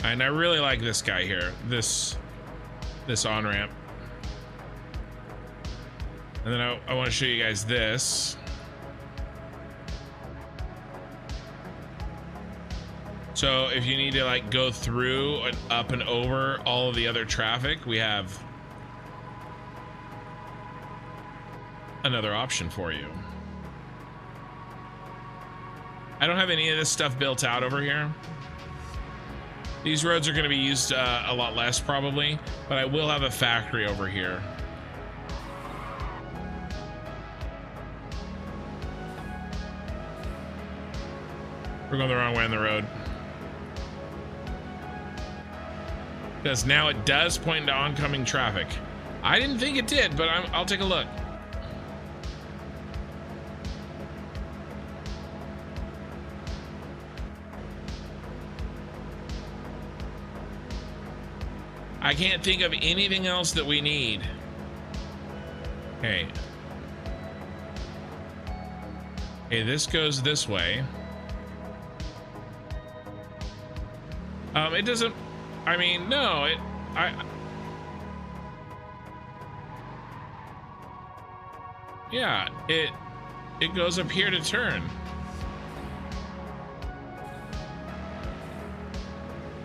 And I really like this guy here, this on-ramp. And then I want to show you guys this. So if you need to like go through and up and over all of the other traffic, we have another option for you. I don't have any of this stuff built out over here. These roads are going to be used a lot less probably, but I will have a factory over here. We're going the wrong way on the road. Because now it does point to oncoming traffic. I didn't think it did, but I'll take a look. I can't think of anything else that we need. Okay. Okay, this goes this way. It doesn't, I mean, no, yeah, it goes up here to turn.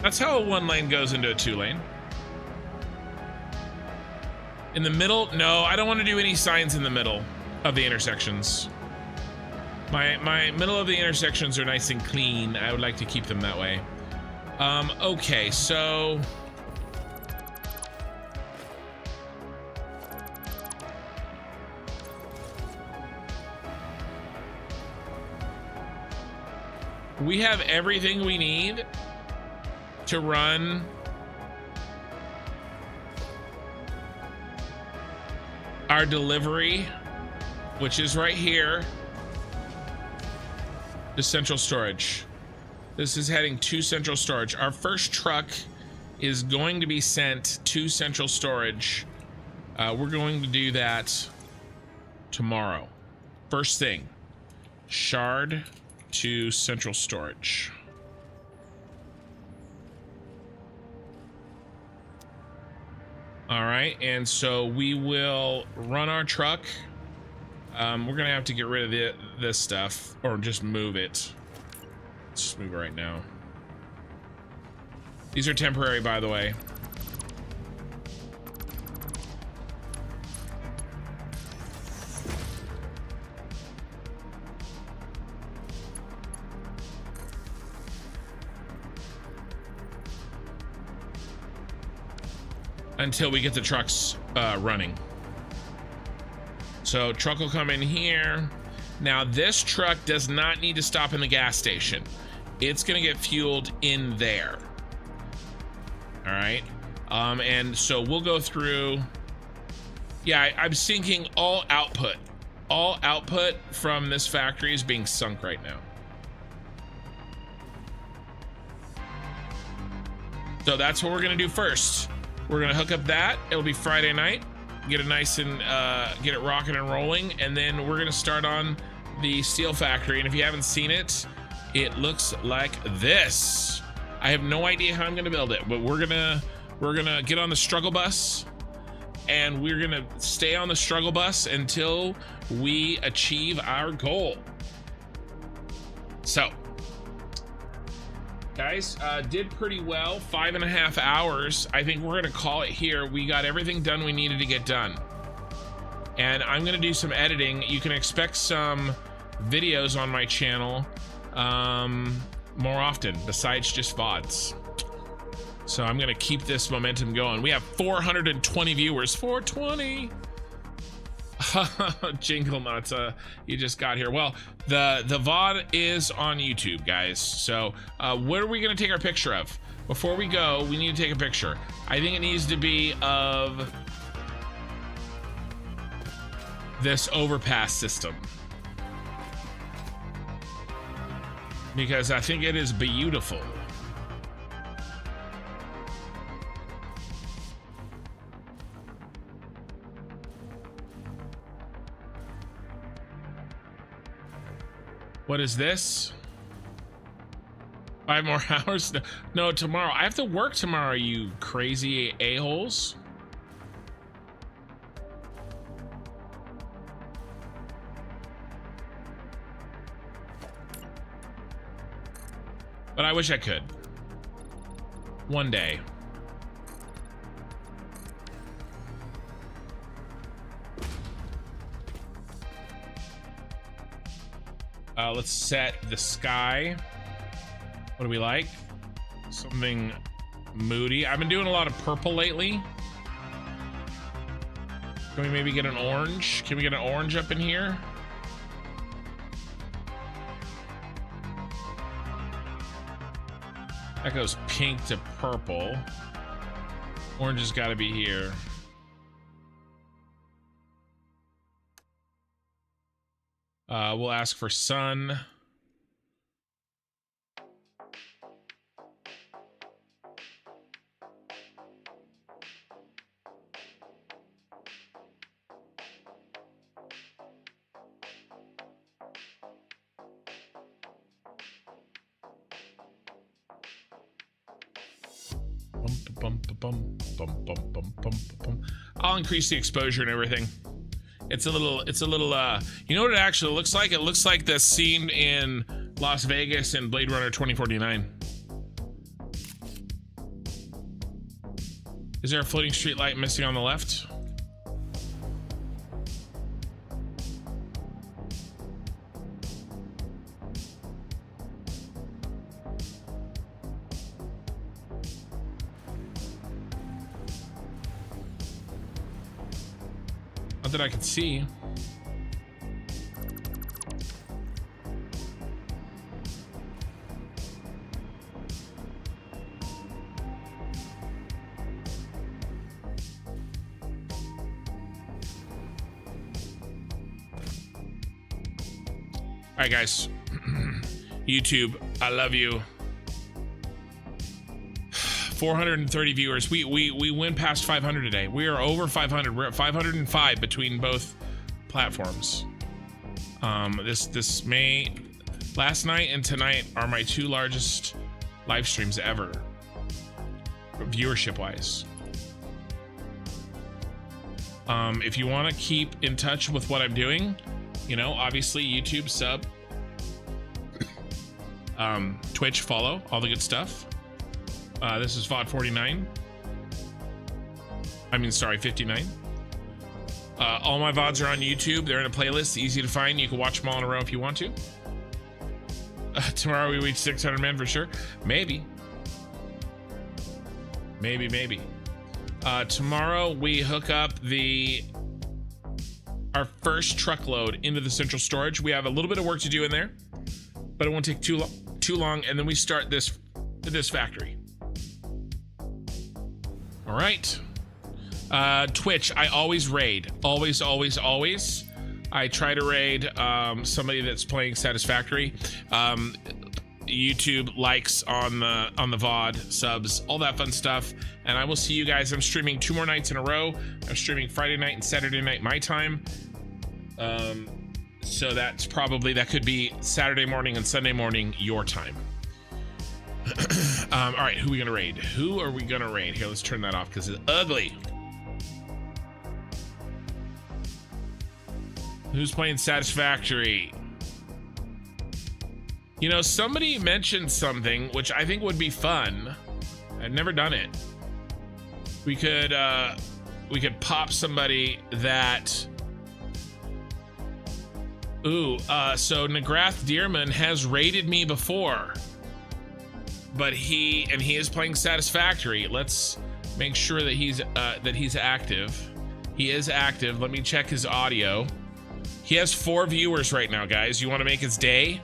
That's how a 1 lane goes into a 2 lane. In the middle, no, I don't want to do any signs in the middle of the intersections. My middle of the intersections are nice and clean. I would like to keep them that way. Okay, so we have everything we need to run our delivery, which is right here, to central storage. This is heading to central storage. Our first truck is going to be sent to central storage. We're going to do that tomorrow. First thing, shard to central storage. All right, and so we will run our truck. We're gonna have to get rid of this stuff, or just move it. Let's just move it right now. These are temporary, by the way. Until we get the trucks running. So truck will come in here. Now this truck does not need to stop in the gas station. It's gonna get fueled in there. All right, and so we'll go through. Yeah, I'm syncing all output. All output from this factory is being sunk right now. So that's what we're gonna do first. We're gonna hook up that. It'll be Friday night. Get it nice and get it rocking and rolling, and then we're gonna start on the steel factory. And if you haven't seen it, it looks like this. I have no idea how I'm gonna build it, but we're gonna get on the struggle bus, and we're gonna stay on the struggle bus until we achieve our goal. So, guys, did pretty well. 5.5 hours. I think we're gonna call it here. We got everything done we needed to get done, and I'm gonna do some editing. You can expect some videos on my channel more often besides just VODs. So I'm gonna keep this momentum going. We have 420 viewers. 420. Jingle nuts, you just got here. Well, the VOD is on YouTube, guys. So what are we gonna take our picture of? Before we go, we need to take a picture. I think it needs to be of this overpass system, because I think it is beautiful. What is this? 5 more hours? No, tomorrow. I have to work tomorrow, you crazy a-holes. But I wish I could. One day. Let's set the sky. What do we like? Something moody. I've been doing a lot of purple lately. Can we maybe get an orange? Can we get an orange up in here? That goes pink to purple. Orange has got to be here. We'll ask for Sun. I'll increase the exposure and everything. It's a little, you know what it actually looks like? It looks like the scene in Las Vegas in Blade Runner 2049. Is there a floating street light missing on the left? Not that I can see. All right, guys. YouTube, I love you. 430 viewers. We went past 500 today. We are over 500. We're at 505 between both platforms. Last night and tonight are my two largest live streams ever, viewership wise. If you want to keep in touch with what I'm doing, you know, obviously YouTube sub, Twitch follow, all the good stuff. This is VOD 49. I mean, sorry, 59. All my VODs are on YouTube. They're in a playlist, easy to find. You can watch them all in a row if you want to. Tomorrow we reach 600 men for sure. Maybe. Maybe. Tomorrow we hook up our first truckload into the central storage. We have a little bit of work to do in there, but it won't take too long, and then we start this factory. All right. Twitch, I always raid. Always. I try to raid somebody that's playing Satisfactory. YouTube likes on the VOD, subs, all that fun stuff. And I will see you guys. I'm streaming 2 more nights in a row. I'm streaming Friday night and Saturday night my time. So that could be Saturday morning and Sunday morning your time. All right, who are we gonna raid? Here, let's turn that off because it's ugly. Who's playing Satisfactory? You know, somebody mentioned something which I think would be fun. I've never done it. We could pop somebody that. So Nagrath Dearman has raided me before. But he is playing Satisfactory. Let's make sure that he's active. He is active. Let me check his audio. He has 4 viewers right now, guys. You want to make his day?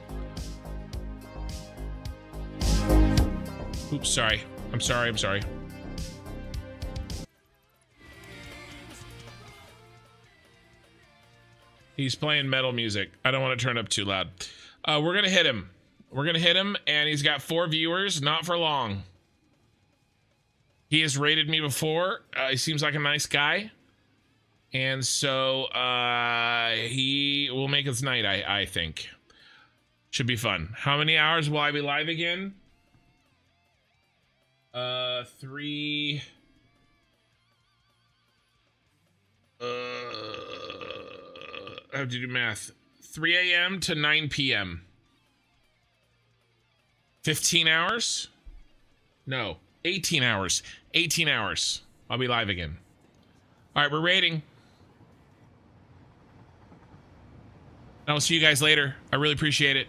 Oops, sorry. I'm sorry. He's playing metal music. I don't want to turn up too loud. We're gonna hit him. And he's got 4 viewers, not for long. He has raided me before. He seems like a nice guy. And so he will make his night, I think. Should be fun. How many hours will I be live again? 3... I have to do math. 3 a.m. to 9 p.m. 15 hours? No, 18 hours. 18 hours. I'll be live again. All right, we're raiding. I will see you guys later. I really appreciate it.